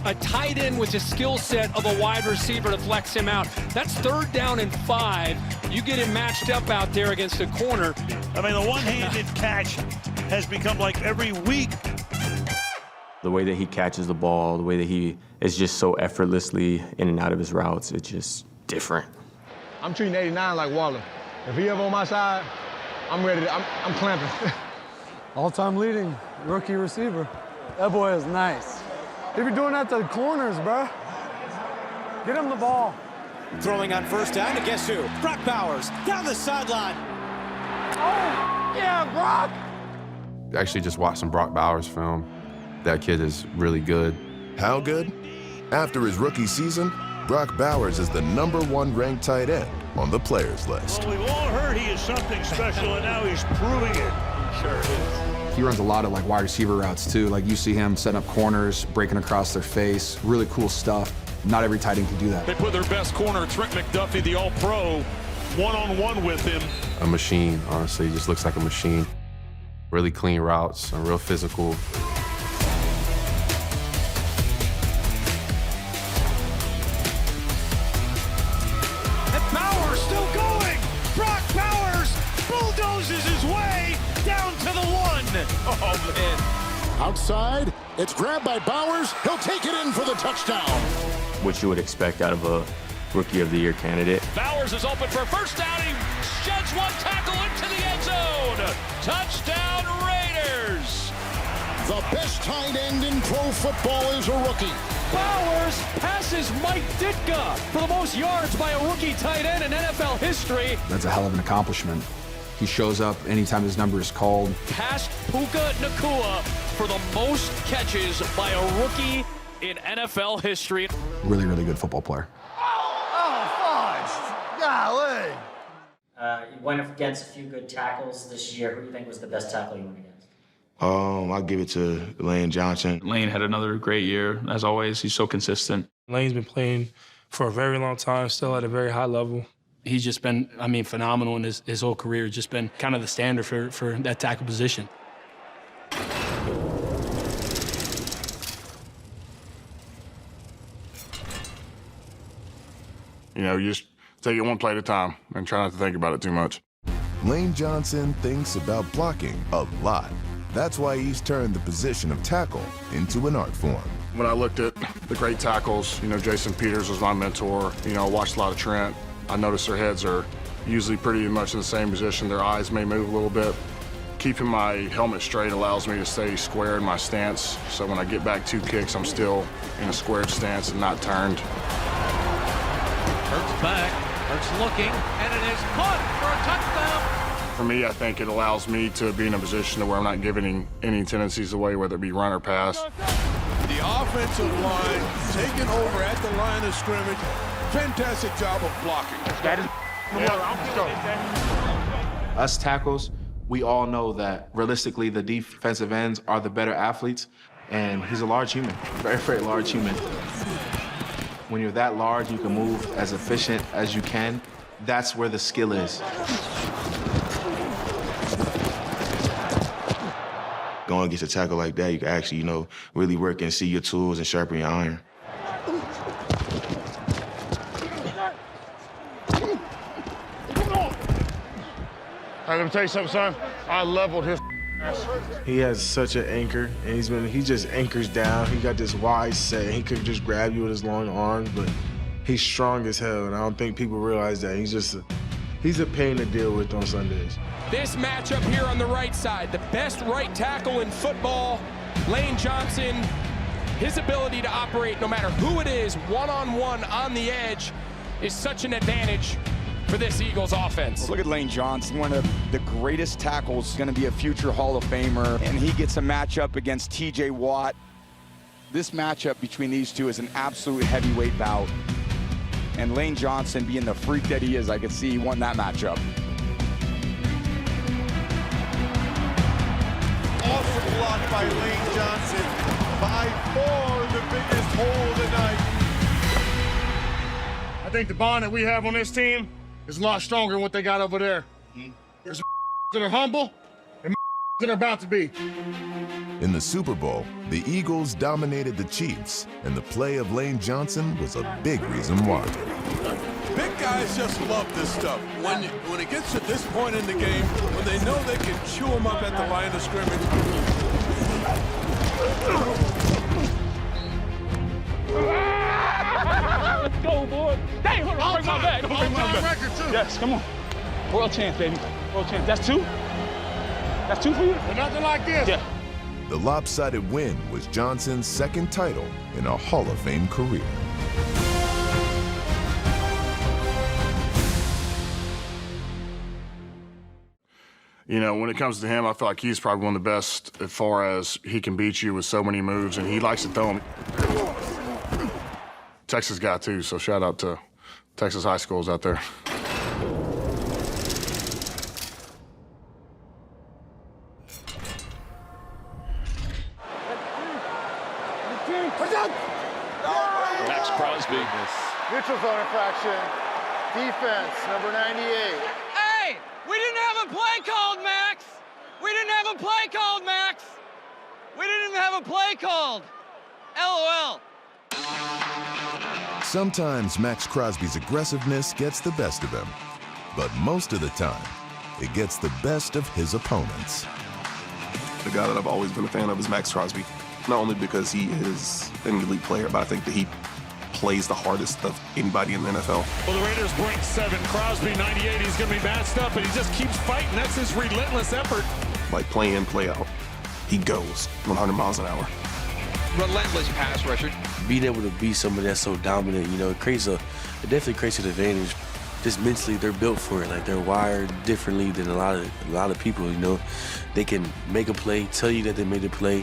A tight end with the skill set of a wide receiver to flex him out. That's 3rd down and 5. You get him matched up out there against a corner. I mean, the one-handed catch has become like every week. The way that he catches the ball, the way that he is just so effortlessly in and out of his routes, it's just different. I'm treating 89 like Waller. If he ever on my side, I'm ready to, I'm clamping. All-time leading rookie receiver. That boy is nice. He be doing that to the corners, bro. Get him the ball. Throwing on first down to guess who? Brock Bowers down the sideline. Oh, yeah, Brock. Actually just watched some Brock Bowers film. That kid is really good. How good? After his rookie season, Brock Bowers is the #1 ranked tight end on the players list. Well, we've all heard he is something special, and now he's proving it. Sure is. He runs a lot of like wide receiver routes too. Like you see him setting up corners, breaking across their face. Really cool stuff. Not every tight end can do that. They put their best corner, Trent McDuffie, the All-Pro, one-on-one with him. A machine, honestly, just looks like a machine. Really clean routes, and real physical. And Bowers still going. Brock Bowers bulldozes his way down to the 1. Oh, man. Outside, it's grabbed by Bowers. He'll take it in for the touchdown. What you would expect out of a Rookie of the Year candidate. Bowers is open for first down. He sheds one tackle into the end zone. Touchdown, Raiders. The best tight end in pro football is a rookie. Bowers passes Mike Ditka for the most yards by a rookie tight end in NFL history. That's a hell of an accomplishment. He shows up anytime his number is called. Passed Puka Nacua for the most catches by a rookie in NFL history. Really, really good football player. Oh, fudge! Golly! You went against a few good tackles this year. Who do you think was the best tackle you went against? I'll give it to Lane Johnson. Lane had another great year. As always, he's so consistent. Lane's been playing for a very long time, still at a very high level. He's just been, phenomenal in his whole career. Just been kind of the standard for that tackle position. You just take it one play at a time and try not to think about it too much. Lane Johnson thinks about blocking a lot. That's why he's turned the position of tackle into an art form. When I looked at the great tackles, Jason Peters was my mentor. I watched a lot of Trent. I noticed their heads are usually pretty much in the same position. Their eyes may move a little bit. Keeping my helmet straight allows me to stay square in my stance. So when I get back 2 kicks, I'm still in a squared stance and not turned. Hurts back, Hurts looking, and it is caught for a touchdown. For me, I think it allows me to be in a position to where I'm not giving any tendencies away, whether it be run or pass. The offensive line taking over at the line of scrimmage. Fantastic job of blocking. Us tackles, we all know that realistically the defensive ends are the better athletes, and he's a large human, very, very large human. When you're that large, you can move as efficient as you can. That's where the skill is. Going against a tackle like that, you can actually, really work and see your tools and sharpen your iron. Let me tell you something, son. I leveled his ass. He has such an anchor, and he just anchors down. He got this wide set. He could just grab you with his long arms, but he's strong as hell, and I don't think people realize that. He's a pain to deal with on Sundays. This matchup here on the right side, the best right tackle in football, Lane Johnson, his ability to operate no matter who it is, one-on-one on the edge, is such an advantage for this Eagles offense. Look at Lane Johnson, one of the greatest tackles, going to be a future Hall of Famer, and he gets a matchup against TJ Watt. This matchup between these two is an absolute heavyweight bout. And Lane Johnson, being the freak that he is, I could see he won that matchup. Awesome block by Lane Johnson. By far the biggest hole tonight. I think the bond that we have on this team is a lot stronger than what they got over there. There's that are humble and that are about to be. In the Super Bowl, the Eagles dominated the Chiefs, and the play of Lane Johnson was a big reason why. Big guys just love this stuff. When it gets to this point in the game, when they know they can chew them up at the line of scrimmage. Let's go, boy. Stay around. Don't break my back. Don't break my back. Record, too. Yes, come on. World champ, baby. World champ. That's 2? That's 2 for you? But nothing like this. Yeah. The lopsided win was Johnson's second title in a Hall of Fame career. You know, when it comes to him, I feel like he's probably one of the best as far as he can beat you with so many moves, and he likes to throw them. Texas guy, too, so shout out to Texas high schools out there. Max Crosby. Neutral zone infraction. Defense, number 98. Hey, we didn't have a play called, Max. We didn't have a play called, Max. We didn't even have a play called. LOL. Sometimes Max Crosby's aggressiveness gets the best of him, but most of the time, it gets the best of his opponents. The guy that I've always been a fan of is Max Crosby. Not only because he is an elite player, but I think that he plays the hardest of anybody in the NFL. Well, the Raiders bring 7. Crosby, 98. He's going to be matched up, and he just keeps fighting. That's his relentless effort. Like, play in, play out. He goes 100 miles an hour. Relentless pass rusher. Being able to be somebody that's so dominant, you know, it definitely creates an advantage. Just mentally, they're built for it. Like, they're wired differently than a lot of people, you know. They can make a play, tell you that they made a play,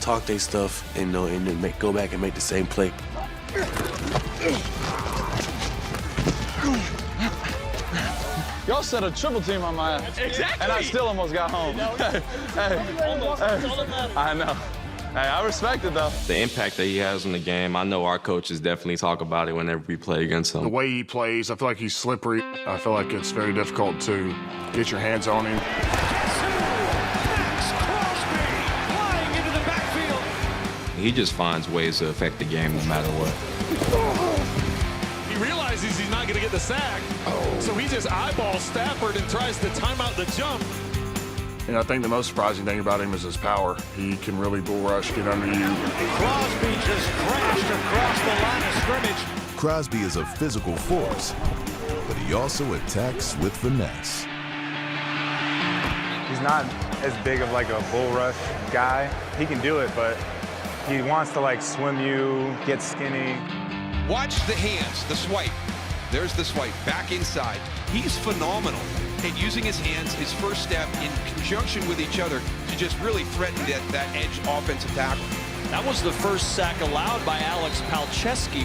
talk their stuff, and then go back and make the same play. Y'all set a triple team on my ass. Exactly. And I still almost got home. I know. Hey, I respect it, though. The impact that he has on the game, I know our coaches definitely talk about it whenever we play against him. The way he plays, I feel like he's slippery. I feel like it's very difficult to get your hands on him. Max Crosby flying into the backfield. He just finds ways to affect the game no matter what. He realizes he's not going to get the sack, so he just eyeballs Stafford and tries to time out the jump. And I think the most surprising thing about him is his power. He can really bull rush, get under you. Crosby just crashed across the line of scrimmage. Crosby is a physical force, but he also attacks with finesse. He's not as big of like a bull rush guy. He can do it, but he wants to like swim you, get skinny. Watch the hands, the swipe. There's the swipe, back inside. He's phenomenal at using his hands, his first step, in conjunction with each other to just really threaten that edge offensive tackle. That was the first sack allowed by Alex Palczewski.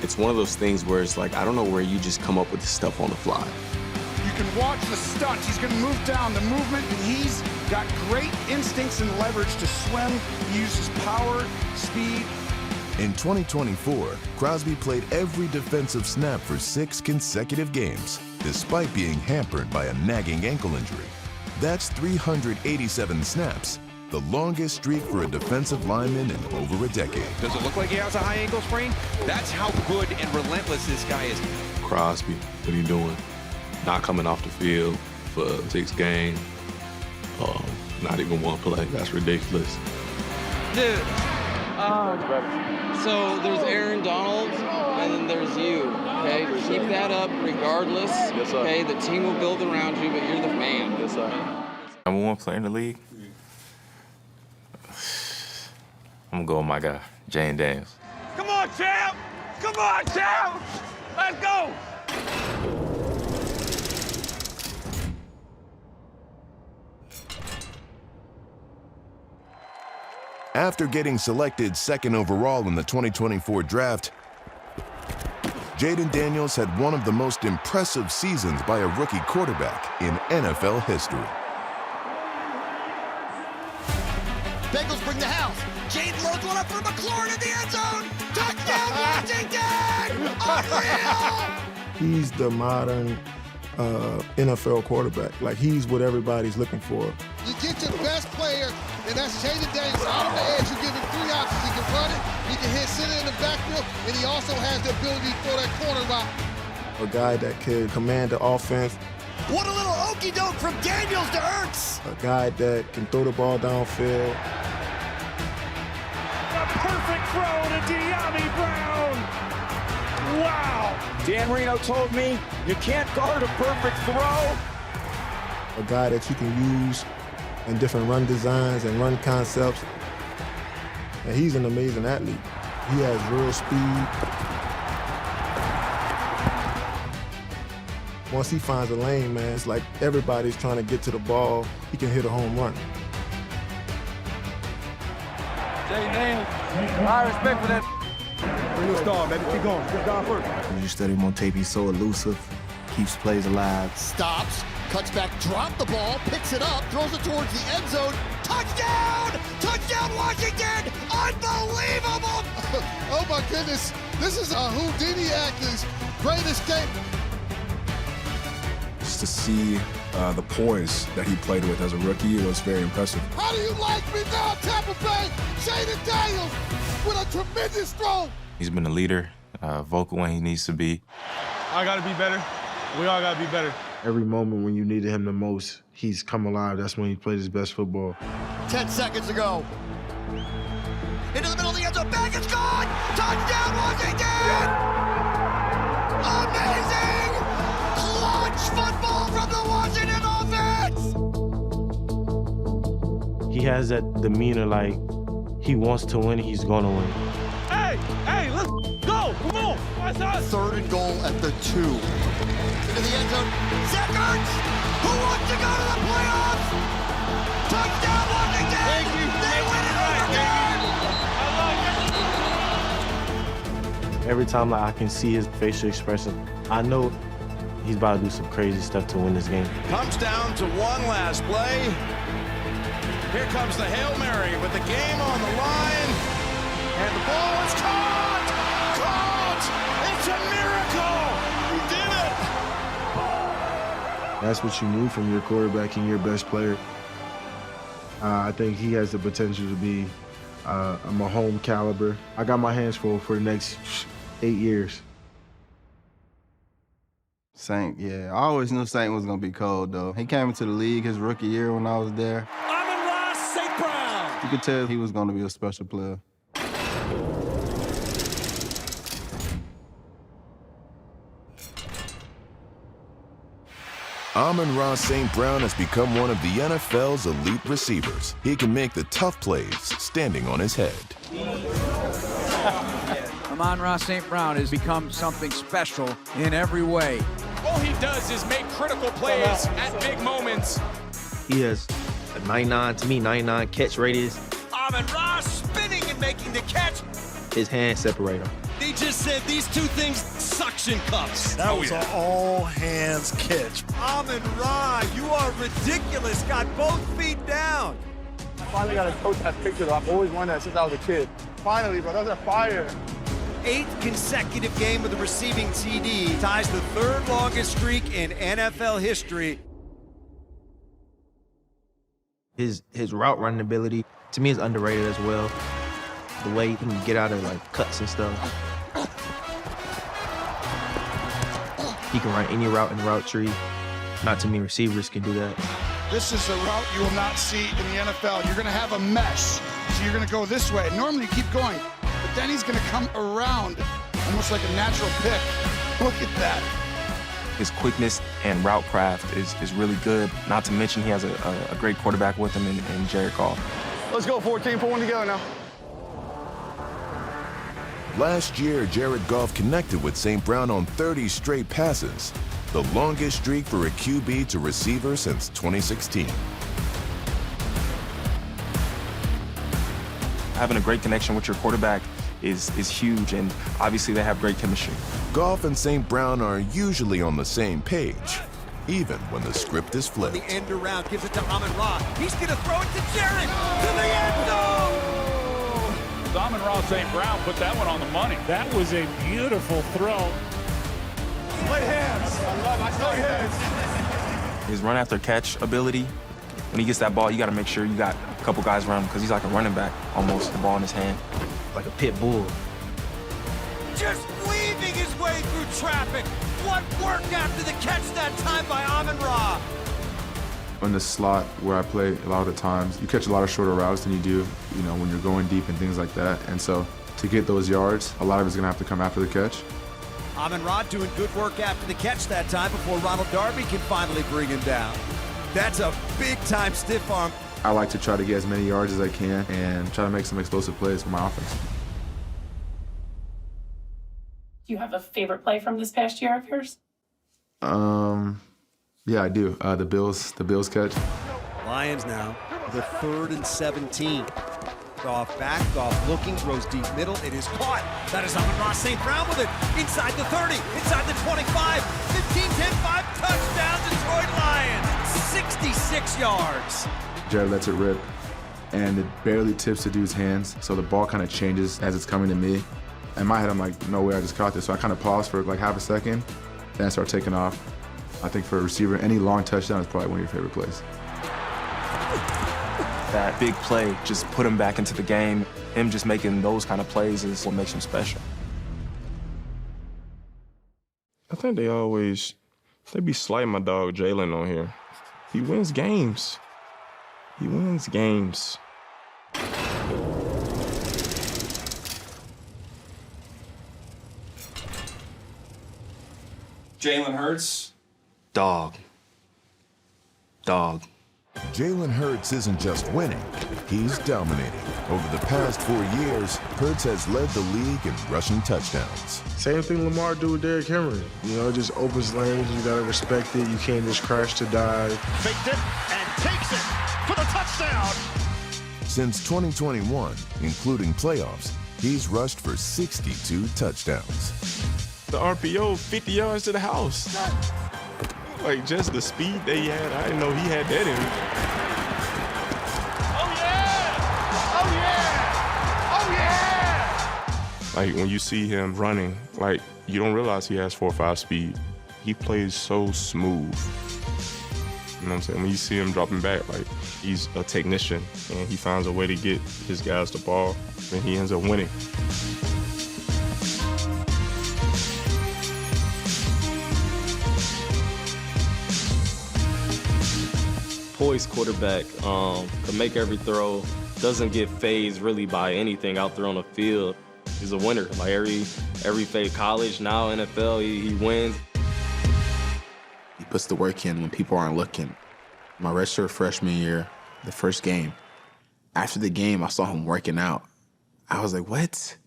It's one of those things where it's like, I don't know where you just come up with this stuff on the fly. You can watch the stunts. He's going to move down the movement, and he's got great instincts and leverage to swim. He uses power, speed. In 2024, Crosby played every defensive snap for 6 consecutive games, despite being hampered by a nagging ankle injury. That's 387 snaps, the longest streak for a defensive lineman in over a decade. Does it look like he has a high ankle sprain? That's how good and relentless this guy is. Crosby, what are you doing? Not coming off the field for 6 games. Not even one play. That's ridiculous. Dude, so there's Aaron Donald, and then there's you, okay? Keep that up regardless, okay? The team will build around you, but you're the man. Yes, sir. Number 1 player in the league? I'm going to go with my guy, Jane Daniels. Come on, champ! Come on, champ! Let's go! After getting selected 2nd overall in the 2024 draft, Jaden Daniels had one of the most impressive seasons by a rookie quarterback in NFL history. Bengals bring the house. Jade loads one up for McLaurin in the end zone. Touchdown, Washington! Unreal! He's the modern NFL quarterback. Like, he's what everybody's looking for. You get your best player, and that's Jaden Daniels out on the edge. You give him 3 options. He can run it, he can hit center in the backfield, and he also has the ability to throw that corner route. A guy that can command the offense. What a little okey-doke from Daniels to Ertz. A guy that can throw the ball downfield. A perfect throw to De'Ami Brown. Wow. Dan Marino told me you can't guard a perfect throw. A guy that you can use in different run designs and run concepts. And he's an amazing athlete. He has real speed. Once he finds a lane, man, it's like everybody's trying to get to the ball. He can hit a home run. Jay Nance, a lot of respect for that. Bring the star, baby. Keep going. Keep going first. When you study him on tape, he's so elusive, keeps plays alive. Stops, cuts back, dropped the ball, picks it up, throws it towards the end zone. Touchdown! Touchdown, Washington! Unbelievable! Oh my goodness, this is a Houdini act, his greatest game. Just to see the poise that he played with as a rookie was very impressive. How do you like me now, Tampa Bay? Jaden Daniels with a tremendous throw. He's been a leader, vocal when he needs to be. I gotta be better. We all gotta be better. Every moment when you needed him the most, he's come alive. That's when he played his best football. 10 seconds ago. Into the middle of the end zone, back is gone! Touchdown, Washington! Amazing! Clutch football from the Washington offense! He has that demeanor like he wants to win, he's gonna win. Hey, let's go! Come on! What's up? 3rd and goal at the 2. Into the end zone. Zach Ertz, who wants to go to the playoffs? Touchdown, Washington! Thank you. They win it overtime! Every time I can see his facial expression, I know he's about to do some crazy stuff to win this game. Comes down to one last play. Here comes the Hail Mary with the game on the line. And the ball is caught! Caught! It's a miracle! He did it! That's what you need from your quarterback and your best player. I think he has the potential to be a Mahomes caliber. I got my hands full for the next 8 years. Saint, yeah. I always knew Saint was going to be cold, though. He came into the league his rookie year when I was there. St. Brown. You could tell he was going to be a special player. Amon-Ra St. Brown has become one of the NFL's elite receivers. He can make the tough plays standing on his head. Amon-Ra St. Brown has become something special in every way. All he does is make critical plays at big moments. He has a 99 catch radius. Amon-Ra spinning and making the catch. His hands separate him. They just said these two things suction cups. That was an all-hands catch. Amon-Ra, you are ridiculous. Got both feet down. I finally got to coach that picture, though. I've always wanted that since I was a kid. Finally, bro, that's a fire. 8th consecutive game with the receiving TD ties the 3rd longest streak in NFL history. His route running ability, to me, is underrated as well. The way he can get out of like cuts and stuff. He can run any route in the route tree. Not too many receivers can do that. This is a route you will not see in the NFL. You're going to have a mesh, so you're going to go this way. Normally you keep going, but then he's going to come around, almost like a natural pick. Look at that. His quickness and route craft is really good. Not to mention he has a great quarterback with him in Jared Goff. Let's go, 14, put one together now. Last year, Jared Goff connected with St. Brown on 30 straight passes, the longest streak for a QB to receiver since 2016. Having a great connection with your quarterback is huge, and obviously they have great chemistry. Goff and St. Brown are usually on the same page, even when the script is flipped. The end around gives it to Amon-Ra. He's going to throw it to Jared to the end zone. Amon-Ra St. Brown put that one on the money. That was a beautiful throw. Play hands. I love it. Play hands. His run after catch ability, when he gets that ball, you got to make sure you got a couple guys around him because he's like a running back, almost, the ball in his hand. Like a pit bull. Just weaving his way through traffic. What work after the catch that time by Amon-Ra. In the slot where I play, a lot of the times, you catch a lot of shorter routes than you do, when you're going deep and things like that. And so to get those yards, a lot of it's going to have to come after the catch. Amon-Ra doing good work after the catch that time before Ronald Darby can finally bring him down. That's a big-time stiff arm. I like to try to get as many yards as I can and try to make some explosive plays for my offense. Do you have a favorite play from this past year of yours? Yeah, I do. The Bills catch. Lions now, the 3rd and 17. Goff back, Goff looking, throws deep middle. It is caught. That is Amon-Ra St. Brown with it. Inside the 30, inside the 25, 15, 10, 5, touchdown Detroit Lions. 66 yards. Jared lets it rip, and it barely tips the dude's hands, so the ball kind of changes as it's coming to me. In my head, I'm like, no way, I just caught this. So I kind of pause for like half a second, then I start taking off. I think for a receiver, any long touchdown is probably one of your favorite plays. That big play just put him back into the game. Him just making those kind of plays is what makes him special. I think they be slighting my dog Jalen on here. He wins games. He wins games. Jalen Hurts. Dog. Jalen Hurts isn't just winning, he's dominating. Over the past 4 years, Hurts has led the league in rushing touchdowns. Same thing Lamar do with Derrick Henry. You know, it just opens lanes, you gotta respect it, you can't just crash to dive. Faked it and takes it for the touchdown. Since 2021, including playoffs, he's rushed for 62 touchdowns. The RPO, 50 yards to the house. Like, just the speed that he had, I didn't know he had that in him. Like, when you see him running, like, you don't realize he has 4.5 speed. He plays so smooth. You know what I'm saying? When you see him dropping back, like, he's a technician, and he finds a way to get his guys the ball, and he ends up winning. Poised quarterback, can make every throw, doesn't get fazed really by anything out there on the field. He's a winner. Like every fade, college, now NFL, he wins. He puts the work in when people aren't looking. My redshirt freshman year, the first game, after the game, I saw him working out. I was like, what?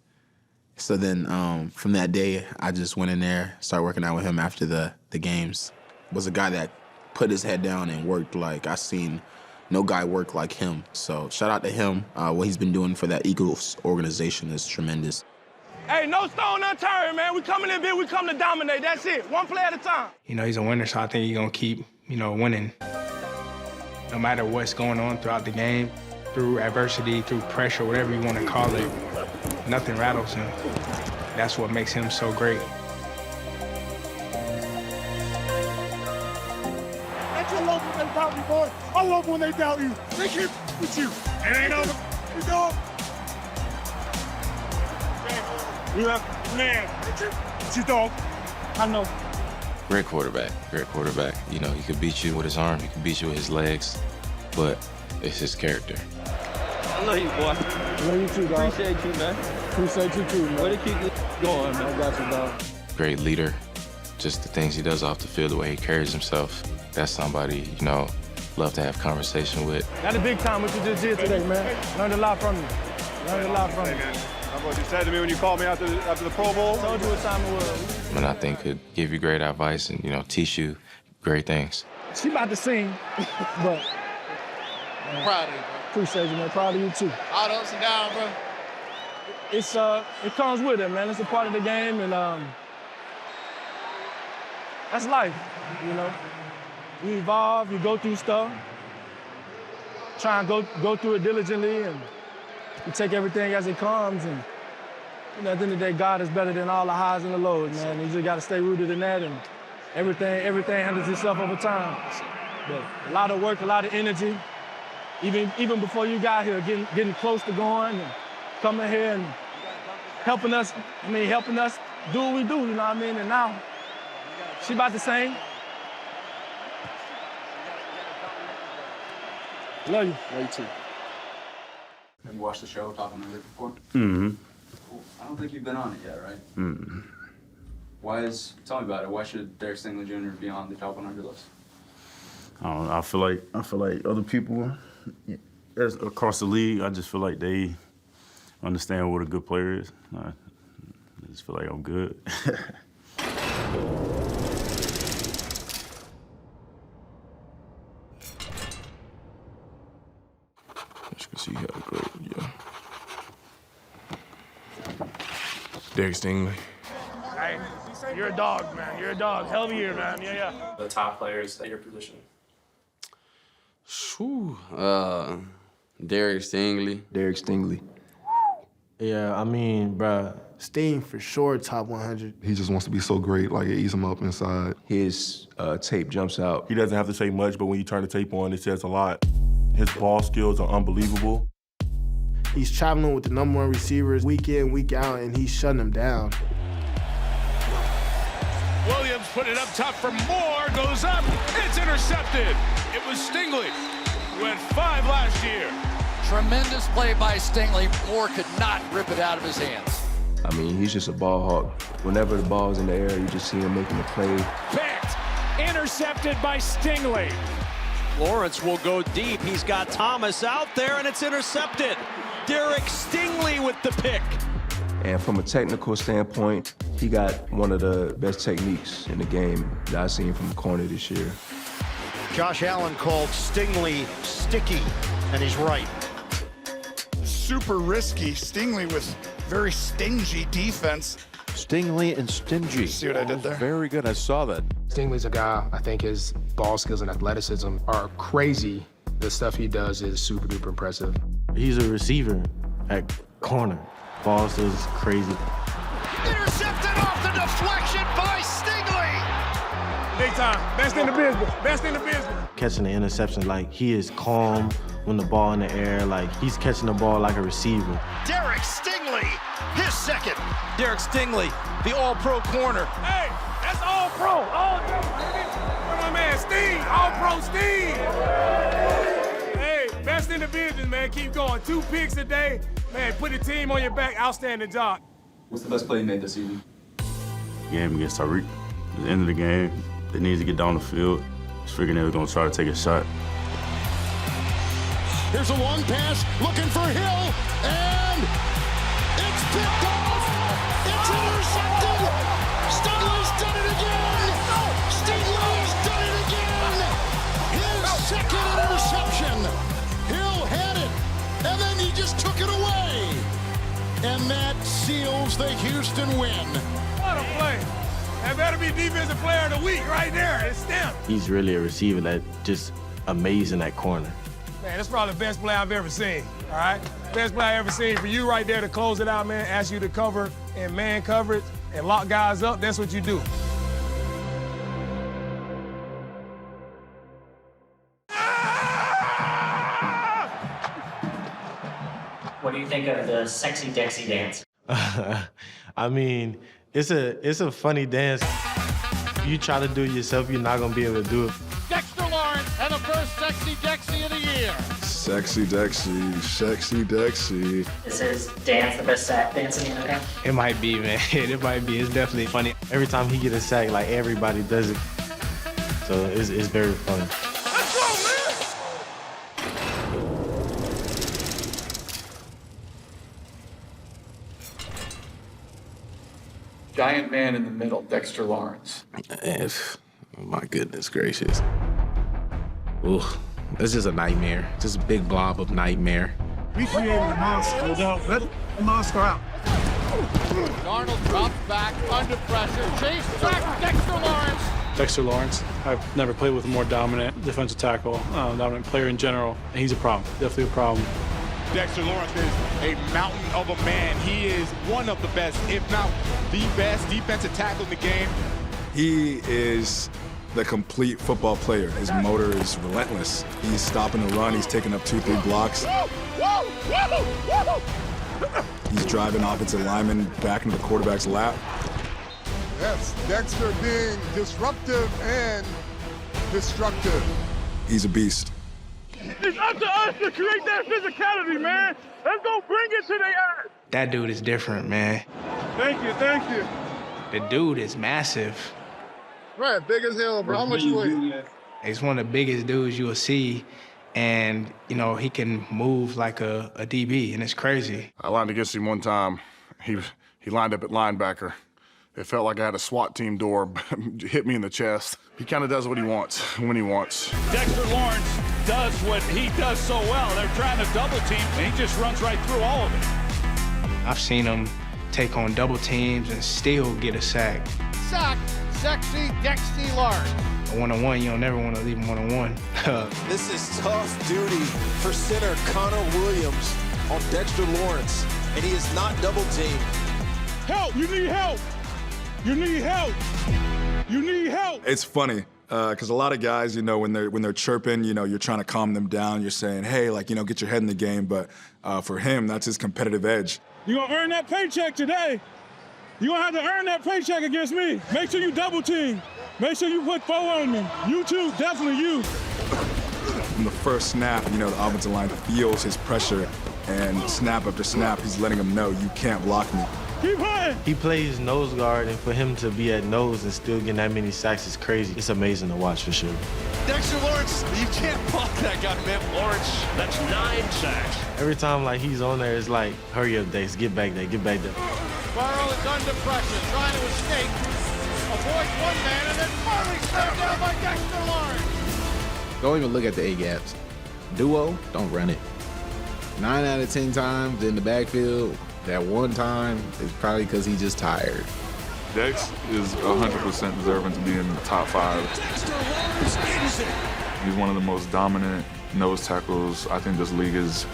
So then from that day, I just went in there, started working out with him after the games. Was a guy that put his head down and worked like I seen no guy work like him. So shout out to him. What he's been doing for that Eagles organization is tremendous. Hey, no stone unturned, man. We coming in big, we come to dominate. That's it. One play at a time. You know, he's a winner, so I think he's going to keep, winning. No matter what's going on throughout the game, through adversity, through pressure, whatever you want to call it, nothing rattles him. That's what makes him so great. I love when they doubt you, boy. I love when they doubt you. They keep with you. It ain't over. You know. Man, what you dog? I know. Great quarterback. You know, he could beat you with his arm, he could beat you with his legs, but it's his character. I love you, boy. Love you too, dog. Appreciate you, man. Appreciate you too, man. Way to keep this going, man. I got you, dog. Great leader. Just the things he does off the field, the way he carries himself. That's somebody, love to have conversation with. Got a big time what you just did today, man. Learned a lot from you. How about you said to me when you called me after the Pro Bowl? Told you what time it was. And I think could give you great advice and, teach you great things. She about to sing, but Proud of you, bro. Appreciate you, man. Proud of you too. All the ups and downs, bro. It comes with it, man. It's a part of the game, and that's life, You evolve, you go through stuff. Try and go through it diligently, and you take everything as it comes. And at the end of the day, God is better than all the highs and the lows, man. You just got to stay rooted in that, and everything handles itself over time. But a lot of work, a lot of energy. Even before you got here, getting close to going and coming here and helping us do what we do, you know what I mean? And now, she about to sing. Love you. Love you too. Have you watched the show, Talking to Rick before? Mm-hmm. I don't think you've been on it yet, right? Mm-hmm. Tell me about it. Why should Derek Stingley Jr. be on the top 100 list? I don't know. I feel like other people across the league, I just feel like they understand what a good player is. I just feel like I'm good. As you can see, he had a great year. Derek Stingley. Hey, you're a dog, man. You're a dog. Hell of a year, man. Yeah. The top players at your position. Derek Stingley. Derek Stingley. Yeah, I mean, bruh, Sting for sure top 100. He just wants to be so great, like it eats him up inside. His tape jumps out. He doesn't have to say much, but when you turn the tape on, it says a lot. His ball skills are unbelievable. He's traveling with the #1 receivers week in, week out, and he's shutting them down. Williams put it up top for Moore, goes up, it's intercepted. It was Stingley, who had 5 last year. Tremendous play by Stingley. Moore could not rip it out of his hands. I mean, he's just a ball hawk. Whenever the ball's in the air, you just see him making a play. Picked, intercepted by Stingley. Lawrence will go deep. He's got Thomas out there, and it's intercepted. Derek Stingley with the pick. And from a technical standpoint, he got one of the best techniques in the game that I've seen from a corner this year. Josh Allen called Stingley sticky, and he's right. Super risky. Stingley with very stingy defense. Stingley and stingy. See what I did there? Very good. I saw that. Stingley's a guy, I think his ball skills and athleticism are crazy. The stuff he does is super duper impressive. He's a receiver at corner. Ball skills is crazy. Intercepted off the deflection by Stingley. Big time. Best in the business. Best in the business. Catching the interception, like he is calm when the ball in the air, like he's catching the ball like a receiver. Derek Stingley, his second. Derek Stingley, the all-pro corner. Hey, that's all pro. All pro, baby. My man, Steve. All pro Steve. Hey, best in the business, man. Keep going. 2 picks a day. Man, put the team on your back. Outstanding job. What's the best play you made this season? Game against Tyreek. At the end of the game, they needed to get down the field. Just figuring they were going to try to take a shot. Here's a long pass, looking for Hill, and it's picked off. It's intercepted. Stingley's done it again. Stingley's done it again. His second interception. Hill had it, and then he just took it away. And that seals the Houston win. What a play. That better be defensive player of the week right there. It's stamped. He's really a receiver that just amazing at corner. Man, that's probably the best play I've ever seen, all right? Best play I've ever seen for you right there to close it out, man. Ask you to cover in man coverage and lock guys up. That's what you do. What do you think of the sexy Dexy dance? I mean, it's a funny dance. If you try to do it yourself, you're not gonna be able to do it. Dexter Lawrence and the first sexy Dexy of the year. Sexy Dexy, sexy Dexy. Is his dance the best sack dance in the NFL? It might be, man. It might be. It's definitely funny. Every time he get a sack, like everybody does it. So it's very funny. Let's go, man! Giant man in the middle, Dexter Lawrence. My goodness gracious. Ooh, this is a nightmare. Just a big blob of nightmare. We created a monster. Let the monster out. Darnold drops back under pressure. Chase back Dexter Lawrence. Dexter Lawrence, I've never played with a more dominant defensive tackle, dominant player in general. And he's a problem, definitely a problem. Dexter Lawrence is a mountain of a man. He is one of the best, if not the best, defensive tackle in the game. He is the complete football player. His motor is relentless. He's stopping the run. He's taking up 2-3 blocks. He's driving offensive linemen back into the quarterback's lap. Yes, Dexter being disruptive and destructive. He's a beast. It's up to us to create that physicality, man. Let's go bring it to the air. That dude is different, man. Thank you, thank you. The dude is massive. Right, big as hell, bro. How much you weigh? He's one of the biggest dudes you will see, and you know he can move like a DB, and it's crazy. I lined against him one time. He lined up at linebacker. It felt like I had a SWAT team door hit me in the chest. He kind of does what he wants when he wants. Dexter Lawrence does what he does so well. They're trying to double team, and he just runs right through all of it. I've seen him take on double teams and still get a sack. Sack, sexy Dexy Lawrence. A one-on-one, you don't never want to leave him one-on-one. This is tough duty for center Connor Williams on Dexter Lawrence, and he is not double teamed. Help! You need help! You need help! You need help! It's funny, because a lot of guys, you know, when they're chirping, you know, you're trying to calm them down. You're saying, hey, like, you know, get your head in the game. But for him, that's his competitive edge. You're gonna earn that paycheck today. You're gonna have to earn that paycheck against me. Make sure you double team. Make sure you put 4 on me. You too, definitely you. From the first snap, you know, the offensive line feels his pressure, and snap after snap, he's letting them know, you can't block me. Keep hunting. He plays nose guard, and for him to be at nose and still getting that many sacks is crazy. It's amazing to watch for sure. Dexter Lawrence, you can't block that guy, man. Lawrence, that's 9 sacks. Every time like he's on there, it's like, hurry up, Dex, get back there, get back there. Burrow is under pressure, trying to escape. Avoids one man, and then finally stared down by Dexter Lawrence. Don't even look at the A-gaps. Duo, don't run it. 9 out of 10 times in the backfield, that one time is probably because he's just tired. Dex is 100% deserving to be in the top 5. Dexter Lawrence ends it. He's one of the most dominant nose tackles I think this league is,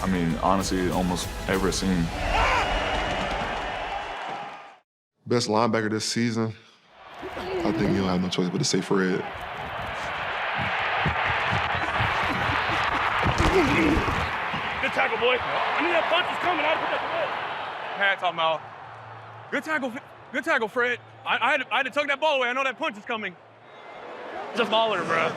I mean, honestly, almost ever seen. Best linebacker this season, I think he'll have no choice but to say Fred. Good tackle, boy. I knew that punch was coming. I had to put that to bed. Pat talking about. Good tackle, Fred. I had to tuck that ball away. I know that punch is coming. He's a baller, bro.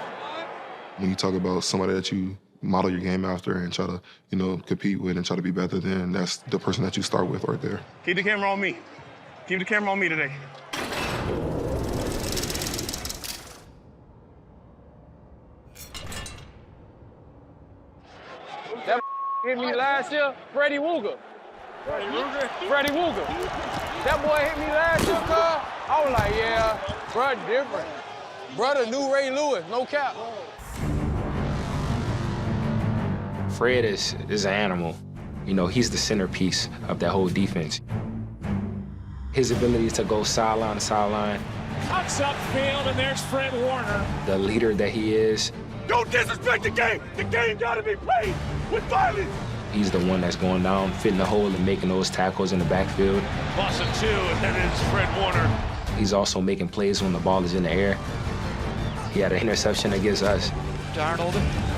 When you talk about somebody that you model your game after and try to, you know, compete with and try to be better than, that's the person that you start with right there. Keep the camera on me. Keep the camera on me today. That hit me last year, Freddie Wooger. Freddie Wooger. That boy hit me last year, cuz. I was like, yeah, bruh, different. Brother, new Ray Lewis, no cap. Fred is an animal. You know, he's the centerpiece of that whole defense. His ability to go sideline to sideline. Cuts upfield, and there's Fred Warner. The leader that he is. Don't disrespect the game. The game gotta be played with violence. He's the one that's going down, fitting the hole and making those tackles in the backfield. Loss of 2, and then it's Fred Warner. He's also making plays when the ball is in the air. He had an interception against us. Darnold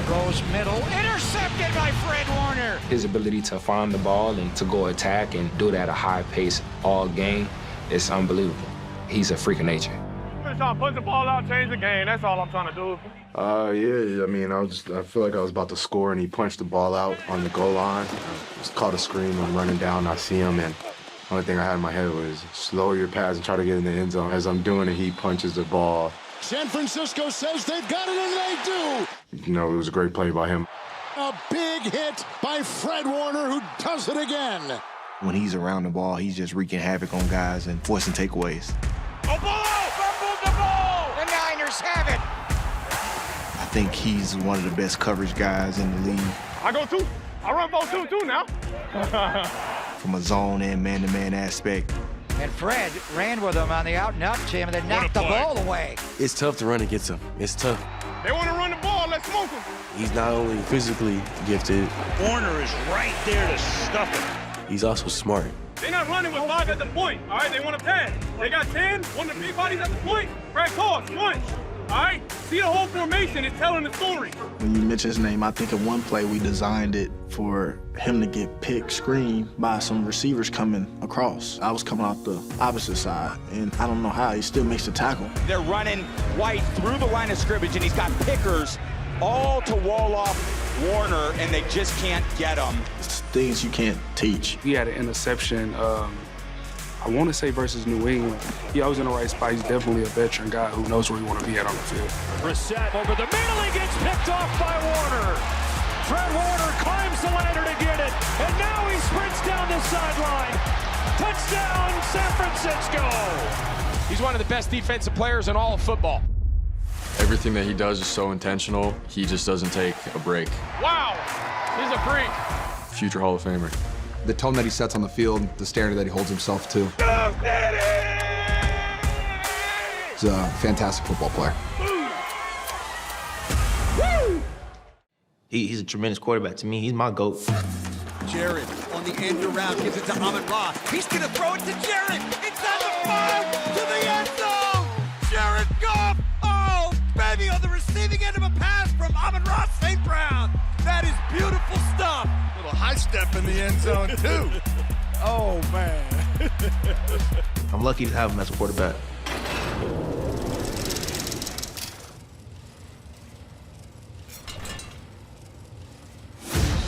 goes middle, intercepted by Fred Warner. His ability to find the ball and to go attack and do it at a high pace all game is unbelievable. He's a freak of nature. I'm just trying to put the ball out, change the game. That's all I'm trying to do. Yeah, I mean, I feel like I was about to score, and he punched the ball out on the goal line. Just caught a screen. I'm running down, I see him, and the only thing I had in my head was slow your pass and try to get in the end zone. As I'm doing it, he punches the ball. San Francisco says they've got it, and they do. You know, it was a great play by him. A big hit by Fred Warner, who does it again. When he's around the ball, he's just wreaking havoc on guys and forcing takeaways. Oh, ball! Fumbled the ball! The Niners have it. I think he's one of the best coverage guys in the league. I go 2. I run ball 2 now. From a zone and man-to-man aspect. And Fred ran with him on the out-and-out jam and then knocked the ball away. It's tough to run against him. It's tough. They want to run the ball. Let's smoke him. He's not only physically gifted, Warner is right there to stuff it. he's also smart. They're not running with 5 at the point, all right? They want to pass. They got 10, one of the big bodies at the point. Brad toss, punch, all right? See the whole formation, it's telling the story. When you mention his name, I think of one play we designed it for him to get picked screen by some receivers coming across. I was coming out the opposite side, and I don't know how, he still makes the tackle. They're running White through the line of scrimmage, and he's got pickers all to wall off Warner, and they just can't get him. It's things you can't teach. He had an interception I want to say versus New England. He always in the right spot. He's definitely a veteran guy who knows where he want to be at on the field. Brissett over the middle, he gets picked off by Warner. Fred Warner climbs the ladder to get it, and now he sprints down the sideline. Touchdown, San Francisco! He's one of the best defensive players in all of football. Everything that he does is so intentional. He just doesn't take a break. Wow, he's a freak. Future Hall of Famer. The tone that he sets on the field, the standard that he holds himself to. He's a fantastic football player. He's a tremendous quarterback. To me, he's my GOAT. Jared on the end around, gives it to Amon-Ra. He's gonna throw it to Jared. Inside the 5 to the end zone. Jared Goff. Oh, baby, on the receiving end of a pass from Amon-Ra St. Brown. That is beautiful stuff. Little high step in the end zone, too. Oh, man. I'm lucky to have him as a quarterback.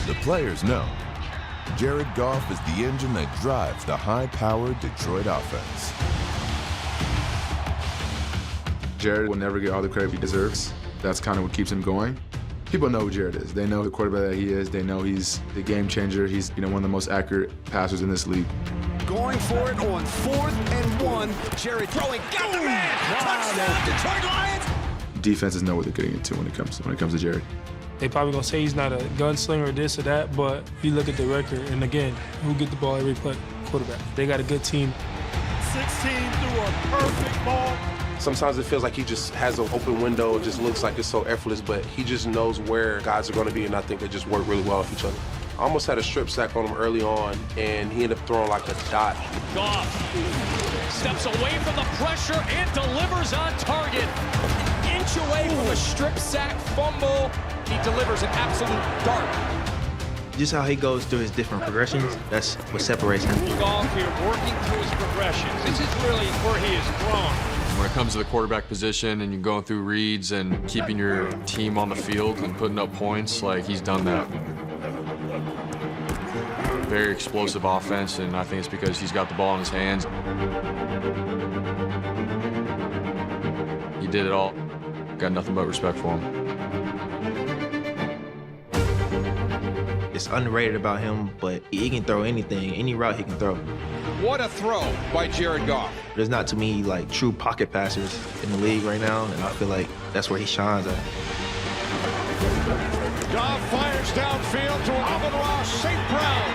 The players know Jared Goff is the engine that drives the high-powered Detroit offense. Jared will never get all the credit he deserves. That's kind of what keeps him going. People know who Jared is. They know the quarterback that he is. They know he's the game changer. He's one of the most accurate passers in this league. Going for it on 4th and 1. Jared throwing, got the man. Touchdown, Detroit Lions. Defenses know what they're getting into when it comes to Jared. They probably gonna say he's not a gunslinger or this or that, but you look at the record, and again, who get the ball every play? Quarterback. They got a good team. 16 through a perfect ball. Sometimes it feels like he just has an open window. It just looks like it's so effortless, but he just knows where guys are going to be, and I think they just work really well with each other. I almost had a strip sack on him early on, and he ended up throwing like a dot. Goff steps away from the pressure and delivers on target. An inch away from a strip sack fumble. He delivers an absolute dart. Just how he goes through his different progressions, that's what separates him. Goff here working through his progressions. This is really where he is strong. When it comes to the quarterback position and you're going through reads and keeping your team on the field and putting up points, like he's done that. Very explosive offense, and I think it's because he's got the ball in his hands. He did it all. Got nothing but respect for him. It's underrated about him, but he can throw anything, any route he can throw. What a throw by Jared Goff. There's not too many like true pocket passers in the league right now, and I feel like that's where he shines at. Goff fires downfield to Amon-Ra St. Brown.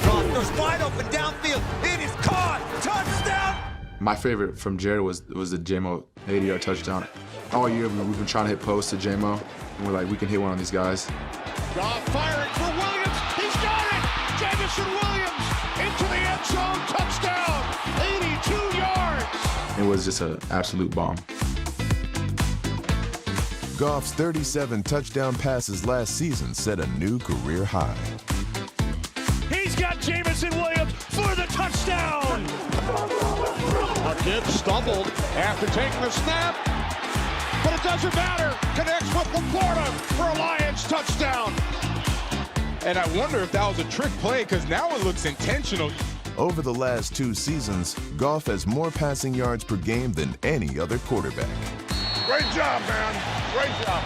Goff goes wide open downfield. It is caught. Touchdown. My favorite from Jared was the J-Mo 80-yard touchdown. All year we've been trying to hit posts to J-Mo, and we're like, we can hit one on these guys. Goff firing for Williams. He's got it. Jamison Williams into the end zone. Touchdown. 82 yards. It was just an absolute bomb. Goff's 37 touchdown passes last season set a new career high. He's got Jamison Williams for the touchdown. A kid stumbled after taking the snap, but it doesn't matter. Connects with Laporta for a Lions touchdown. And I wonder if that was a trick play, because now it looks intentional. Over the last 2 seasons, Goff has more passing yards per game than any other quarterback. Great job, man. Great job.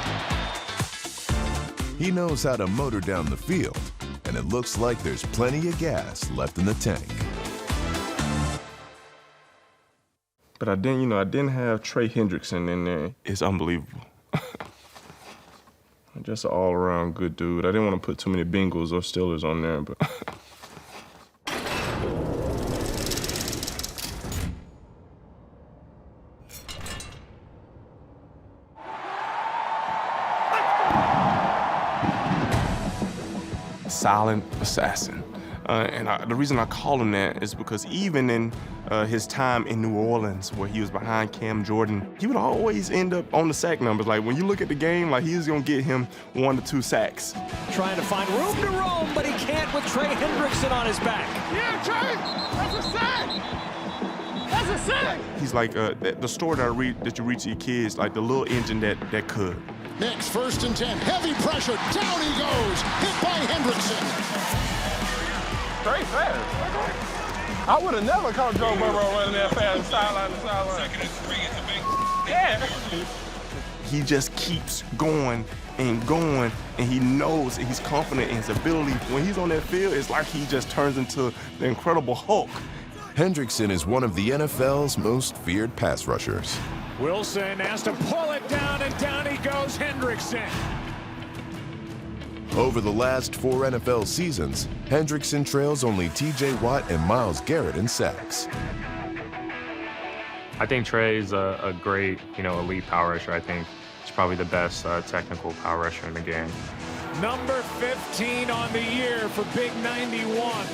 He knows how to motor down the field, and it looks like there's plenty of gas left in the tank. But I didn't have Trey Hendrickson in there. It's unbelievable. Just an all-around good dude. I didn't want to put too many Bengals or Steelers on there, but silent assassin. The reason I call him that is because even in his time in New Orleans, where he was behind Cam Jordan, he would always end up on the sack numbers. Like, when you look at the game, like, he's going to get him 1 to 2 sacks. Trying to find room to roam, but he can't with Trey Hendrickson on his back. Yeah, Trey, that's a sack. That's a sack. He's like the story that you read to your kids, like the little engine that could. Next, 1st and 10. Heavy pressure. Down he goes. Hit by Hendrickson. Straight fast. I would have never caught Joe Burrow running that fast sideline to sideline. Second and 3 is a big yeah. He just keeps going and going, and he knows and he's confident in his ability. When he's on that field, it's like he just turns into the Incredible Hulk. Hendrickson is one of the NFL's most feared pass rushers. Wilson has to pull it down, and down he goes, Hendrickson. Over the last 4 NFL seasons, Hendrickson trails only T.J. Watt and Myles Garrett in sacks. I think Trey's a great, elite power rusher. I think he's probably the best technical power rusher in the game. Number 15 on the year for Big 91.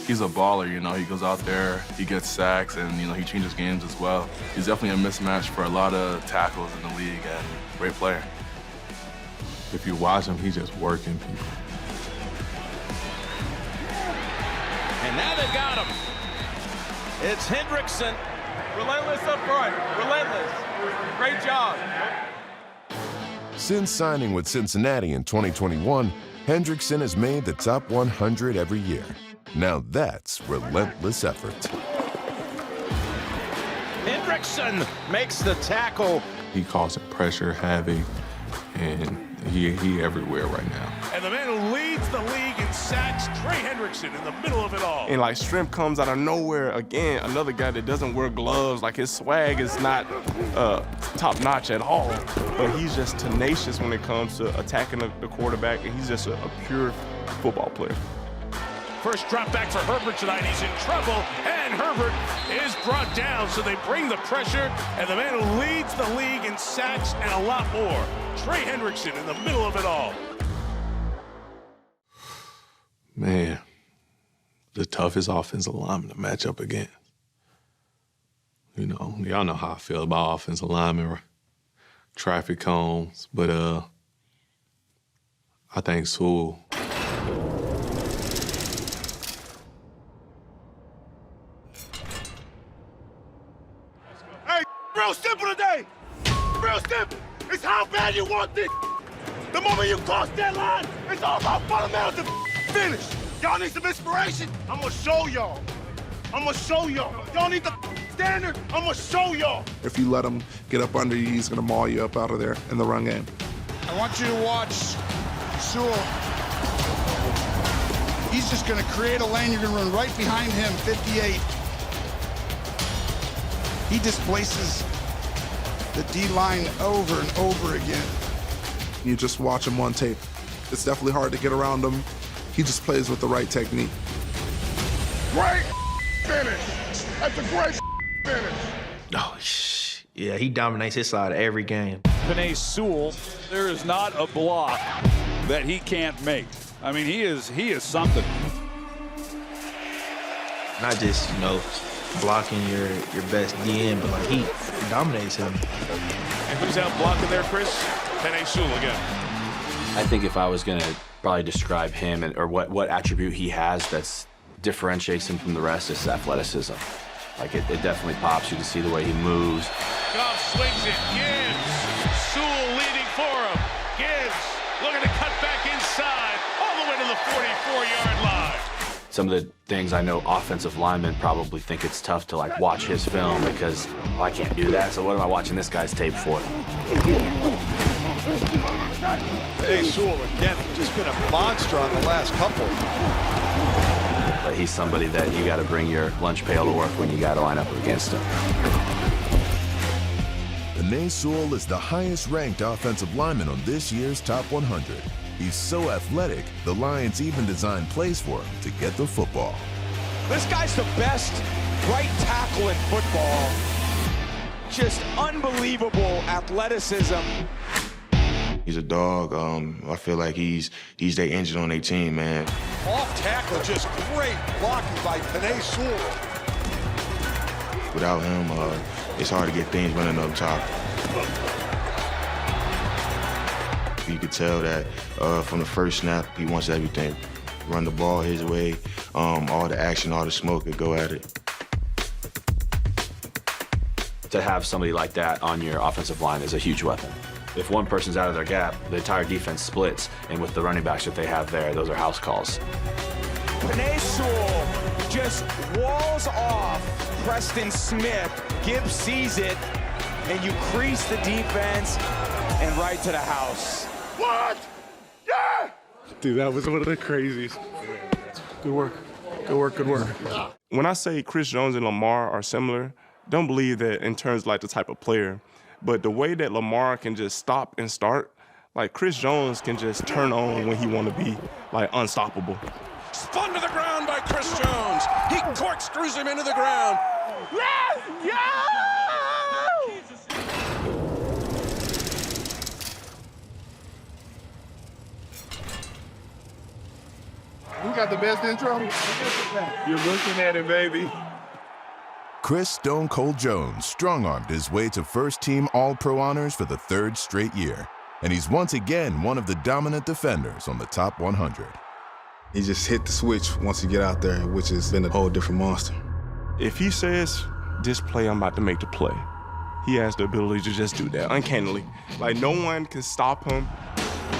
He's a baller, he goes out there, he gets sacks, and, he changes games as well. He's definitely a mismatch for a lot of tackles in the league, and great player. If you watch him, he's just working people. And now they've got him. It's Hendrickson. Relentless up front, relentless. Great job. Since signing with Cincinnati in 2021, Hendrickson has made the top 100 every year. Now that's relentless effort. Hendrickson makes the tackle. He calls it pressure, havoc, and he everywhere right now. And the man who leads the league in sacks, Trey Hendrickson, in the middle of it all. And like strength comes out of nowhere. Again, another guy that doesn't wear gloves. Like his swag is not top notch at all, but he's just tenacious when it comes to attacking the quarterback, and he's just a pure football player. First drop back for Herbert tonight. He's in trouble, and Herbert is brought down, so they bring the pressure, and the man who leads the league in sacks and a lot more, Trey Hendrickson, in the middle of it all. Man, the toughest offensive lineman to match up against. Y'all know how I feel about offensive linemen, traffic cones, but I think Sewell. Real simple today. Real simple. It's how bad you want this. The moment you cross that line, it's all about fundamentals and finish. Y'all need some inspiration? I'm gonna show y'all. Y'all need the standard? I'm gonna show y'all. If you let him get up under you, he's gonna maul you up out of there in the run game. I want you to watch Sewell. He's just gonna create a lane. You're gonna run right behind him, 58. He displaces the D-line over and over again. You just watch him on tape. It's definitely hard to get around him. He just plays with the right technique. Great finish. That's a great finish. Oh, yeah, he dominates his side every game. Penei Sewell, there is not a block that he can't make. I mean, he is something. Not just, blocking your best DN, but he dominates him. And who's out blocking there, Chris? Penei Sewell again. I think if I was going to probably describe him or what attribute he has that's differentiates him from the rest, is athleticism. Like it definitely pops you to see the way he moves. Goff swings it. Gibbs. Sewell leading for him. Gibbs looking to cut back inside all the way to the 44-yard line. Some of the things I know offensive linemen probably think it's tough to watch his film because I can't do that, so what am I watching this guy's tape for? Penei Sewell again, just been a monster on the last couple. But he's somebody that you got to bring your lunch pail to work when you got to line up against him. Penei Sewell is the highest-ranked offensive lineman on this year's Top 100. He's so athletic, the Lions even designed plays for him to get the football. This guy's the best right tackle in football. Just unbelievable athleticism. He's a dog. I feel like he's their engine on their team, man. Off tackle, just great blocking by Penei Sewell. Without him, it's hard to get things running up top. You could tell that from the first snap, he wants everything. Run the ball his way, all the action, all the smoke, could go at it. To have somebody like that on your offensive line is a huge weapon. If one person's out of their gap, the entire defense splits, and with the running backs that they have there, those are house calls. Penei Sewell just walls off Preston Smith. Gibbs sees it, and you crease the defense and right to the house. What? Yeah! Dude, that was one of the craziest. Good work. Good work, good work. When I say Chris Jones and Lamar are similar, don't believe that in terms of like the type of player, but the way that Lamar can just stop and start, like Chris Jones can just turn on when he want to be like unstoppable. Spun to the ground by Chris Jones. He corkscrews him into the ground. Let's go! We got the best intro. You're looking at it, baby. Chris Stone Cold Jones strong-armed his way to first-team All-Pro honors for the 3rd straight year, and he's once again one of the dominant defenders on the top 100. He just hit the switch once you get out there, which has been a whole different monster. If he says, this play I'm about to make the play, he has the ability to just do that uncannily. Like no one can stop him.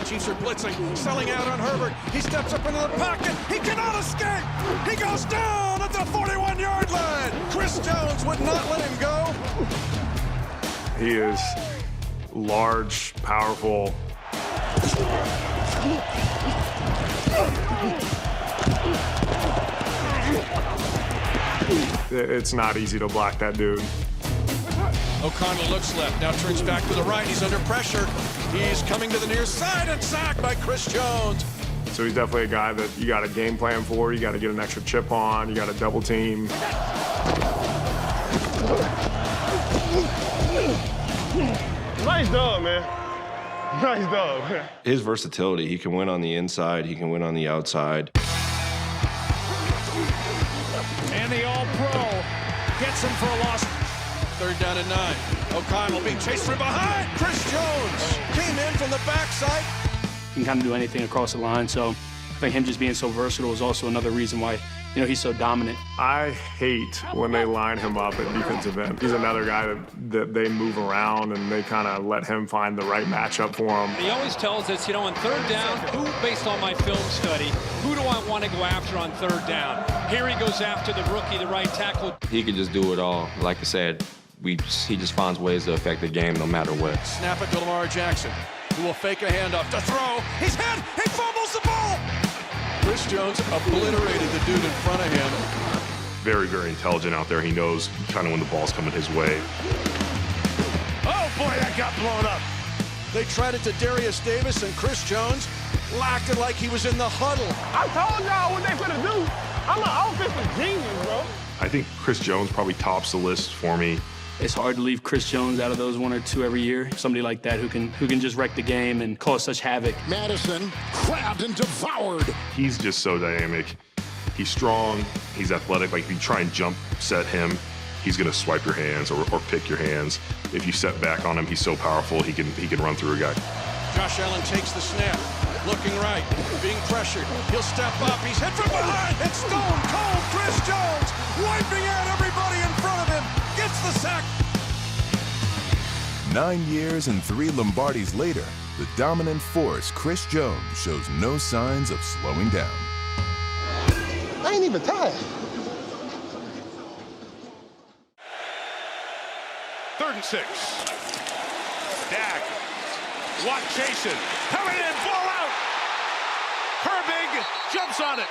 Chiefs are blitzing, selling out on Herbert. He steps up into the pocket. He cannot escape. He goes down at the 41-yard line. Chris Jones would not let him go. He is large, powerful. It's not easy to block that dude. O'Connell looks left, now turns back to the right. He's under pressure. He's coming to the near side and sacked by Chris Jones. So he's definitely a guy that you got a game plan for. You got to get an extra chip on. You got to double team. Nice dog, man. Nice dog. His versatility, he can win on the inside, he can win on the outside. And the All-Pro gets him for a loss. 3rd down and 9. O'Connell being chased from behind. Chris Jones came in from the backside. He can kind of do anything across the line, so I think him just being so versatile is also another reason why, you know, he's so dominant. I hate when they line him up at defensive end. He's another guy that they move around and they kind of let him find the right matchup for him. He always tells us, you know, on 3rd down, who, based on my film study, who do I want to go after on 3rd down? Here he goes after the rookie, the right tackle. He can just do it all. Like I said, he just finds ways to affect the game no matter what. Snap it to Lamar Jackson, who will fake a handoff to throw. He's hit. He fumbles the ball. Chris Jones obliterated the dude in front of him. Very, very intelligent out there. He knows kind of when the ball's coming his way. Oh, boy, that got blown up. They tried it to Darius Davis, and Chris Jones acted like he was in the huddle. I told y'all what they finna do. I'm an offensive genius, bro. I think Chris Jones probably tops the list for me. It's hard to leave Chris Jones out of those 1 or 2 every year. Somebody like that who can just wreck the game and cause such havoc. Madison grabbed and devoured. He's just so dynamic. He's strong, he's athletic. Like if you try and jump set him, he's gonna swipe your hands or pick your hands. If you step back on him, he's so powerful, he can run through a guy. Josh Allen takes the snap, looking right, being pressured. He'll step up, he's hit from behind. It's stone cold Chris Jones, wiping out everybody in front of him. Gets the sack. 9 years and 3 Lombardis later, the dominant force Chris Jones shows no signs of slowing down. I ain't even tired. 3rd and 6. Dak. Watt chasing. Coming in. Ball out. Herbig jumps on it.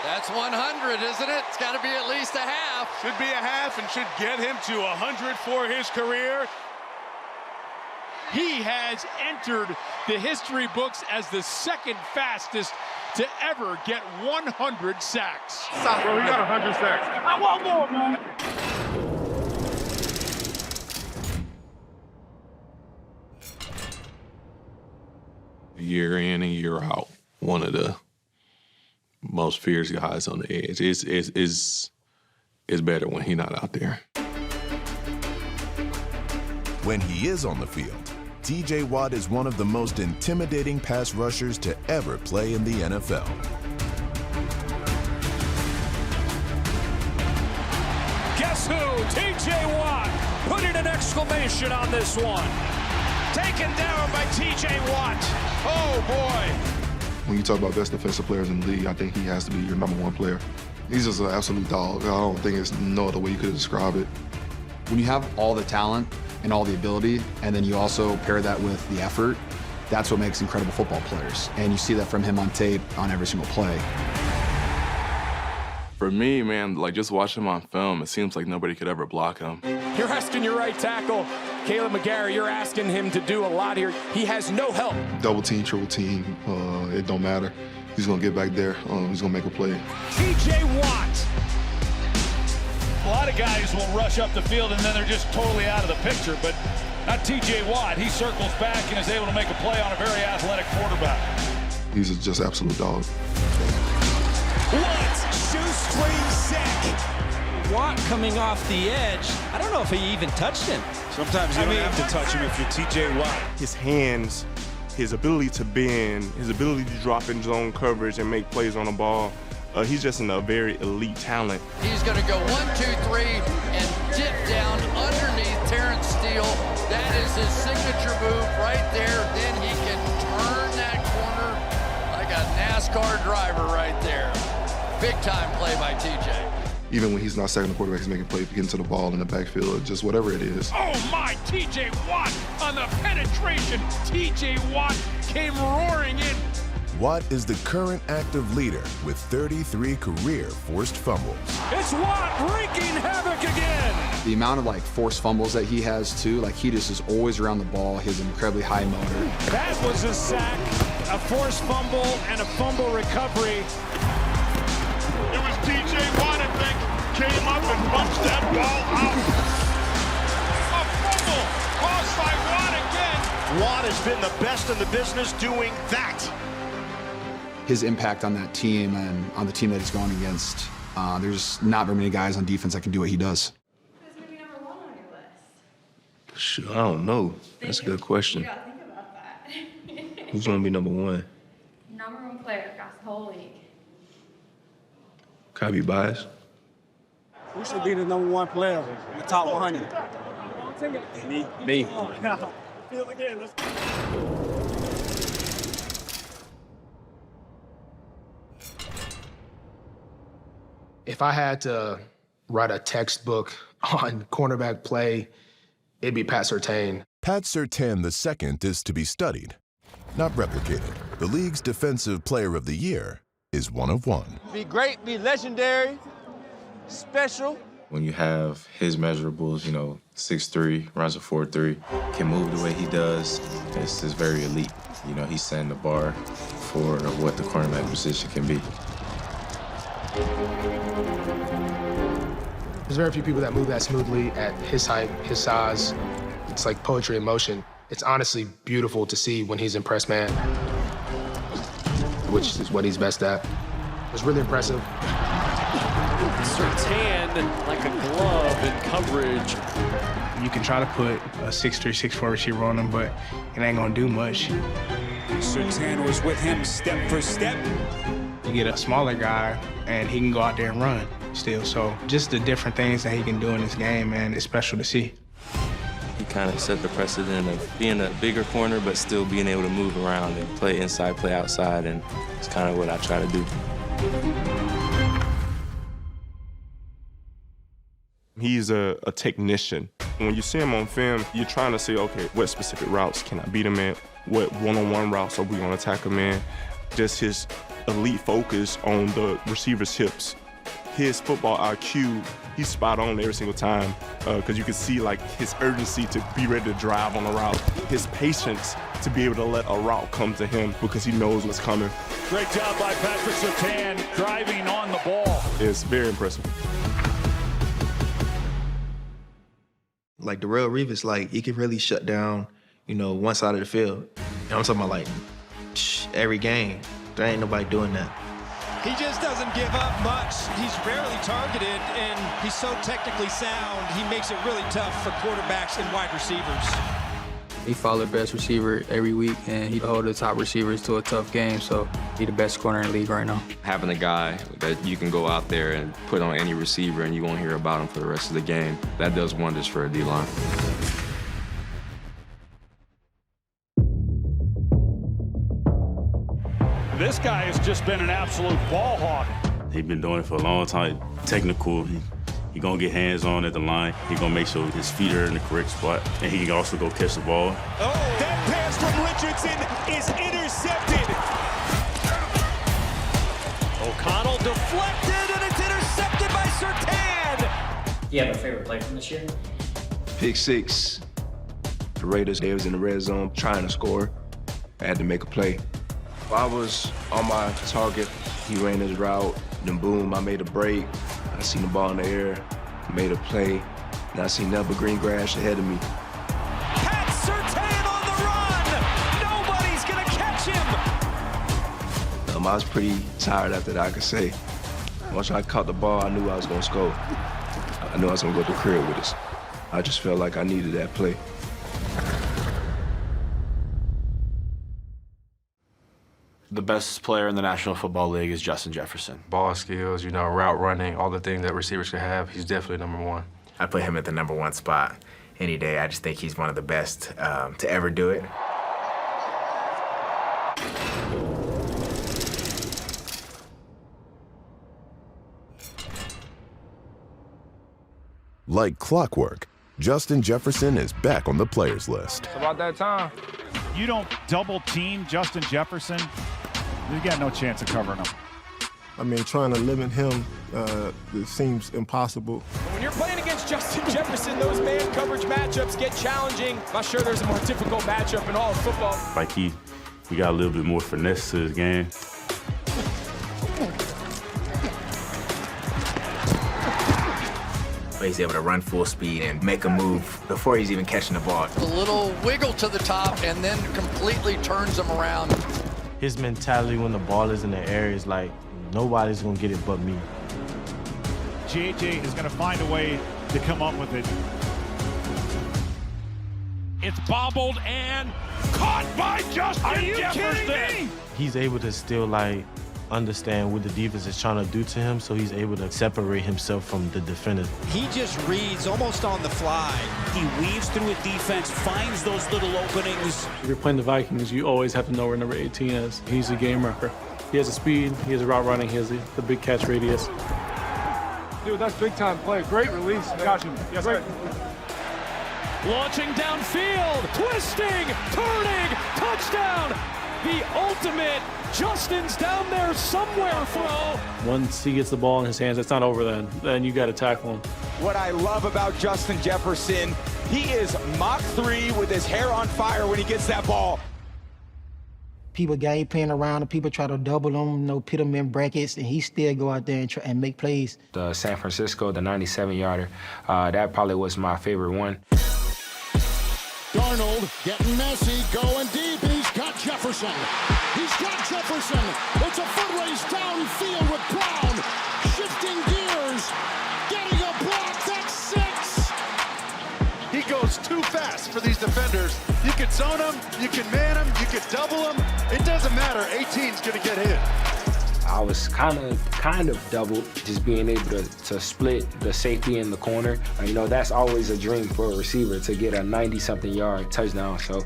That's 100, isn't it? It's got to be at least a half. Should be a half and should get him to 100 for his career. He has entered the history books as the 2nd fastest to ever get 100 sacks. Stop, bro. We got 100 sacks. I want more, man. Year in and year out, one of the most fierce guys on the edge. It's better when he's not out there. When he is on the field, T.J. Watt is one of the most intimidating pass rushers to ever play in the NFL. Guess who? T.J. Watt putting an exclamation on this one. Taken down by T.J. Watt. Oh, boy. When you talk about best defensive players in the league, I think he has to be your #1 player. He's just an absolute dog. I don't think there's no other way you could describe it. When you have all the talent and all the ability, and then you also pair that with the effort, that's what makes incredible football players. And you see that from him on tape on every single play. For me, man, like just watching him on film, it seems like nobody could ever block him. You're asking your right tackle, Caleb McGarry, you're asking him to do a lot here. He has no help. Double team, triple team, it don't matter. He's gonna get back there, he's gonna make a play. TJ Watt. A lot of guys will rush up the field and then they're just totally out of the picture, but not TJ Watt. He circles back and is able to make a play on a very athletic quarterback. He's just absolute dog. Watt, shoestring sack. Watt coming off the edge. I don't know if he even touched him. Sometimes you don't have to touch him if you're TJ Watt. His hands, his ability to bend, his ability to drop in zone coverage and make plays on the ball, he's just a very elite talent. He's going to go 1, 2, 3 and dip down underneath Terrence Steele. That is his signature move right there. Then he can turn that corner like a NASCAR driver right there. Big time play by TJ. Even when he's not sacking the quarterback, he's making plays, getting to the ball in the backfield, just whatever it is. Oh my, TJ Watt on the penetration. TJ Watt came roaring in. Watt is the current active leader with 33 career forced fumbles. It's Watt wreaking havoc again. The amount of forced fumbles that he has too, he just is always around the ball. He has an incredibly high motor. That was a sack, a forced fumble, and a fumble recovery. It was TJ Watt, I think, came up and bumped that ball out. A fumble caused by Watt again. Watt has been the best in the business doing that. His impact on that team and on the team that he's going against, there's not very many guys on defense that can do what he does. Who's going to be number 1 on your list? Shoot, I don't know. That's a good question. You got to think about that. Who's going to be number 1? Number 1 player across the whole league. Can I be biased? Who should be the number 1 player in the top 100? Me. If I had to write a textbook on cornerback play, it'd be Pat Surtain. Pat Surtain II is to be studied, not replicated. The league's Defensive Player of the Year is one of one. Be great, be legendary, special. When you have his measurables, 6'3", runs a 4.3, can move the way he does, it's very elite. He's setting the bar for what the cornerback position can be. There's very few people that move that smoothly at his height, his size. It's like poetry in motion. It's honestly beautiful to see when he's in press man, which is what he's best at. It's really impressive. Surtain like a glove in coverage. You can try to put a 6'3", 6'4" receiver on him, but it ain't gonna do much. Surtain was with him step for step. You get a smaller guy, and he can go out there and run still. So just the different things that he can do in this game, man, it's special to see. He kind of set the precedent of being a bigger corner, but still being able to move around and play inside, play outside, and it's kind of what I try to do. He's a technician. When you see him on film, you're trying to say, okay, what specific routes can I beat him at? What one-on-one routes are we going to attack him in? Just his elite focus on the receiver's hips. His football IQ, he's spot on every single time because you can see his urgency to be ready to drive on a route. His patience to be able to let a route come to him because he knows what's coming. Great job by Patrick Surtain driving on the ball. It's very impressive. Darrelle Revis, he can really shut down, one side of the field. And I'm talking about every game. There ain't nobody doing that. He just doesn't give up much. He's rarely targeted, and he's so technically sound, he makes it really tough for quarterbacks and wide receivers. He followed the best receiver every week, and he hold the top receivers to a tough game, so he's the best corner in the league right now. Having a guy that you can go out there and put on any receiver and you won't hear about him for the rest of the game, that does wonders for a D-line. This guy has just been an absolute ball hawk. He's been doing it for a long time. Technical. He gonna get hands on at the line. He gonna make sure his feet are in the correct spot, and he can also go catch the ball. Oh, that pass from Richardson is intercepted. O'Connell deflected, and it's intercepted by Surtain. Do you have a favorite play from this year? Pick six. The Raiders, they was in the red zone trying to score. I had to make a play. I was on my target. He ran his route, then boom, I made a break. I seen the ball in the air, made a play, and I seen nothing but green grass ahead of me. Pat Surtain on the run! Nobody's gonna catch him! I was pretty tired after that, I could say. Once I caught the ball, I knew I was gonna score. I knew I was gonna go to the crib with us. I just felt like I needed that play. The best player in the National Football League is Justin Jefferson. Ball skills, route running, all the things that receivers can have, he's definitely number one. I put him at the number one spot any day. I just think he's one of the best to ever do it. Like clockwork, Justin Jefferson is back on the players list. It's about that time. You don't double team Justin Jefferson, you got no chance of covering him. I mean, trying to limit him, it seems impossible. When you're playing against Justin Jefferson, those man coverage matchups get challenging. Not sure there's a more difficult matchup in all of football. Like he got a little bit more finesse to his game. He's able to run full speed and make a move before he's even catching the ball. A little wiggle to the top and then completely turns him around. His mentality when the ball is in the air is like, nobody's gonna get it but me. JJ is gonna find a way to come up with it. It's bobbled and caught by Justin Jefferson. Are you kidding me? He's able to still understand what the defense is trying to do to him, so he's able to separate himself from the defender. He just reads almost on the fly. He weaves through a defense, finds those little openings. If you're playing the Vikings, you always have to know where number 18 is. He's a game wrecker. He has the speed, he has the route running, he has the big catch radius. Dude, that's big time play. Great release. Got you. Yes, sir. Launching downfield, twisting, turning, touchdown! The ultimate Justin's down there somewhere throw. Once he gets the ball in his hands, it's not over then. Then you got to tackle him. What I love about Justin Jefferson, he is Mach 3 with his hair on fire when he gets that ball. People game plan around and people try to double him, put him in brackets, and he still go out there and try and make plays. The San Francisco, the 97-yarder, that probably was my favorite one. Darnold getting messy, going deep. He's got Jefferson. He's got Jefferson. It's a foot race downfield with Brown. Shifting gears. Getting a block. That's 6. He goes too fast for these defenders. You can zone him. You can man him. You can double him. It doesn't matter. 18's going to get hit. I was kind of doubled, just being able to split the safety in the corner. That's always a dream for a receiver, to get a 90-something yard touchdown. So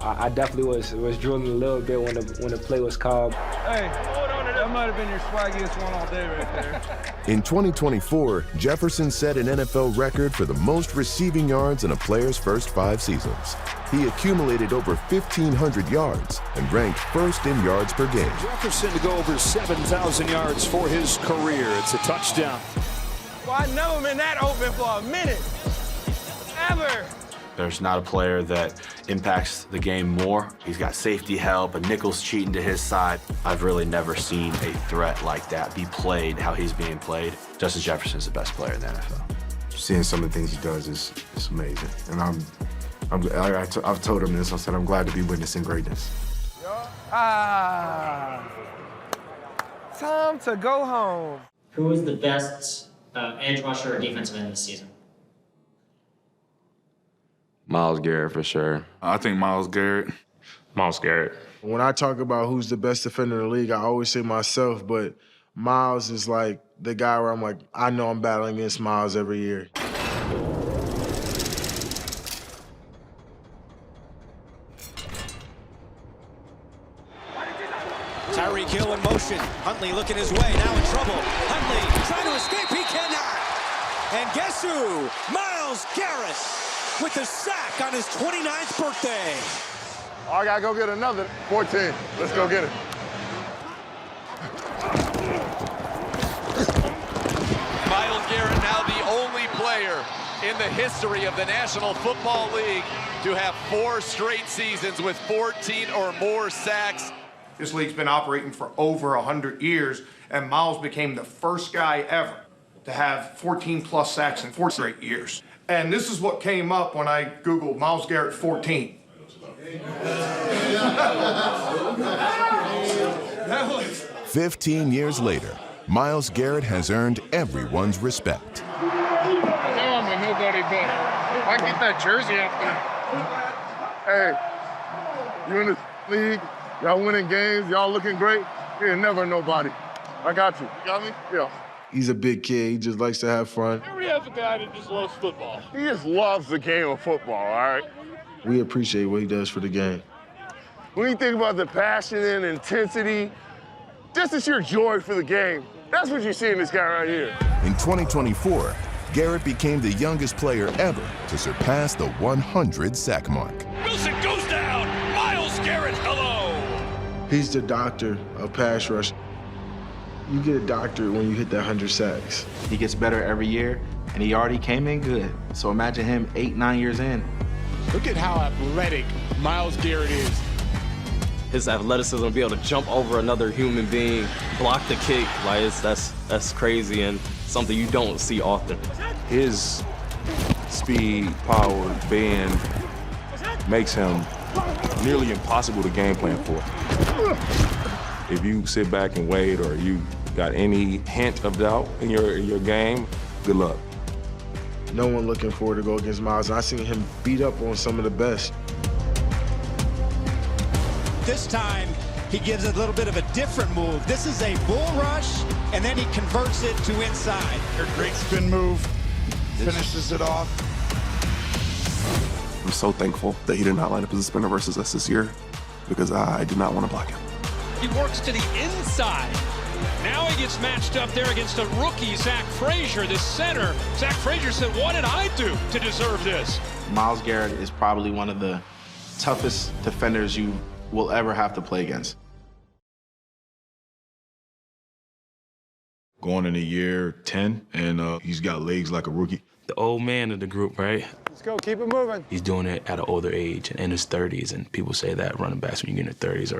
I definitely was drooling a little bit when the play was called. Hey, hold on to that. That might have been your swaggiest one all day right there. In 2024, Jefferson set an NFL record for the most receiving yards in a player's first 5 seasons. He accumulated over 1,500 yards and ranked first in yards per game. Jefferson to go over 7,000 yards for his career. It's a touchdown. Well, I've never been that open for a minute. Ever. There's not a player that impacts the game more. He's got safety help, a nickel's cheating to his side. I've really never seen a threat like that be played how he's being played. Justin Jefferson's the best player in the NFL. Seeing some of the things he does is amazing. And I've told him this. I said, I'm glad to be witnessing greatness. Time to go home. Who is the best edge rusher or defensive end this season? Myles Garrett for sure. I think Myles Garrett. Myles Garrett. When I talk about who's the best defender in the league, I always say myself, but Myles is like the guy where I'm like, I know I'm battling against Myles every year. Tyreek Hill in motion. Huntley looking his way, now in trouble. Huntley trying to escape, he cannot. And guess who? Myles Garrett with a sack on his 29th birthday. Oh, I gotta go get another 14. Let's go get it. Myles Garrett now the only player in the history of the National Football League to have 4 straight seasons with 14 or more sacks. This league's been operating for over 100 years, and Myles became the first guy ever to have 14-plus sacks in 4 straight years. And this is what came up when I Googled Myles Garrett 14. 15 years later, Myles Garrett has earned everyone's respect. I'm a nobody but. I get that jersey after. Hey, you in the league, y'all winning games, y'all looking great. You're never nobody. I got you. You got me? Yeah. He's a big kid. He just likes to have fun. Henry has a guy that just loves football. He just loves the game of football, all right? We appreciate what he does for the game. When you think about the passion and intensity, just the sheer joy for the game, that's what you see in this guy right here. In 2024, Garrett became the youngest player ever to surpass the 100 sack mark. Wilson goes down. Myles Garrett, hello. He's the doctor of pass rush. You get a doctor when you hit that 100 sacks. He gets better every year, and he already came in good. So imagine him 8-9 years in. Look at how athletic Myles Garrett is. His athleticism to be able to jump over another human being, block the kick, like that's crazy and something you don't see often. His speed, power, bend makes him nearly impossible to game plan for. If you sit back and wait or you got any hint of doubt in your game, good luck. No one looking forward to go against Myles. I seen him beat up on some of the best. This time, he gives a little bit of a different move. This is a bull rush, and then he converts it to inside. A great spin move, finishes it off. I'm so thankful that he did not line up as a spinner versus us this year because I did not want to block him. He works to the inside. Now he gets matched up there against a rookie, Zach Frazier, the center. Zach Frazier said, what did I do to deserve this? Myles Garrett is probably one of the toughest defenders you will ever have to play against. Going into year 10, and he's got legs like a rookie. The old man of the group, right? Let's go, keep it moving. He's doing it at an older age, in his 30s, and people say that running backs when you get in their 30s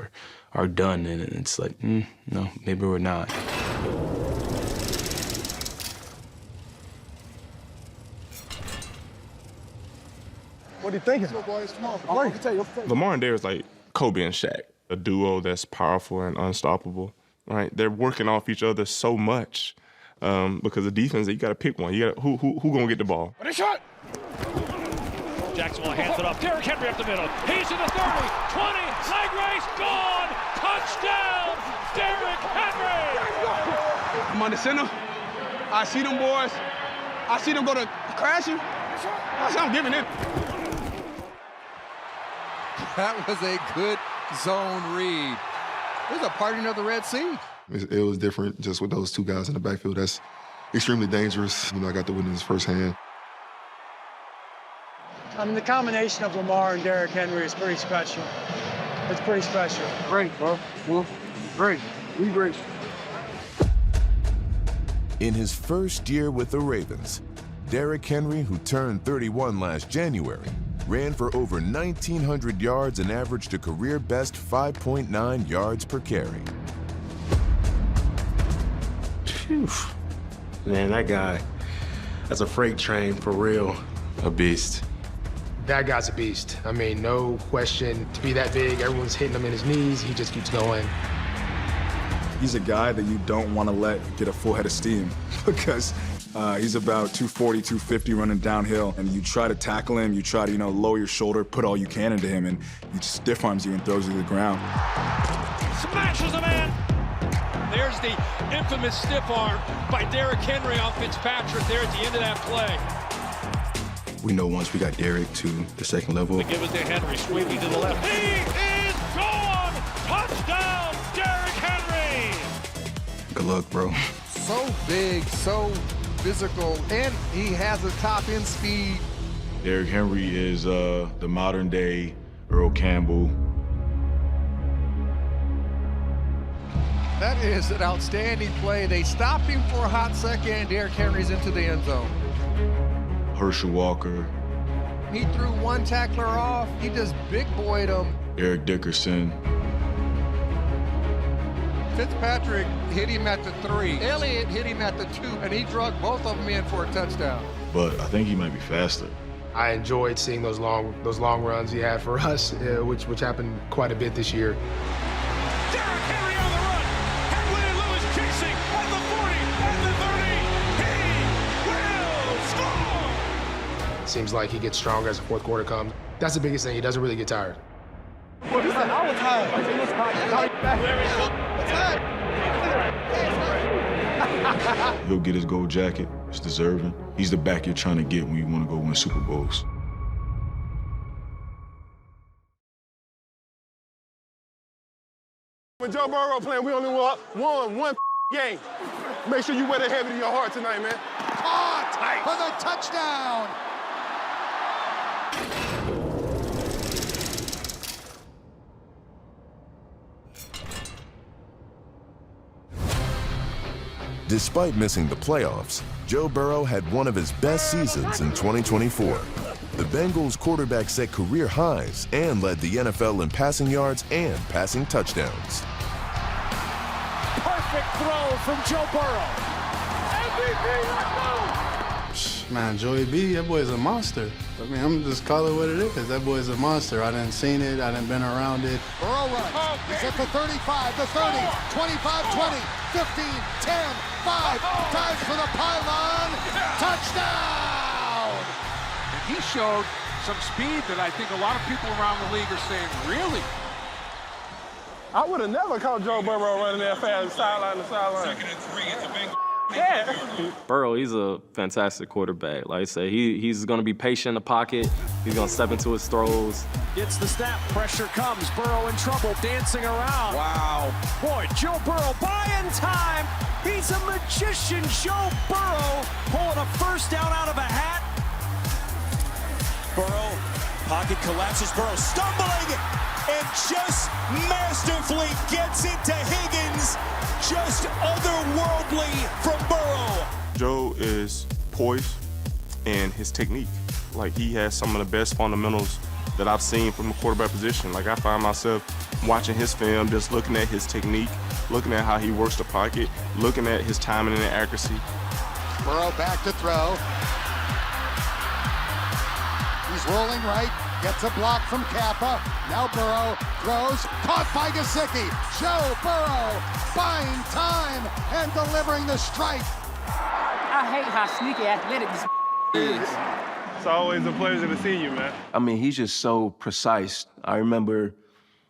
are done, and it's like, no, maybe we're not. What are you thinking? Lamar and Darius like Kobe and Shaq, a duo that's powerful and unstoppable. Right? They're working off each other so much because the defense, you got to pick one. You got who gonna get the ball? What a shot! Jacksonville hands it off. Derrick Henry up the middle. He's in the 30, 20, leg race, gone! Touchdown, Derrick Henry! I'm on the center. I see them boys. I see them go to crashing. I'm giving it. That was a good zone read. There's a parting of the Red Sea. It was different just with those two guys in the backfield. That's extremely dangerous. I got to witness firsthand. I mean, the combination of Lamar and Derrick Henry is pretty special. It's pretty special. Great, bro. Well, great. We great. In his first year with the Ravens, Derrick Henry, who turned 31 last January, ran for over 1,900 yards and averaged a career-best 5.9 yards per carry. Phew. Man, that guy, that's a freight train for real. A beast. That guy's a beast. I mean, no question. To be that big, everyone's hitting him in his knees. He just keeps going. He's a guy that you don't want to let get a full head of steam because he's about 240, 250 running downhill, and you try to tackle him, you try to, lower your shoulder, put all you can into him, and he just stiff arms you and throws you to the ground. Smashes a man. There's the infamous stiff arm by Derrick Henry on Fitzpatrick there at the end of that play. We know once we got Derrick to the second level. They give it to Henry, sweeping to the left. He is gone! Touchdown, Derrick Henry! look, bro. So big, so physical, and he has a top end speed. Derrick Henry is the modern day Earl Campbell. That is an outstanding play. They stopped him for a hot second, and Derrick Henry's into the end zone. Herschel Walker. He threw one tackler off. He just big boyed him. Eric Dickerson. Fitzpatrick hit him at the 3. Elliott hit him at the 2, and he drug both of them in for a touchdown. But I think he might be faster. I enjoyed seeing those long runs he had for us, which happened quite a bit this year. Derrick Henry on the run. Henry and Lewis chasing at the 40, at the 30. He will score! Seems like he gets stronger as the fourth quarter comes. That's the biggest thing. He doesn't really get tired. He'll get his gold jacket. It's deserving. He's the back you're trying to get when you want to go win Super Bowls. When Joe Burrow playing, we only won one game. Make sure you wear the heavy to your heart tonight, man. Caught for the touchdown. Despite missing the playoffs, Joe Burrow had one of his best seasons in 2024. The Bengals quarterback set career highs and led the NFL in passing yards and passing touchdowns. Perfect throw from Joe Burrow. MVP, let's go! Man, Joey B, that boy's a monster. I mean, I'm just call it what it is. That boy's a monster. I done seen it. I done been around it. Burrow runs. He's at the 35, the 30, 25, 20, 15, 10, 5. Dives for the pylon. Touchdown! And he showed some speed that I think a lot of people around the league are saying, really? I would have never caught Joe Burrow running that fast, sideline to sideline. Second and 3 at the Bengals. Yeah. Burrow, he's a fantastic quarterback. Like I said, he's going to be patient in the pocket. He's going to step into his throws. Gets the snap. Pressure comes. Burrow in trouble, dancing around. Wow. Boy, Joe Burrow buying time. He's a magician. Joe Burrow pulling a first down out of a hat. Burrow, pocket collapses. Burrow stumbling and just masterfully gets it to Higgins. Just otherworldly from Burrow. Joe is poised and his technique. Like, he has some of the best fundamentals that I've seen from the quarterback position. Like, I find myself watching his film, just looking at his technique, looking at how he works the pocket, looking at his timing and accuracy. Burrow back to throw. He's rolling right. Gets a block from Kappa. Now Burrow throws. Caught by Gesicki. Joe Burrow buying time and delivering the strike. I hate how sneaky athletic this is. It's always a pleasure to see you, man. I mean, he's just so precise. I remember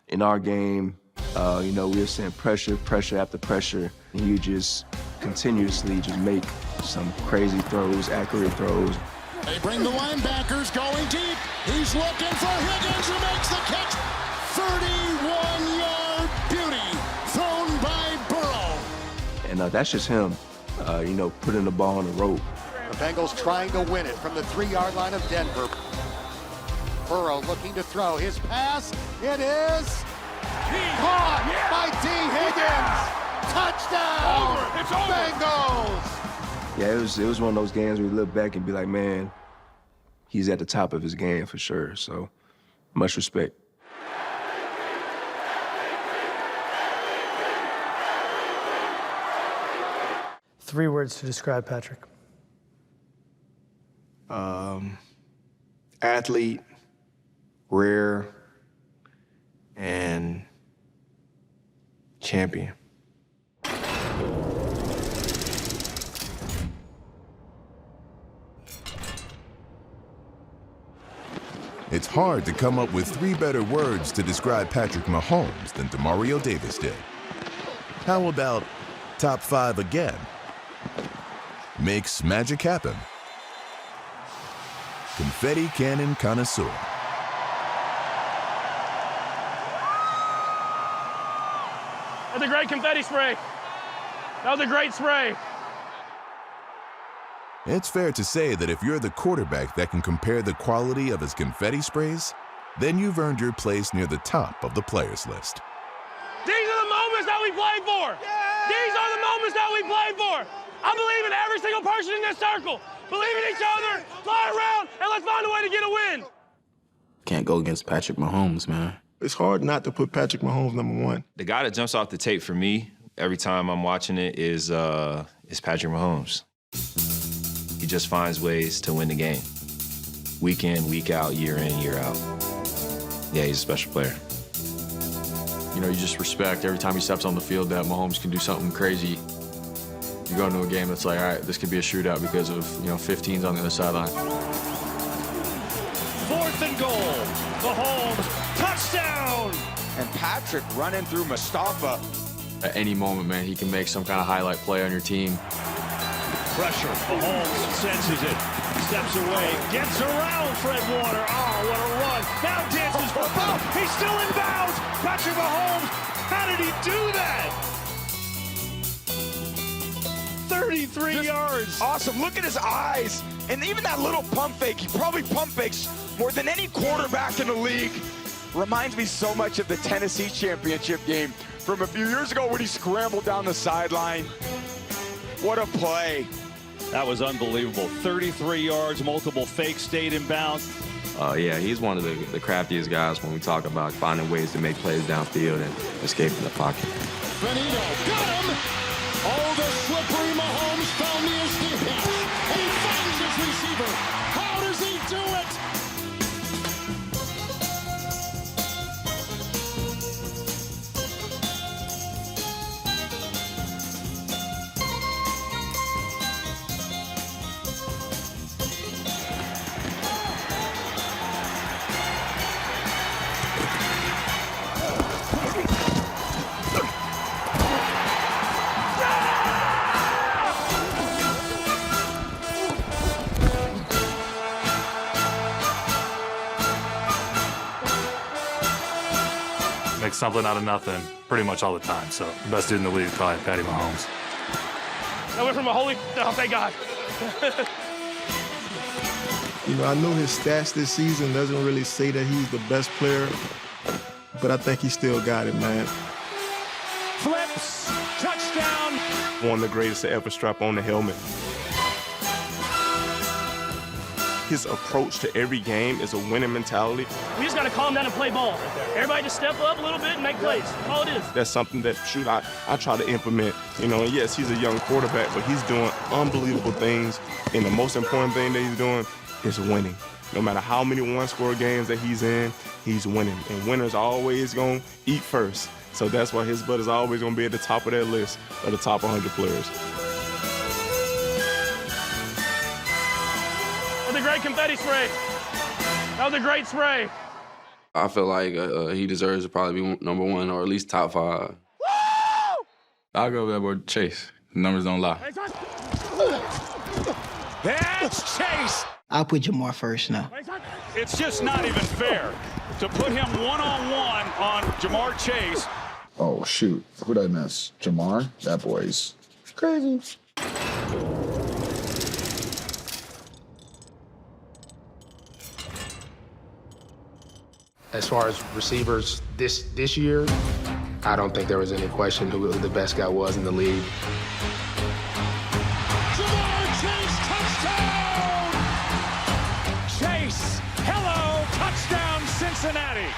in our game, we were saying pressure after pressure, and he would just continuously just make some crazy throws, accurate throws. They bring the linebackers going deep. He's looking for Higgins, who makes the catch. 31-yard beauty thrown by Burrow. And that's just him, putting the ball on the rope. The Bengals trying to win it from the 3-yard line of Denver. Burrow looking to throw. His pass, it is caught by D. Higgins. Touchdown, Bengals. Yeah, it was one of those games where you look back and be like, man, he's at the top of his game for sure. So much respect. Three words to describe Patrick. Athlete, rare, and champion. It's hard to come up with 3 better words to describe Patrick Mahomes than Demario Davis did. How about top 5 again? Makes magic happen. Confetti cannon connoisseur. That's a great confetti spray. That was a great spray. It's fair to say that if you're the quarterback that can compare the quality of his confetti sprays, then you've earned your place near the top of the players list. These are the moments that we played for. Yeah. These are the moments that we played for. I believe in every single person in this circle. Believe in each other, fly around, and let's find a way to get a win. Can't go against Patrick Mahomes, man. It's hard not to put Patrick Mahomes number one. The guy that jumps off the tape for me every time I'm watching it is Patrick Mahomes. He just finds ways to win the game. Week in, week out, year in, year out. Yeah, he's a special player. You know, you just respect every time he steps on the field that Mahomes can do something crazy. You go into a game that's like, all right, this could be a shootout because of, 15s on the other sideline. 4th and goal. Mahomes, touchdown! And Patrick running through Mustafa. At any moment, man, he can make some kind of highlight play on your team. Pressure. Mahomes senses it. Steps away. Gets around Fred Warner. Oh, what a run. Now dances for a ball. He's still in bounds. Patrick Mahomes. How did he do that? 33 yards. Awesome. Look at his eyes. And even that little pump fake. He probably pump fakes more than any quarterback in the league. Reminds me so much of the Tennessee championship game from a few years ago when he scrambled down the sideline. What a play. That was unbelievable. 33 yards, multiple fakes, stayed in bounds. Yeah, he's one of the craftiest guys when we talk about finding ways to make plays downfield and escape from the pocket. Benito got him. Oh, the slippery Mahomes found the instant pass. And he finds his receiver. How does he do it? Make something out of nothing pretty much all the time. So the best dude in the league is probably Patty Mahomes. That went from a holy, oh, thank God. I know his stats this season doesn't really say that he's the best player, but I think he still got it, man. Flips, touchdown. One of the greatest to ever strap on the helmet. His approach to every game is a winning mentality. We just got to calm down and play ball. Everybody just step up a little bit and make plays. All it is. That's something that, I try to implement. And yes, he's a young quarterback, but he's doing unbelievable things. And the most important thing that he's doing is winning. No matter how many one-score games that he's in, he's winning. And winners are always going to eat first. So that's why his butt is always going to be at the top of that list of the top 100 players. That was a great confetti spray. That was a great spray. I feel like he deserves to probably be number one or at least top 5. Woo! I'll go with that boy Chase. The numbers don't lie. That's Chase. I'll put Jamar first now. It's just not even fair to put him one-on-one on Jamar Chase. Oh, shoot. Who did I miss? Jamar? That boy's crazy. As far as receivers this year, I don't think there was any question who the best guy was in the league. Jamar Chase, touchdown! Chase, hello, touchdown Cincinnati.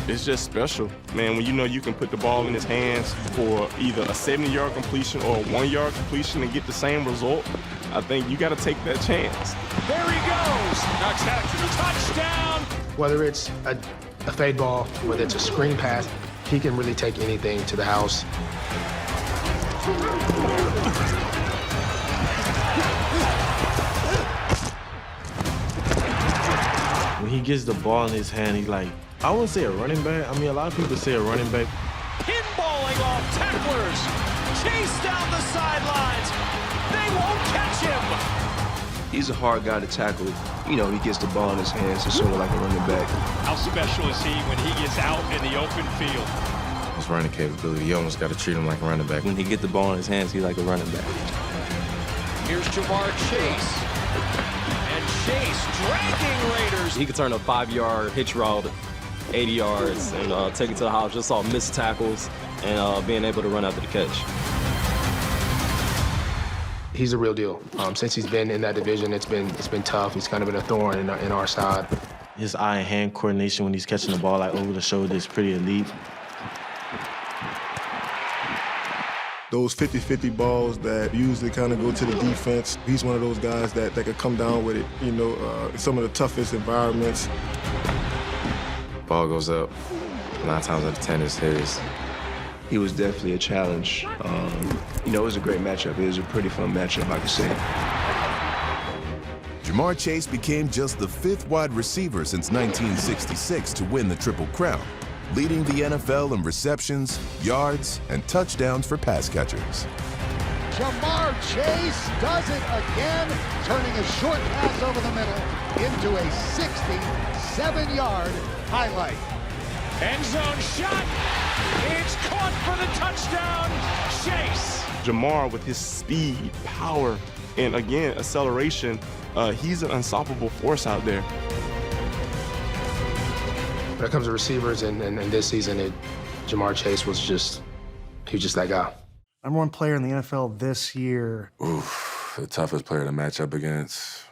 It's just special, man, when you can put the ball in his hands for either a 70-yard completion or a 1-yard completion and get the same result. I think you got to take that chance. There he goes. Touchdown. Whether it's a fade ball, whether it's a screen pass, he can really take anything to the house. When he gets the ball in his hand, he's like, I wouldn't say a running back. I mean, a lot of people say a running back. Pinballing off tacklers. Chase down the sidelines. They won't catch him. He's a hard guy to tackle. He gets the ball in his hands. It's sort of like a running back. How special is he when he gets out in the open field? his running capability. You almost got to treat him like a running back. When he get the ball in his hands, he's like a running back. Here's Jamar Chase. And Chase dragging Raiders. He could turn a 5-yard hitch route 80 yards and take it to the house. Just saw missed tackles and being able to run after the catch. He's a real deal. Since he's been in that division, it's been tough. He's kind of been a thorn in our side. His eye and hand coordination when he's catching the ball like over the shoulder is pretty elite. Those 50-50 balls that usually kind of go to the defense, he's one of those guys that could come down with it, you know, some of the toughest environments. Ball goes up, 9 times out of 10 is his. He was definitely a challenge. You know, it was a great matchup. It was a pretty fun matchup, I could say. Jamar Chase became just the 5th wide receiver since 1966 to win the Triple Crown, leading the NFL in receptions, yards, and touchdowns for pass catchers. Jamar Chase does it again, turning a short pass over the middle into a 67-yard highlight. End zone shot. It's caught for the touchdown. Chase. Jamar, with his speed, power, and again, acceleration, he's an unstoppable force out there. When it comes to receivers and this season, Jamar Chase was just that guy. Number 1 player in the NFL this year. Oof, the toughest player to match up against.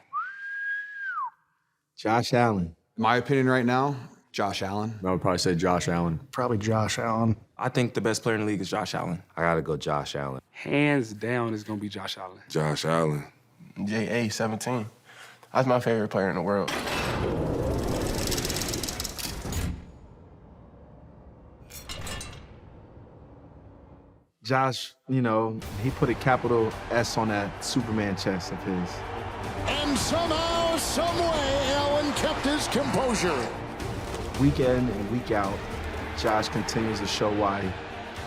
Josh Allen. My opinion right now, Josh Allen. I would probably say Josh Allen. Probably Josh Allen. I think the best player in the league is Josh Allen. I gotta go Josh Allen. Hands down, it's gonna be Josh Allen. Josh Allen. J.A. 17. That's my favorite player in the world. Josh, you know, he put a capital S on that Superman chest of his. And somehow, someway, Allen kept his composure. Week in and week out, Josh continues to show why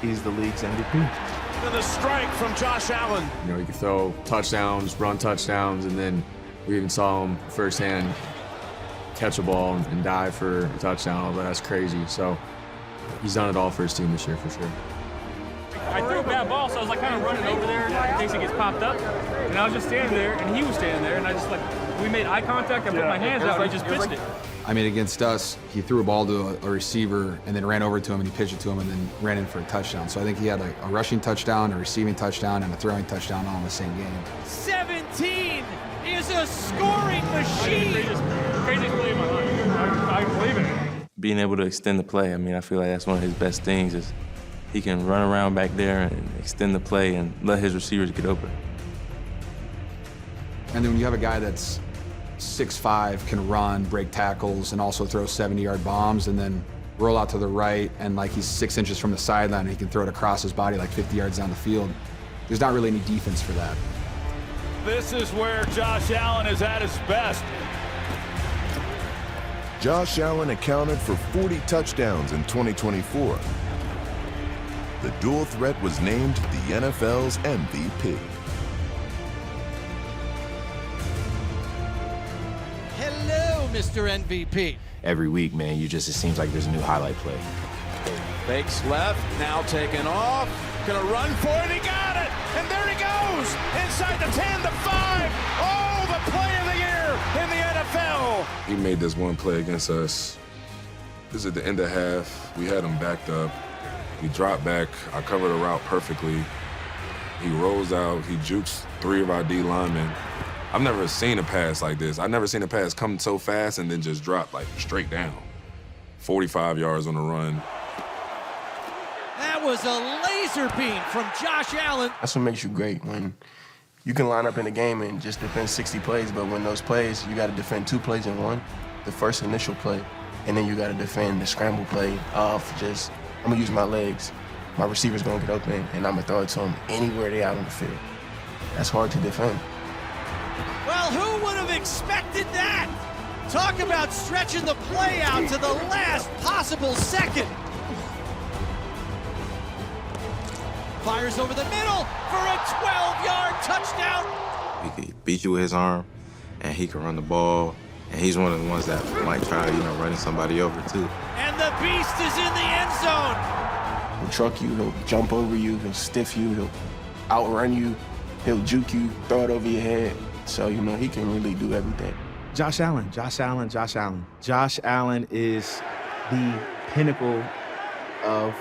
he's the league's MVP. To the strike from Josh Allen. You know, he can throw touchdowns, run touchdowns, and then we even saw him firsthand catch a ball and dive for a touchdown. But that's crazy. So he's done it all for his team this year for sure. I threw a bad ball, so I was like kind of running over there in case it gets popped up. And I was just standing there, and he was standing there, and I just we made eye contact, I put my hands out, and he just pitched it. I mean, against us, he threw a ball to a receiver and then ran over to him and he pitched it to him and then ran in for a touchdown. So I think he had a rushing touchdown, a receiving touchdown, and a throwing touchdown all in the same game. 17 is a scoring machine. Craziest play of my life. I believe it. Being able to extend the play, I mean, I feel like that's one of his best things is he can run around back there and extend the play and let his receivers get open. And then when you have a guy that's 6'5", can run, break tackles, and also throw 70-yard bombs, and then roll out to the right, and like he's 6 inches from the sideline, and he can throw it across his body like 50 yards down the field. There's not really any defense for that. This is where Josh Allen is at his best. Josh Allen accounted for 40 touchdowns in 2024. The dual threat was named the NFL's MVP. Hello, Mr. MVP. Every week, man, it seems like there's a new highlight play. Fakes left, now taken off. Gonna run for it, he got it! And there he goes! Inside the 10, the 5. Oh, the play of the year in the NFL! He made this one play against us. This is at the end of half. We had him backed up. He dropped back. I covered the route perfectly. He rolls out. He jukes 3 of our D linemen. I've never seen a pass like this. I've never seen a pass come so fast and then just drop like straight down. 45 yards on the run. That was a laser beam from Josh Allen. That's what makes you great, when you can line up in a game and just defend 60 plays, but when those plays, you got to defend 2 plays in one, the first initial play, and then you got to defend the scramble play off just, I'm going to use my legs. My receiver's going to get open, and I'm going to throw it to him anywhere they out on the field. That's hard to defend. Well, who would have expected that? Talk about stretching the play out to the last possible second. Fires over the middle for a 12-yard touchdown. He can beat you with his arm, and he can run the ball. And he's one of the ones that might try, running somebody over, too. And the beast is in the end zone. He'll truck you, he'll jump over you, he'll stiff you, he'll outrun you, he'll juke you, throw it over your head. So, you know, he can really do everything. Josh Allen. Josh Allen is the pinnacle of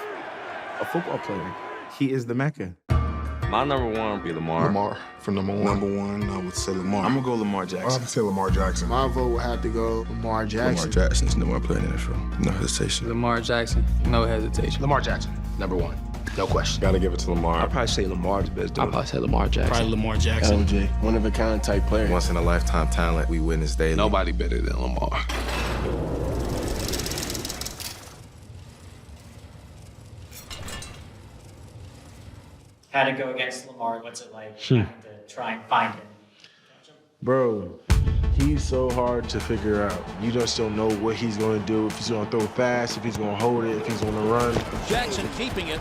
a football player. He is the Mecca. My number one would be Lamar. Lamar for number one. Number one, I would say Lamar. I'm gonna go Lamar Jackson. I have to say Lamar Jackson. My vote would have to go Lamar Jackson. Lamar Jackson's number one player in the NFL. No hesitation. Lamar Jackson, no hesitation. Lamar Jackson, number one. No question. Gotta give it to Lamar. I'd probably say Lamar's best. I'd probably say Lamar Jackson. Probably Lamar Jackson. LJ, one-of-a-kind type player. Once in a lifetime talent we witness daily. Nobody better than Lamar. Had to go against Lamar. What's it like having to try and find him? Bro, he's so hard to figure out. You just don't know what he's going to do, if he's going to throw fast, if he's going to hold it, if he's going to run. Jackson keeping it.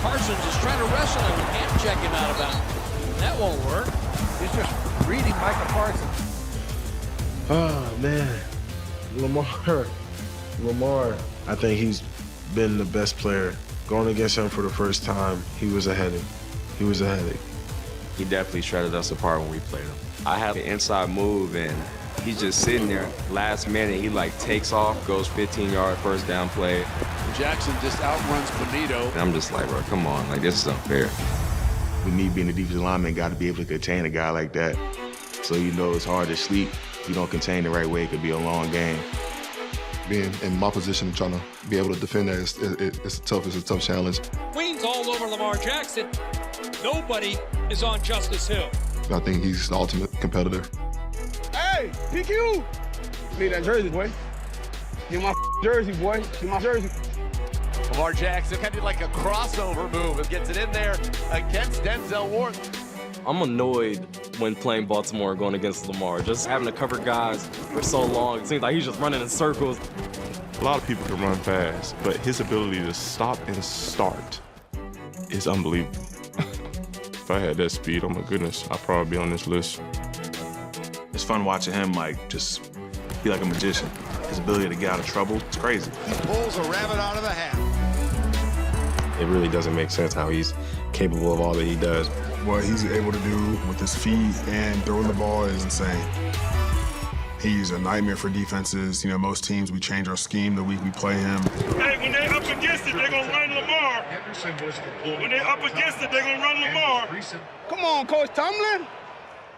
Parsons is trying to wrestle him. We can't check him out of bounds. That won't work. He's just reading Michael Parsons. Oh, man. Lamar, I think he's been the best player. Going against him for the first time, he was a headache. He definitely shredded us apart when we played him. I had an inside move, and he's just sitting there. Last minute, he like takes off, goes 15-yard first down play. Jackson just outruns Bonito. And I'm just like, bro, come on, like this is unfair. With me being a defensive lineman, got to be able to contain a guy like that. So you know it's hard to sleep. If you don't contain the right way, it could be a long game. Being in my position and trying to be able to defend that, it's a tough challenge. Wings all over Lamar Jackson. Nobody is on Justice Hill. I think he's the ultimate competitor. Hey, PQ! Need that jersey, boy. Get my jersey, boy. Get my jersey. Lamar Jackson kind of like a crossover move and gets it in there against Denzel Ward. I'm annoyed when playing Baltimore going against Lamar. Just having to cover guys for so long. It seems like he's just running in circles. A lot of people can run fast, but his ability to stop and start is unbelievable. If I had that speed, oh my goodness, I'd probably be on this list. It's fun watching him just be like a magician. His ability to get out of trouble, it's crazy. He pulls a rabbit out of the hat. It really doesn't make sense how he's capable of all that he does. What he's able to do with his feet and throwing the ball is insane. He's a nightmare for defenses. You know, most teams, we change our scheme the week we play him. Hey, when they're up against it, they're going to run Lamar. When they're up against it, they're going to run Lamar. Come on, Coach Tomlin.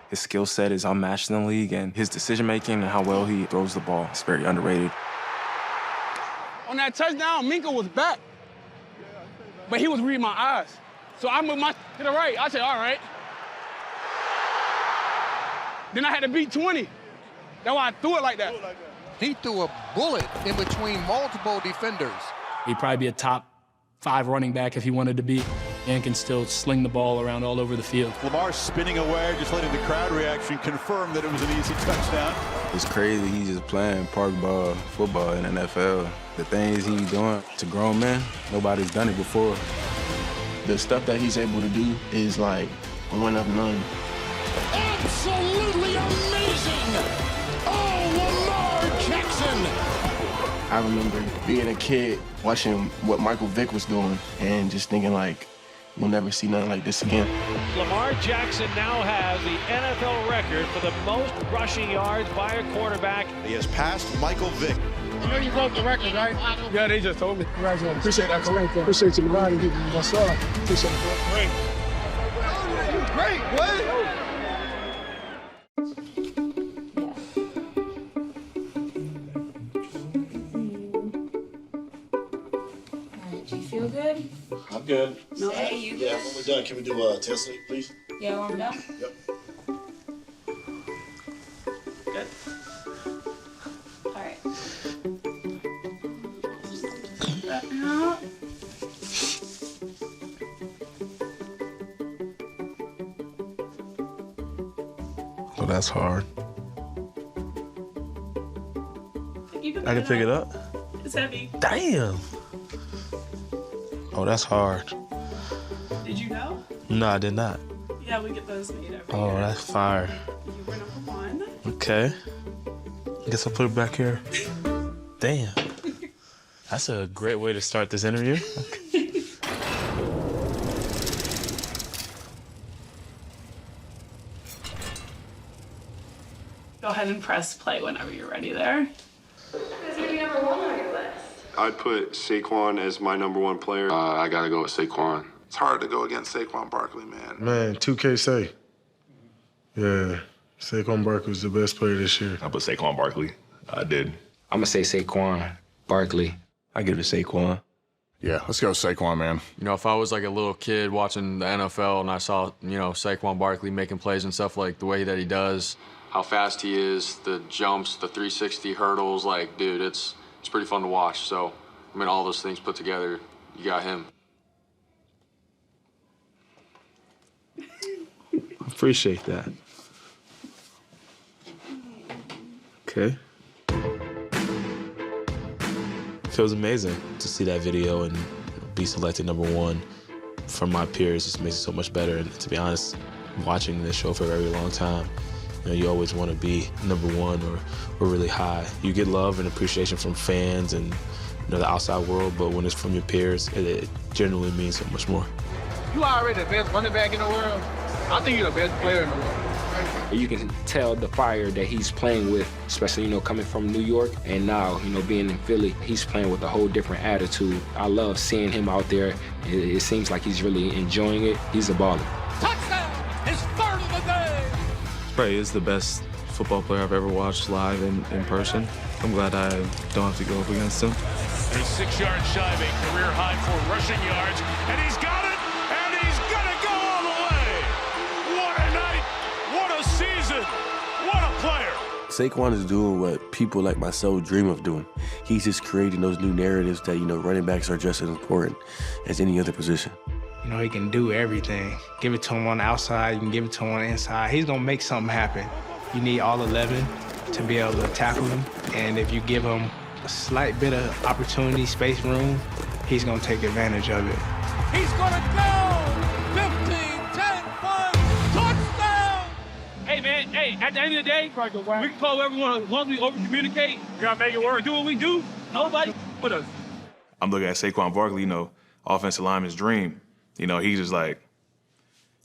His skill set is unmatched in the league, and his decision-making and how well he throws the ball is very underrated. On that touchdown, Minka was back, but he was reading my eyes. So I moved my to the right. I said, all right. Then I had to beat 20. That's why I threw it like that. He threw a bullet in between multiple defenders. He'd probably be a top 5 running back if he wanted to be, and can still sling the ball around all over the field. Lamar spinning away, just letting the crowd reaction confirm that it was an easy touchdown. It's crazy. He's just playing park ball, football in the NFL. The things he's doing to grown men, nobody's done it before. The stuff that he's able to do is like one of none. Absolutely amazing! Oh, Lamar Jackson! I remember being a kid watching what Michael Vick was doing and just thinking like, we'll never see nothing like this again. Lamar Jackson now has the NFL record for the most rushing yards by a quarterback. He has passed Michael Vick. You know you broke the record, right? Yeah, they just told me. Congratulations. Appreciate that, Coach. Appreciate you reminding me. What's up? Appreciate it, Great. Great, boy. Do you feel good? I'm good. No. Hey, you Yeah, good? when we're done, can we do a test lead, please? Yeah, when we're done? Yep. Good. All right. Out. Oh, that's hard. I can pick it up. It's heavy. Damn. Oh, that's hard. Did you know? No, I did not. Yeah, we get those made every Oh, year. that's fire. You were number 1. Okay. Guess I'll put it back here. Damn. That's a great way to start this interview. ahead and press play whenever you're ready there. Who's going to be number 1 on your list? I'd put Saquon as my number 1 player. I got to go with Saquon. It's hard to go against Saquon Barkley, man. Man, 2K say. Yeah, Saquon Barkley's the best player this year. I put Saquon Barkley. I did. I'm going to say Saquon Barkley. I give it to Saquon. Yeah, let's go Saquon, man. You know, if I was like a little kid watching the NFL and I saw, you know, Saquon Barkley making plays and stuff like the way that he does, how fast he is, the jumps, the 360 hurdles, like, dude, it's pretty fun to watch. So, I mean, all those things put together, you got him. Appreciate that. Okay. Feels amazing to see that video and be selected number 1 from my peers. Just makes it so much better. And to be honest, watching this show for a very long time, you know, you always want to be number 1 or really high. You get love and appreciation from fans and, you know, the outside world, but when it's from your peers, it generally means so much more. You already the best running back in the world. I think you're the best player in the world. You can tell the fire that he's playing with, especially, you know, coming from New York and now, you know, being in Philly, he's playing with a whole different attitude. I love seeing him out there. It seems like he's really enjoying it. He's a baller. Touchdown! His 3rd of the day! Probably is the best football player I've ever watched live in person. I'm glad I don't have to go up against him. He's 6 yards shy of a career high for rushing yards, and he's got it, and he's gonna go all the way! What a night! What a season! What a player! Saquon is doing what people like myself dream of doing. He's just creating those new narratives that, you know, running backs are just as important as any other position. You know, he can do everything. Give it to him on the outside, you can give it to him on the inside. He's gonna make something happen. You need all 11 to be able to tackle him, and if you give him a slight bit of opportunity, space, room, he's gonna take advantage of it. He's gonna go! 15, 10, 5, touchdown! Hey, man, hey, at the end of the day, we can call everyone as long as we over-communicate. We gotta make it work. Do what we do. Nobody with us. I'm looking at Saquon Barkley, you know, offensive lineman's dream. You know, he's just like,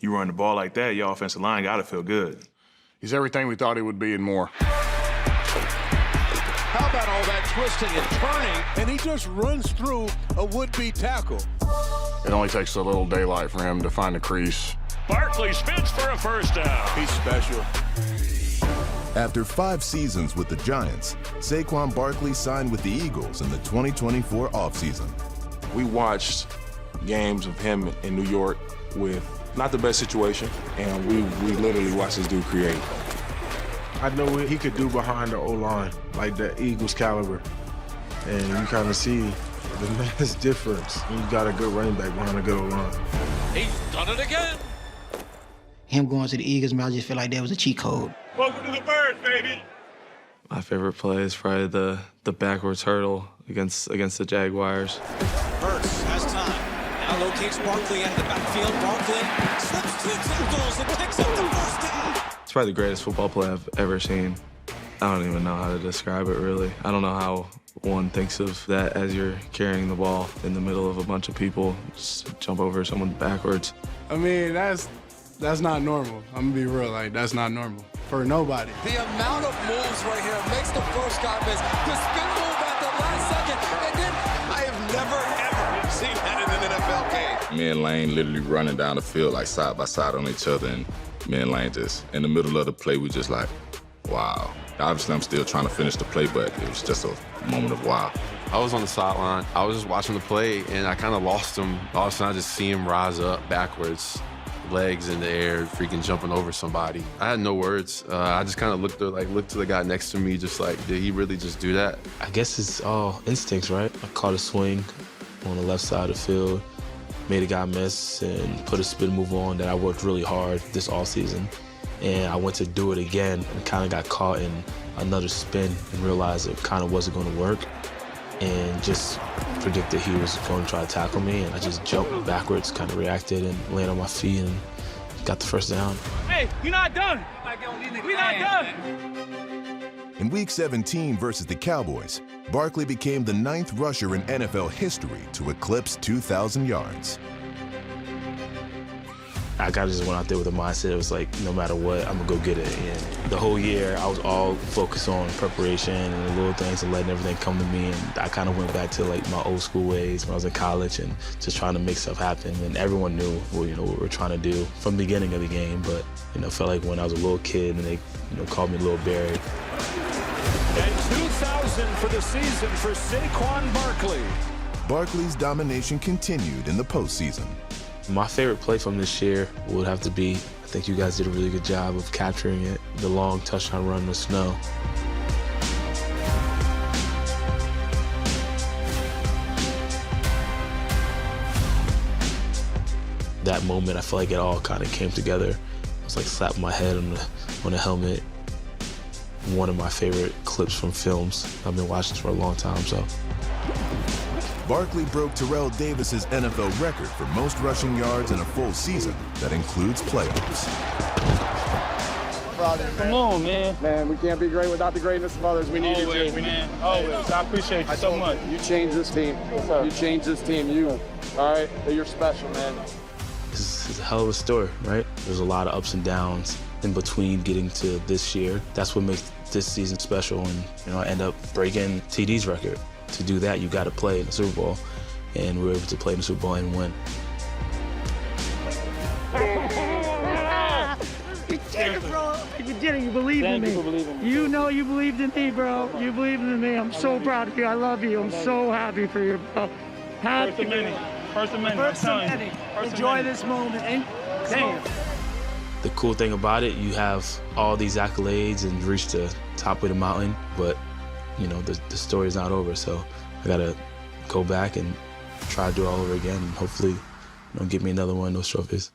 you run the ball like that, your offensive line gotta feel good. He's everything we thought he would be and more. How about all that twisting and turning, and he just runs through a would-be tackle. It only takes a little daylight for him to find the crease. Barkley spins for a first down. He's special. After 5 seasons with the Giants, Saquon Barkley signed with the Eagles in the 2024 offseason. We watched games of him in New York with not the best situation, and we literally watched this dude create. I know what he could do behind the O-line, like the Eagles caliber. And you kind of see the man's difference. You got a good running back behind a good O-line. He's done it again! Him going to the Eagles, man, I just feel like that was a cheat code. Welcome to the Birds, baby! My favorite play is probably the backwards hurdle against the Jaguars. Hurts has time. Now locates Barkley at the backfield. Barkley slips 2 tackles and picks up the first down. It's probably the greatest football play I've ever seen. I don't even know how to describe it, really. I don't know how one thinks of that as you're carrying the ball in the middle of a bunch of people, just jump over someone backwards. I mean, that's not normal. I'm gonna be real, like, that's not normal for nobody. The amount of moves right here makes the first guy miss. The spin move at the last second, and then I have never, ever seen that in an NFL game. Me and Lane literally running down the field like side by side on each other, and me and Lane just, in the middle of the play, we just like, wow. Obviously, I'm still trying to finish the play, but it was just a moment of wow. I was on the sideline. I was just watching the play, and I kind of lost him. All of a sudden, I just see him rise up backwards, legs in the air, freaking jumping over somebody. I had no words. I just kind of looked to the guy next to me, just like, did he really just do that? I guess it's all instincts, right? I caught a swing on the left side of the field, made a guy miss, and put a spin move on that I worked really hard this offseason. And I went to do it again and kind of got caught in another spin and realized it kind of wasn't going to work, and just predicted he was going to try to tackle me, and I just jumped backwards, kind of reacted and landed on my feet and got the first down. Hey, you're not done. We're not done. In Week 17 versus the Cowboys, Barkley became the 9th rusher in NFL history to eclipse 2,000 yards. I kind of just went out there with a mindset. It was like, no matter what, I'm gonna go get it. And the whole year, I was all focused on preparation and the little things and letting everything come to me. And I kind of went back to like my old school ways when I was in college and just trying to make stuff happen. And everyone knew, what we were trying to do from the beginning of the game. But felt like when I was a little kid and they, called me Little Barry. And 2,000 for the season for Saquon Barkley. Barkley's domination continued in the postseason. My favorite play from this year would have to be, I think you guys did a really good job of capturing it, the long touchdown run in the snow. That moment, I feel like it all kind of came together. It was like slapping my head on the helmet. One of my favorite clips from films. I've been watching this for a long time, so. Barkley broke Terrell Davis's NFL record for most rushing yards in a full season. That includes playoffs. Come on, man. Man, we can't be great without the greatness of others. We need you, Always, man. Always. I appreciate you so much. You changed this team. You changed this team. All right? You're special, man. This is a hell of a story, right? There's a lot of ups and downs in between getting to this year. That's what makes this season special, and I end up breaking TD's record. To do that, you got to play in the Super Bowl, and we were able to play in the Super Bowl and win. You did it, bro. You did it. You believed in me. Thank you for believing in me. You know you believed in me, bro. You believed in me. I'm so proud of you. I love you. I'm so happy for you, bro. First of many. First of many. First of many. Enjoy this moment. Damn. The cool thing about it, you have all these accolades and reach the top of the mountain, but the story's not over, so I gotta go back and try to do it all over again and hopefully get me another one of those trophies.